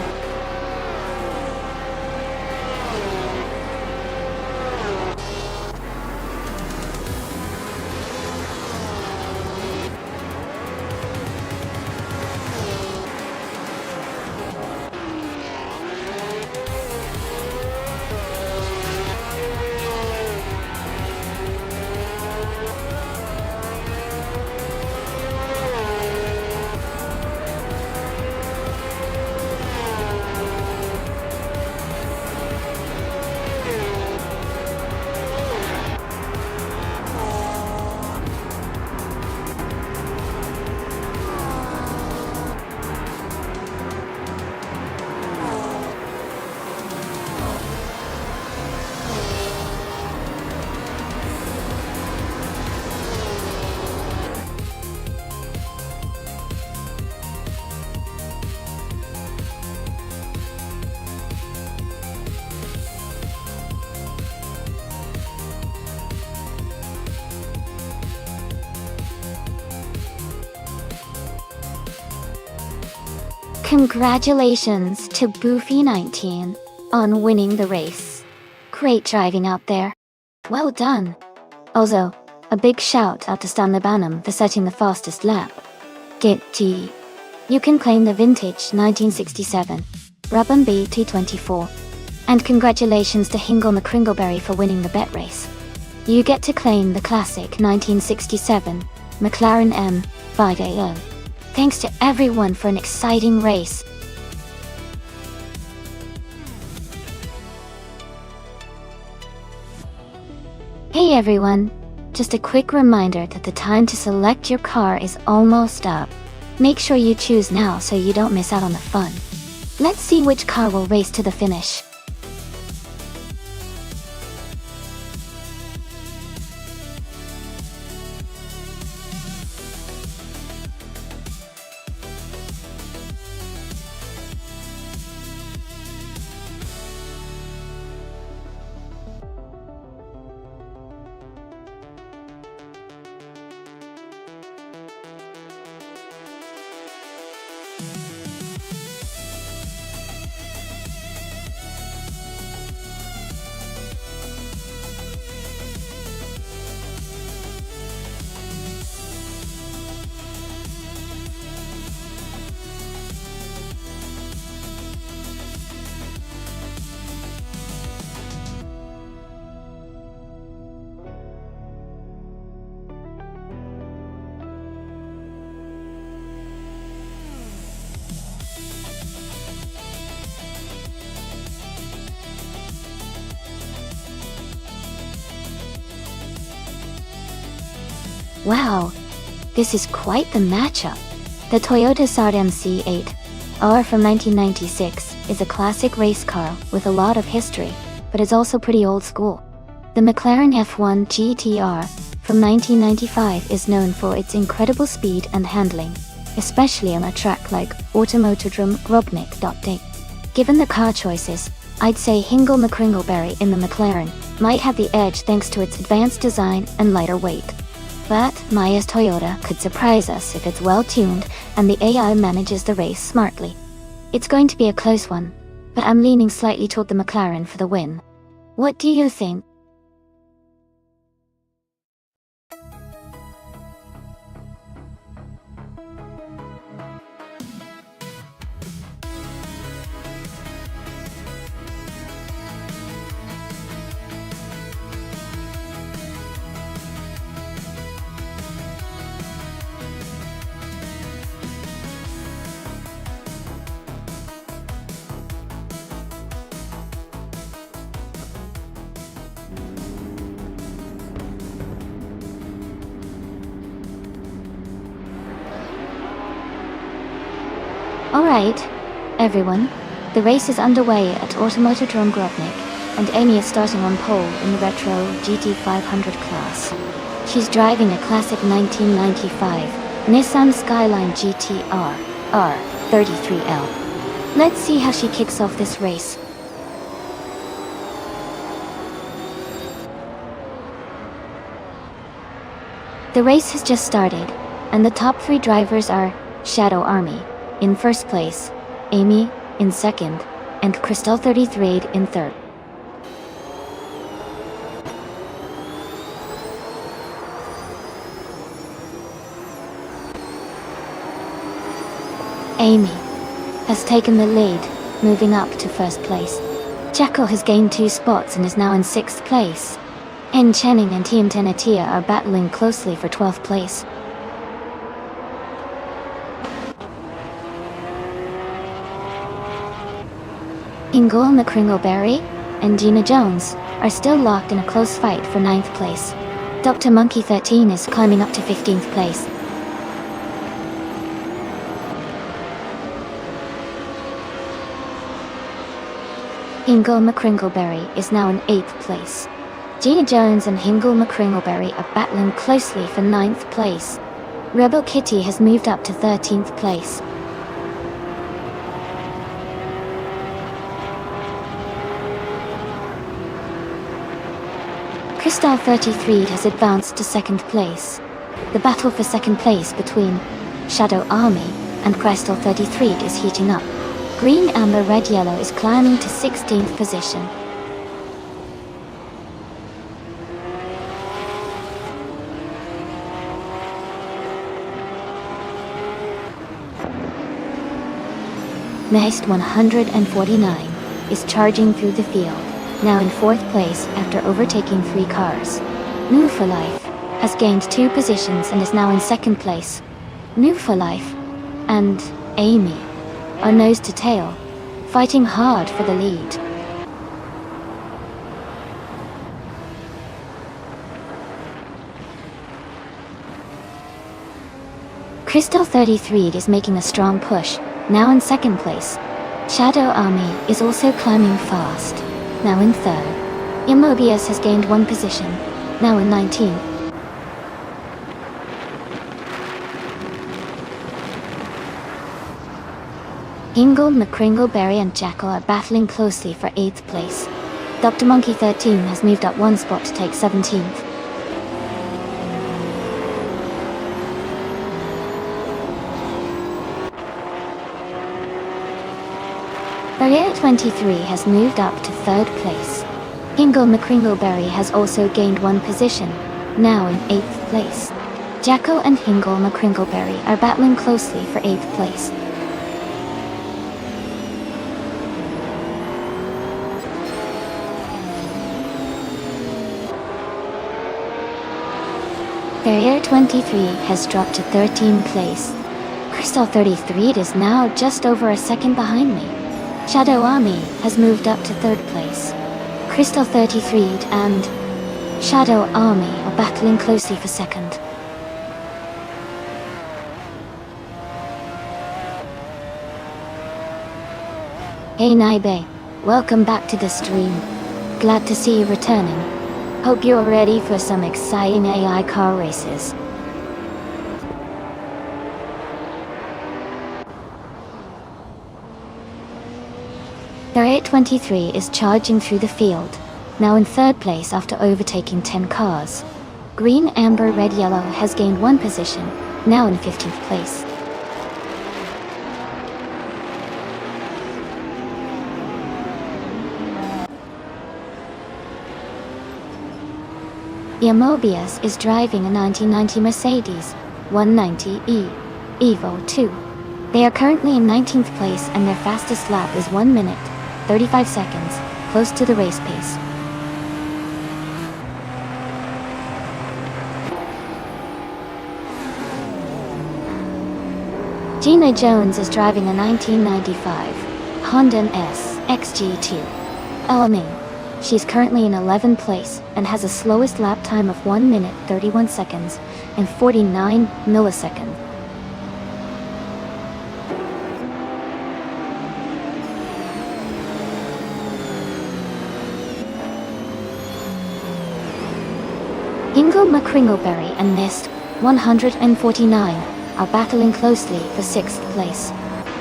Congratulations to Boofy 19 on winning the race. Great driving out there. Well done. Also, a big shout out to Stanley Banham for setting the fastest lap. Get G. You can claim the vintage 1967 Rubban BT24. And congratulations to Hingle McCringleberry for winning the bet race. You get to claim the classic 1967 McLaren M5AO. Thanks to everyone for an exciting race. Hey everyone, just a quick reminder that the time to select your car is almost up. Make sure you choose now so you don't miss out on the fun. Let's see which car will race to the finish. Wow, this is quite the matchup. The Toyota Sard MC8 R from 1996 is a classic race car with a lot of history, but it's also pretty old school. The McLaren F1 GTR from 1995 is known for its incredible speed and handling, especially on a track like Automotodrome Grobnik. Given the car choices, I'd say Hingle McCringleberry in the McLaren might have the edge thanks to its advanced design and lighter weight. But Maya's Toyota could surprise us if it's well tuned and the AI manages the race smartly. It's going to be a close one, but I'm leaning slightly toward the McLaren for the win. What do you think? Alright, everyone, the race is underway at Automotodrome Grobnik, and Amy is starting on pole in the retro GT500 class. She's driving a classic 1995 Nissan Skyline GTR R33L. Let's see how she kicks off this race. The race has just started, and the top 3 drivers are Shadow Army in first place, Amy in second, and Crystal 33 in third. Amy has taken the lead, moving up to first place. Jacko has gained 2 spots and is now in 6th place. En Chenning and Team Tenatia are battling closely for 12th place. Hingle McCringleberry and Gina Jones are still locked in a close fight for 9th place. Dr. Monkey 13 is climbing up to 15th place. Hingle McCringleberry is now in 8th place. Gina Jones and Hingle McCringleberry are battling closely for 9th place. Rebel Kitty has moved up to 13th place. Crystal 33 has advanced to 2nd place. The battle for 2nd place between Shadow Army and Crystal 33 is heating up. Green, Amber, Red, Yellow is climbing to 16th position. Next 149 is charging through the field, now in 4th place after overtaking 3 cars. New for Life has gained 2 positions and is now in 2nd place. New for Life and Amy are nose to tail, fighting hard for the lead. Crystal 33 is making a strong push, now in 2nd place. Shadow Army is also climbing fast, now in 3rd. Immobius has gained 1 position, now in 19th. Hingle, McCringleberry and Jackal are battling closely for 8th place. Dr. Monkey 13 has moved up 1 spot to take 17th. Barriere 23 has moved up to 3rd place. Hingle McCringleberry has also gained 1 position, now in 8th place. Jacko and Hingle McCringleberry are battling closely for 8th place. Barriere 23 has dropped to 13th place. Crystal 33 is now just over a second behind me. Shadow Army has moved up to 3rd place. Crystal 33 and Shadow Army are battling closely for 2nd. Hey Naibe, welcome back to the stream. Glad to see you returning. Hope you're ready for some exciting AI car races. The 823 is charging through the field, now in third place after overtaking 10 cars. Green, amber, red, yellow has gained one position, now in 15th place. Mobius is driving a 1990 Mercedes 190E Evo 2. They are currently in 19th place and their fastest lap is 1 minute, 35 seconds, close to the race pace. Gina Jones is driving a 1995 Honda S XG2. Oh, she's currently in 11th place and has a slowest lap time of 1 minute 31 seconds and 49 milliseconds. Hingle McCringleberry and Nest 149 are battling closely for 6th place.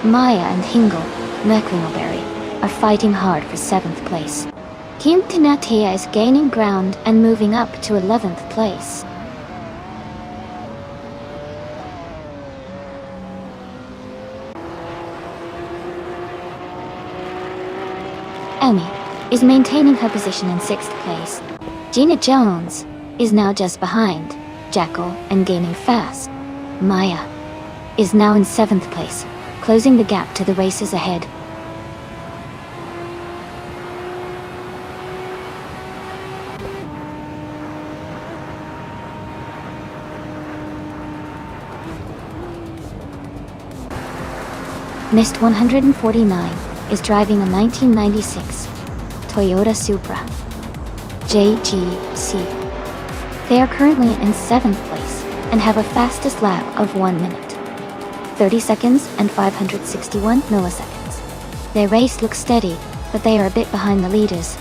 Maya and Hingle McCringleberry are fighting hard for 7th place. Kim Tinatia is gaining ground and moving up to 11th place. Emi is maintaining her position in 6th place. Gina Jones is now just behind Jackal and gaining fast. Maya is now in 7th place, closing the gap to the racers ahead. Mist 149 is driving a 1996 Toyota Supra JGC. They are currently in 7th place and have a fastest lap of 1 minute, 30 seconds and 561 milliseconds. Their race looks steady, but they are a bit behind the leaders.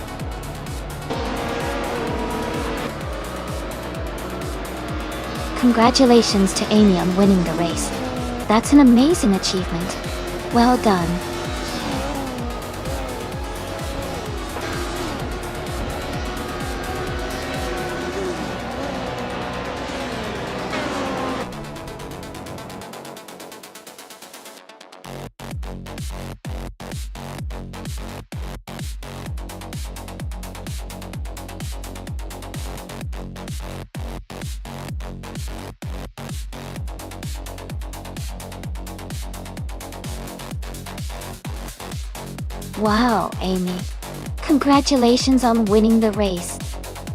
Congratulations to Amy on winning the race. That's an amazing achievement. Well done. Wow, Amy. Congratulations on winning the race.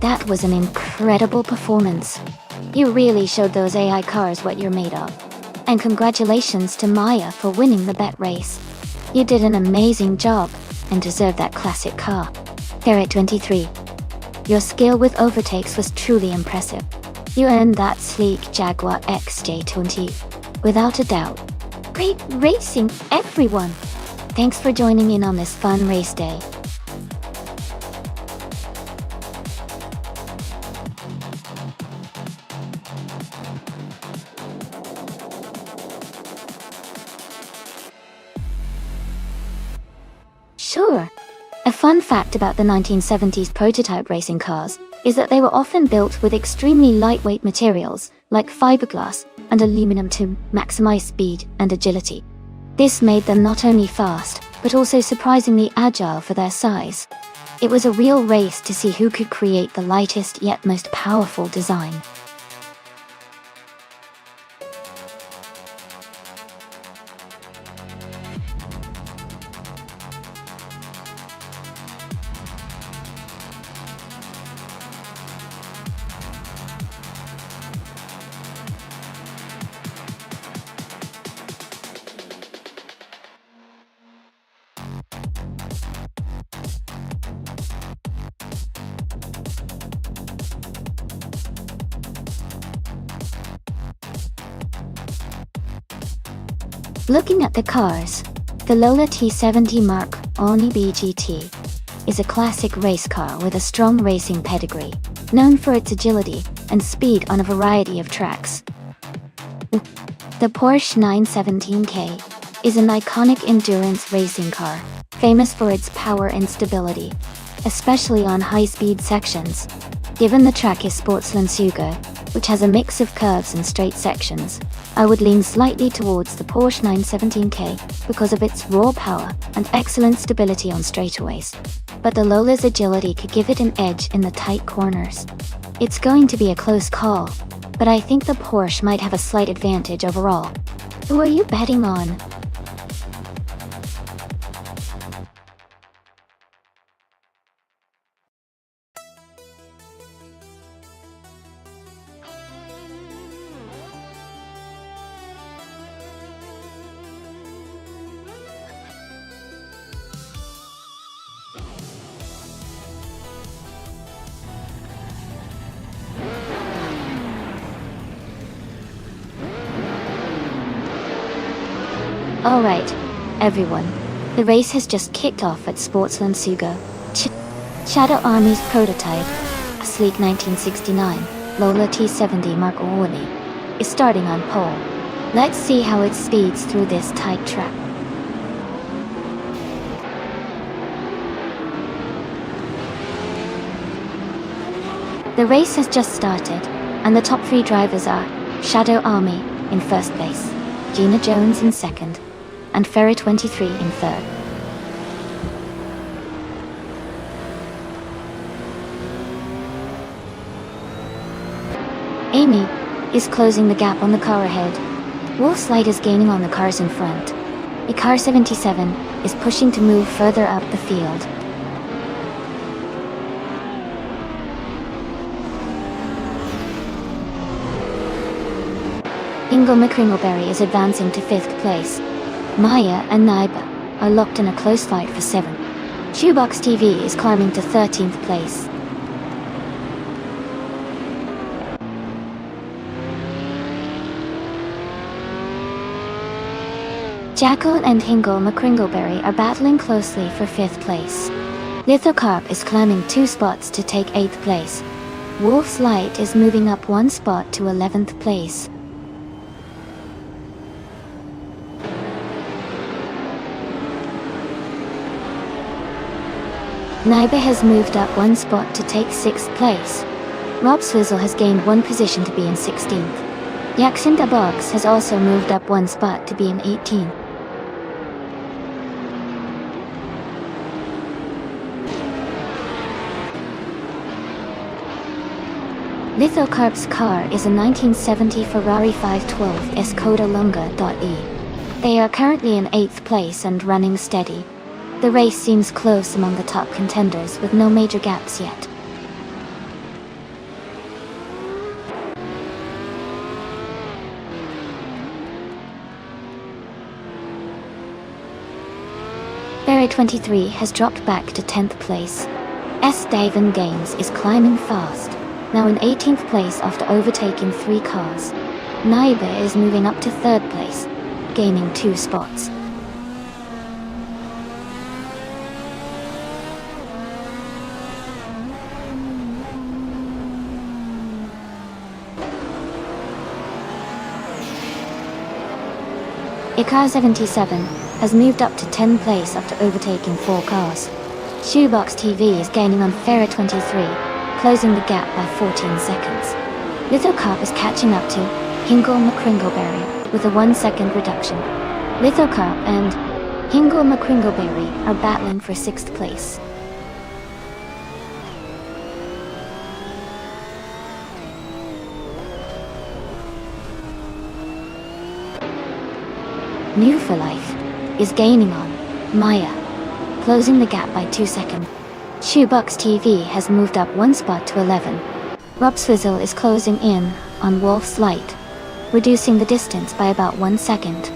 That was an incredible performance. You really showed those AI cars what you're made of. And congratulations to Maya for winning the bet race. You did an amazing job and deserve that classic car. Ferret 23. Your skill with overtakes was truly impressive. You earned that sleek Jaguar XJ20, without a doubt. Great racing, everyone! Thanks for joining in on this fun race day. Sure. A fun fact about the 1970s prototype racing cars is that they were often built with extremely lightweight materials like fiberglass and aluminum to maximize speed and agility. This made them not only fast, but also surprisingly agile for their size. It was a real race to see who could create the lightest yet most powerful design. Looking at the cars, the Lola T70 Mark Omni BGT, is a classic race car with a strong racing pedigree, known for its agility and speed on a variety of tracks. The Porsche 917K is an iconic endurance racing car, famous for its power and stability, especially on high-speed sections. Given the track is Sportsland Sugo, which has a mix of curves and straight sections, I would lean slightly towards the Porsche 917K because of its raw power and excellent stability on straightaways. But the Lola's agility could give it an edge in the tight corners. It's going to be a close call, but I think the Porsche might have a slight advantage overall. Who are you betting on? Alright, everyone. The race has just kicked off at Sportsland Sugo. Shadow Army's prototype, a sleek 1969 Lola T70 Mark I, is starting on pole. Let's see how it speeds through this tight track. The race has just started, and the top three drivers are Shadow Army in first place, Gina Jones in second, and Ferry 23 in third. Amy is closing the gap on the car ahead. Wolf's Light is gaining on the cars in front. Car 77 is pushing to move further up the field. Ingo McCringleberry is advancing to 5th place. Maya and Naiba are locked in a close fight for 7th. Shoebox TV is climbing to 13th place. Jacko and Hingo McCringleberry are battling closely for 5th place. Lithocarp is climbing 2 spots to take 8th place. Wolf's Light is moving up 1 spot to 11th place. Naiba has moved up 1 spot to take 6th place. Rob Swizzle has gained 1 position to be in 16th. Yaksinda Boggs has also moved up 1 spot to be in 18th. Lithocarp's car is a 1970 Ferrari 512 Skoda Lunga.E. They are currently in 8th place and running steady. The race seems close among the top contenders with no major gaps yet. Ferry 23 has dropped back to 10th place. S. Davin Gaines is climbing fast, now in 18th place after overtaking 3 cars. Naiba is moving up to 3rd place, gaining 2 spots. Car 77 has moved up to 10th place after overtaking 4 cars. Shoebox TV is gaining on Ferry 23, closing the gap by 14 seconds. Lithocarp is catching up to Hingo McCringleberry with a 1-second reduction. Lithocarp and Hingo McCringleberry are battling for 6th place. New for Life is gaining on Maya, closing the gap by 2 seconds. Shoebox TV has moved up 1 spot to 11. Rob Swizzle is closing in on Wolf's Light, reducing the distance by about 1 second.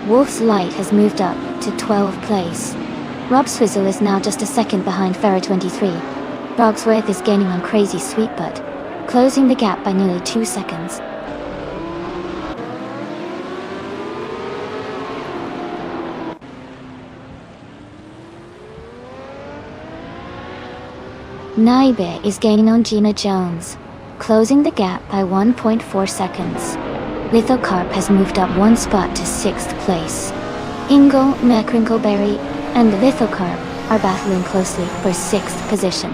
Wolf's Light has moved up to 12th place. Rob Swizzle is now just a second behind Ferry 23. Brogsworth is gaining on Crazy Sweetbutt, closing the gap by nearly 2 seconds. Naibe is gaining on Gina Jones, closing the gap by 1.4 seconds. Lithocarp has moved up one spot to 6th place. Ingle, McCrinkleberry, and Lithocarp are battling closely for 6th position.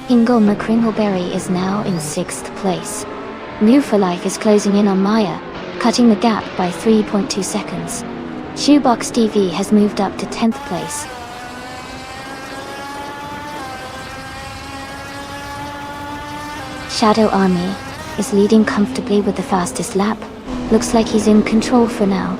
Ingle McCrinkleberry is now in 6th place. New for Life is closing in on Maya, cutting the gap by 3.2 seconds. Shoebox TV has moved up to 10th place. Shadow Army is leading comfortably with the fastest lap. Looks like he's in control for now.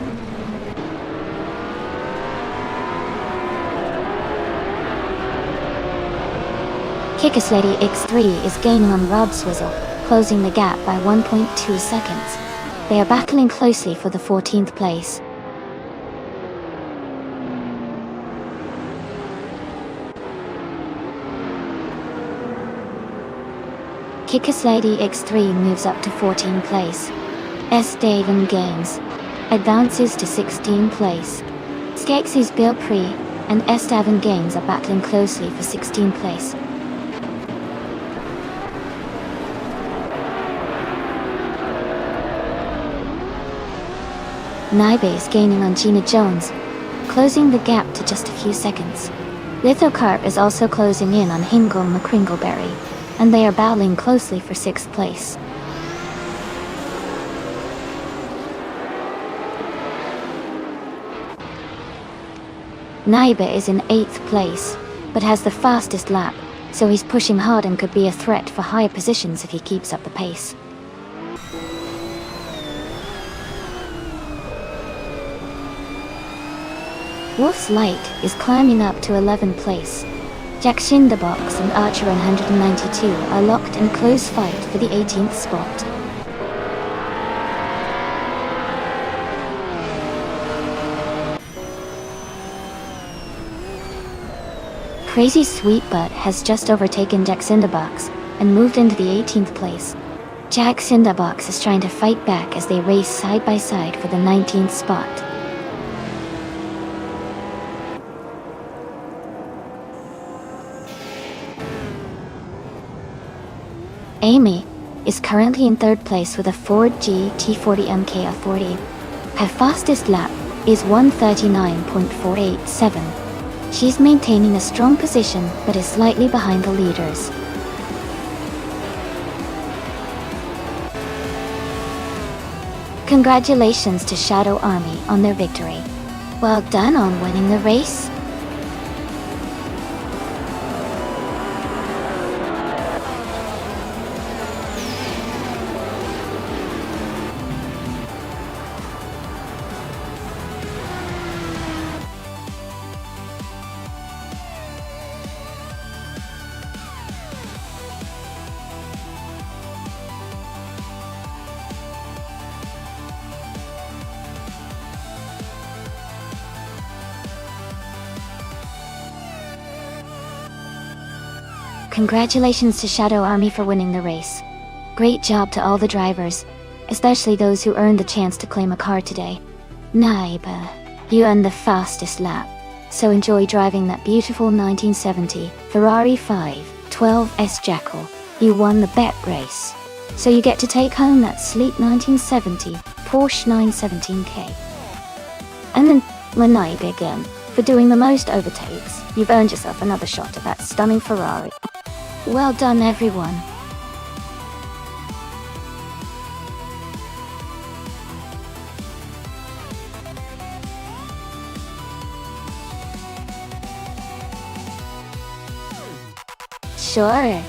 Kickaslady X3 is gaining on Rob Swizzle, closing the gap by 1.2 seconds. They are battling closely for the 14th place. Kickaslady X3 moves up to 14th place. S. Davin Games advances to 16th place. Skeksis Bill Pre and S. Davin Games are battling closely for 16th place. Naibe is gaining on Gina Jones, closing the gap to just a few seconds. Lithocarp is also closing in on Hingle McCrinkleberry, and they are battling closely for 6th place. Naibe is in 8th place, but has the fastest lap, so he's pushing hard and could be a threat for higher positions if he keeps up the pace. Wolf's Light is climbing up to 11th place. Jack Shinderbox and Archer 192 are locked in a close fight for the 18th spot. Crazy Sweetbutt has just overtaken Jack Cinderbox and moved into the 18th place. Jack Cinderbox is trying to fight back as they race side by side for the 19th spot. Amy is currently in 3rd place with a Ford GT40 MKR40. Her fastest lap is 1:39.487. She's maintaining a strong position but is slightly behind the leaders. Congratulations to Shadow Army on their victory. Well done on winning the race. Congratulations to Shadow Army for winning the race. Great job to all the drivers, especially those who earned the chance to claim a car today. Naibe, you earned the fastest lap, so enjoy driving that beautiful 1970 Ferrari 512S Jackal. You won the bet race, so you get to take home that sleek 1970 Porsche 917K. And then, Naibe again, for doing the most overtakes, you've earned yourself another shot at that stunning Ferrari. Well done, everyone. Sure.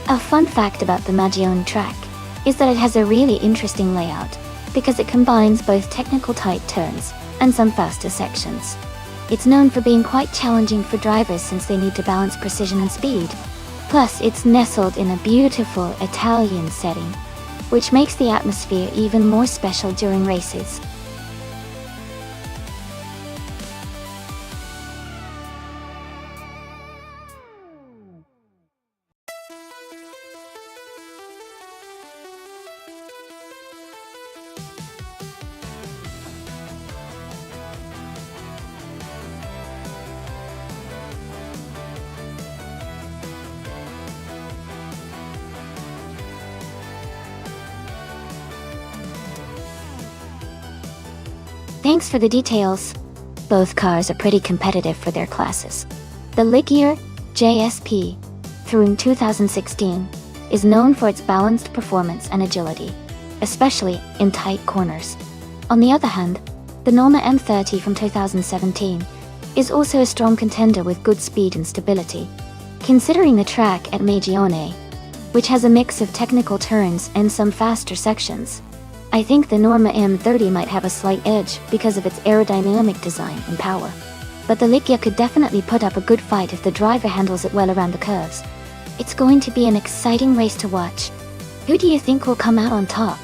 A fun fact about the Magione track is that it has a really interesting layout because it combines both technical tight turns and some faster sections. It's known for being quite challenging for drivers since they need to balance precision and speed. Plus, it's nestled in a beautiful Italian setting, which makes the atmosphere even more special during races. Thanks for the details. Both cars are pretty competitive for their classes. The Ligier JSP, through 2016, is known for its balanced performance and agility, especially in tight corners. On the other hand, the Norma M30 from 2017 is also a strong contender with good speed and stability. Considering the track at Magione, which has a mix of technical turns and some faster sections, I think the Norma M30 might have a slight edge because of its aerodynamic design and power. But the Ligier could definitely put up a good fight if the driver handles it well around the curves. It's going to be an exciting race to watch. Who do you think will come out on top?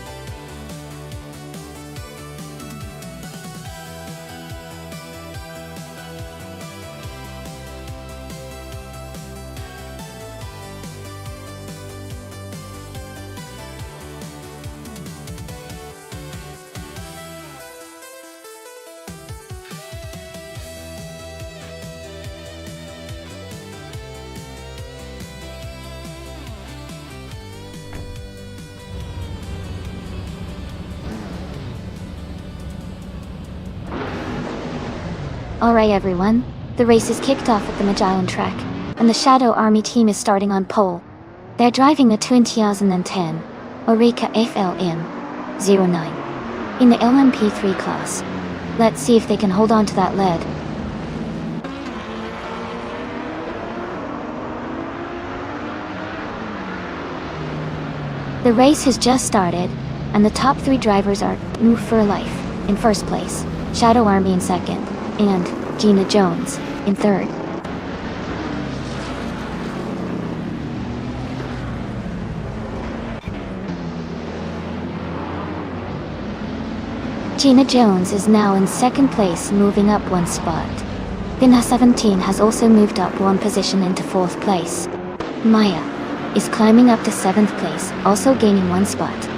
Alright everyone, the race is kicked off at the Magellan track, and the Shadow Army team is starting on pole. They're driving the 2010 Oreca FLM09 in the LMP3 class. Let's see if they can hold on to that lead. The race has just started, and the top 3 drivers are Move for Life in first place, Shadow Army in second, and Gina Jones in third. Gina Jones is now in second place, moving up 1 spot. Vinha 17 has also moved up 1 position into 4th place. Maya is climbing up to 7th place, also gaining 1 spot.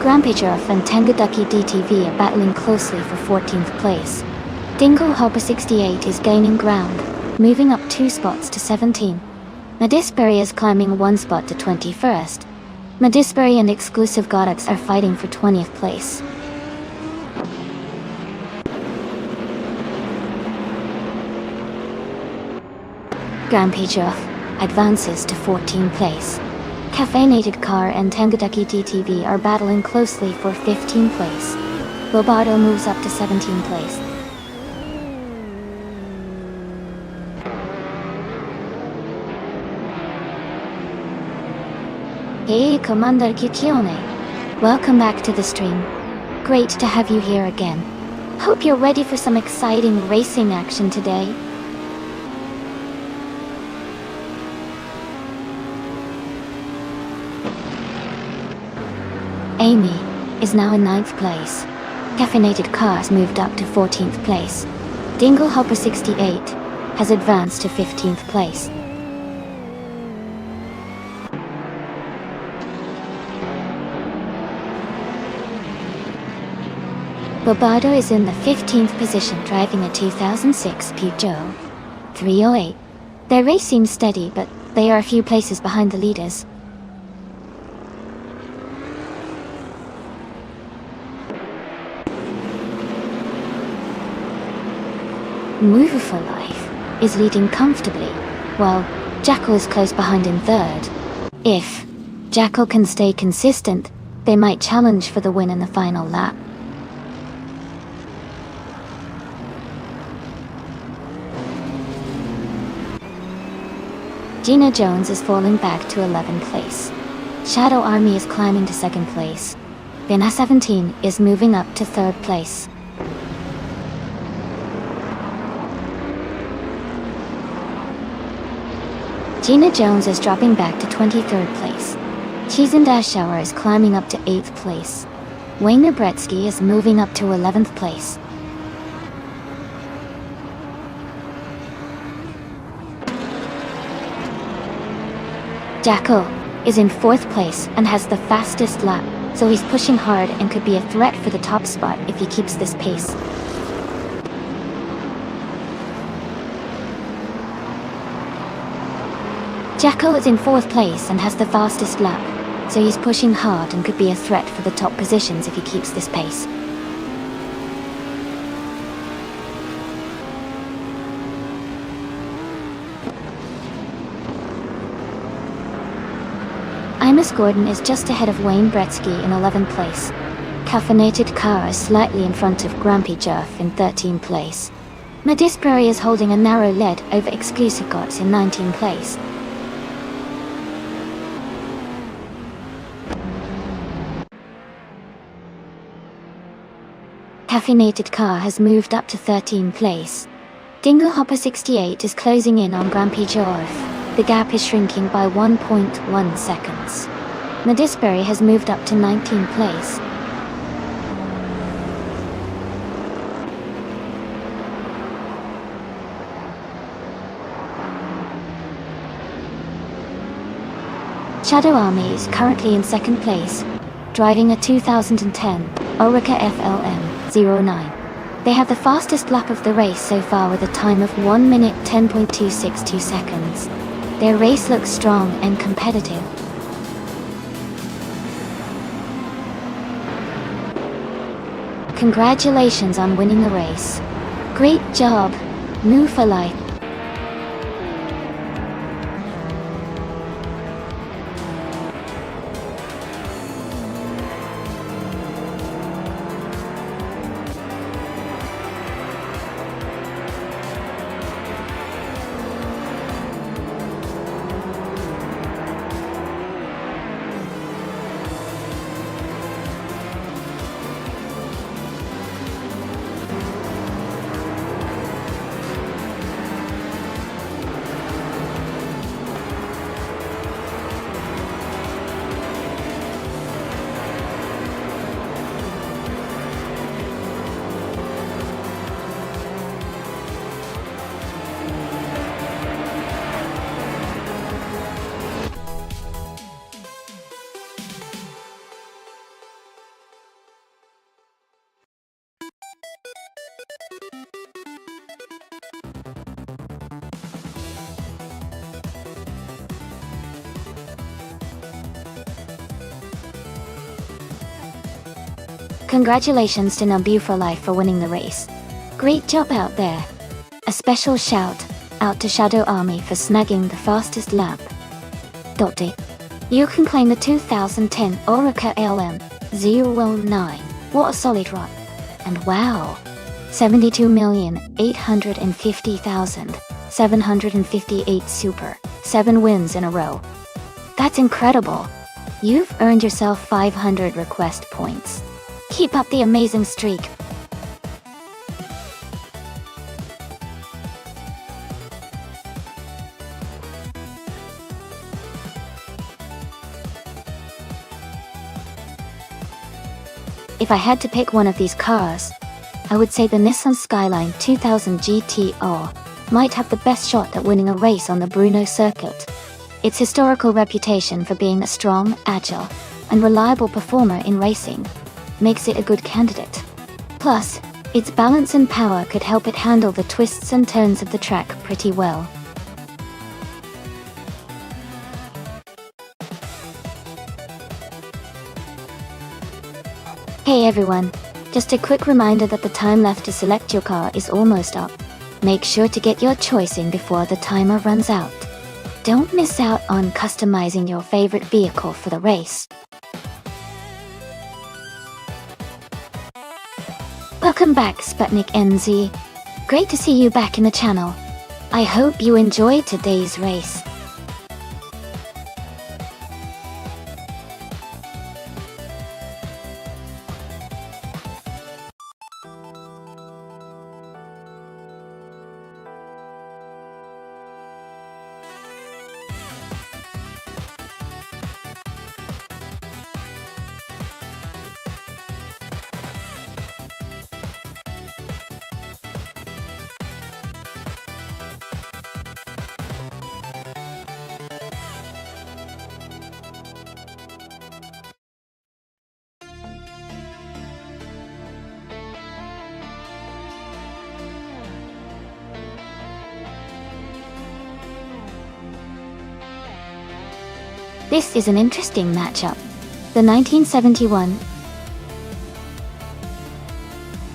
Grandpager and Tengadaki DTV are battling closely for 14th place. Dingle Hopper 68 is gaining ground, moving up 2 spots to 17. Madisbury is climbing 1 spot to 21st. Madisbury and Exclusive Goddess are fighting for 20th place. Grandpager advances to 14th place. Caffeinated Car and Tengadaki DTV are battling closely for 15th place. Bobardo moves up to 17th place. Hey, Commander Kitione. Welcome back to the stream. Great to have you here again. Hope you're ready for some exciting racing action today. Amy is now in 9th place. Caffeinated Cars moved up to 14th place. Dingle Hopper 68 has advanced to 15th place. Bobardo is in the 15th position, driving a 2006 Peugeot 308. Their race seems steady, but they are a few places behind the leaders. Move for Life is leading comfortably, while Jackal is close behind in third. If Jackal can stay consistent, they might challenge for the win in the final lap. Gina Jones is falling back to 11th place. Shadow Army is climbing to 2nd place. Vinha 17 is moving up to 3rd place. Gina Jones is dropping back to 23rd place. Cheese and Dash Shower is climbing up to 8th place. Wayne Bretsky is moving up to 11th place. Jackal is in 4th place and has the fastest lap, so he's pushing hard and could be a threat for the top spot if he keeps this pace. Jacko is in 4th place and has the fastest lap, so he's pushing hard and could be a threat for the top positions if he keeps this pace. Imus Gordon is just ahead of Wayne Gretzky in 11th place. Caffeinated Car is slightly in front of Grumpy Jerf in 13th place. Madisbury is holding a narrow lead over Exclusive Gots in 19th place. Caffeinated Car has moved up to 13th place. Dinglehopper 68 is closing in on Grumpy Jerf. The gap is shrinking by 1.1 seconds. Madisbury has moved up to 19th place. Shadow Army is currently in 2nd place, driving a 2010 Orica FLM09. They have the fastest lap of the race so far with a time of 1 minute 10.262 seconds. Their race looks strong and competitive. Congratulations on winning the race. Great job, Moo for life. Congratulations to Nambu for life for winning the race. Great job out there. A special shout out to Shadow Army for snagging the fastest lap. Dotty. You can claim the 2010 Orica LM09. What a solid run. And wow, 72,850,758 super, 7 wins in a row. That's incredible. You've earned yourself 500 request points. Keep up the amazing streak. If I had to pick one of these cars, I would say the Nissan Skyline 2000 GTR might have the best shot at winning a race on the Brno circuit. Its historical reputation for being a strong, agile, and reliable performer in racing makes it a good candidate. Plus, its balance and power could help it handle the twists and turns of the track pretty well. Hey everyone, just a quick reminder that the time left to select your car is almost up. Make sure to get your choice in before the timer runs out. Don't miss out on customizing your favorite vehicle for the race. Welcome back, Sputnik NZ. Great to see you back in the channel. I hope you enjoyed today's race. This is an interesting matchup. The 1971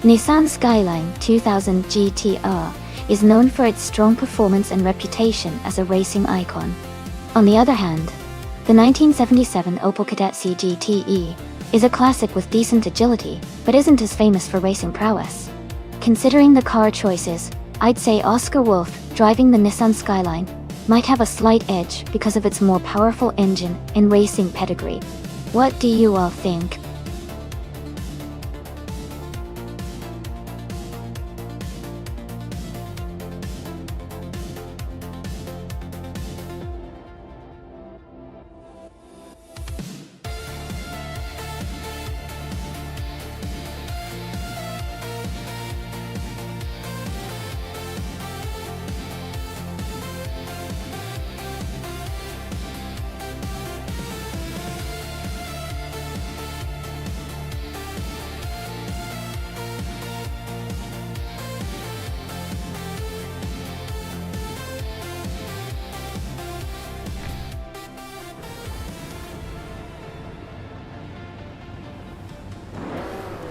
Nissan Skyline 2000 GTR is known for its strong performance and reputation as a racing icon. On the other hand, the 1977 Opel Kadett C GTE is a classic with decent agility, but isn't as famous for racing prowess. Considering the car choices, I'd say Oscar Wolf, driving the Nissan Skyline, might have a slight edge because of its more powerful engine and racing pedigree. What do you all think?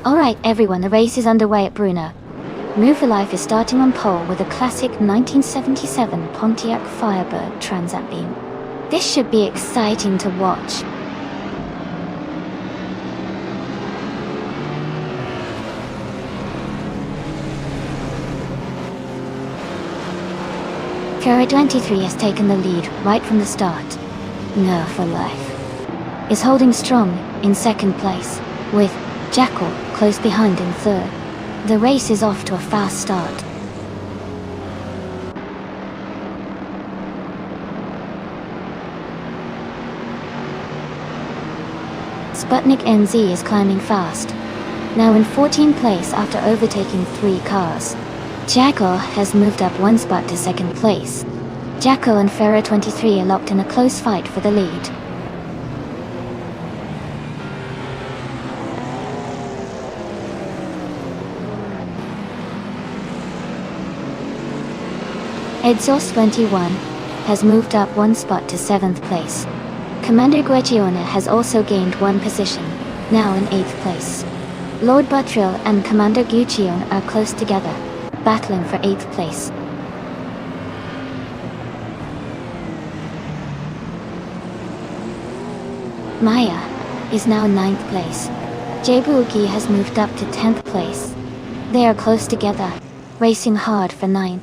Alright everyone, the race is underway at Bruno. Move for Life is starting on pole with a classic 1977 Pontiac Firebird Transat Beam. This should be exciting to watch. Ferrer 23 has taken the lead right from the start. Move for Life is holding strong in second place, with Jackal close behind in third. The race is off to a fast start. Sputnik NZ is climbing fast, now in 14th place after overtaking 3 cars. Jackal has moved up 1 spot to second place. Jackal and Ferrer 23 are locked in a close fight for the lead. Exhaust 21 has moved up 1 spot to 7th place. Commander Gueccione has also gained 1 position, now in 8th place. Lord Buttrill and Commander Gueccione are close together, battling for 8th place. Maya is now in 9th place. Jabuuki has moved up to 10th place. They are close together, racing hard for 9th.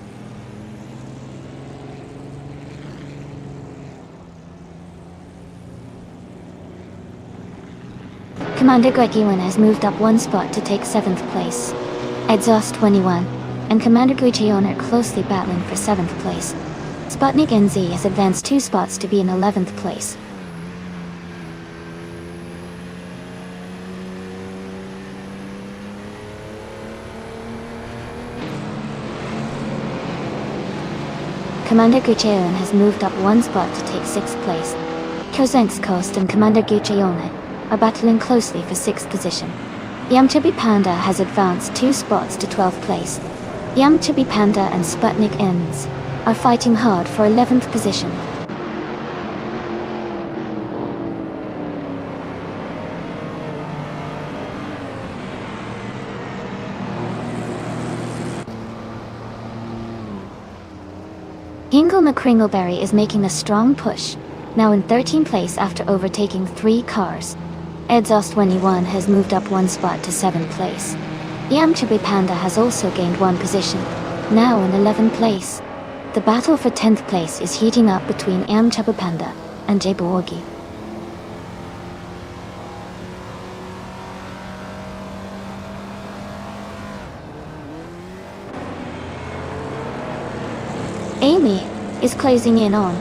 Commander Gueccione has moved up 1 spot to take 7th place. Exhaust 21 and Commander Gueccione are closely battling for 7th place. Sputnik NZ has advanced 2 spots to be in 11th place. Commander Gueccione has moved up 1 spot to take 6th place. Kozenskost and Commander Gueccione are battling closely for 6th position. Yamchabi Panda has advanced 2 spots to 12th place. Yamchabi Panda and Sputnik NZ are fighting hard for 11th position. Hingle McCringleberry is making a strong push, now in 13th place after overtaking 3 cars. Exhaust 21 has moved up 1 spot to 7th place. Yamchabi Panda has also gained 1 position, now in 11th place. The battle for 10th place is heating up between Yamchabi Panda and Jabuuki. Amy is closing in on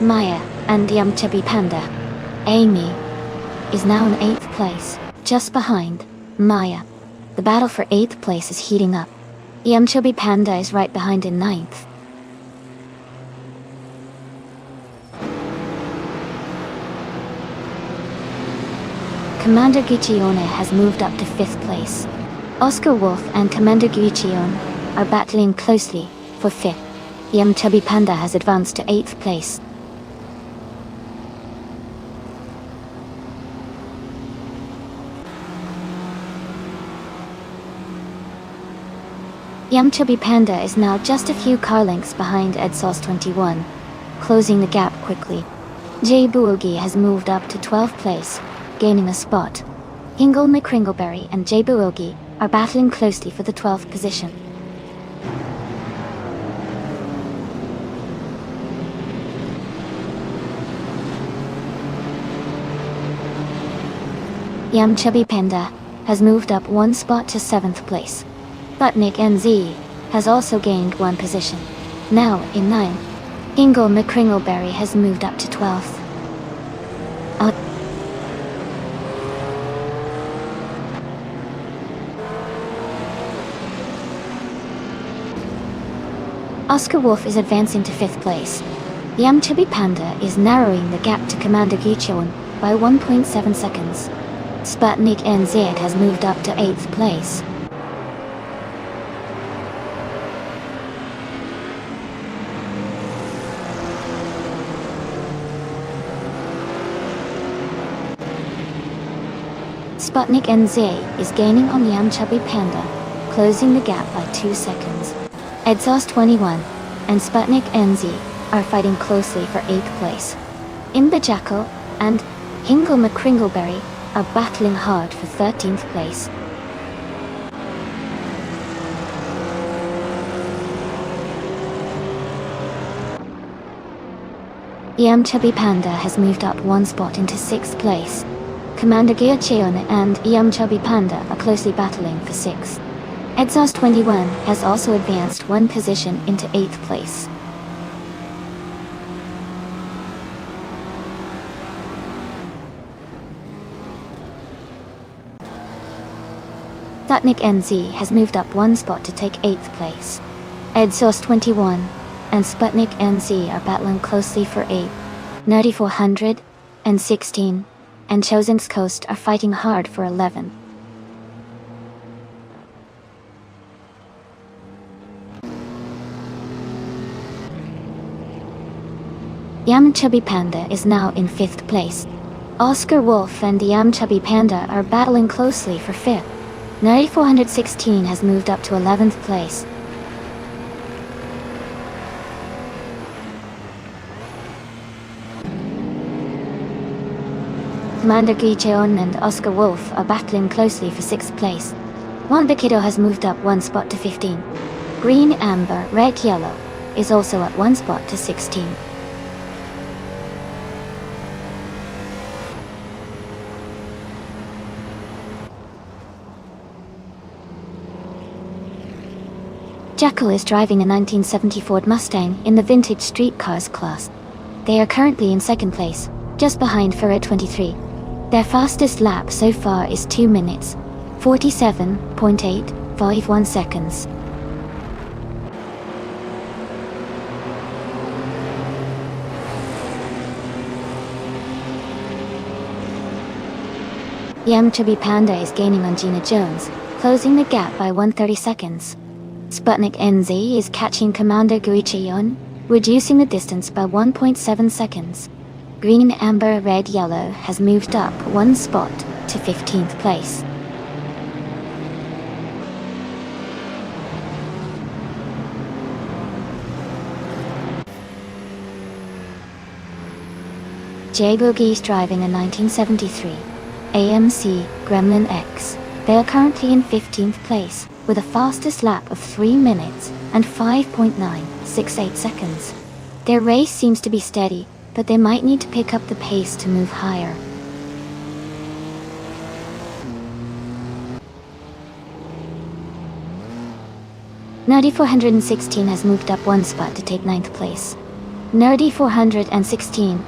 Maya and Yamchabi Panda. Amy is now in 8th place, just behind Maya. The battle for 8th place is heating up. Yamchabi Panda is right behind in 9th. Commander Gueccione has moved up to 5th place. Oscar Wolf and Commander Gueccione are battling closely for 5th. Yamchabi Panda has advanced to 8th place. Yum Chubby Panda is now just a few car lengths behind Edsauce 21, closing the gap quickly. J Boogie has moved up to 12th place, gaining a spot. Hingle McCringleberry and J Boogie are battling closely for the 12th position. Yum Chubby Panda has moved up one spot to 7th place. Sputnik NZ has also gained one position, now in 9th. Hingle McCringleberry has moved up to 12th. Oscar Wolf is advancing to 5th place. Yum Chubby Panda is narrowing the gap to Commander Gicheon by 1.7 seconds. Sputnik NZ has moved up to 8th place. Sputnik NZ is gaining on Yum Chubby Panda, closing the gap by 2 seconds. Edsauce 21 and Sputnik NZ are fighting closely for 8th place. Imbajackal and Hingle McCringleberry are battling hard for 13th place. Yum Chubby Panda has moved up one spot into 6th place. Commander Gicheon and Yum Chubby Panda are closely battling for 6th. Edsauce 21 has also advanced one position into 8th place. Sputnik NZ has moved up one spot to take 8th place. Edsauce 21 and Sputnik NZ are battling closely for 8th. Nerdy 400 and 16 and Chosen's Coast are fighting hard for 11th. Yum Chubby Panda is now in 5th place. Oscar Wolf and the Yum Chubby Panda are battling closely for 5th. Nerdy 416 has moved up to 11th place. Commander Gicheon and Oscar Wolf are battling closely for 6th place. Wombikido has moved up one spot to 15. Green, Amber, Red, Yellow is also at one spot to 16. Jackal is driving a 1970 Ford Mustang in the vintage street cars class. They are currently in 2nd place, just behind Ferret 23. Their fastest lap so far is 2 minutes, 47.851 seconds. Yum Chubby Panda is gaining on Gina Jones, closing the gap by 130 seconds. Sputnik NZ is catching Commander Gicheon, reducing the distance by 1.7 seconds. Green, Amber, Red, Yellow has moved up one spot to 15th place. J Boogie is driving a 1973 AMC Gremlin X. They are currently in 15th place, with a fastest lap of 3 minutes and 5.968 seconds. Their race seems to be steady, but they might need to pick up the pace to move higher. Nerdy 416 has moved up one spot to take 9th place. Nerdy 416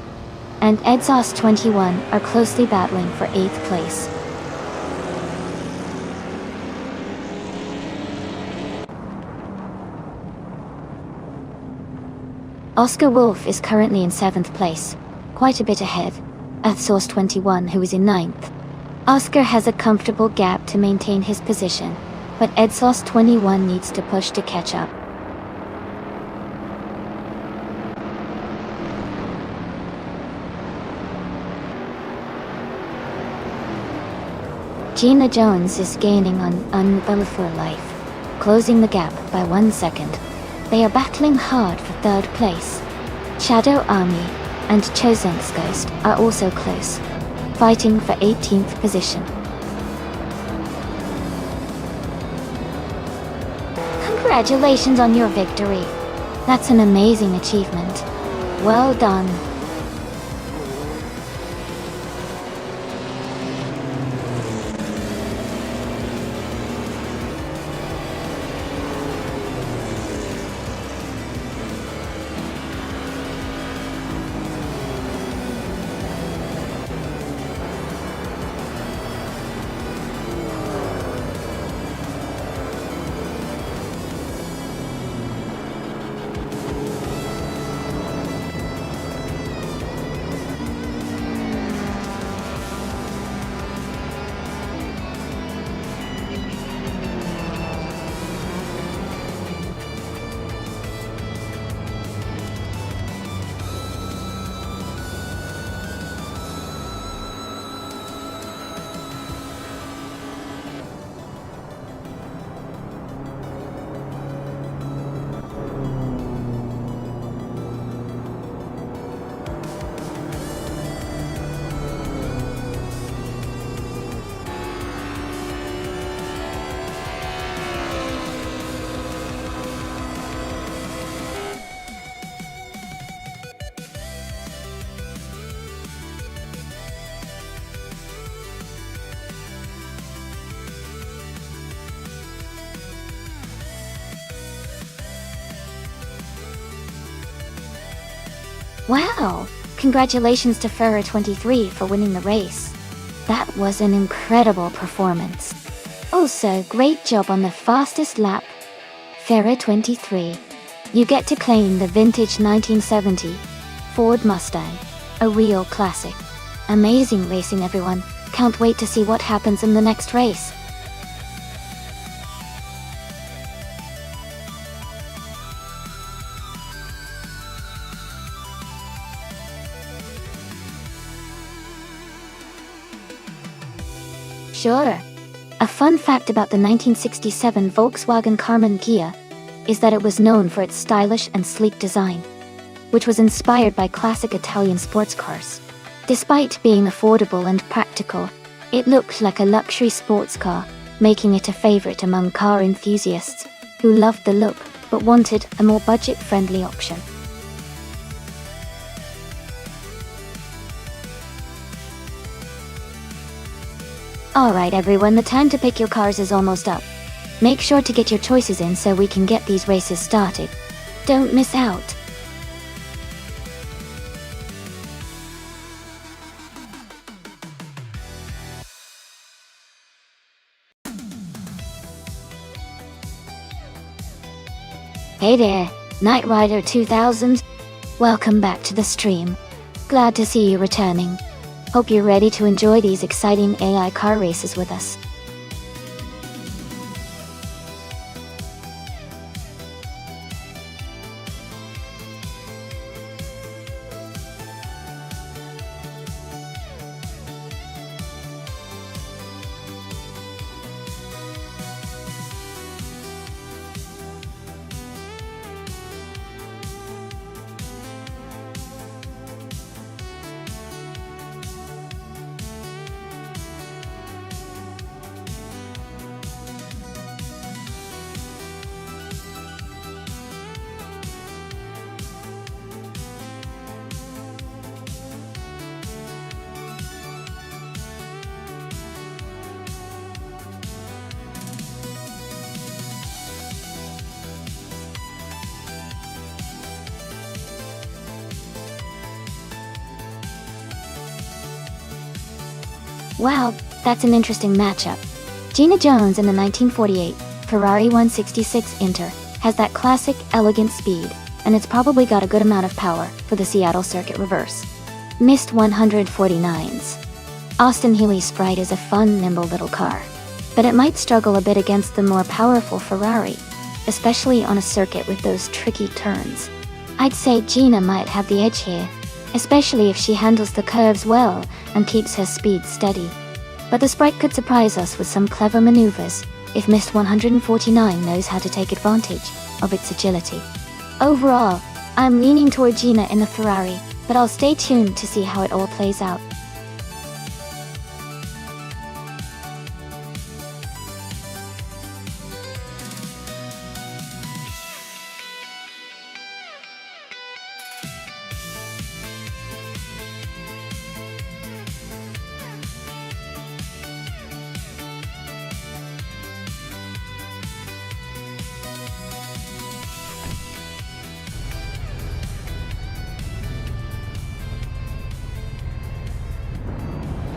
and Edsauce 21 are closely battling for 8th place. Oscar Wolf is currently in 7th place, quite a bit ahead of Source 21, who is in 9th. Oscar has a comfortable gap to maintain his position, but Edsauce 21 needs to push to catch up. Gina Jones is gaining on Unrebel for Life. closing the gap by 1 second. They are battling hard for third place. Shadow Army and Chosen's Ghost are also close, fighting for 18th position. Congratulations on your victory. That's an amazing achievement. Well done. Wow! Congratulations to Ferrer23 for winning the race. That was an incredible performance. Also, great job on the fastest lap. Ferrer23. You get to claim the vintage 1970 Ford Mustang, a real classic. Amazing racing, everyone. Can't wait to see what happens in the next race. Sure. A fun fact about the 1967 Volkswagen Carmen Ghia is that it was known for its stylish and sleek design, which was inspired by classic Italian sports cars. Despite being affordable and practical, it looked like a luxury sports car, making it a favorite among car enthusiasts who loved the look but wanted a more budget-friendly option. Alright everyone, the time to pick your cars is almost up. Make sure to get your choices in so we can get these races started. Don't miss out. Hey there, Knight Rider 2000. Welcome back to the stream. Glad to see you returning. Hope you're ready to enjoy these exciting AI car races with us. Wow, that's an interesting matchup. Gina Jones in the 1948 Ferrari 166 Inter has that classic, elegant speed, and it's probably got a good amount of power for the Seattle circuit reverse. Missed 149s. Austin Healey's Sprite is a fun, nimble little car, but it might struggle a bit against the more powerful Ferrari, especially on a circuit with those tricky turns. I'd say Gina might have the edge here, especially if she handles the curves well and keeps her speed steady. But the Sprite could surprise us with some clever maneuvers if Miss 149 knows how to take advantage of its agility. Overall, I'm leaning toward Gina in the Ferrari, but I'll stay tuned to see how it all plays out.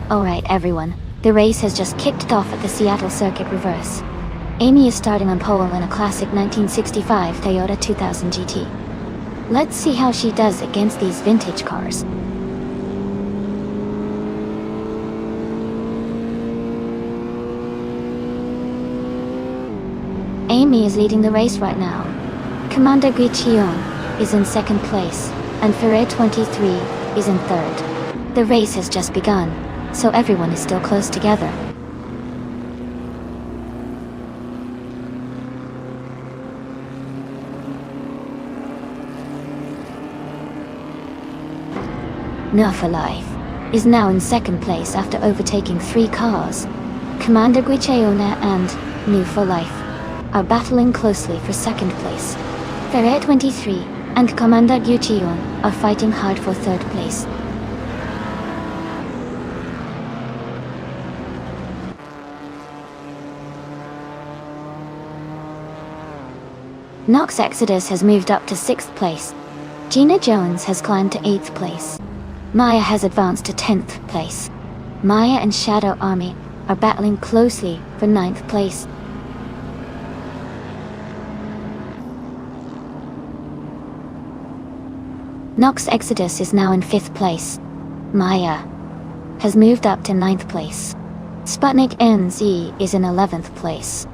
Alright everyone, the race has just kicked off at the Seattle Circuit Reverse. Amy is starting on pole in a classic 1965 Toyota 2000 GT. Let's see how she does against these vintage cars. Amy is leading the race right now. Commander Guichion is in second place, and Ferrer 23 is in third. The race has just begun, so everyone is still close together. No for Life is now in second place after overtaking 3 cars. Commander Guicheona and New for Life are battling closely for second place. Ferrer 23 and Commander Guicheon are fighting hard for third place. Nox Exodus has moved up to 6th place. Gina Jones has climbed to 8th place. Maya has advanced to 10th place. Maya and Shadow Army are battling closely for 9th place. Nox Exodus is now in 5th place. Maya has moved up to 9th place. Sputnik NZ is in 11th place.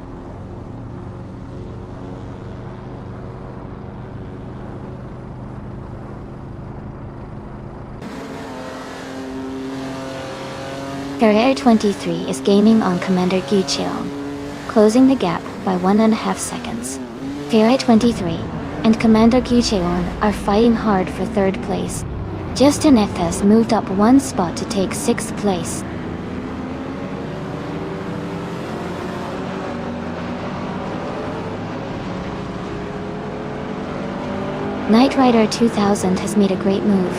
Ferrer 23 is gaining on Commander Guicheon, closing the gap by 1.5 seconds. Ferrer 23 and Commander Guicheon are fighting hard for third place. Justin F has moved up 1 spot to take 6th place. Knight Rider 2000 has made a great move,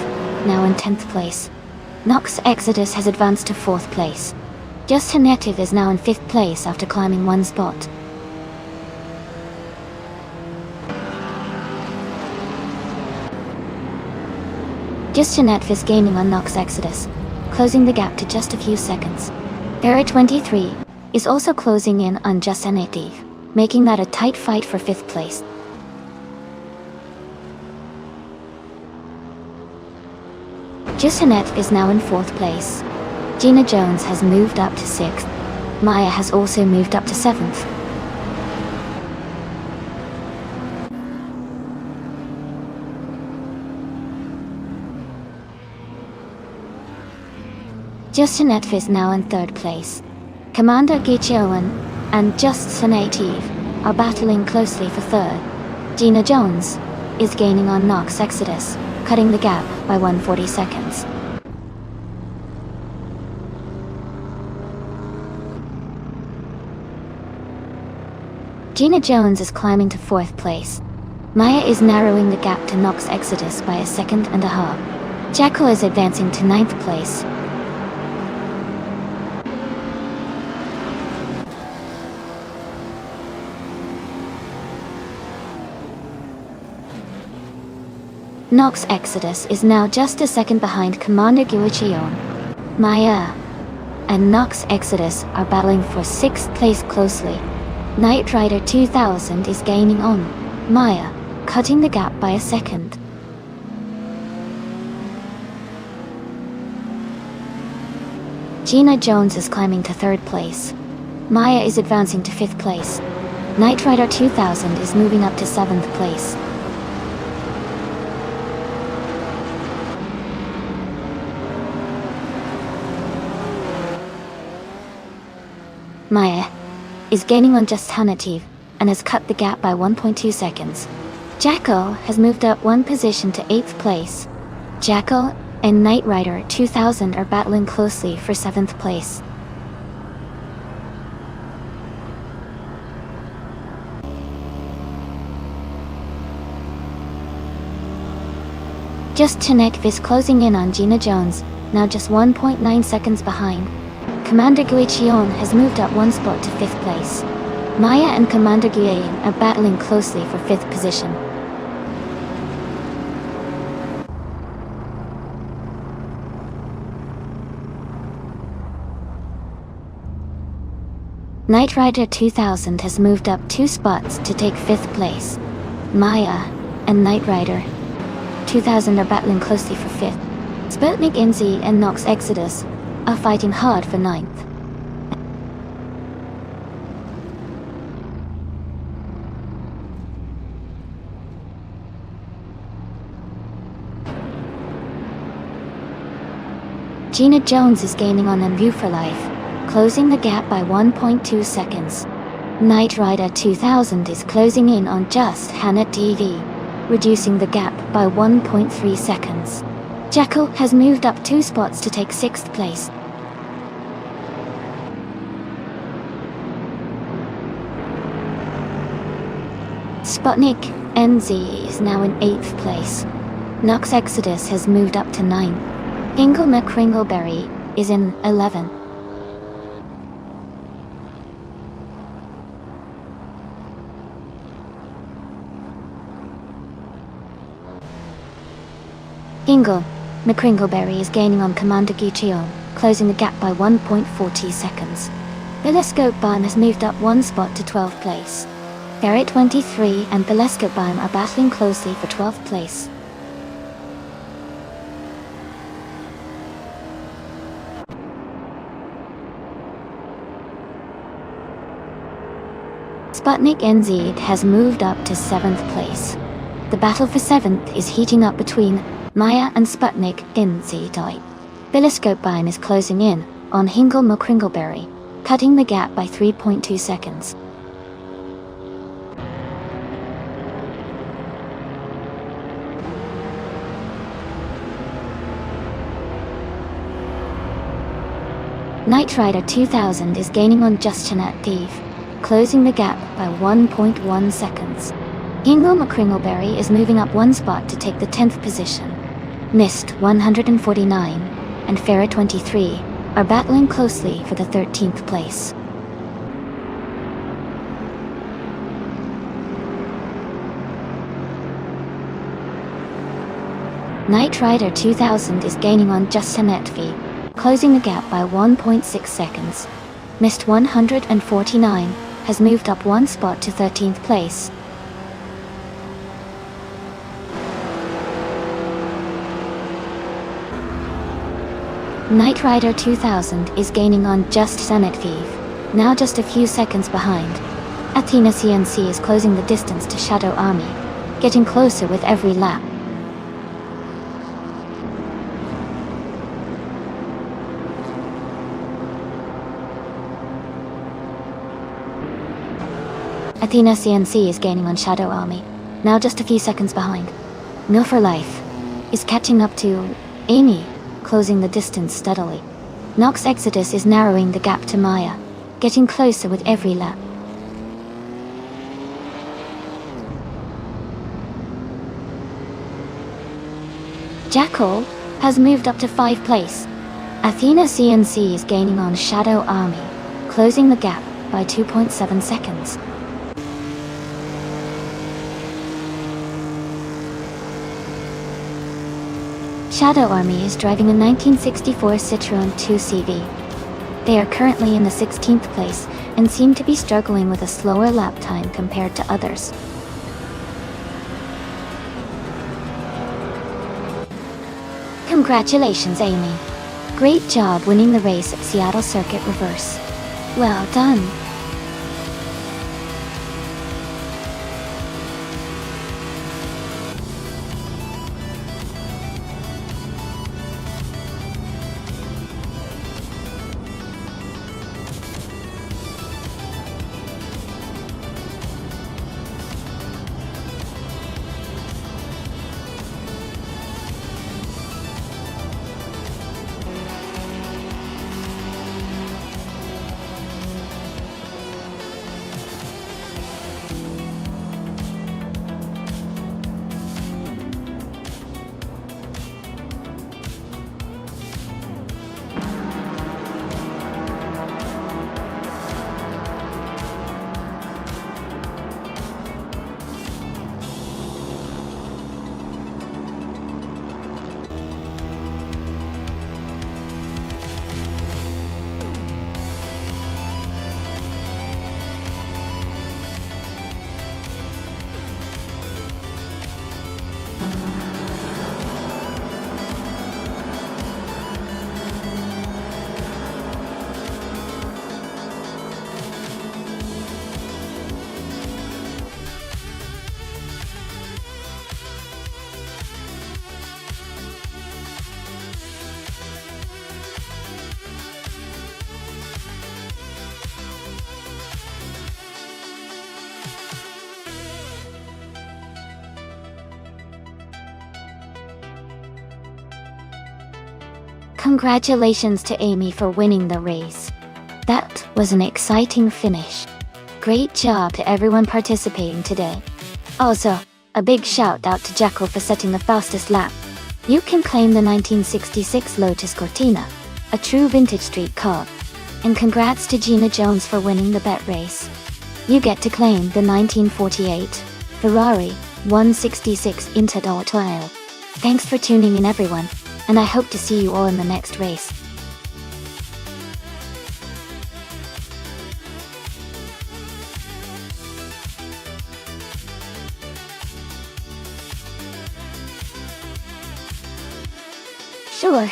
now in 10th place. Nox Exodus has advanced to 4th place. Justin Native is now in 5th place after climbing 1 spot. Justin Native is gaining on Nox Exodus, closing the gap to just a few seconds. Ferrer 23 is also closing in on Justin Native, making that a tight fight for 5th place. Justinette is now in 4th place. Gina Jones has moved up to 6th. Maya has also moved up to 7th. Justinette is now in 3rd place. Commander Gicheowen and Just Native are battling closely for 3rd. Gina Jones is gaining on Nox Exodus, cutting the gap by 140 seconds. Gina Jones is climbing to 4th place. Maya is narrowing the gap to Nox Exodus by 1.5 seconds. Jackal is advancing to 9th place. Nox Exodus is now just a second behind Commander Guicheon. Maya and Nox Exodus are battling for 6th place closely. Knight Rider 2000 is gaining on Maya, cutting the gap by 1 second. Gina Jones is climbing to 3rd place. Maya is advancing to 5th place. Knight Rider 2000 is moving up to 7th place. Maya is gaining on just Hanative and has cut the gap by 1.2 seconds. Jackal has moved up one position to 8th place. Jackal and Knight Rider 2000 are battling closely for 7th place. Just Chinekv is closing in on Gina Jones, now just 1.9 seconds behind. Commander Guichion has moved up one spot to 5th place. Maya and Commander Guillain are battling closely for 5th position. Knight Rider 2000 has moved up 2 spots to take 5th place. Maya and Knight Rider 2000 are battling closely for 5th. Sputnik NZ and Nox Exodus are fighting hard for 9th. Gina Jones is gaining on View for Life, closing the gap by 1.2 seconds. Knight Rider 2000 is closing in on just Hana TV, reducing the gap by 1.3 seconds. Jackal has moved up 2 spots to take 6th place. Sputnik NZ is now in 8th place. Nox Exodus has moved up to 9th. Ingle McCringleberry is in 11th. Ingle McCringleberry is gaining on Commander Guichion, closing the gap by 1.40 seconds. Telescope Beam has moved up 1 spot to 12th place. Ferret 23 and Telescope Beam are battling closely for 12th place. Sputnik NZ has moved up to 7th place. The battle for 7th is heating up between Maya and Sputnik NZ. Telescope Beam is closing in on Hingle McCringleberry, cutting the gap by 3.2 seconds. Knight Rider 2000 is gaining on Justinat Thief, closing the gap by 1.1 seconds. Hingle McCringleberry is moving up 1 spot to take the 10th position. Mist 149 and Ferret 23 are battling closely for the 13th place. Knight Rider 2000 is gaining on Justinat V, closing the gap by 1.6 seconds. Mist 149 has moved up 1 spot to 13th place. Knight Rider 2000 is gaining on Just Samet Vive, now just a few seconds behind. Athena CNC is closing the distance to Shadow Army, getting closer with every lap. Athena CNC is gaining on Shadow Army, now just a few seconds behind. Mill for Life is catching up to Amy, closing the distance steadily. Nox Exodus is narrowing the gap to Maya, getting closer with every lap. Jackal has moved up to 5th place. Athena CNC is gaining on Shadow Army, closing the gap by 2.7 seconds. Shadow Army is driving a 1964 Citroën 2CV. They are currently in the 16th place and seem to be struggling with a slower lap time compared to others. Congratulations, Amy. Great job winning the race at Seattle Circuit Reverse. Well done. Congratulations to Amy for winning the race. That was an exciting finish. Great job to everyone participating today. Also, a big shout out to Jackal for setting the fastest lap. You can claim the 1966 Lotus Cortina, a true vintage street car. And congrats to Gina Jones for winning the bet race. You get to claim the 1948 Ferrari 166 Interdottile. Thanks for tuning in, everyone, and I hope to see you all in the next race. Sure.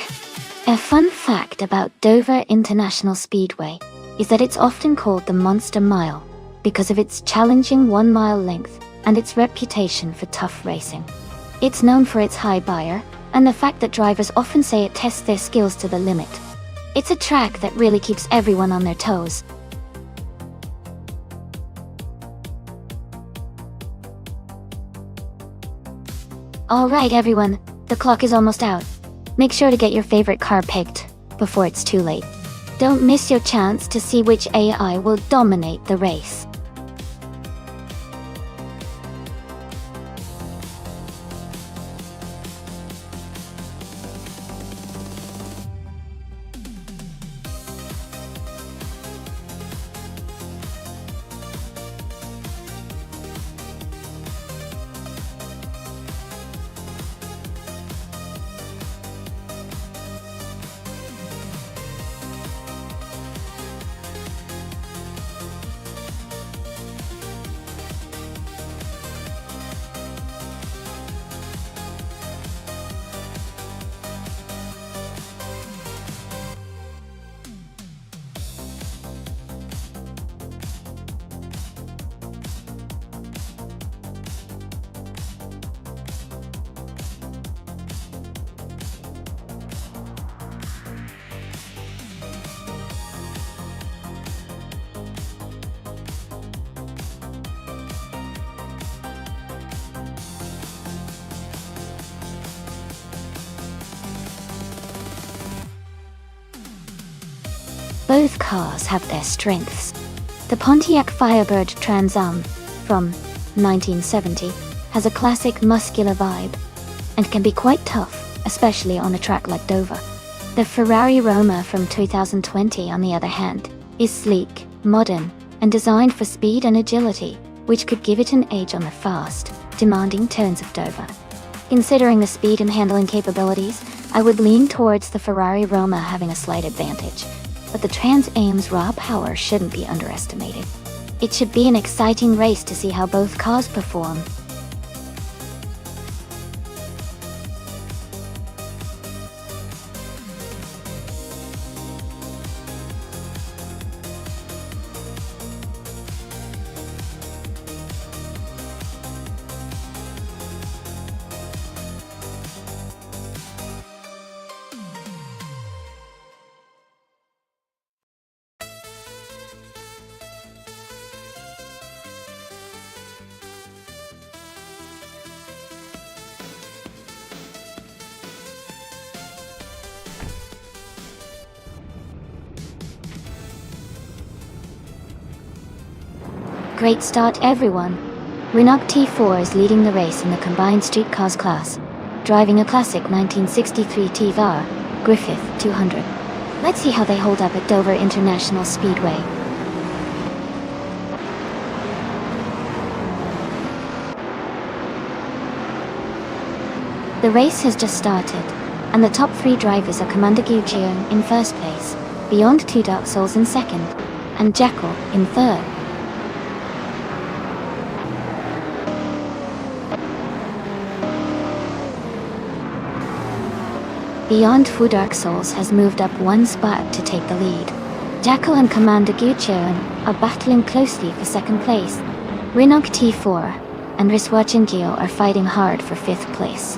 A fun fact about Dover International Speedway is that it's often called the Monster Mile because of its challenging 1-mile length and its reputation for tough racing. It's known for its high bar and the fact that drivers often say it tests their skills to the limit. It's a track that really keeps everyone on their toes. Alright everyone, the clock is almost out. Make sure to get your favorite car picked before it's too late. Don't miss your chance to see which AI will dominate the race. Both cars have their strengths. The Pontiac Firebird Trans Am from 1970 has a classic muscular vibe and can be quite tough, especially on a track like Dover. The Ferrari Roma from 2020, on the other hand, is sleek, modern, and designed for speed and agility, which could give it an edge on the fast, demanding turns of Dover. Considering the speed and handling capabilities, I would lean towards the Ferrari Roma having a slight advantage. But the Trans Am's raw power shouldn't be underestimated. It should be an exciting race to see how both cars perform. Great start, everyone. Renault T4 is leading the race in the combined street cars class, driving a classic 1963 T-VAR Griffith 200. Let's see how they hold up at Dover International Speedway. The race has just started, and the top 3 drivers are Commander Gujian in first place, Beyond Two Dark Souls in second, and Jackal in third. Beyond Two Dark Souls has moved up 1 spot to take the lead. Jackal and Commander Gujian are battling closely for second place. Renault T4 and Riswa Chingyo are fighting hard for 5th place.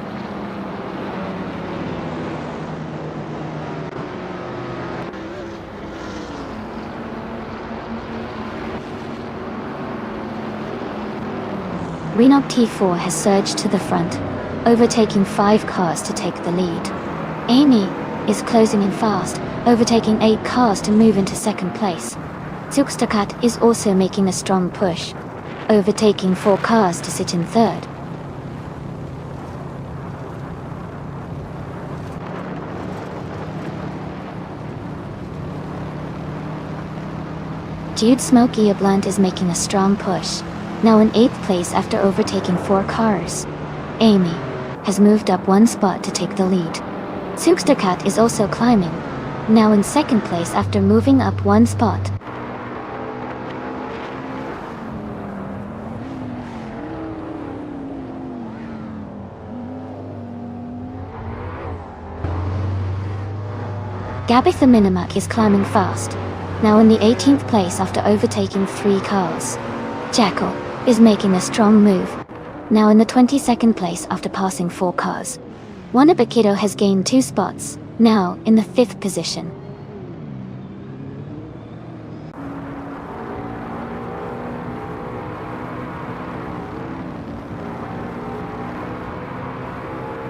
Renault T4 has surged to the front, overtaking 5 cars to take the lead. Amy, is closing in fast, overtaking 8 cars to move into second place. Nonstop is also making a strong push, overtaking 4 cars to sit in third. Dude Smokey a Blunt is making a strong push, now in 8th place after overtaking 4 cars. Amy has moved up 1 spot to take the lead. Nonstop is also climbing, now in 2nd place after moving up 1 spot. Gabitha Minimak is climbing fast, now in the 18th place after overtaking 3 cars. Jackal is making a strong move, now in the 22nd place after passing 4 cars. Wannabe has gained 2 spots, now in the 5th position.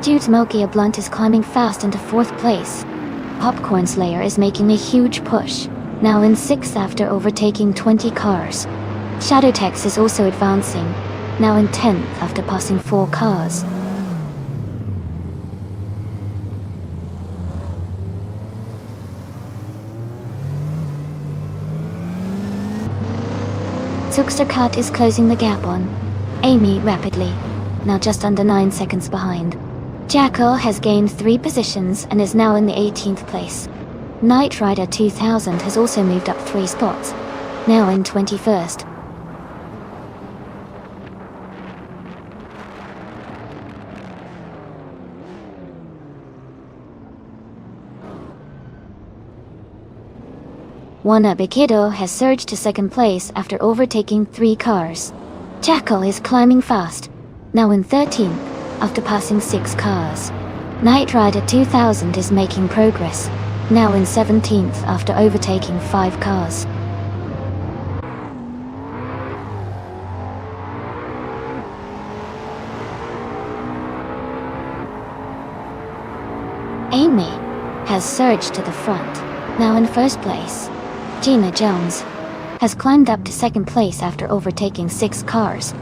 Dude Smokey a Blunt is climbing fast into 4th place. Popcorn Slayer is making a huge push, now in 6th after overtaking 20 cars. Shadowtex is also advancing, now in 10th after passing 4 cars. Nonstop is closing the gap on Amy rapidly, now just under 9 seconds behind. Jackal has gained 3 positions and is now in the 18th place. Knight Rider 2000 has also moved up 3 spots, now in 21st. Wannabe has surged to 2nd place after overtaking 3 cars. Jackal is climbing fast, now in 13th after passing 6 cars. Knight Rider 2000 is making progress, now in 17th after overtaking 5 cars. Amy has surged to the front, now in 1st place. Gina Jones has climbed up to 2nd place after overtaking 6 cars.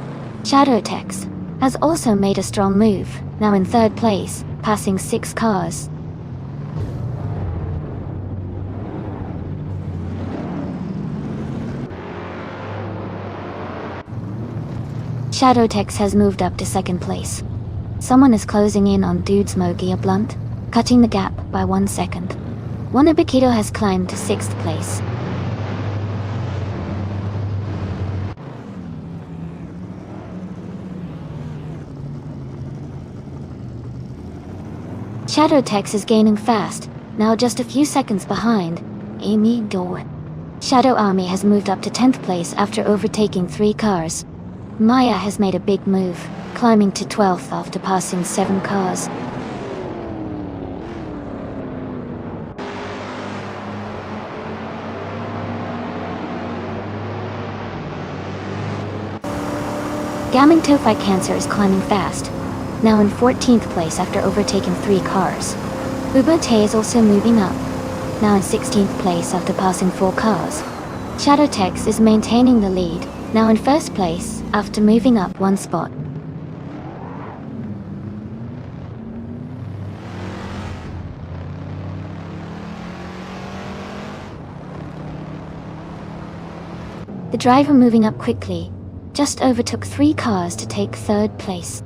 Shadowtex has also made a strong move, now in 3rd place, passing 6 cars. Shadowtex has moved up to 2nd place. Someone is closing in on Dude Smokey a Blunt, cutting the gap by 1 second. Wannabe has climbed to 6th place. Shadowtex is gaining fast, now just a few seconds behind Amy Dorn. Shadow Army has moved up to 10th place after overtaking 3 cars. Maya has made a big move, climbing to 12th after passing 7 cars. Gaming Tophi Cancer is climbing fast, now in 14th place after overtaking 3 cars. Ubate is also moving up, now in 16th place after passing 4 cars. Shadowtex is maintaining the lead, now in 1st place after moving up 1 spot. The driver moving up quickly just overtook 3 cars to take 3rd place.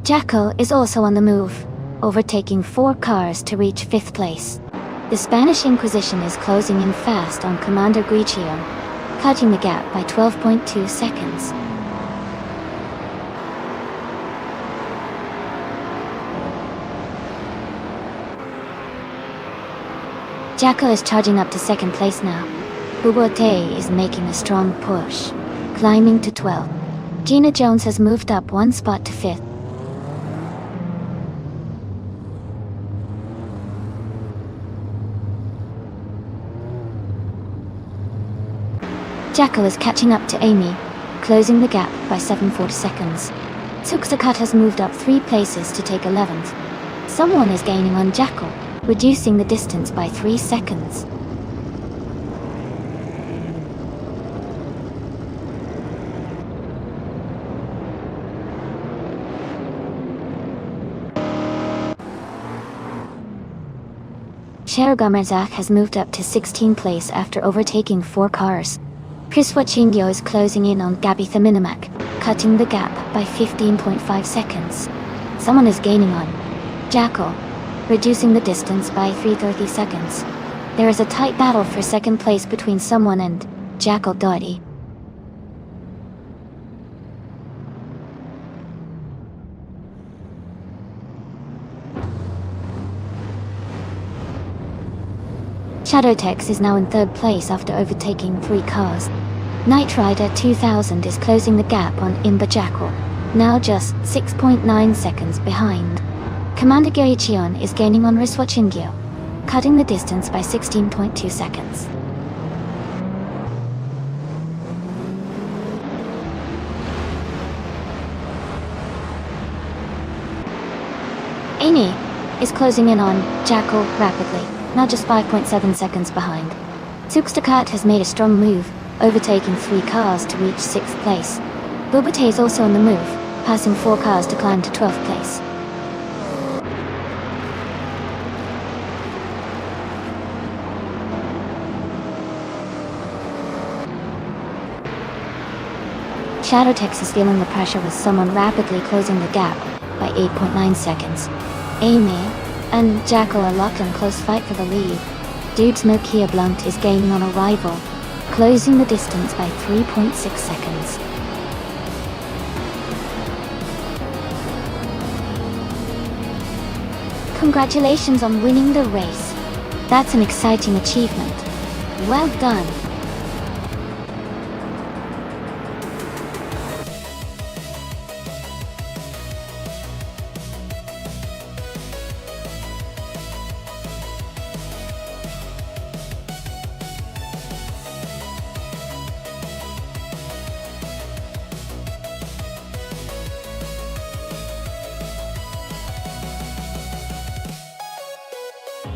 Jackal is also on the move, overtaking 4 cars to reach 5th place. The Spanish Inquisition is closing in fast on Commander Guichio, cutting the gap by 12.2 seconds. Jackal is charging up to 2nd place now. Ubate is making a strong push, climbing to 12th. Gina Jones has moved up 1 spot to 5th. Jackal is catching up to Amy, closing the gap by 740 seconds. Nonstop has moved up 3 places to take 11th. Someone is gaining on Jackal, reducing the distance by 3 seconds. Chergamerzak has moved up to 16th place after overtaking 4 cars. Priswachingyo is closing in on Gabitha Minimak, cutting the gap by 15.5 seconds. Someone is gaining on Jackal, reducing the distance by 330 seconds. There is a tight battle for second place between someone and Jackal Dottie. Shadowtex is now in 3rd place after overtaking 3 cars. Knight Rider 2000 is closing the gap on Imba Jackal, now just 6.9 seconds behind. Commander Goichion is gaining on Riswachingyo, cutting the distance by 16.2 seconds. Amy is closing in on Jackal rapidly, now just 5.7 seconds behind. Tsukstakat has made a strong move, overtaking 3 cars to reach 6th place. Bobate is also on the move, passing 4 cars to climb to 12th place. Shadowtex is feeling the pressure with someone rapidly closing the gap by 8.9 seconds. Amy and Jackal are locked in close fight for the lead. Dude's Nokia Blunt is gaining on a rival, closing the distance by 3.6 seconds. Congratulations on winning the race. That's an exciting achievement. Well done.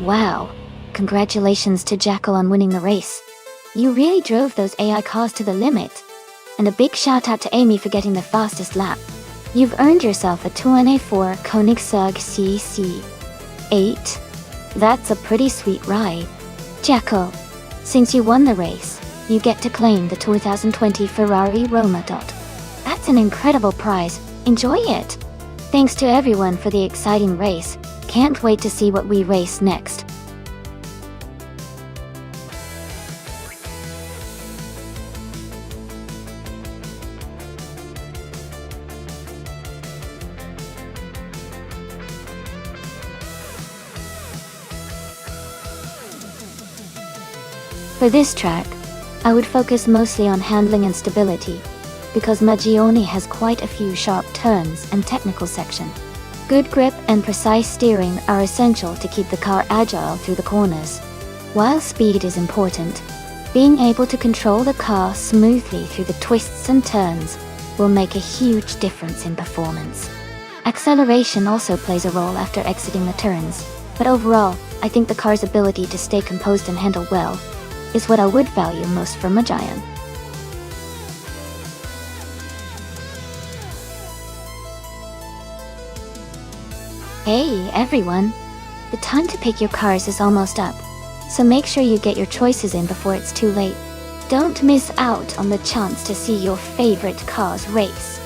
Wow, congratulations to Jackal on winning the race. You really drove those AI cars to the limit. And a big shout out to Amy for getting the fastest lap. You've earned yourself a 2NA4 Koenigsegg CC8. That's a pretty sweet ride. Jackal, since you won the race, you get to claim the 2020 Ferrari Roma. That's an incredible prize. Enjoy it. Thanks to everyone for the exciting race. Can't wait to see what we race next. For this track, I would focus mostly on handling and stability, because Magione has quite a few sharp turns and technical section. Good grip and precise steering are essential to keep the car agile through the corners. While speed is important, being able to control the car smoothly through the twists and turns will make a huge difference in performance. Acceleration also plays a role after exiting the turns, but overall, I think the car's ability to stay composed and handle well is what I would value most from a Giant. Hey everyone! The time to pick your cars is almost up, so make sure you get your choices in before it's too late. Don't miss out on the chance to see your favorite cars race.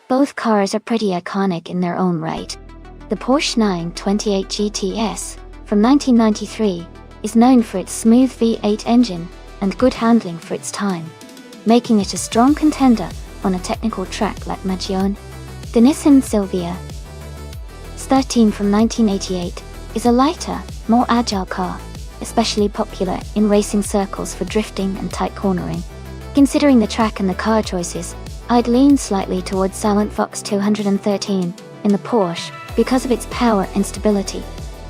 Both cars are pretty iconic in their own right. The Porsche 928 GTS, from 1993, is known for its smooth V8 engine and good handling for its time, making it a strong contender on a technical track like Magione. The Nissan Silvia S13 from 1988 is a lighter, more agile car, especially popular in racing circles for drifting and tight cornering. Considering the track and the car choices, I'd lean slightly towards Silent Fox 213 in the Porsche because of its power and stability,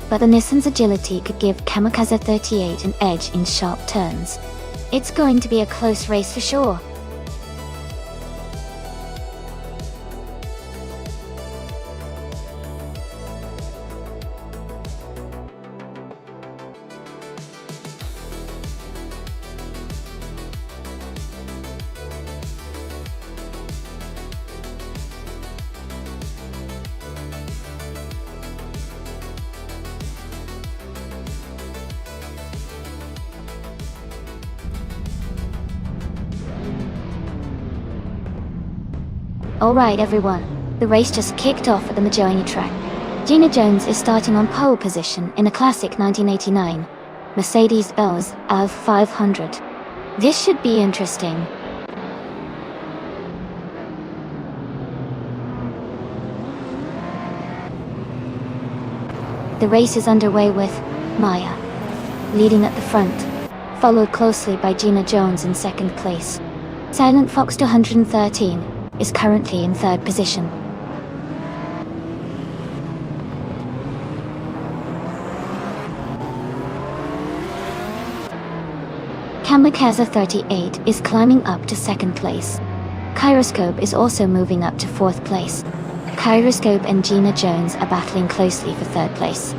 but the Nissan's agility could give Kamikaze 38 an edge in sharp turns. It's going to be a close race for sure. Alright everyone, the race just kicked off at the Magione track. Gina Jones is starting on pole position in a classic 1989 Mercedes-Benz AV 500. This should be interesting. The race is underway with Maya leading at the front, followed closely by Gina Jones in second place. Silent Fox 213 is currently in third position. Kamikaze 38 is climbing up to second place. Kyroscope is also moving up to fourth place. Kyroscope and Gina Jones are battling closely for third place.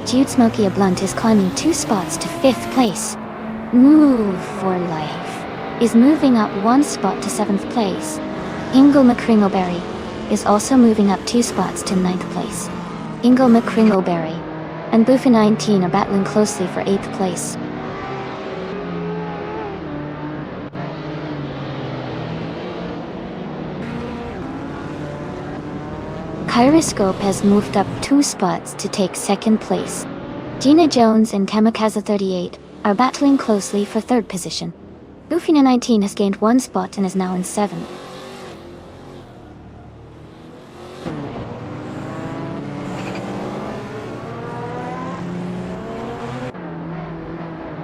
Jude Smokey a Blunt is climbing 2 spots to 5th place. Move for Life is moving up 1 spot to 7th place. Ingle McCringleberry is also moving up 2 spots to 9th place. Ingle McCringleberry and Boofy 19 are battling closely for 8th place. Kyroscope has moved up 2 spots to take 2nd place. Gina Jones and Kamikaze 38 are battling closely for 3rd position. Boofy 19 has gained 1 spot and is now in 7th.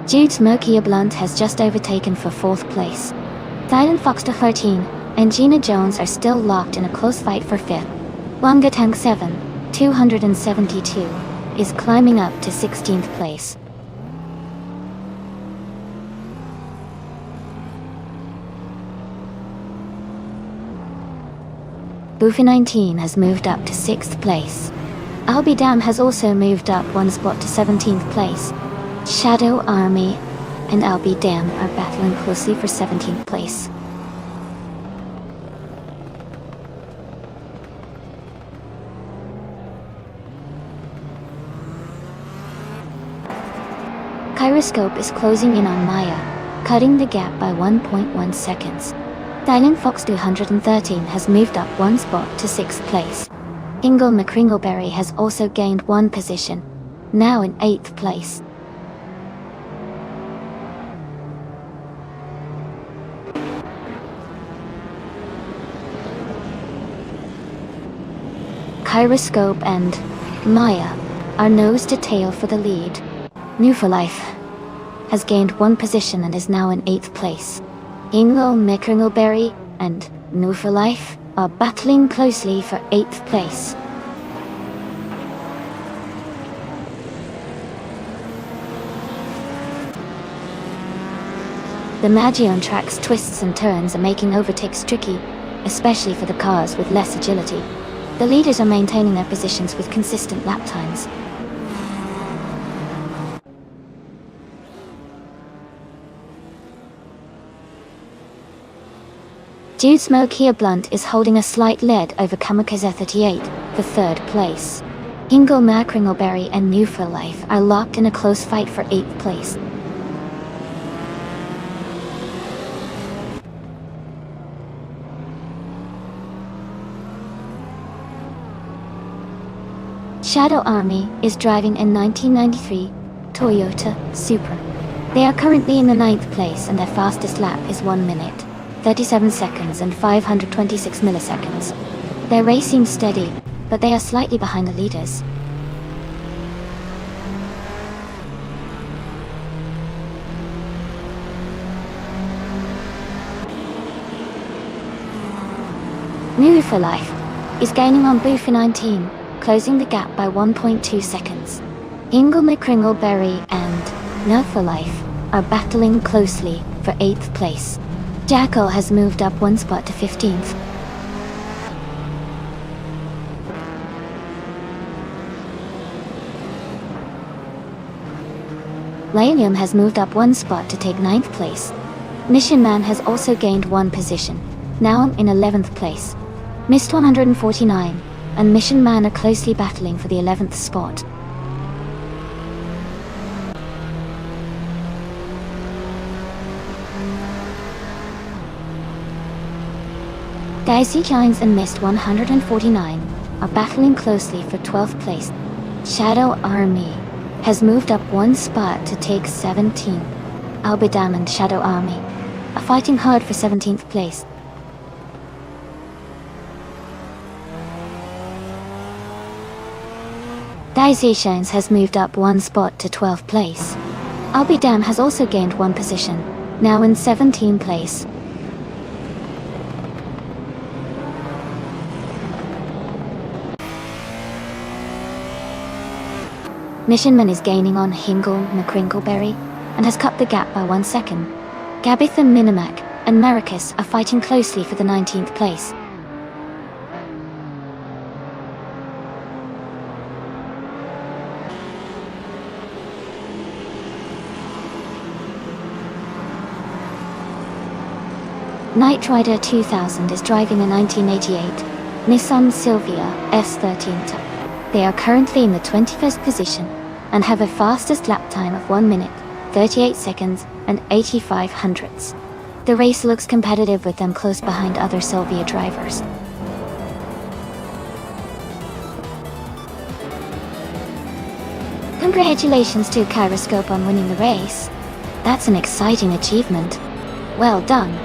Jude Smokey a Blunt has just overtaken for 4th place. Silent Fox 13 and Gina Jones are still locked in a close fight for 5th. Wanga Tank 7, 272, is climbing up to 16th place. Boofy 19 has moved up to 6th place. I'll Be Damn has also moved up 1 spot to 17th place. Shadow Army and I'll Be Damn are battling closely for 17th place. Kyroscope is closing in on Maya, cutting the gap by 1.1 seconds. Silent Fox 213 has moved up 1 spot to 6th place. Ingle McCringleberry has also gained 1 position, now in 8th place. Kyroscope and Maya are nose to tail for the lead. New for Life has gained 1 position and is now in 8th place. Ingle McCringleberry and New for Life are battling closely for 8th place. The Magione track's twists and turns are making overtakes tricky, especially for the cars with less agility. The leaders are maintaining their positions with consistent lap times. Jude Smokey a Blunt is holding a slight lead over Kamikaze 38 for 3rd place. Hingle Macringleberry and New for Life are locked in a close fight for 8th place. Shadow Army is driving a 1993 Toyota Supra. They are currently in the 9th place and their fastest lap is 1 minute, 37 seconds and 526 milliseconds. Their race seems steady, but they are slightly behind the leaders. New for Life is gaining on Blue for 19, closing the gap by 1.2 seconds. Hingle Macringleberry and No for Life are battling closely for 8th place. Jackal has moved up 1 spot to 15th. Lanium has moved up 1 spot to take 9th place. Mission Man has also gained 1 position, now in 11th place. Mist 149 and Mission Man are closely battling for the 11th spot. Daisy Shines and Mist 149 are battling closely for 12th place. Shadow Army has moved up 1 spot to take 17th. Albidam and Shadow Army are fighting hard for 17th place. Daisy Shines has moved up 1 spot to 12th place. Albidam has also gained 1 position, now in 17th place. Mission Man is gaining on Hingle Macringleberry and has cut the gap by 1 second. Gabitha Minimac and Maracus are fighting closely for the 19th place. Knight Rider 2000 is driving a 1988 Nissan Silvia S13. They are currently in the 21st position and have a fastest lap time of 1 minute, 38 seconds and 85 hundredths. The race looks competitive with them close behind other Silvia drivers. Congratulations to Kyroscope on winning the race. That's an exciting achievement. Well done.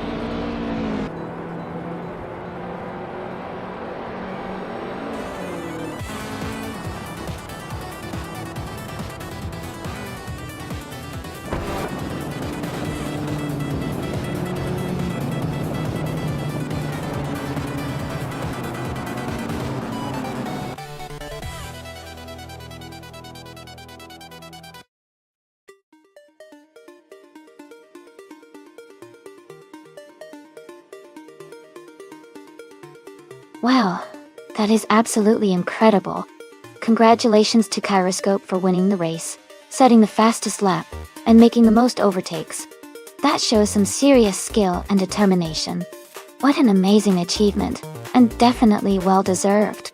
Wow, that is absolutely incredible. Congratulations to Kyroscope for winning the race, setting the fastest lap, and making the most overtakes. That shows some serious skill and determination. What an amazing achievement, and definitely well deserved.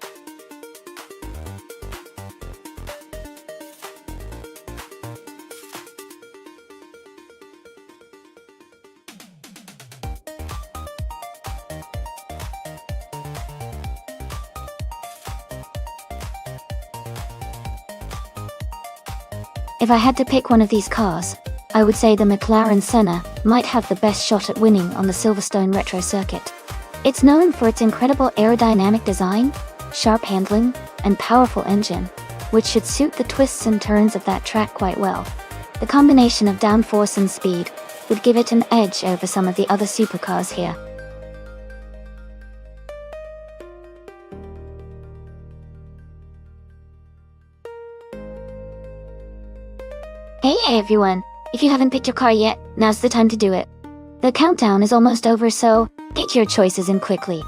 If I had to pick one of these cars, I would say the McLaren Senna might have the best shot at winning on the Silverstone Retro Circuit. It's known for its incredible aerodynamic design, sharp handling, and powerful engine, which should suit the twists and turns of that track quite well. The combination of downforce and speed would give it an edge over some of the other supercars here. Hey everyone, if you haven't picked your car yet, now's the time to do it. The countdown is almost over, so get your choices in quickly.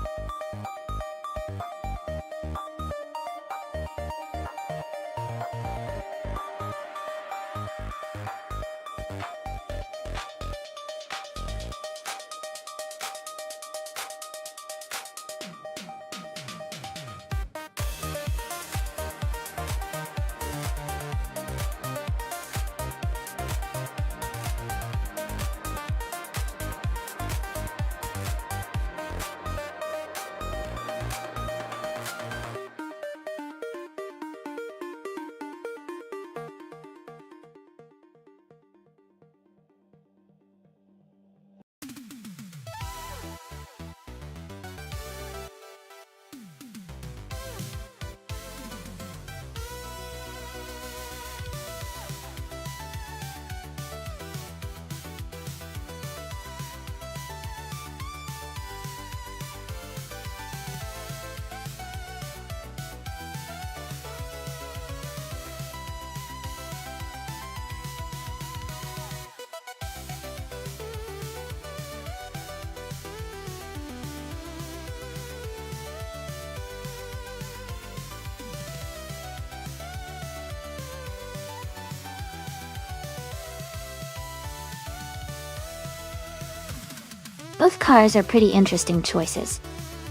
Both cars are pretty interesting choices.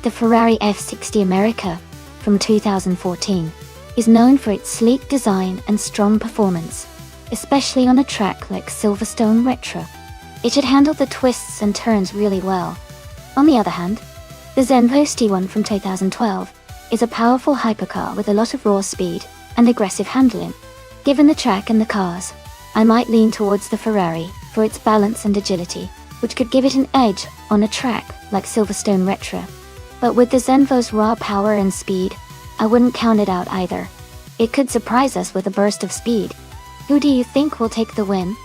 The Ferrari F60 America from 2014 is known for its sleek design and strong performance, especially on a track like Silverstone Retro. It should handle the twists and turns really well. On the other hand, the Zenvo ST1 from 2012 is a powerful hypercar with a lot of raw speed and aggressive handling. Given the track and the cars, I might lean towards the Ferrari for its balance and agility, which could give it an edge on a track like Silverstone Retro. But with the Zenvo's raw power and speed, I wouldn't count it out either. It could surprise us with a burst of speed. Who do you think will take the win?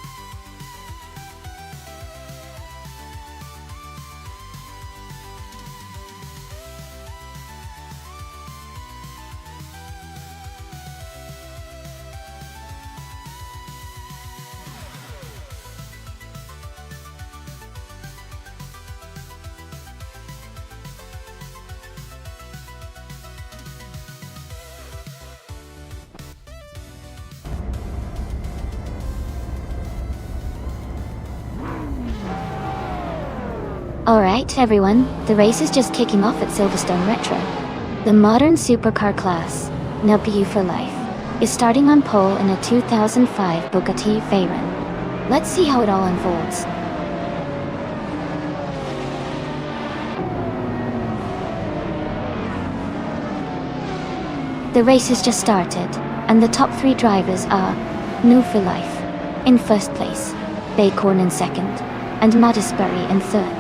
Alright everyone, the race is just kicking off at Silverstone Retro. The modern supercar class, W for life, is starting on pole in a 2005 Bugatti Veyron. Let's see how it all unfolds. The race has just started, and the top 3 drivers are New for Life in first place, Bacon in second, and Madisbury in third.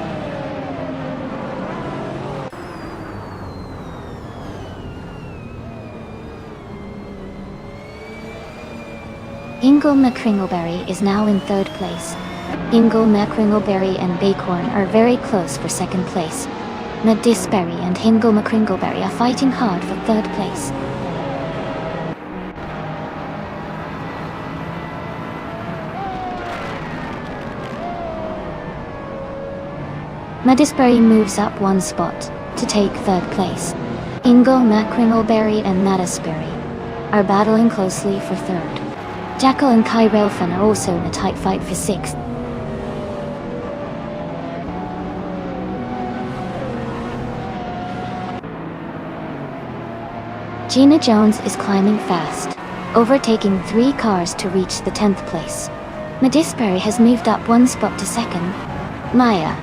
Ingle McCringleberry is now in third place. Ingle McCringleberry and Bacon are very close for second place. Madisbury and Hingle McCringleberry are fighting hard for third place. Madisbury moves up 1 spot to take third place. Ingle McCringleberry and Madisbury are battling closely for third. Jackal and Kai Railfan are also in a tight fight for 6th. Gina Jones is climbing fast, overtaking 3 cars to reach the 10th place. Madisbury has moved up 1 spot to 2nd. Maya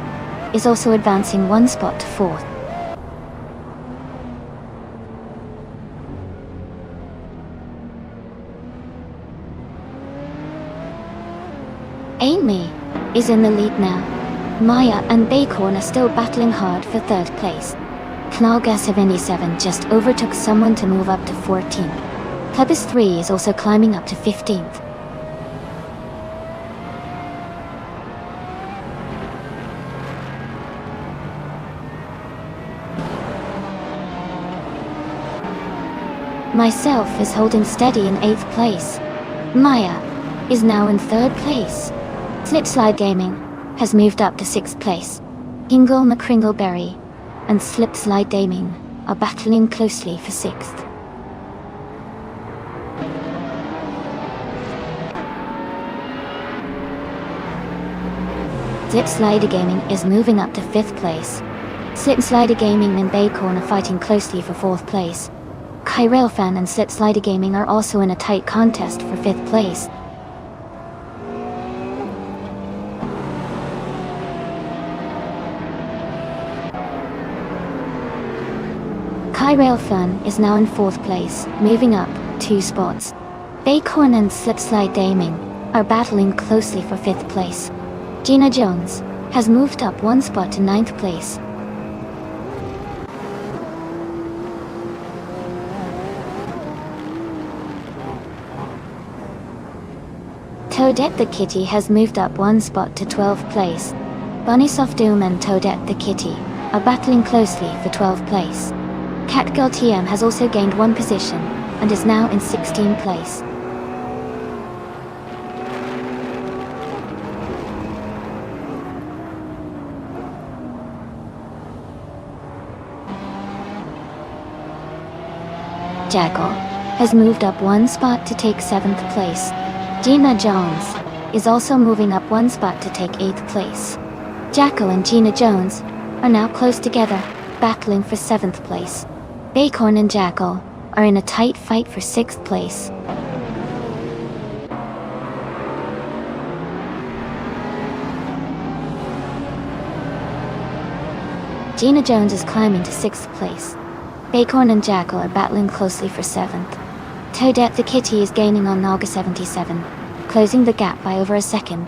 is also advancing 1 spot to 4th. Amy is in the lead now. Maya and Bacon are still battling hard for 3rd place. Knallgas77 just overtook someone to move up to 14th. Clubus 3 is also climbing up to 15th. Myself is holding steady in 8th place. Maya is now in 3rd place. Slipslide Gaming has moved up to 6th place. Ingle McCringleberry and Slipslide Gaming are battling closely for 6th. Slipslider Gaming is moving up to 5th place. Slipslider Gaming and Bacon are fighting closely for 4th place. Kai Railfan and Slipslider Gaming are also in a tight contest for 5th place. Kai Railfan is now in 4th place, moving up 2 spots. Bacon and Slipslide Gaming are battling closely for 5th place. Gina Jones has moved up 1 spot to 9th place. Toadette the Kitty has moved up 1 spot to 12th place. Bunnysoft Doom and Toadette the Kitty are battling closely for 12th place. Catgirl TM has also gained 1 position and is now in 16th place. Jackal has moved up 1 spot to take 7th place. Gina Jones is also moving up 1 spot to take 8th place. Jackal and Gina Jones are now close together, battling for 7th place. Acorn and Jackal are in a tight fight for 6th place. Gina Jones is climbing to 6th place. Acorn and Jackal are battling closely for 7th. Toadette the Kitty is gaining on Naga 77, closing the gap by over a second.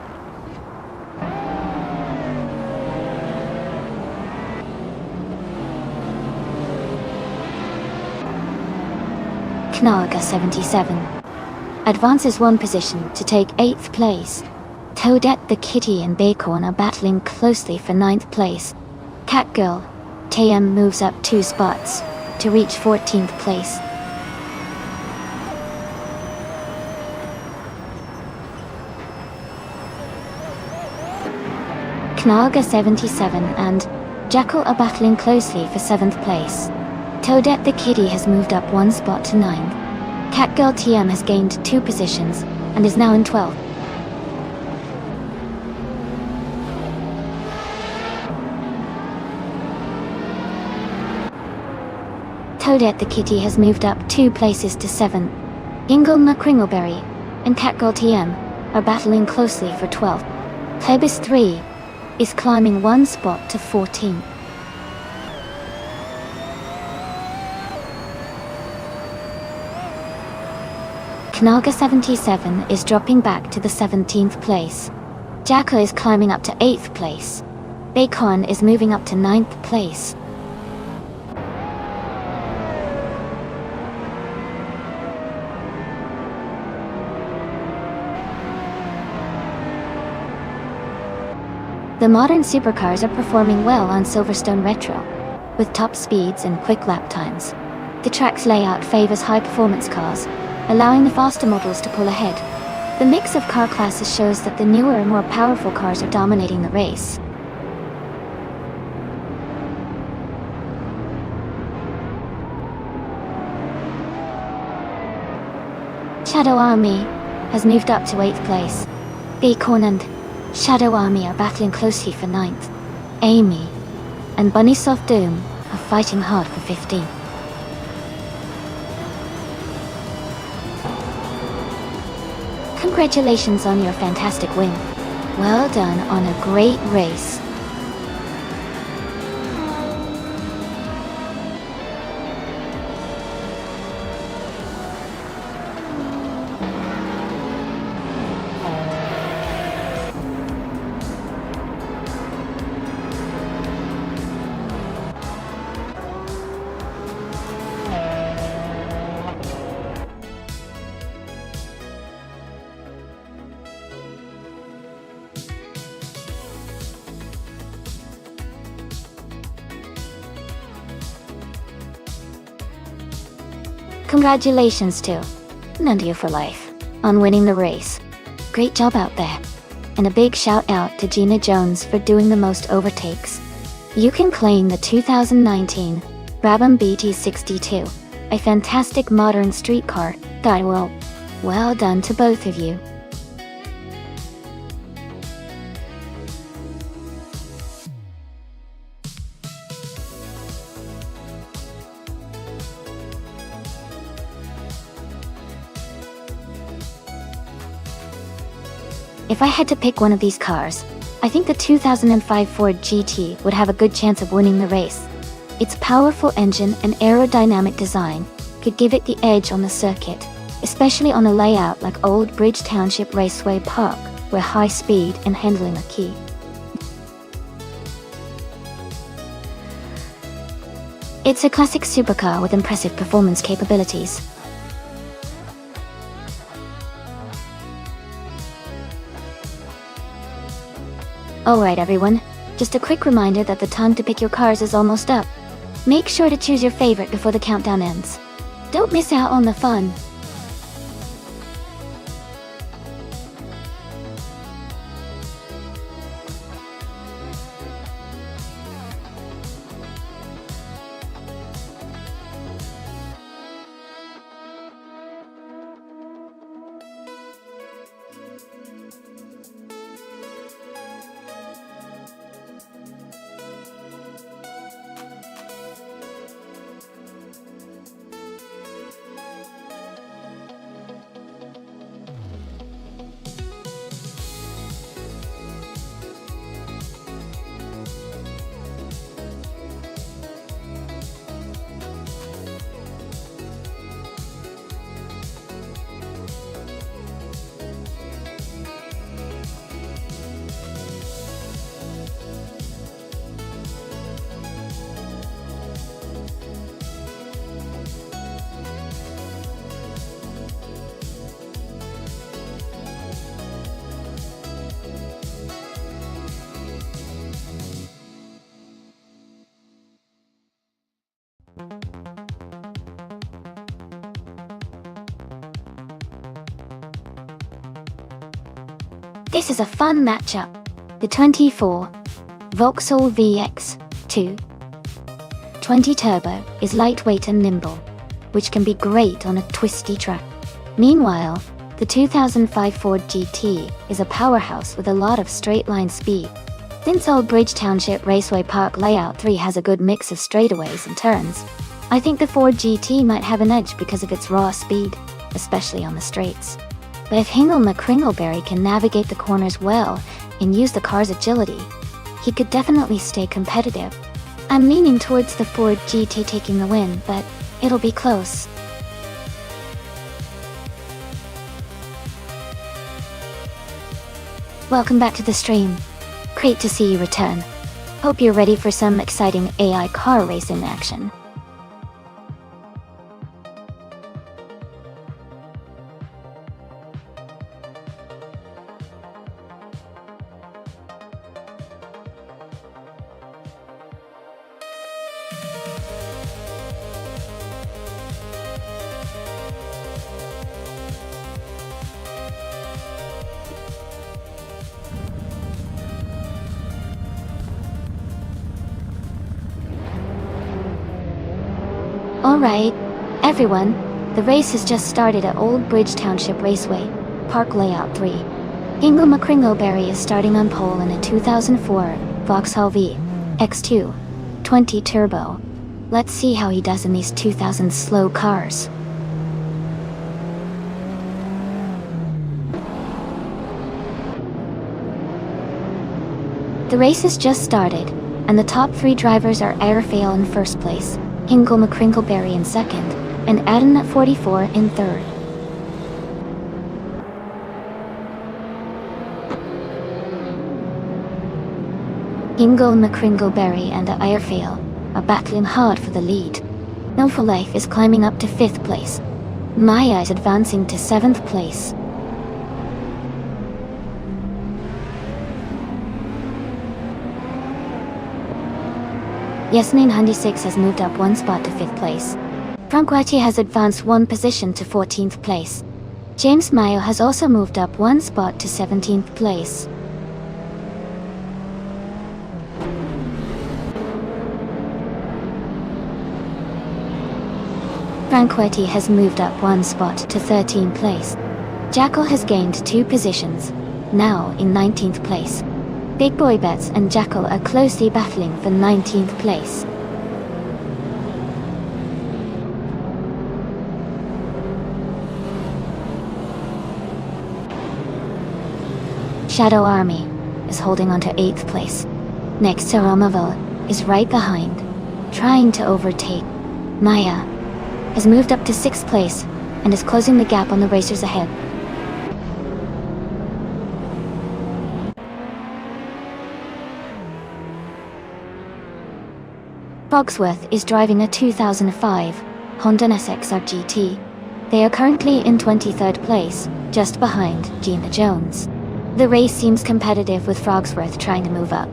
Naga 77 advances 1 position to take 8th place. Toadette the Kitty and Acorn are battling closely for 9th place. Catgirl TM moves up 2 spots to reach 14th place. Knaga 77 and Jackal are battling closely for 7th place. Toadette the Kitty has moved up 1 spot to 9th. Catgirl TM has gained 2 positions and is now in 12th. Toadette the Kitty has moved up 2 places to 7th. Inglena Kringleberry and Catgirl TM are battling closely for 12th. Plebis 3 is climbing 1 spot to 14th. Knaga 77 is dropping back to the 17th place. Jackal is climbing up to 8th place. Acorn is moving up to 9th place. The modern supercars are performing well on Silverstone Retro, with top speeds and quick lap times. The track's layout favors high-performance cars, allowing the faster models to pull ahead. The mix of car classes shows that the newer and more powerful cars are dominating the race. Shadow Army has moved up to 8th place. Acorn and Shadow Army are battling closely for 9th. Amy and Bunny Soft Doom are fighting hard for 15th. Congratulations on your fantastic win. Well done on a great race. Congratulations to Nandia for life on winning the race. Great job out there. And a big shout out to Gina Jones for doing the most overtakes. You can claim the 2019 Brabham BT62, a fantastic modern street car that will. Well done to both of you. If I had to pick one of these cars, I think the 2005 Ford GT would have a good chance of winning the race. Its powerful engine and aerodynamic design could give it the edge on the circuit, especially on a layout like Old Bridge Township Raceway Park, where high speed and handling are key. It's a classic supercar with impressive performance capabilities. Alright everyone, just a quick reminder that the time to pick your cars is almost up. Make sure to choose your favorite before the countdown ends. Don't miss out on the fun. This is a fun matchup. The 24 Vauxhall VX2 20 Turbo is lightweight and nimble, which can be great on a twisty track. Meanwhile, the 2005 Ford GT is a powerhouse with a lot of straight-line speed. Since Old Bridge Township Raceway Park Layout 3 has a good mix of straightaways and turns, I think the Ford GT might have an edge because of its raw speed, especially on the straights. But if Hingle McCringleberry can navigate the corners well and use the car's agility, he could definitely stay competitive. I'm leaning towards the Ford GT taking the win, but it'll be close. Welcome back to the stream. Great to see you return. Hope you're ready for some exciting AI car racing action. Alright, everyone, the race has just started at Old Bridge Township Raceway, Park Layout 3. Hingle McCringleberry is starting on pole in a 2004 Vauxhall VX2 20 Turbo. Let's see how he does in these 2000 slow cars. The race has just started, and the top 3 drivers are Airfail in first place, Hingle McCringleberry in second, and Adam at 44 in third. Hingle McCringleberry and Airfail are battling hard for the lead. No for Life is climbing up to 5th place. Maya is advancing to 7th place. Yes996 has moved up 1 spot to 5th place. Frankwati has advanced 1 position to 14th place. James Mayo has also moved up 1 spot to 17th place. Frankwati has moved up 1 spot to 13th place. Jackal has gained 2 positions, now in 19th place. Big Boy Bets and Jackal are closely battling for 19th place. Shadow Army is holding on to 8th place. Next to Romaville is right behind, trying to overtake. Maya has moved up to 6th place and is closing the gap on the racers ahead. Bogsworth is driving a 2005 Honda SXR GT. They are currently in 23rd place, just behind Gina Jones. The race seems competitive with Frogsworth trying to move up.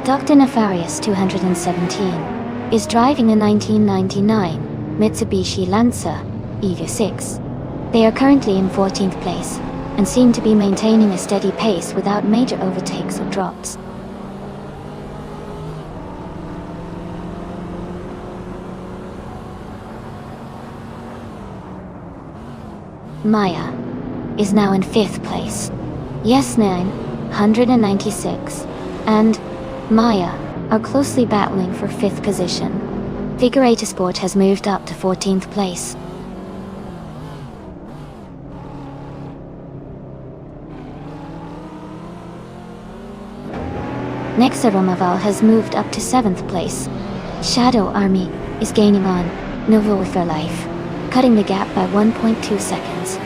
Dr. Nefarious 217 is driving a 1999 Mitsubishi Lancer EV6. They are currently in 14th place, and seem to be maintaining a steady pace without major overtakes or drops. Maya is now in 5th place. Yes9, 196, and Maya are closely battling for 5th position. Figurator Sport has moved up to 14th place. Nexa Romaval has moved up to 7th place. Shadow Army is gaining on Novo for Life, cutting the gap by 1.2 seconds.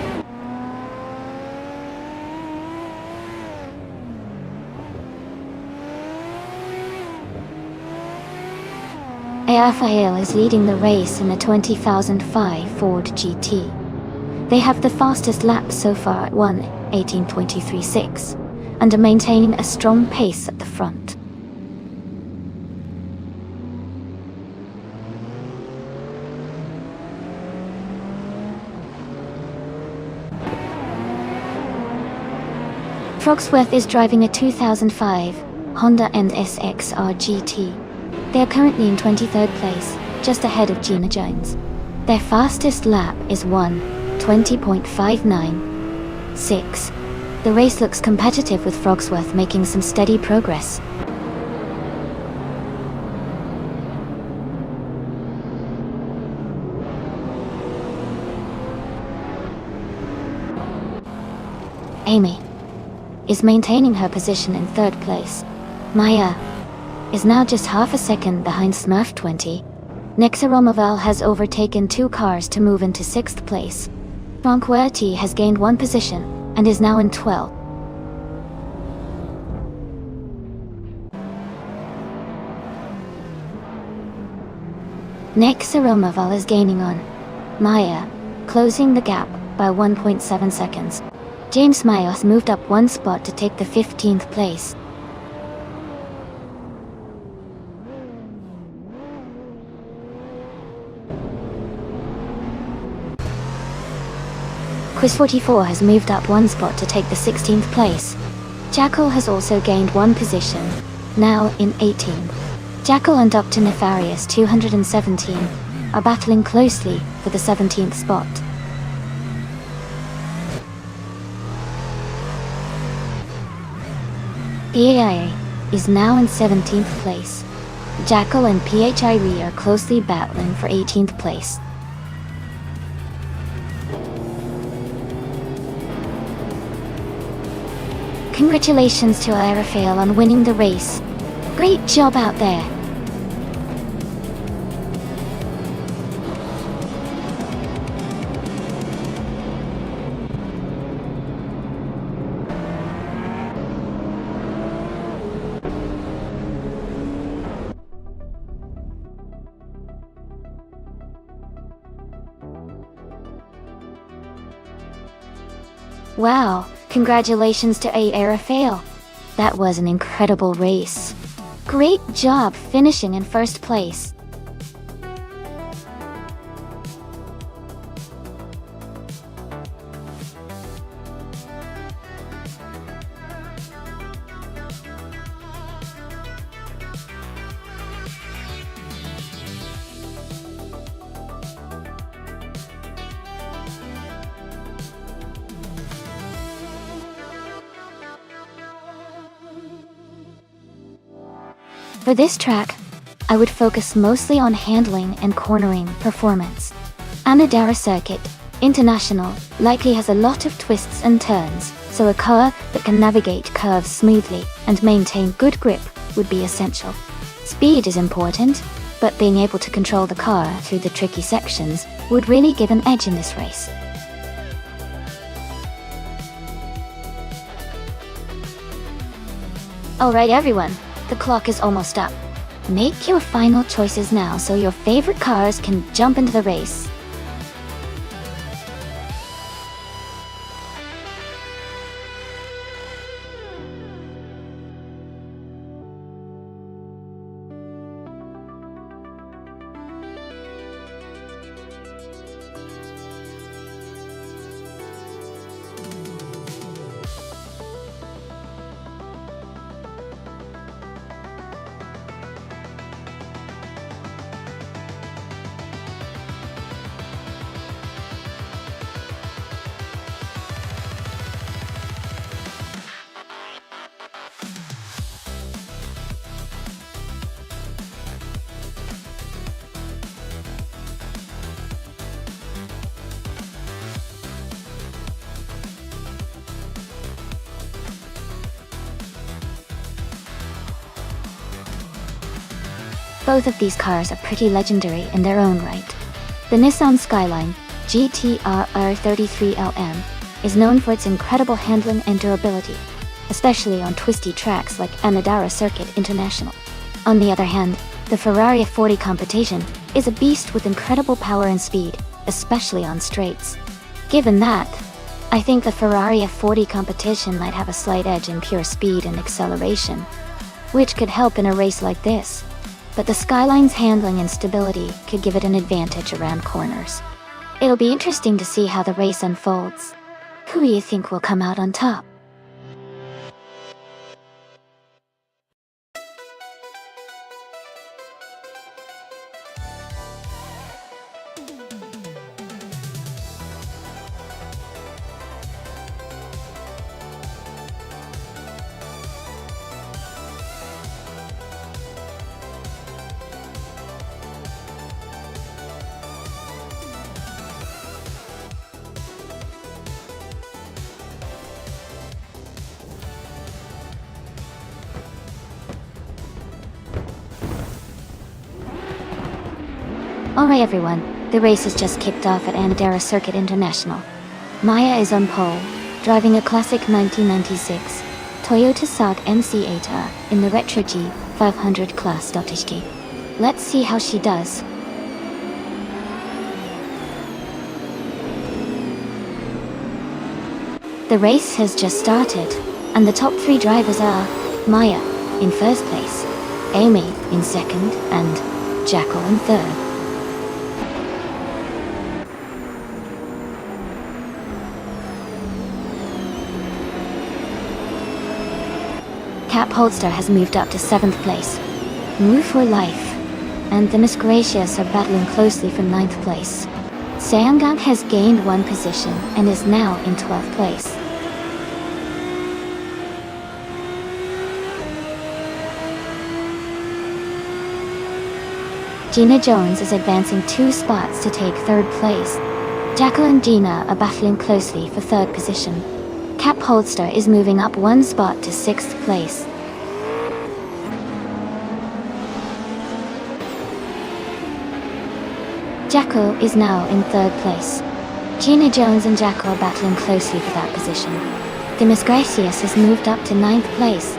Ayafael is leading the race in the 2005 Ford GT. They have the fastest lap so far at 1:18.23.6. and are maintaining a strong pace at the front. Frogsworth is driving a 2005 Honda NSX GT. They are currently in 23rd place, just ahead of Gina Jones. Their fastest lap is 1:20.596. The race looks competitive with Frogsworth making some steady progress. Amy is maintaining her position in 3rd place. Maya is now just half a second behind Smurf 20. Nexa Romoval has overtaken 2 cars to move into 6th place. Frank Huerti has gained 1 position and is now in 12th. Nexa Romoval is gaining on Maya, closing the gap by 1.7 seconds. James Mayos moved up 1 spot to take the 15th place. Quiz 44 has moved up 1 spot to take the 16th place. Jackal has also gained 1 position, now in 18th. Jackal and Dr. Nefarious 217 are battling closely for the 17th spot. PAIA is now in 17th place. Jackal and PHIRE are closely battling for 18th place. Congratulations to Arafael on winning the race. Great job out there. Wow, congratulations to Arafael. That was an incredible race. Great job finishing in 1st place. For this track, I would focus mostly on handling and cornering performance. Anadara Circuit International likely has a lot of twists and turns, so a car that can navigate curves smoothly and maintain good grip would be essential. Speed is important, but being able to control the car through the tricky sections would really give an edge in this race. Alright everyone, the clock is almost up. Make your final choices now so your favorite cars can jump into the race. Both of these cars are pretty legendary in their own right. The Nissan Skyline GT-R R33LM is known for its incredible handling and durability, especially on twisty tracks like Anadara Circuit International. On the other hand, the Ferrari F40 Competition is a beast with incredible power and speed, especially on straights. Given that, I think the Ferrari F40 Competition might have a slight edge in pure speed and acceleration, which could help in a race like this. But the Skyline's handling and stability could give it an advantage around corners. It'll be interesting to see how the race unfolds. Who do you think will come out on top? Alright everyone, the race has just kicked off at Anadara Circuit International. Maya is on pole, driving a classic 1996 Toyota SAG NC8R in the Retro G 500 class. Let's see how she does. The race has just started, and the top 3 drivers are Maya in first place, Amy in second, and Jackal in third. Cap Holster has moved up to 7th place. Move for Life and the Miss Gracious are battling closely for 9th place. Seongang has gained 1 position and is now in 12th place. Gina Jones is advancing 2 spots to take 3rd place. Jackal and Gina are battling closely for 3rd position. Cap Holster is moving up 1 spot to 6th place. Jackal is now in 3rd place. Gina Jones and Jackal are battling closely for that position. The Miss Gracious has moved up to 9th place.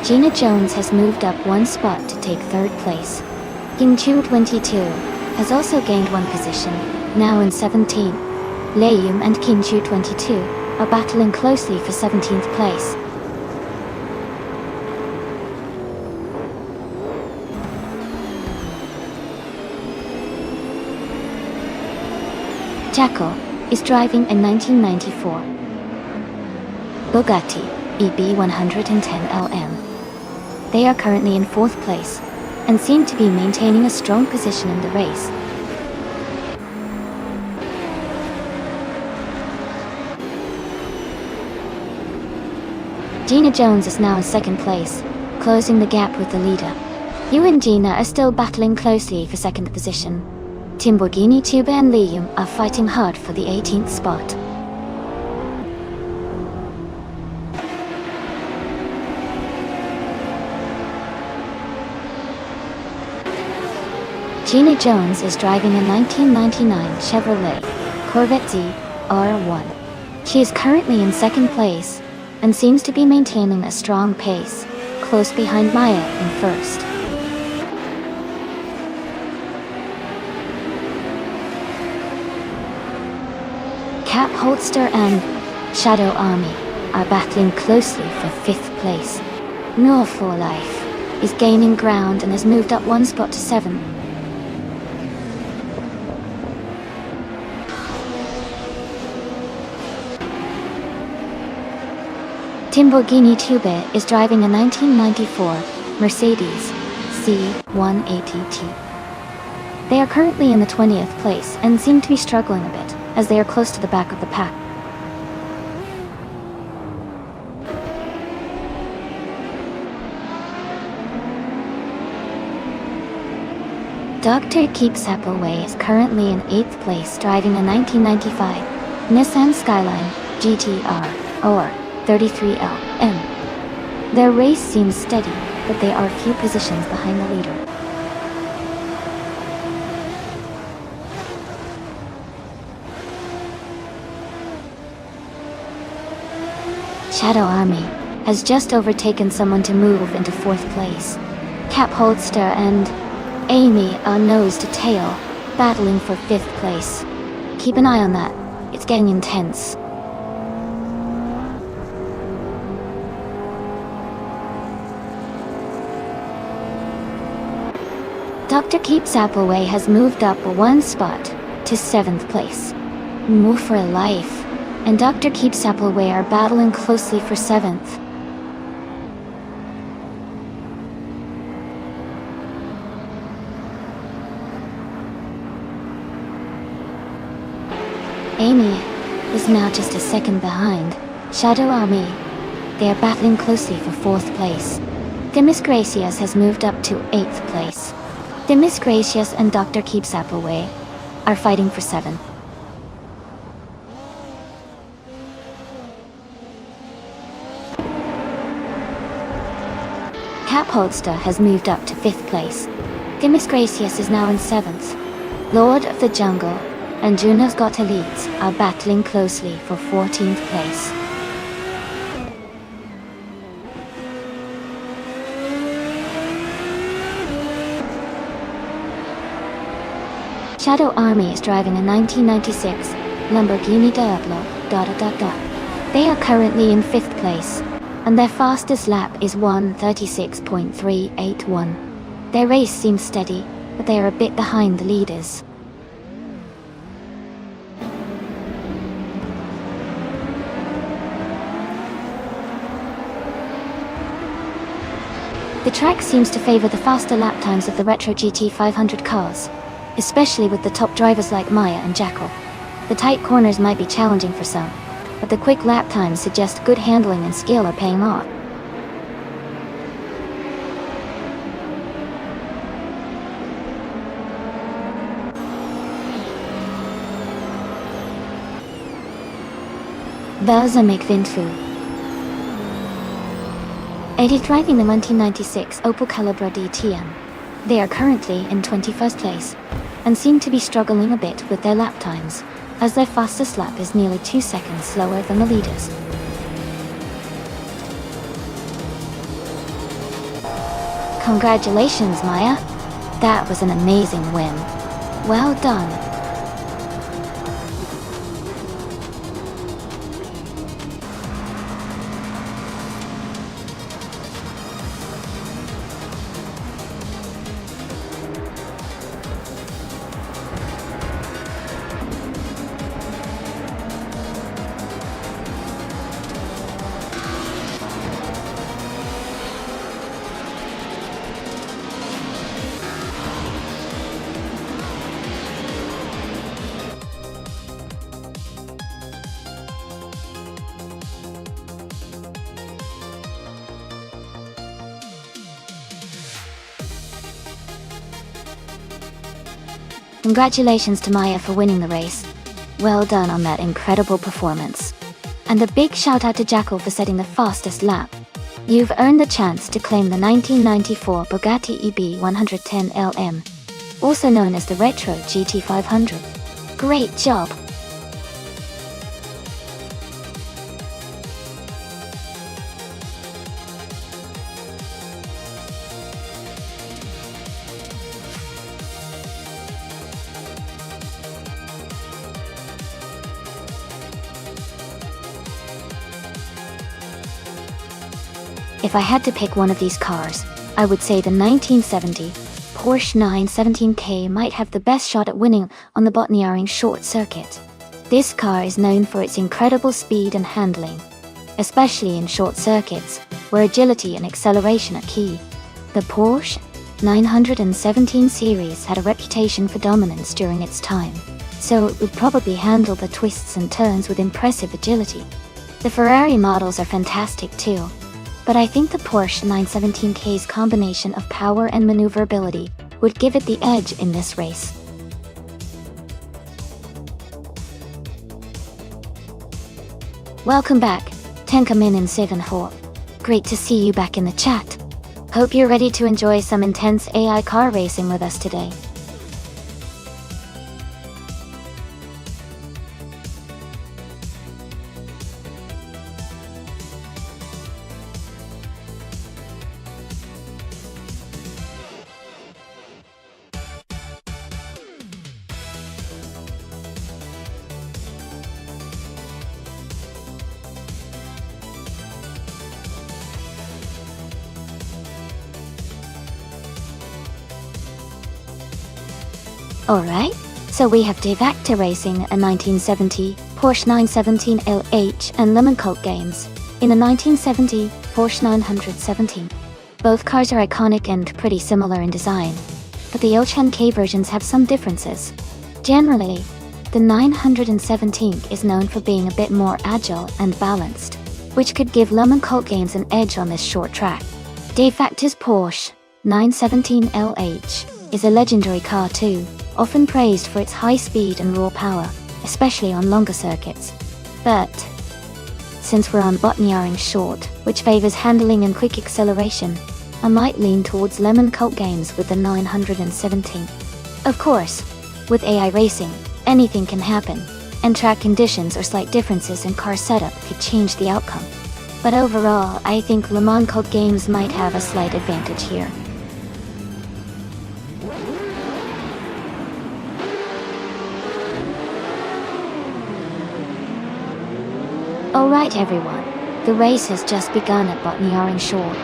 Gina Jones has moved up 1 spot to take 3rd place. Kim Chu 22 has also gained 1 position, now in 17. Layum and Kim Chu 22 are battling closely for 17th place. Jackal is driving a 1994 Bugatti EB 110 LM. They are currently in 4th place and seem to be maintaining a strong position in the race. Gina Jones is now in 2nd place, closing the gap with the leader. Yu and Gina are still battling closely for 2nd position. Timborghini Tuba and Liam are fighting hard for the 18th spot. Gina Jones is driving a 1999 Chevrolet Corvette Z R1. She is currently in 2nd place and seems to be maintaining a strong pace, close behind Maya in 1st. Cap Holster and Shadow Army are battling closely for 5th place. Move for Life is gaining ground and has moved up 1 spot to 7. Timborghini Tube is driving a 1994 Mercedes C180T. They are currently in the 20th place and seem to be struggling a bit, as they are close to the back of the pack. Dr. Keeps Appleway is currently in 8th place driving a 1995 Nissan Skyline GTR or 33LM. Their race seems steady, but they are a few positions behind the leader. Shadow Army has just overtaken someone to move into 4th place. Cap Holster and Amy are nose to tail, battling for 5th place. Keep an eye on that, it's getting intense. Dr. Keeps Appleway has moved up 1 spot to 7th place. Move for Life and Dr. Keeps Appleway are battling closely for 7th. Amy is now just a second behind Shadow Army. They are battling closely for 4th place. The Miss Gracious has moved up to 8th place. The Miss Gracious and Dr. Keeps Appleway are fighting for 7th. Capodster has moved up to 5th place. Demis Gracias is now in 7th. Lord of the Jungle and Juno's Got Elites are battling closely for 14th place. Shadow Army is driving a 1996 Lamborghini Diablo ... They are currently in 5th place, and their fastest lap is 1:36.381. Their race seems steady, but they are a bit behind the leaders. The track seems to favor the faster lap times of the retro GT 500 cars, especially with the top drivers like Maya and Jackal. The tight corners might be challenging for some, but the quick lap times suggest good handling and skill are paying off. Balsamic Vindfu. It is driving the 1996 Opel Calibra DTM. They are currently in 21st place, and seem to be struggling a bit with their lap times, as their fastest lap is nearly 2 seconds slower than the leaders. Congratulations, Maya! That was an amazing win. Well done. Congratulations to Maya for winning the race. Well done on that incredible performance. And a big shout out to Jackal for setting the fastest lap. You've earned the chance to claim the 1994 Bugatti EB 110 LM, also known as the Retro GT 500. Great job! If I had to pick one of these cars, I would say the 1970 Porsche 917K might have the best shot at winning on the Botniaring short circuit. This car is known for its incredible speed and handling, especially in short circuits, where agility and acceleration are key. The Porsche 917 series had a reputation for dominance during its time, so it would probably handle the twists and turns with impressive agility. The Ferrari models are fantastic too, but I think the Porsche 917K's combination of power and maneuverability would give it the edge in this race. Welcome back, Tenkamin in 7-4. Great to see you back in the chat. Hope you're ready to enjoy some intense AI car racing with us today. Alright, so we have Devacta Racing, a 1970 Porsche 917 LH, and Lemon Cult Games in a 1970 Porsche 917. Both cars are iconic and pretty similar in design, but the LH&K versions have some differences. Generally, the 917 is known for being a bit more agile and balanced, which could give Lemon Cult Games an edge on this short track. Devacta's Porsche 917 LH is a legendary car too, often praised for its high speed and raw power, especially on longer circuits. But since we're on Botniaring short, which favors handling and quick acceleration, I might lean towards Lemon Cult Games with the 917. Of course, with AI racing, anything can happen, and track conditions or slight differences in car setup could change the outcome. But overall, I think Le Mans Cult Games might have a slight advantage here. Alright everyone, the race has just begun at Botniaring Shore.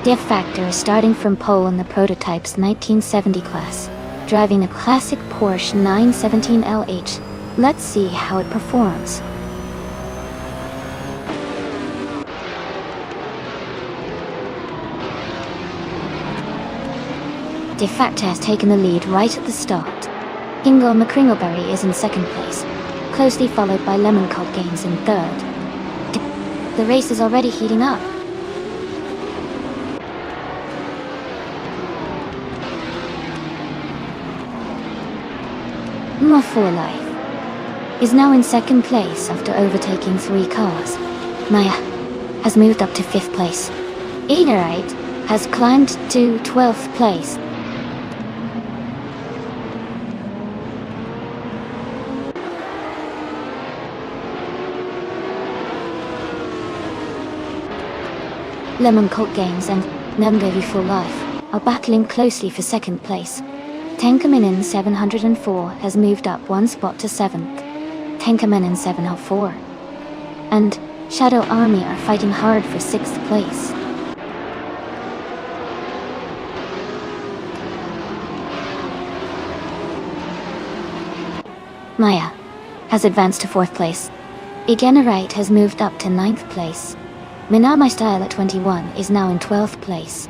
Diff Factor is starting from pole in the prototype's 1970 class, driving a classic Porsche 917 LH. Let's see how it performs. Diff Factor has taken the lead right at the start. Hingle McCringleberry is in second place, closely followed by Lemon Cult Games in third. The race is already heating up. More for Life is now in second place after overtaking 3 cars. Maya has moved up to 5th place. Eaterite has climbed to 12th place. Lemon Cult Games and Nemdevi for Life are battling closely for second place. Tenkaminen 704 has moved up 1 spot to 7th. Tenkaminen 704 and Shadow Army are fighting hard for 6th place. Maya has advanced to 4th place. Iganerite has moved up to 9th place. Minamai Style at 21 is now in 12th place.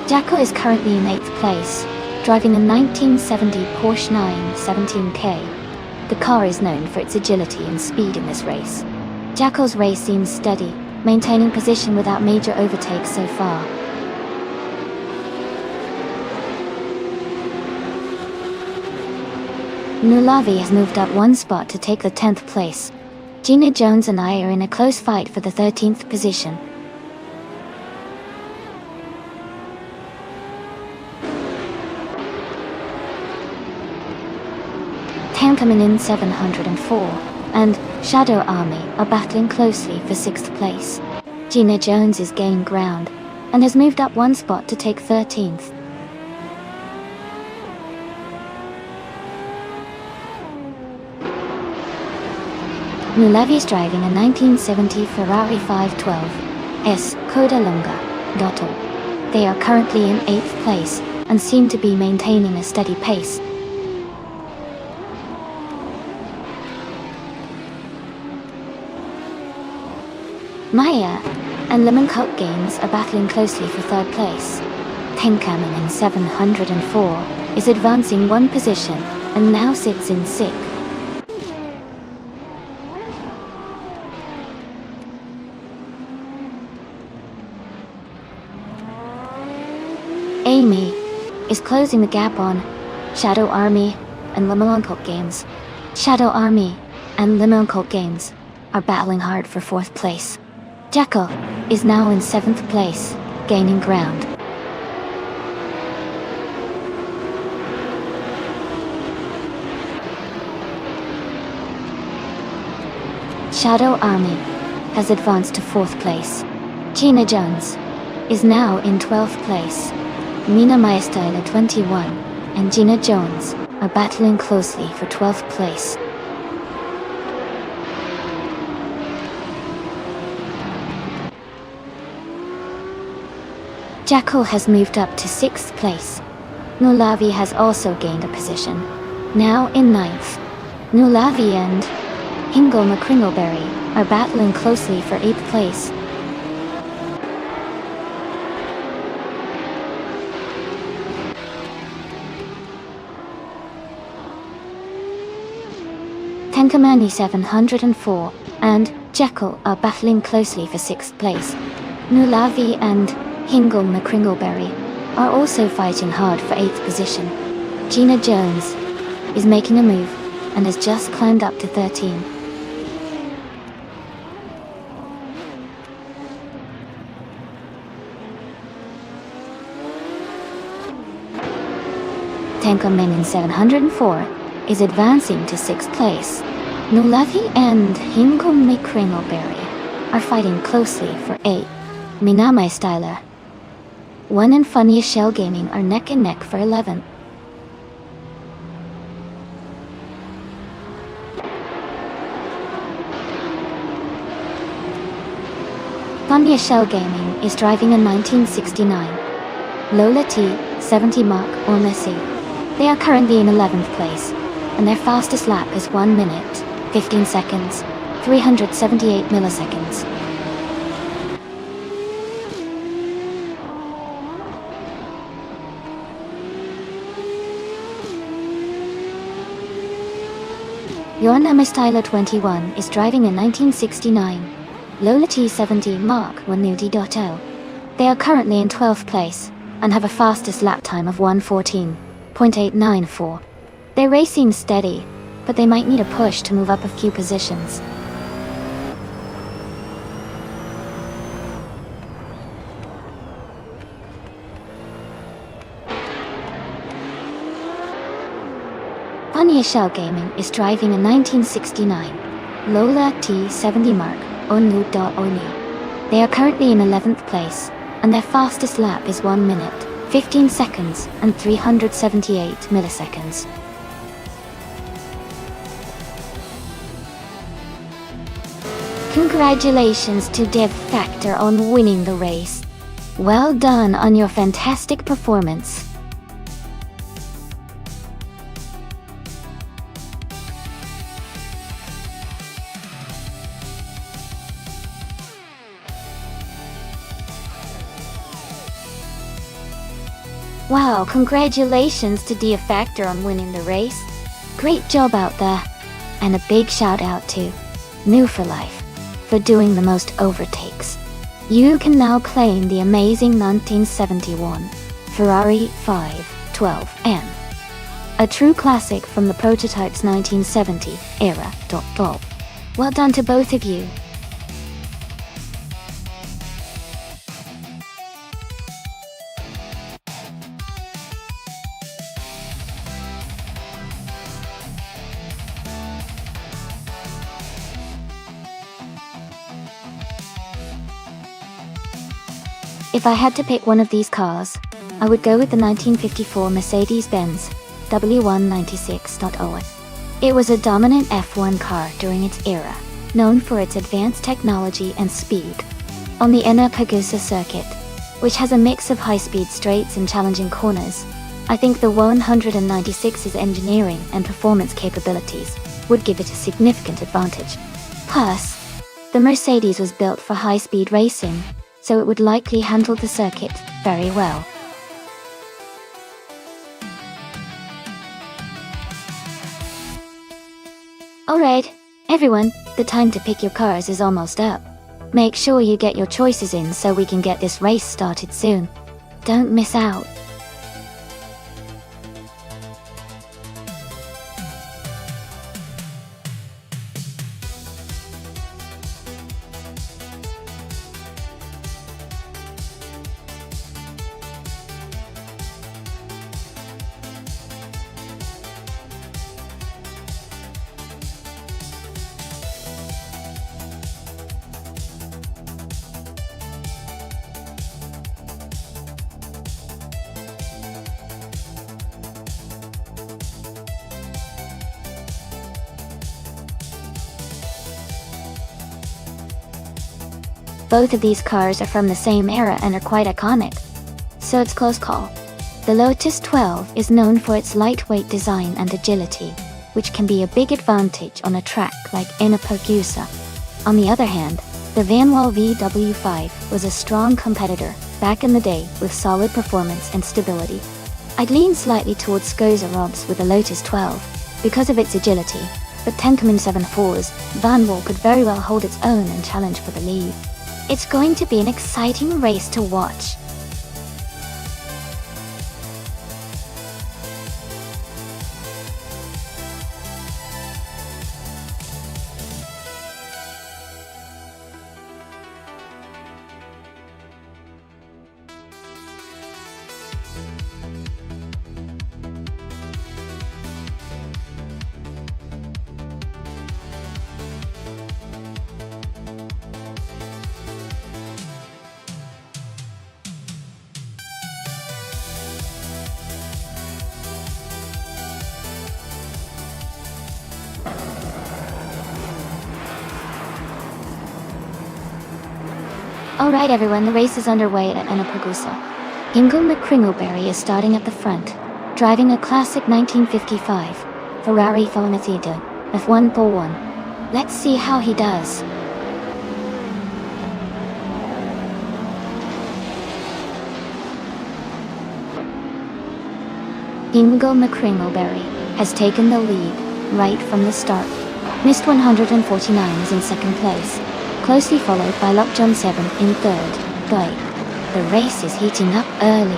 Jacko is currently in 8th place, driving a 1970 Porsche 917K. The car is known for its agility and speed in this race. Jacko's race seems steady, maintaining position without major overtakes so far. Nulavi has moved up 1 spot to take the 10th place. Gina Jones and I are in a close fight for the 13th position. Tankaminin 704 and Shadow Army are battling closely for 6th place. Gina Jones is gaining ground and has moved up 1 spot to take 13th. Nulavi is driving a 1970 Ferrari 512 S Codalunga Dotto. They are currently in 8th place and seem to be maintaining a steady pace. Maya and Lemon Cult Games are battling closely for 3rd place. Tenkamen 704 is advancing 1 position and now sits in 6th. Amy is closing the gap on Shadow Army and Lemon Cult Games. Shadow Army and Lemon Cult Games are battling hard for 4th place. Jekyll is now in 7th place, gaining ground. Shadow Army has advanced to 4th place. Gina Jones is now in 12th place. Mina Maestyle 21 and Gina Jones are battling closely for 12th place. Jackal has moved up to 6th place. Nulavi has also gained a position, now in 9th. Nulavi and Hingle McCringleberry are battling closely for 8th place. Tenkamani 704 and Jekyll are battling closely for 6th place. Nulavi and Hingle McCringleberry are also fighting hard for 8th position. Gina Jones is making a move and has just climbed up to 13. Tanko Menin 704 is advancing to 6th place. Nulathi and Hinkum Mikringelberry are fighting closely for 8. Minamai Styler 1 and Funniest Shell Gaming are neck and neck for 11. Funniest Shell Gaming is driving a 1969 Lola T 70 Mark or Messi. They are currently in 11th place, and their fastest lap is 1 minute, 15 seconds, 378 milliseconds. Your Namastyler 21 is driving a 1969 Lola T70 Mark 1 Nudie.0. They are currently in 12th place, and have a fastest lap time of 1:14.894. Their race seems steady, but they might need a push to move up a few positions. Funniest Shell Gaming is driving a 1969 Lola T70 Mark Onu.Oni. They are currently in 11th place, and their fastest lap is 1 minute, 15 seconds, and 378 milliseconds. Congratulations to Dev Factor on winning the race. Well done on your fantastic performance. Wow, congratulations to Dev Factor on winning the race. Great job out there. And a big shout out to New for Life for doing the most overtakes. You can now claim the amazing 1971 Ferrari 512M. A true classic from the prototype's 1970 era. Well done to both of you. If I had to pick one of these cars, I would go with the 1954 Mercedes-Benz W196.0. It was a dominant F1 car during its era, known for its advanced technology and speed. On the Enna-Pagusa circuit, which has a mix of high-speed straights and challenging corners, I think the 196's engineering and performance capabilities would give it a significant advantage. Plus, the Mercedes was built for high-speed racing, so it would likely handle the circuit very well. Alright, everyone, the time to pick your cars is almost up. Make sure you get your choices in so we can get this race started soon. Don't miss out. Both of these cars are from the same era and are quite iconic, so it's close call. The Lotus 12 is known for its lightweight design and agility, which can be a big advantage on a track like Enna-Pagusa. On the other hand, the Vanwall VW5 was a strong competitor back in the day with solid performance and stability. I'd lean slightly towards Skoza Robs with the Lotus 12 because of its agility, but Tenkamin 74's Vanwall could very well hold its own and challenge for the lead. It's going to be an exciting race to watch. Alright everyone, the race is underway at Annapogusa. Ingo McCringleberry is starting at the front, driving a classic 1955 Ferrari Formentor F141. Let's see how he does. Ingo McCringleberry has taken the lead right from the start. Mist 149 is in second place, closely followed by Lockjohn 7 in third. The race is heating up early.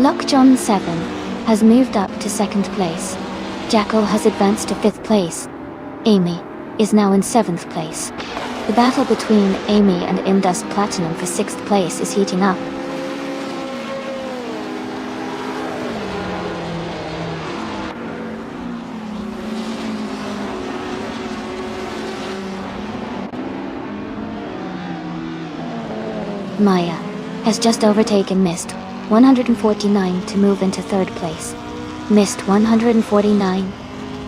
Lockjohn 7 has moved up to second place. Jackal has advanced to fifth place. Amy is now in seventh place. The battle between Amy and Indust Platinum for sixth place is heating up. Maya has just overtaken Mist 149 to move into third place. Mist 149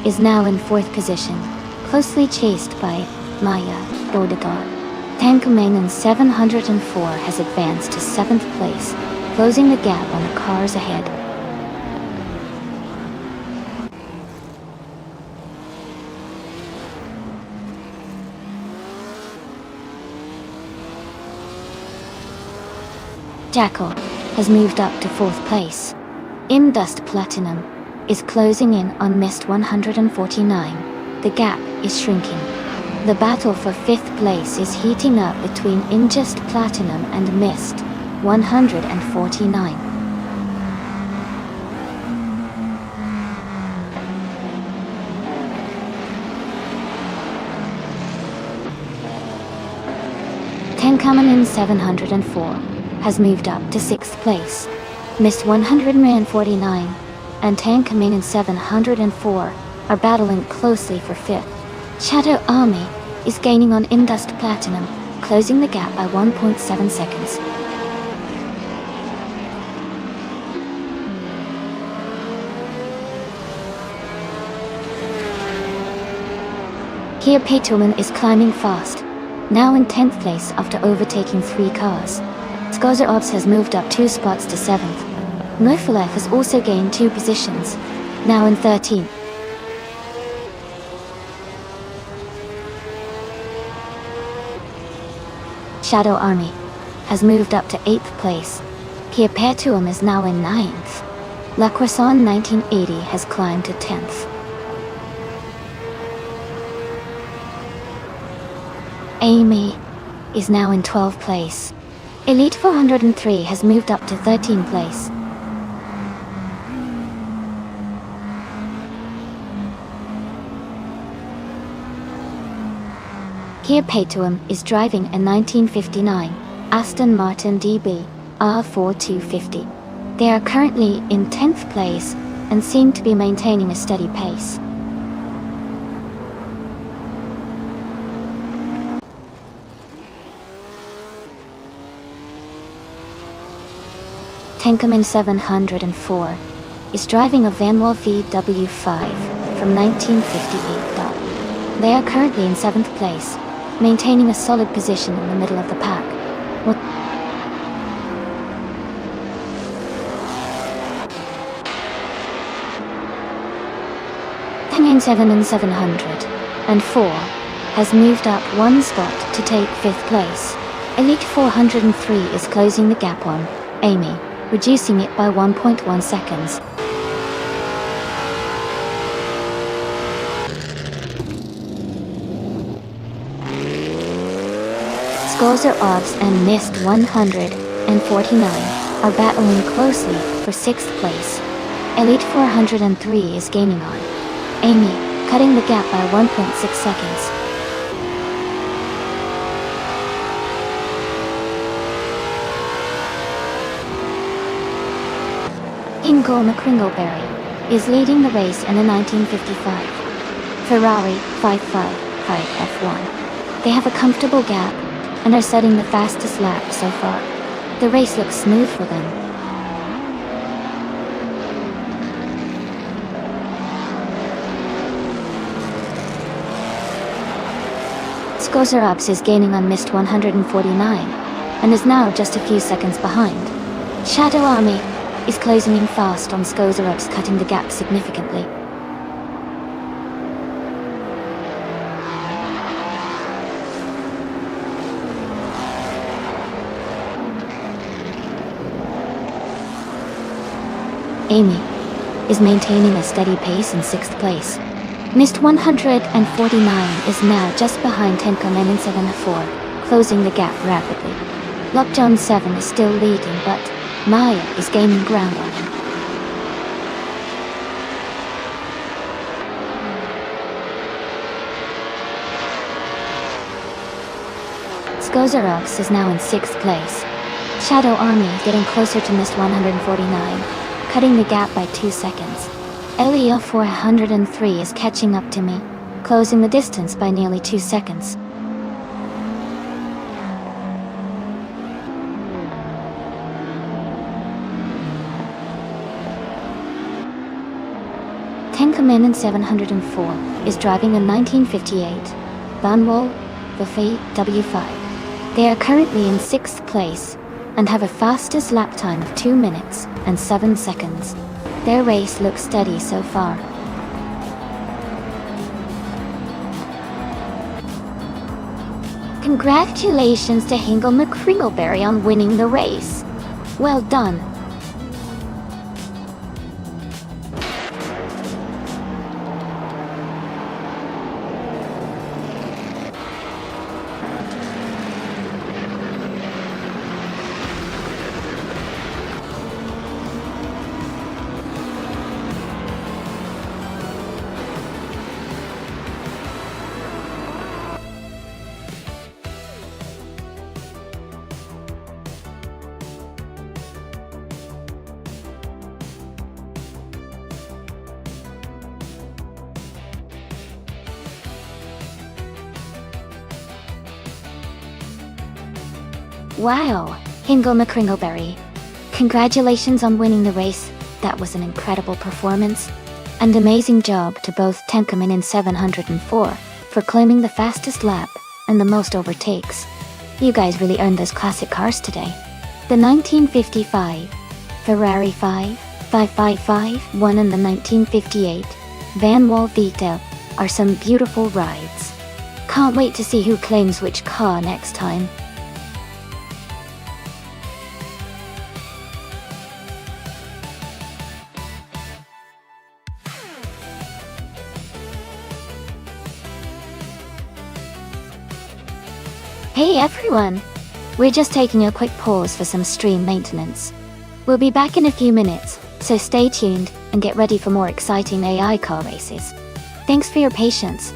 is now in fourth position, closely chased by Maya Dodadar. Tankumanen 704 has advanced to seventh place, closing the gap on the cars ahead. Jackal has moved up to fourth place. Indust Platinum is closing in on Mist 149. The gap is shrinking. The battle for fifth place is heating up between Indust Platinum and Mist 149. Tenkamen 704 has moved up to sixth place. Mist 149 and Tankamen 704 are battling closely for fifth. Shadow Army is gaining on Indust Platinum, closing the gap by 1.7 seconds. Here Paytoman is climbing fast, now in 10th place after overtaking 3 cars. Skozer Obs has moved up 2 spots to 7th. Nofalef has also gained 2 positions, now in 13th. Shadow Army has moved up to 8th place. Kia Pertuum is now in 9th. La Croissant 1980 has climbed to 10th. Amy is now in 12th place. Elite 403 has moved up to 13th place. Kia Paytoum is driving a 1959 Aston Martin DB R4250. They are currently in 10th place and seem to be maintaining a steady pace. Tankaman 704 is driving a Vanwall VW5 from 1958. They are currently in 7th place, maintaining a solid position in the middle of the pack. Tangan 7 and 704 has moved up 1 spot to take 5th place. Elite 403 is closing the gap on Amy, reducing it by 1.1 seconds. Skozer Obs and Mist 149 are battling closely for 6th place. Elite 403 is gaining on Amy, cutting the gap by 1.6 seconds. Ingo McCringleberry is leading the race in a 1955 Ferrari 555 F1. They have a comfortable gap and are setting the fastest lap so far. The race looks smooth for them. Skozerabs is gaining on Mist 149, and is now just a few seconds behind. Shadow Army is closing in fast on Skozerabs, cutting the gap significantly. Amy is maintaining a steady pace in 6th place. Mist 149 is now just behind Tenkamen in 7-4, closing the gap rapidly. Lockdown 7 is still leading, but Maya is gaining ground on him. Skozerabs is now in 6th place. Shadow Army getting closer to Mist 149, cutting the gap by 2 seconds. Elia 403 is catching up to me, closing the distance by nearly 2 seconds. Tenkamen in 704 is driving a 1958 Banwol Buffet W5. They are currently in 6th place and have a fastest lap time of 2 minutes and 7 seconds. Their race looks steady so far. Congratulations to Hingle McCringleberry on winning the race. Well done. Wow, Hingle McCringleberry. Congratulations on winning the race. That was an incredible performance. And amazing job to both Tenkamen in 704 for claiming the fastest lap and the most overtakes. You guys really earned those classic cars today. The 1955 Ferrari 555 1 and the 1958 Van Wall Vita are some beautiful rides. Can't wait to see who claims which car next time. Hey everyone! We're just taking a quick pause for some stream maintenance. We'll be back in a few minutes, so stay tuned and get ready for more exciting AI car races. Thanks for your patience.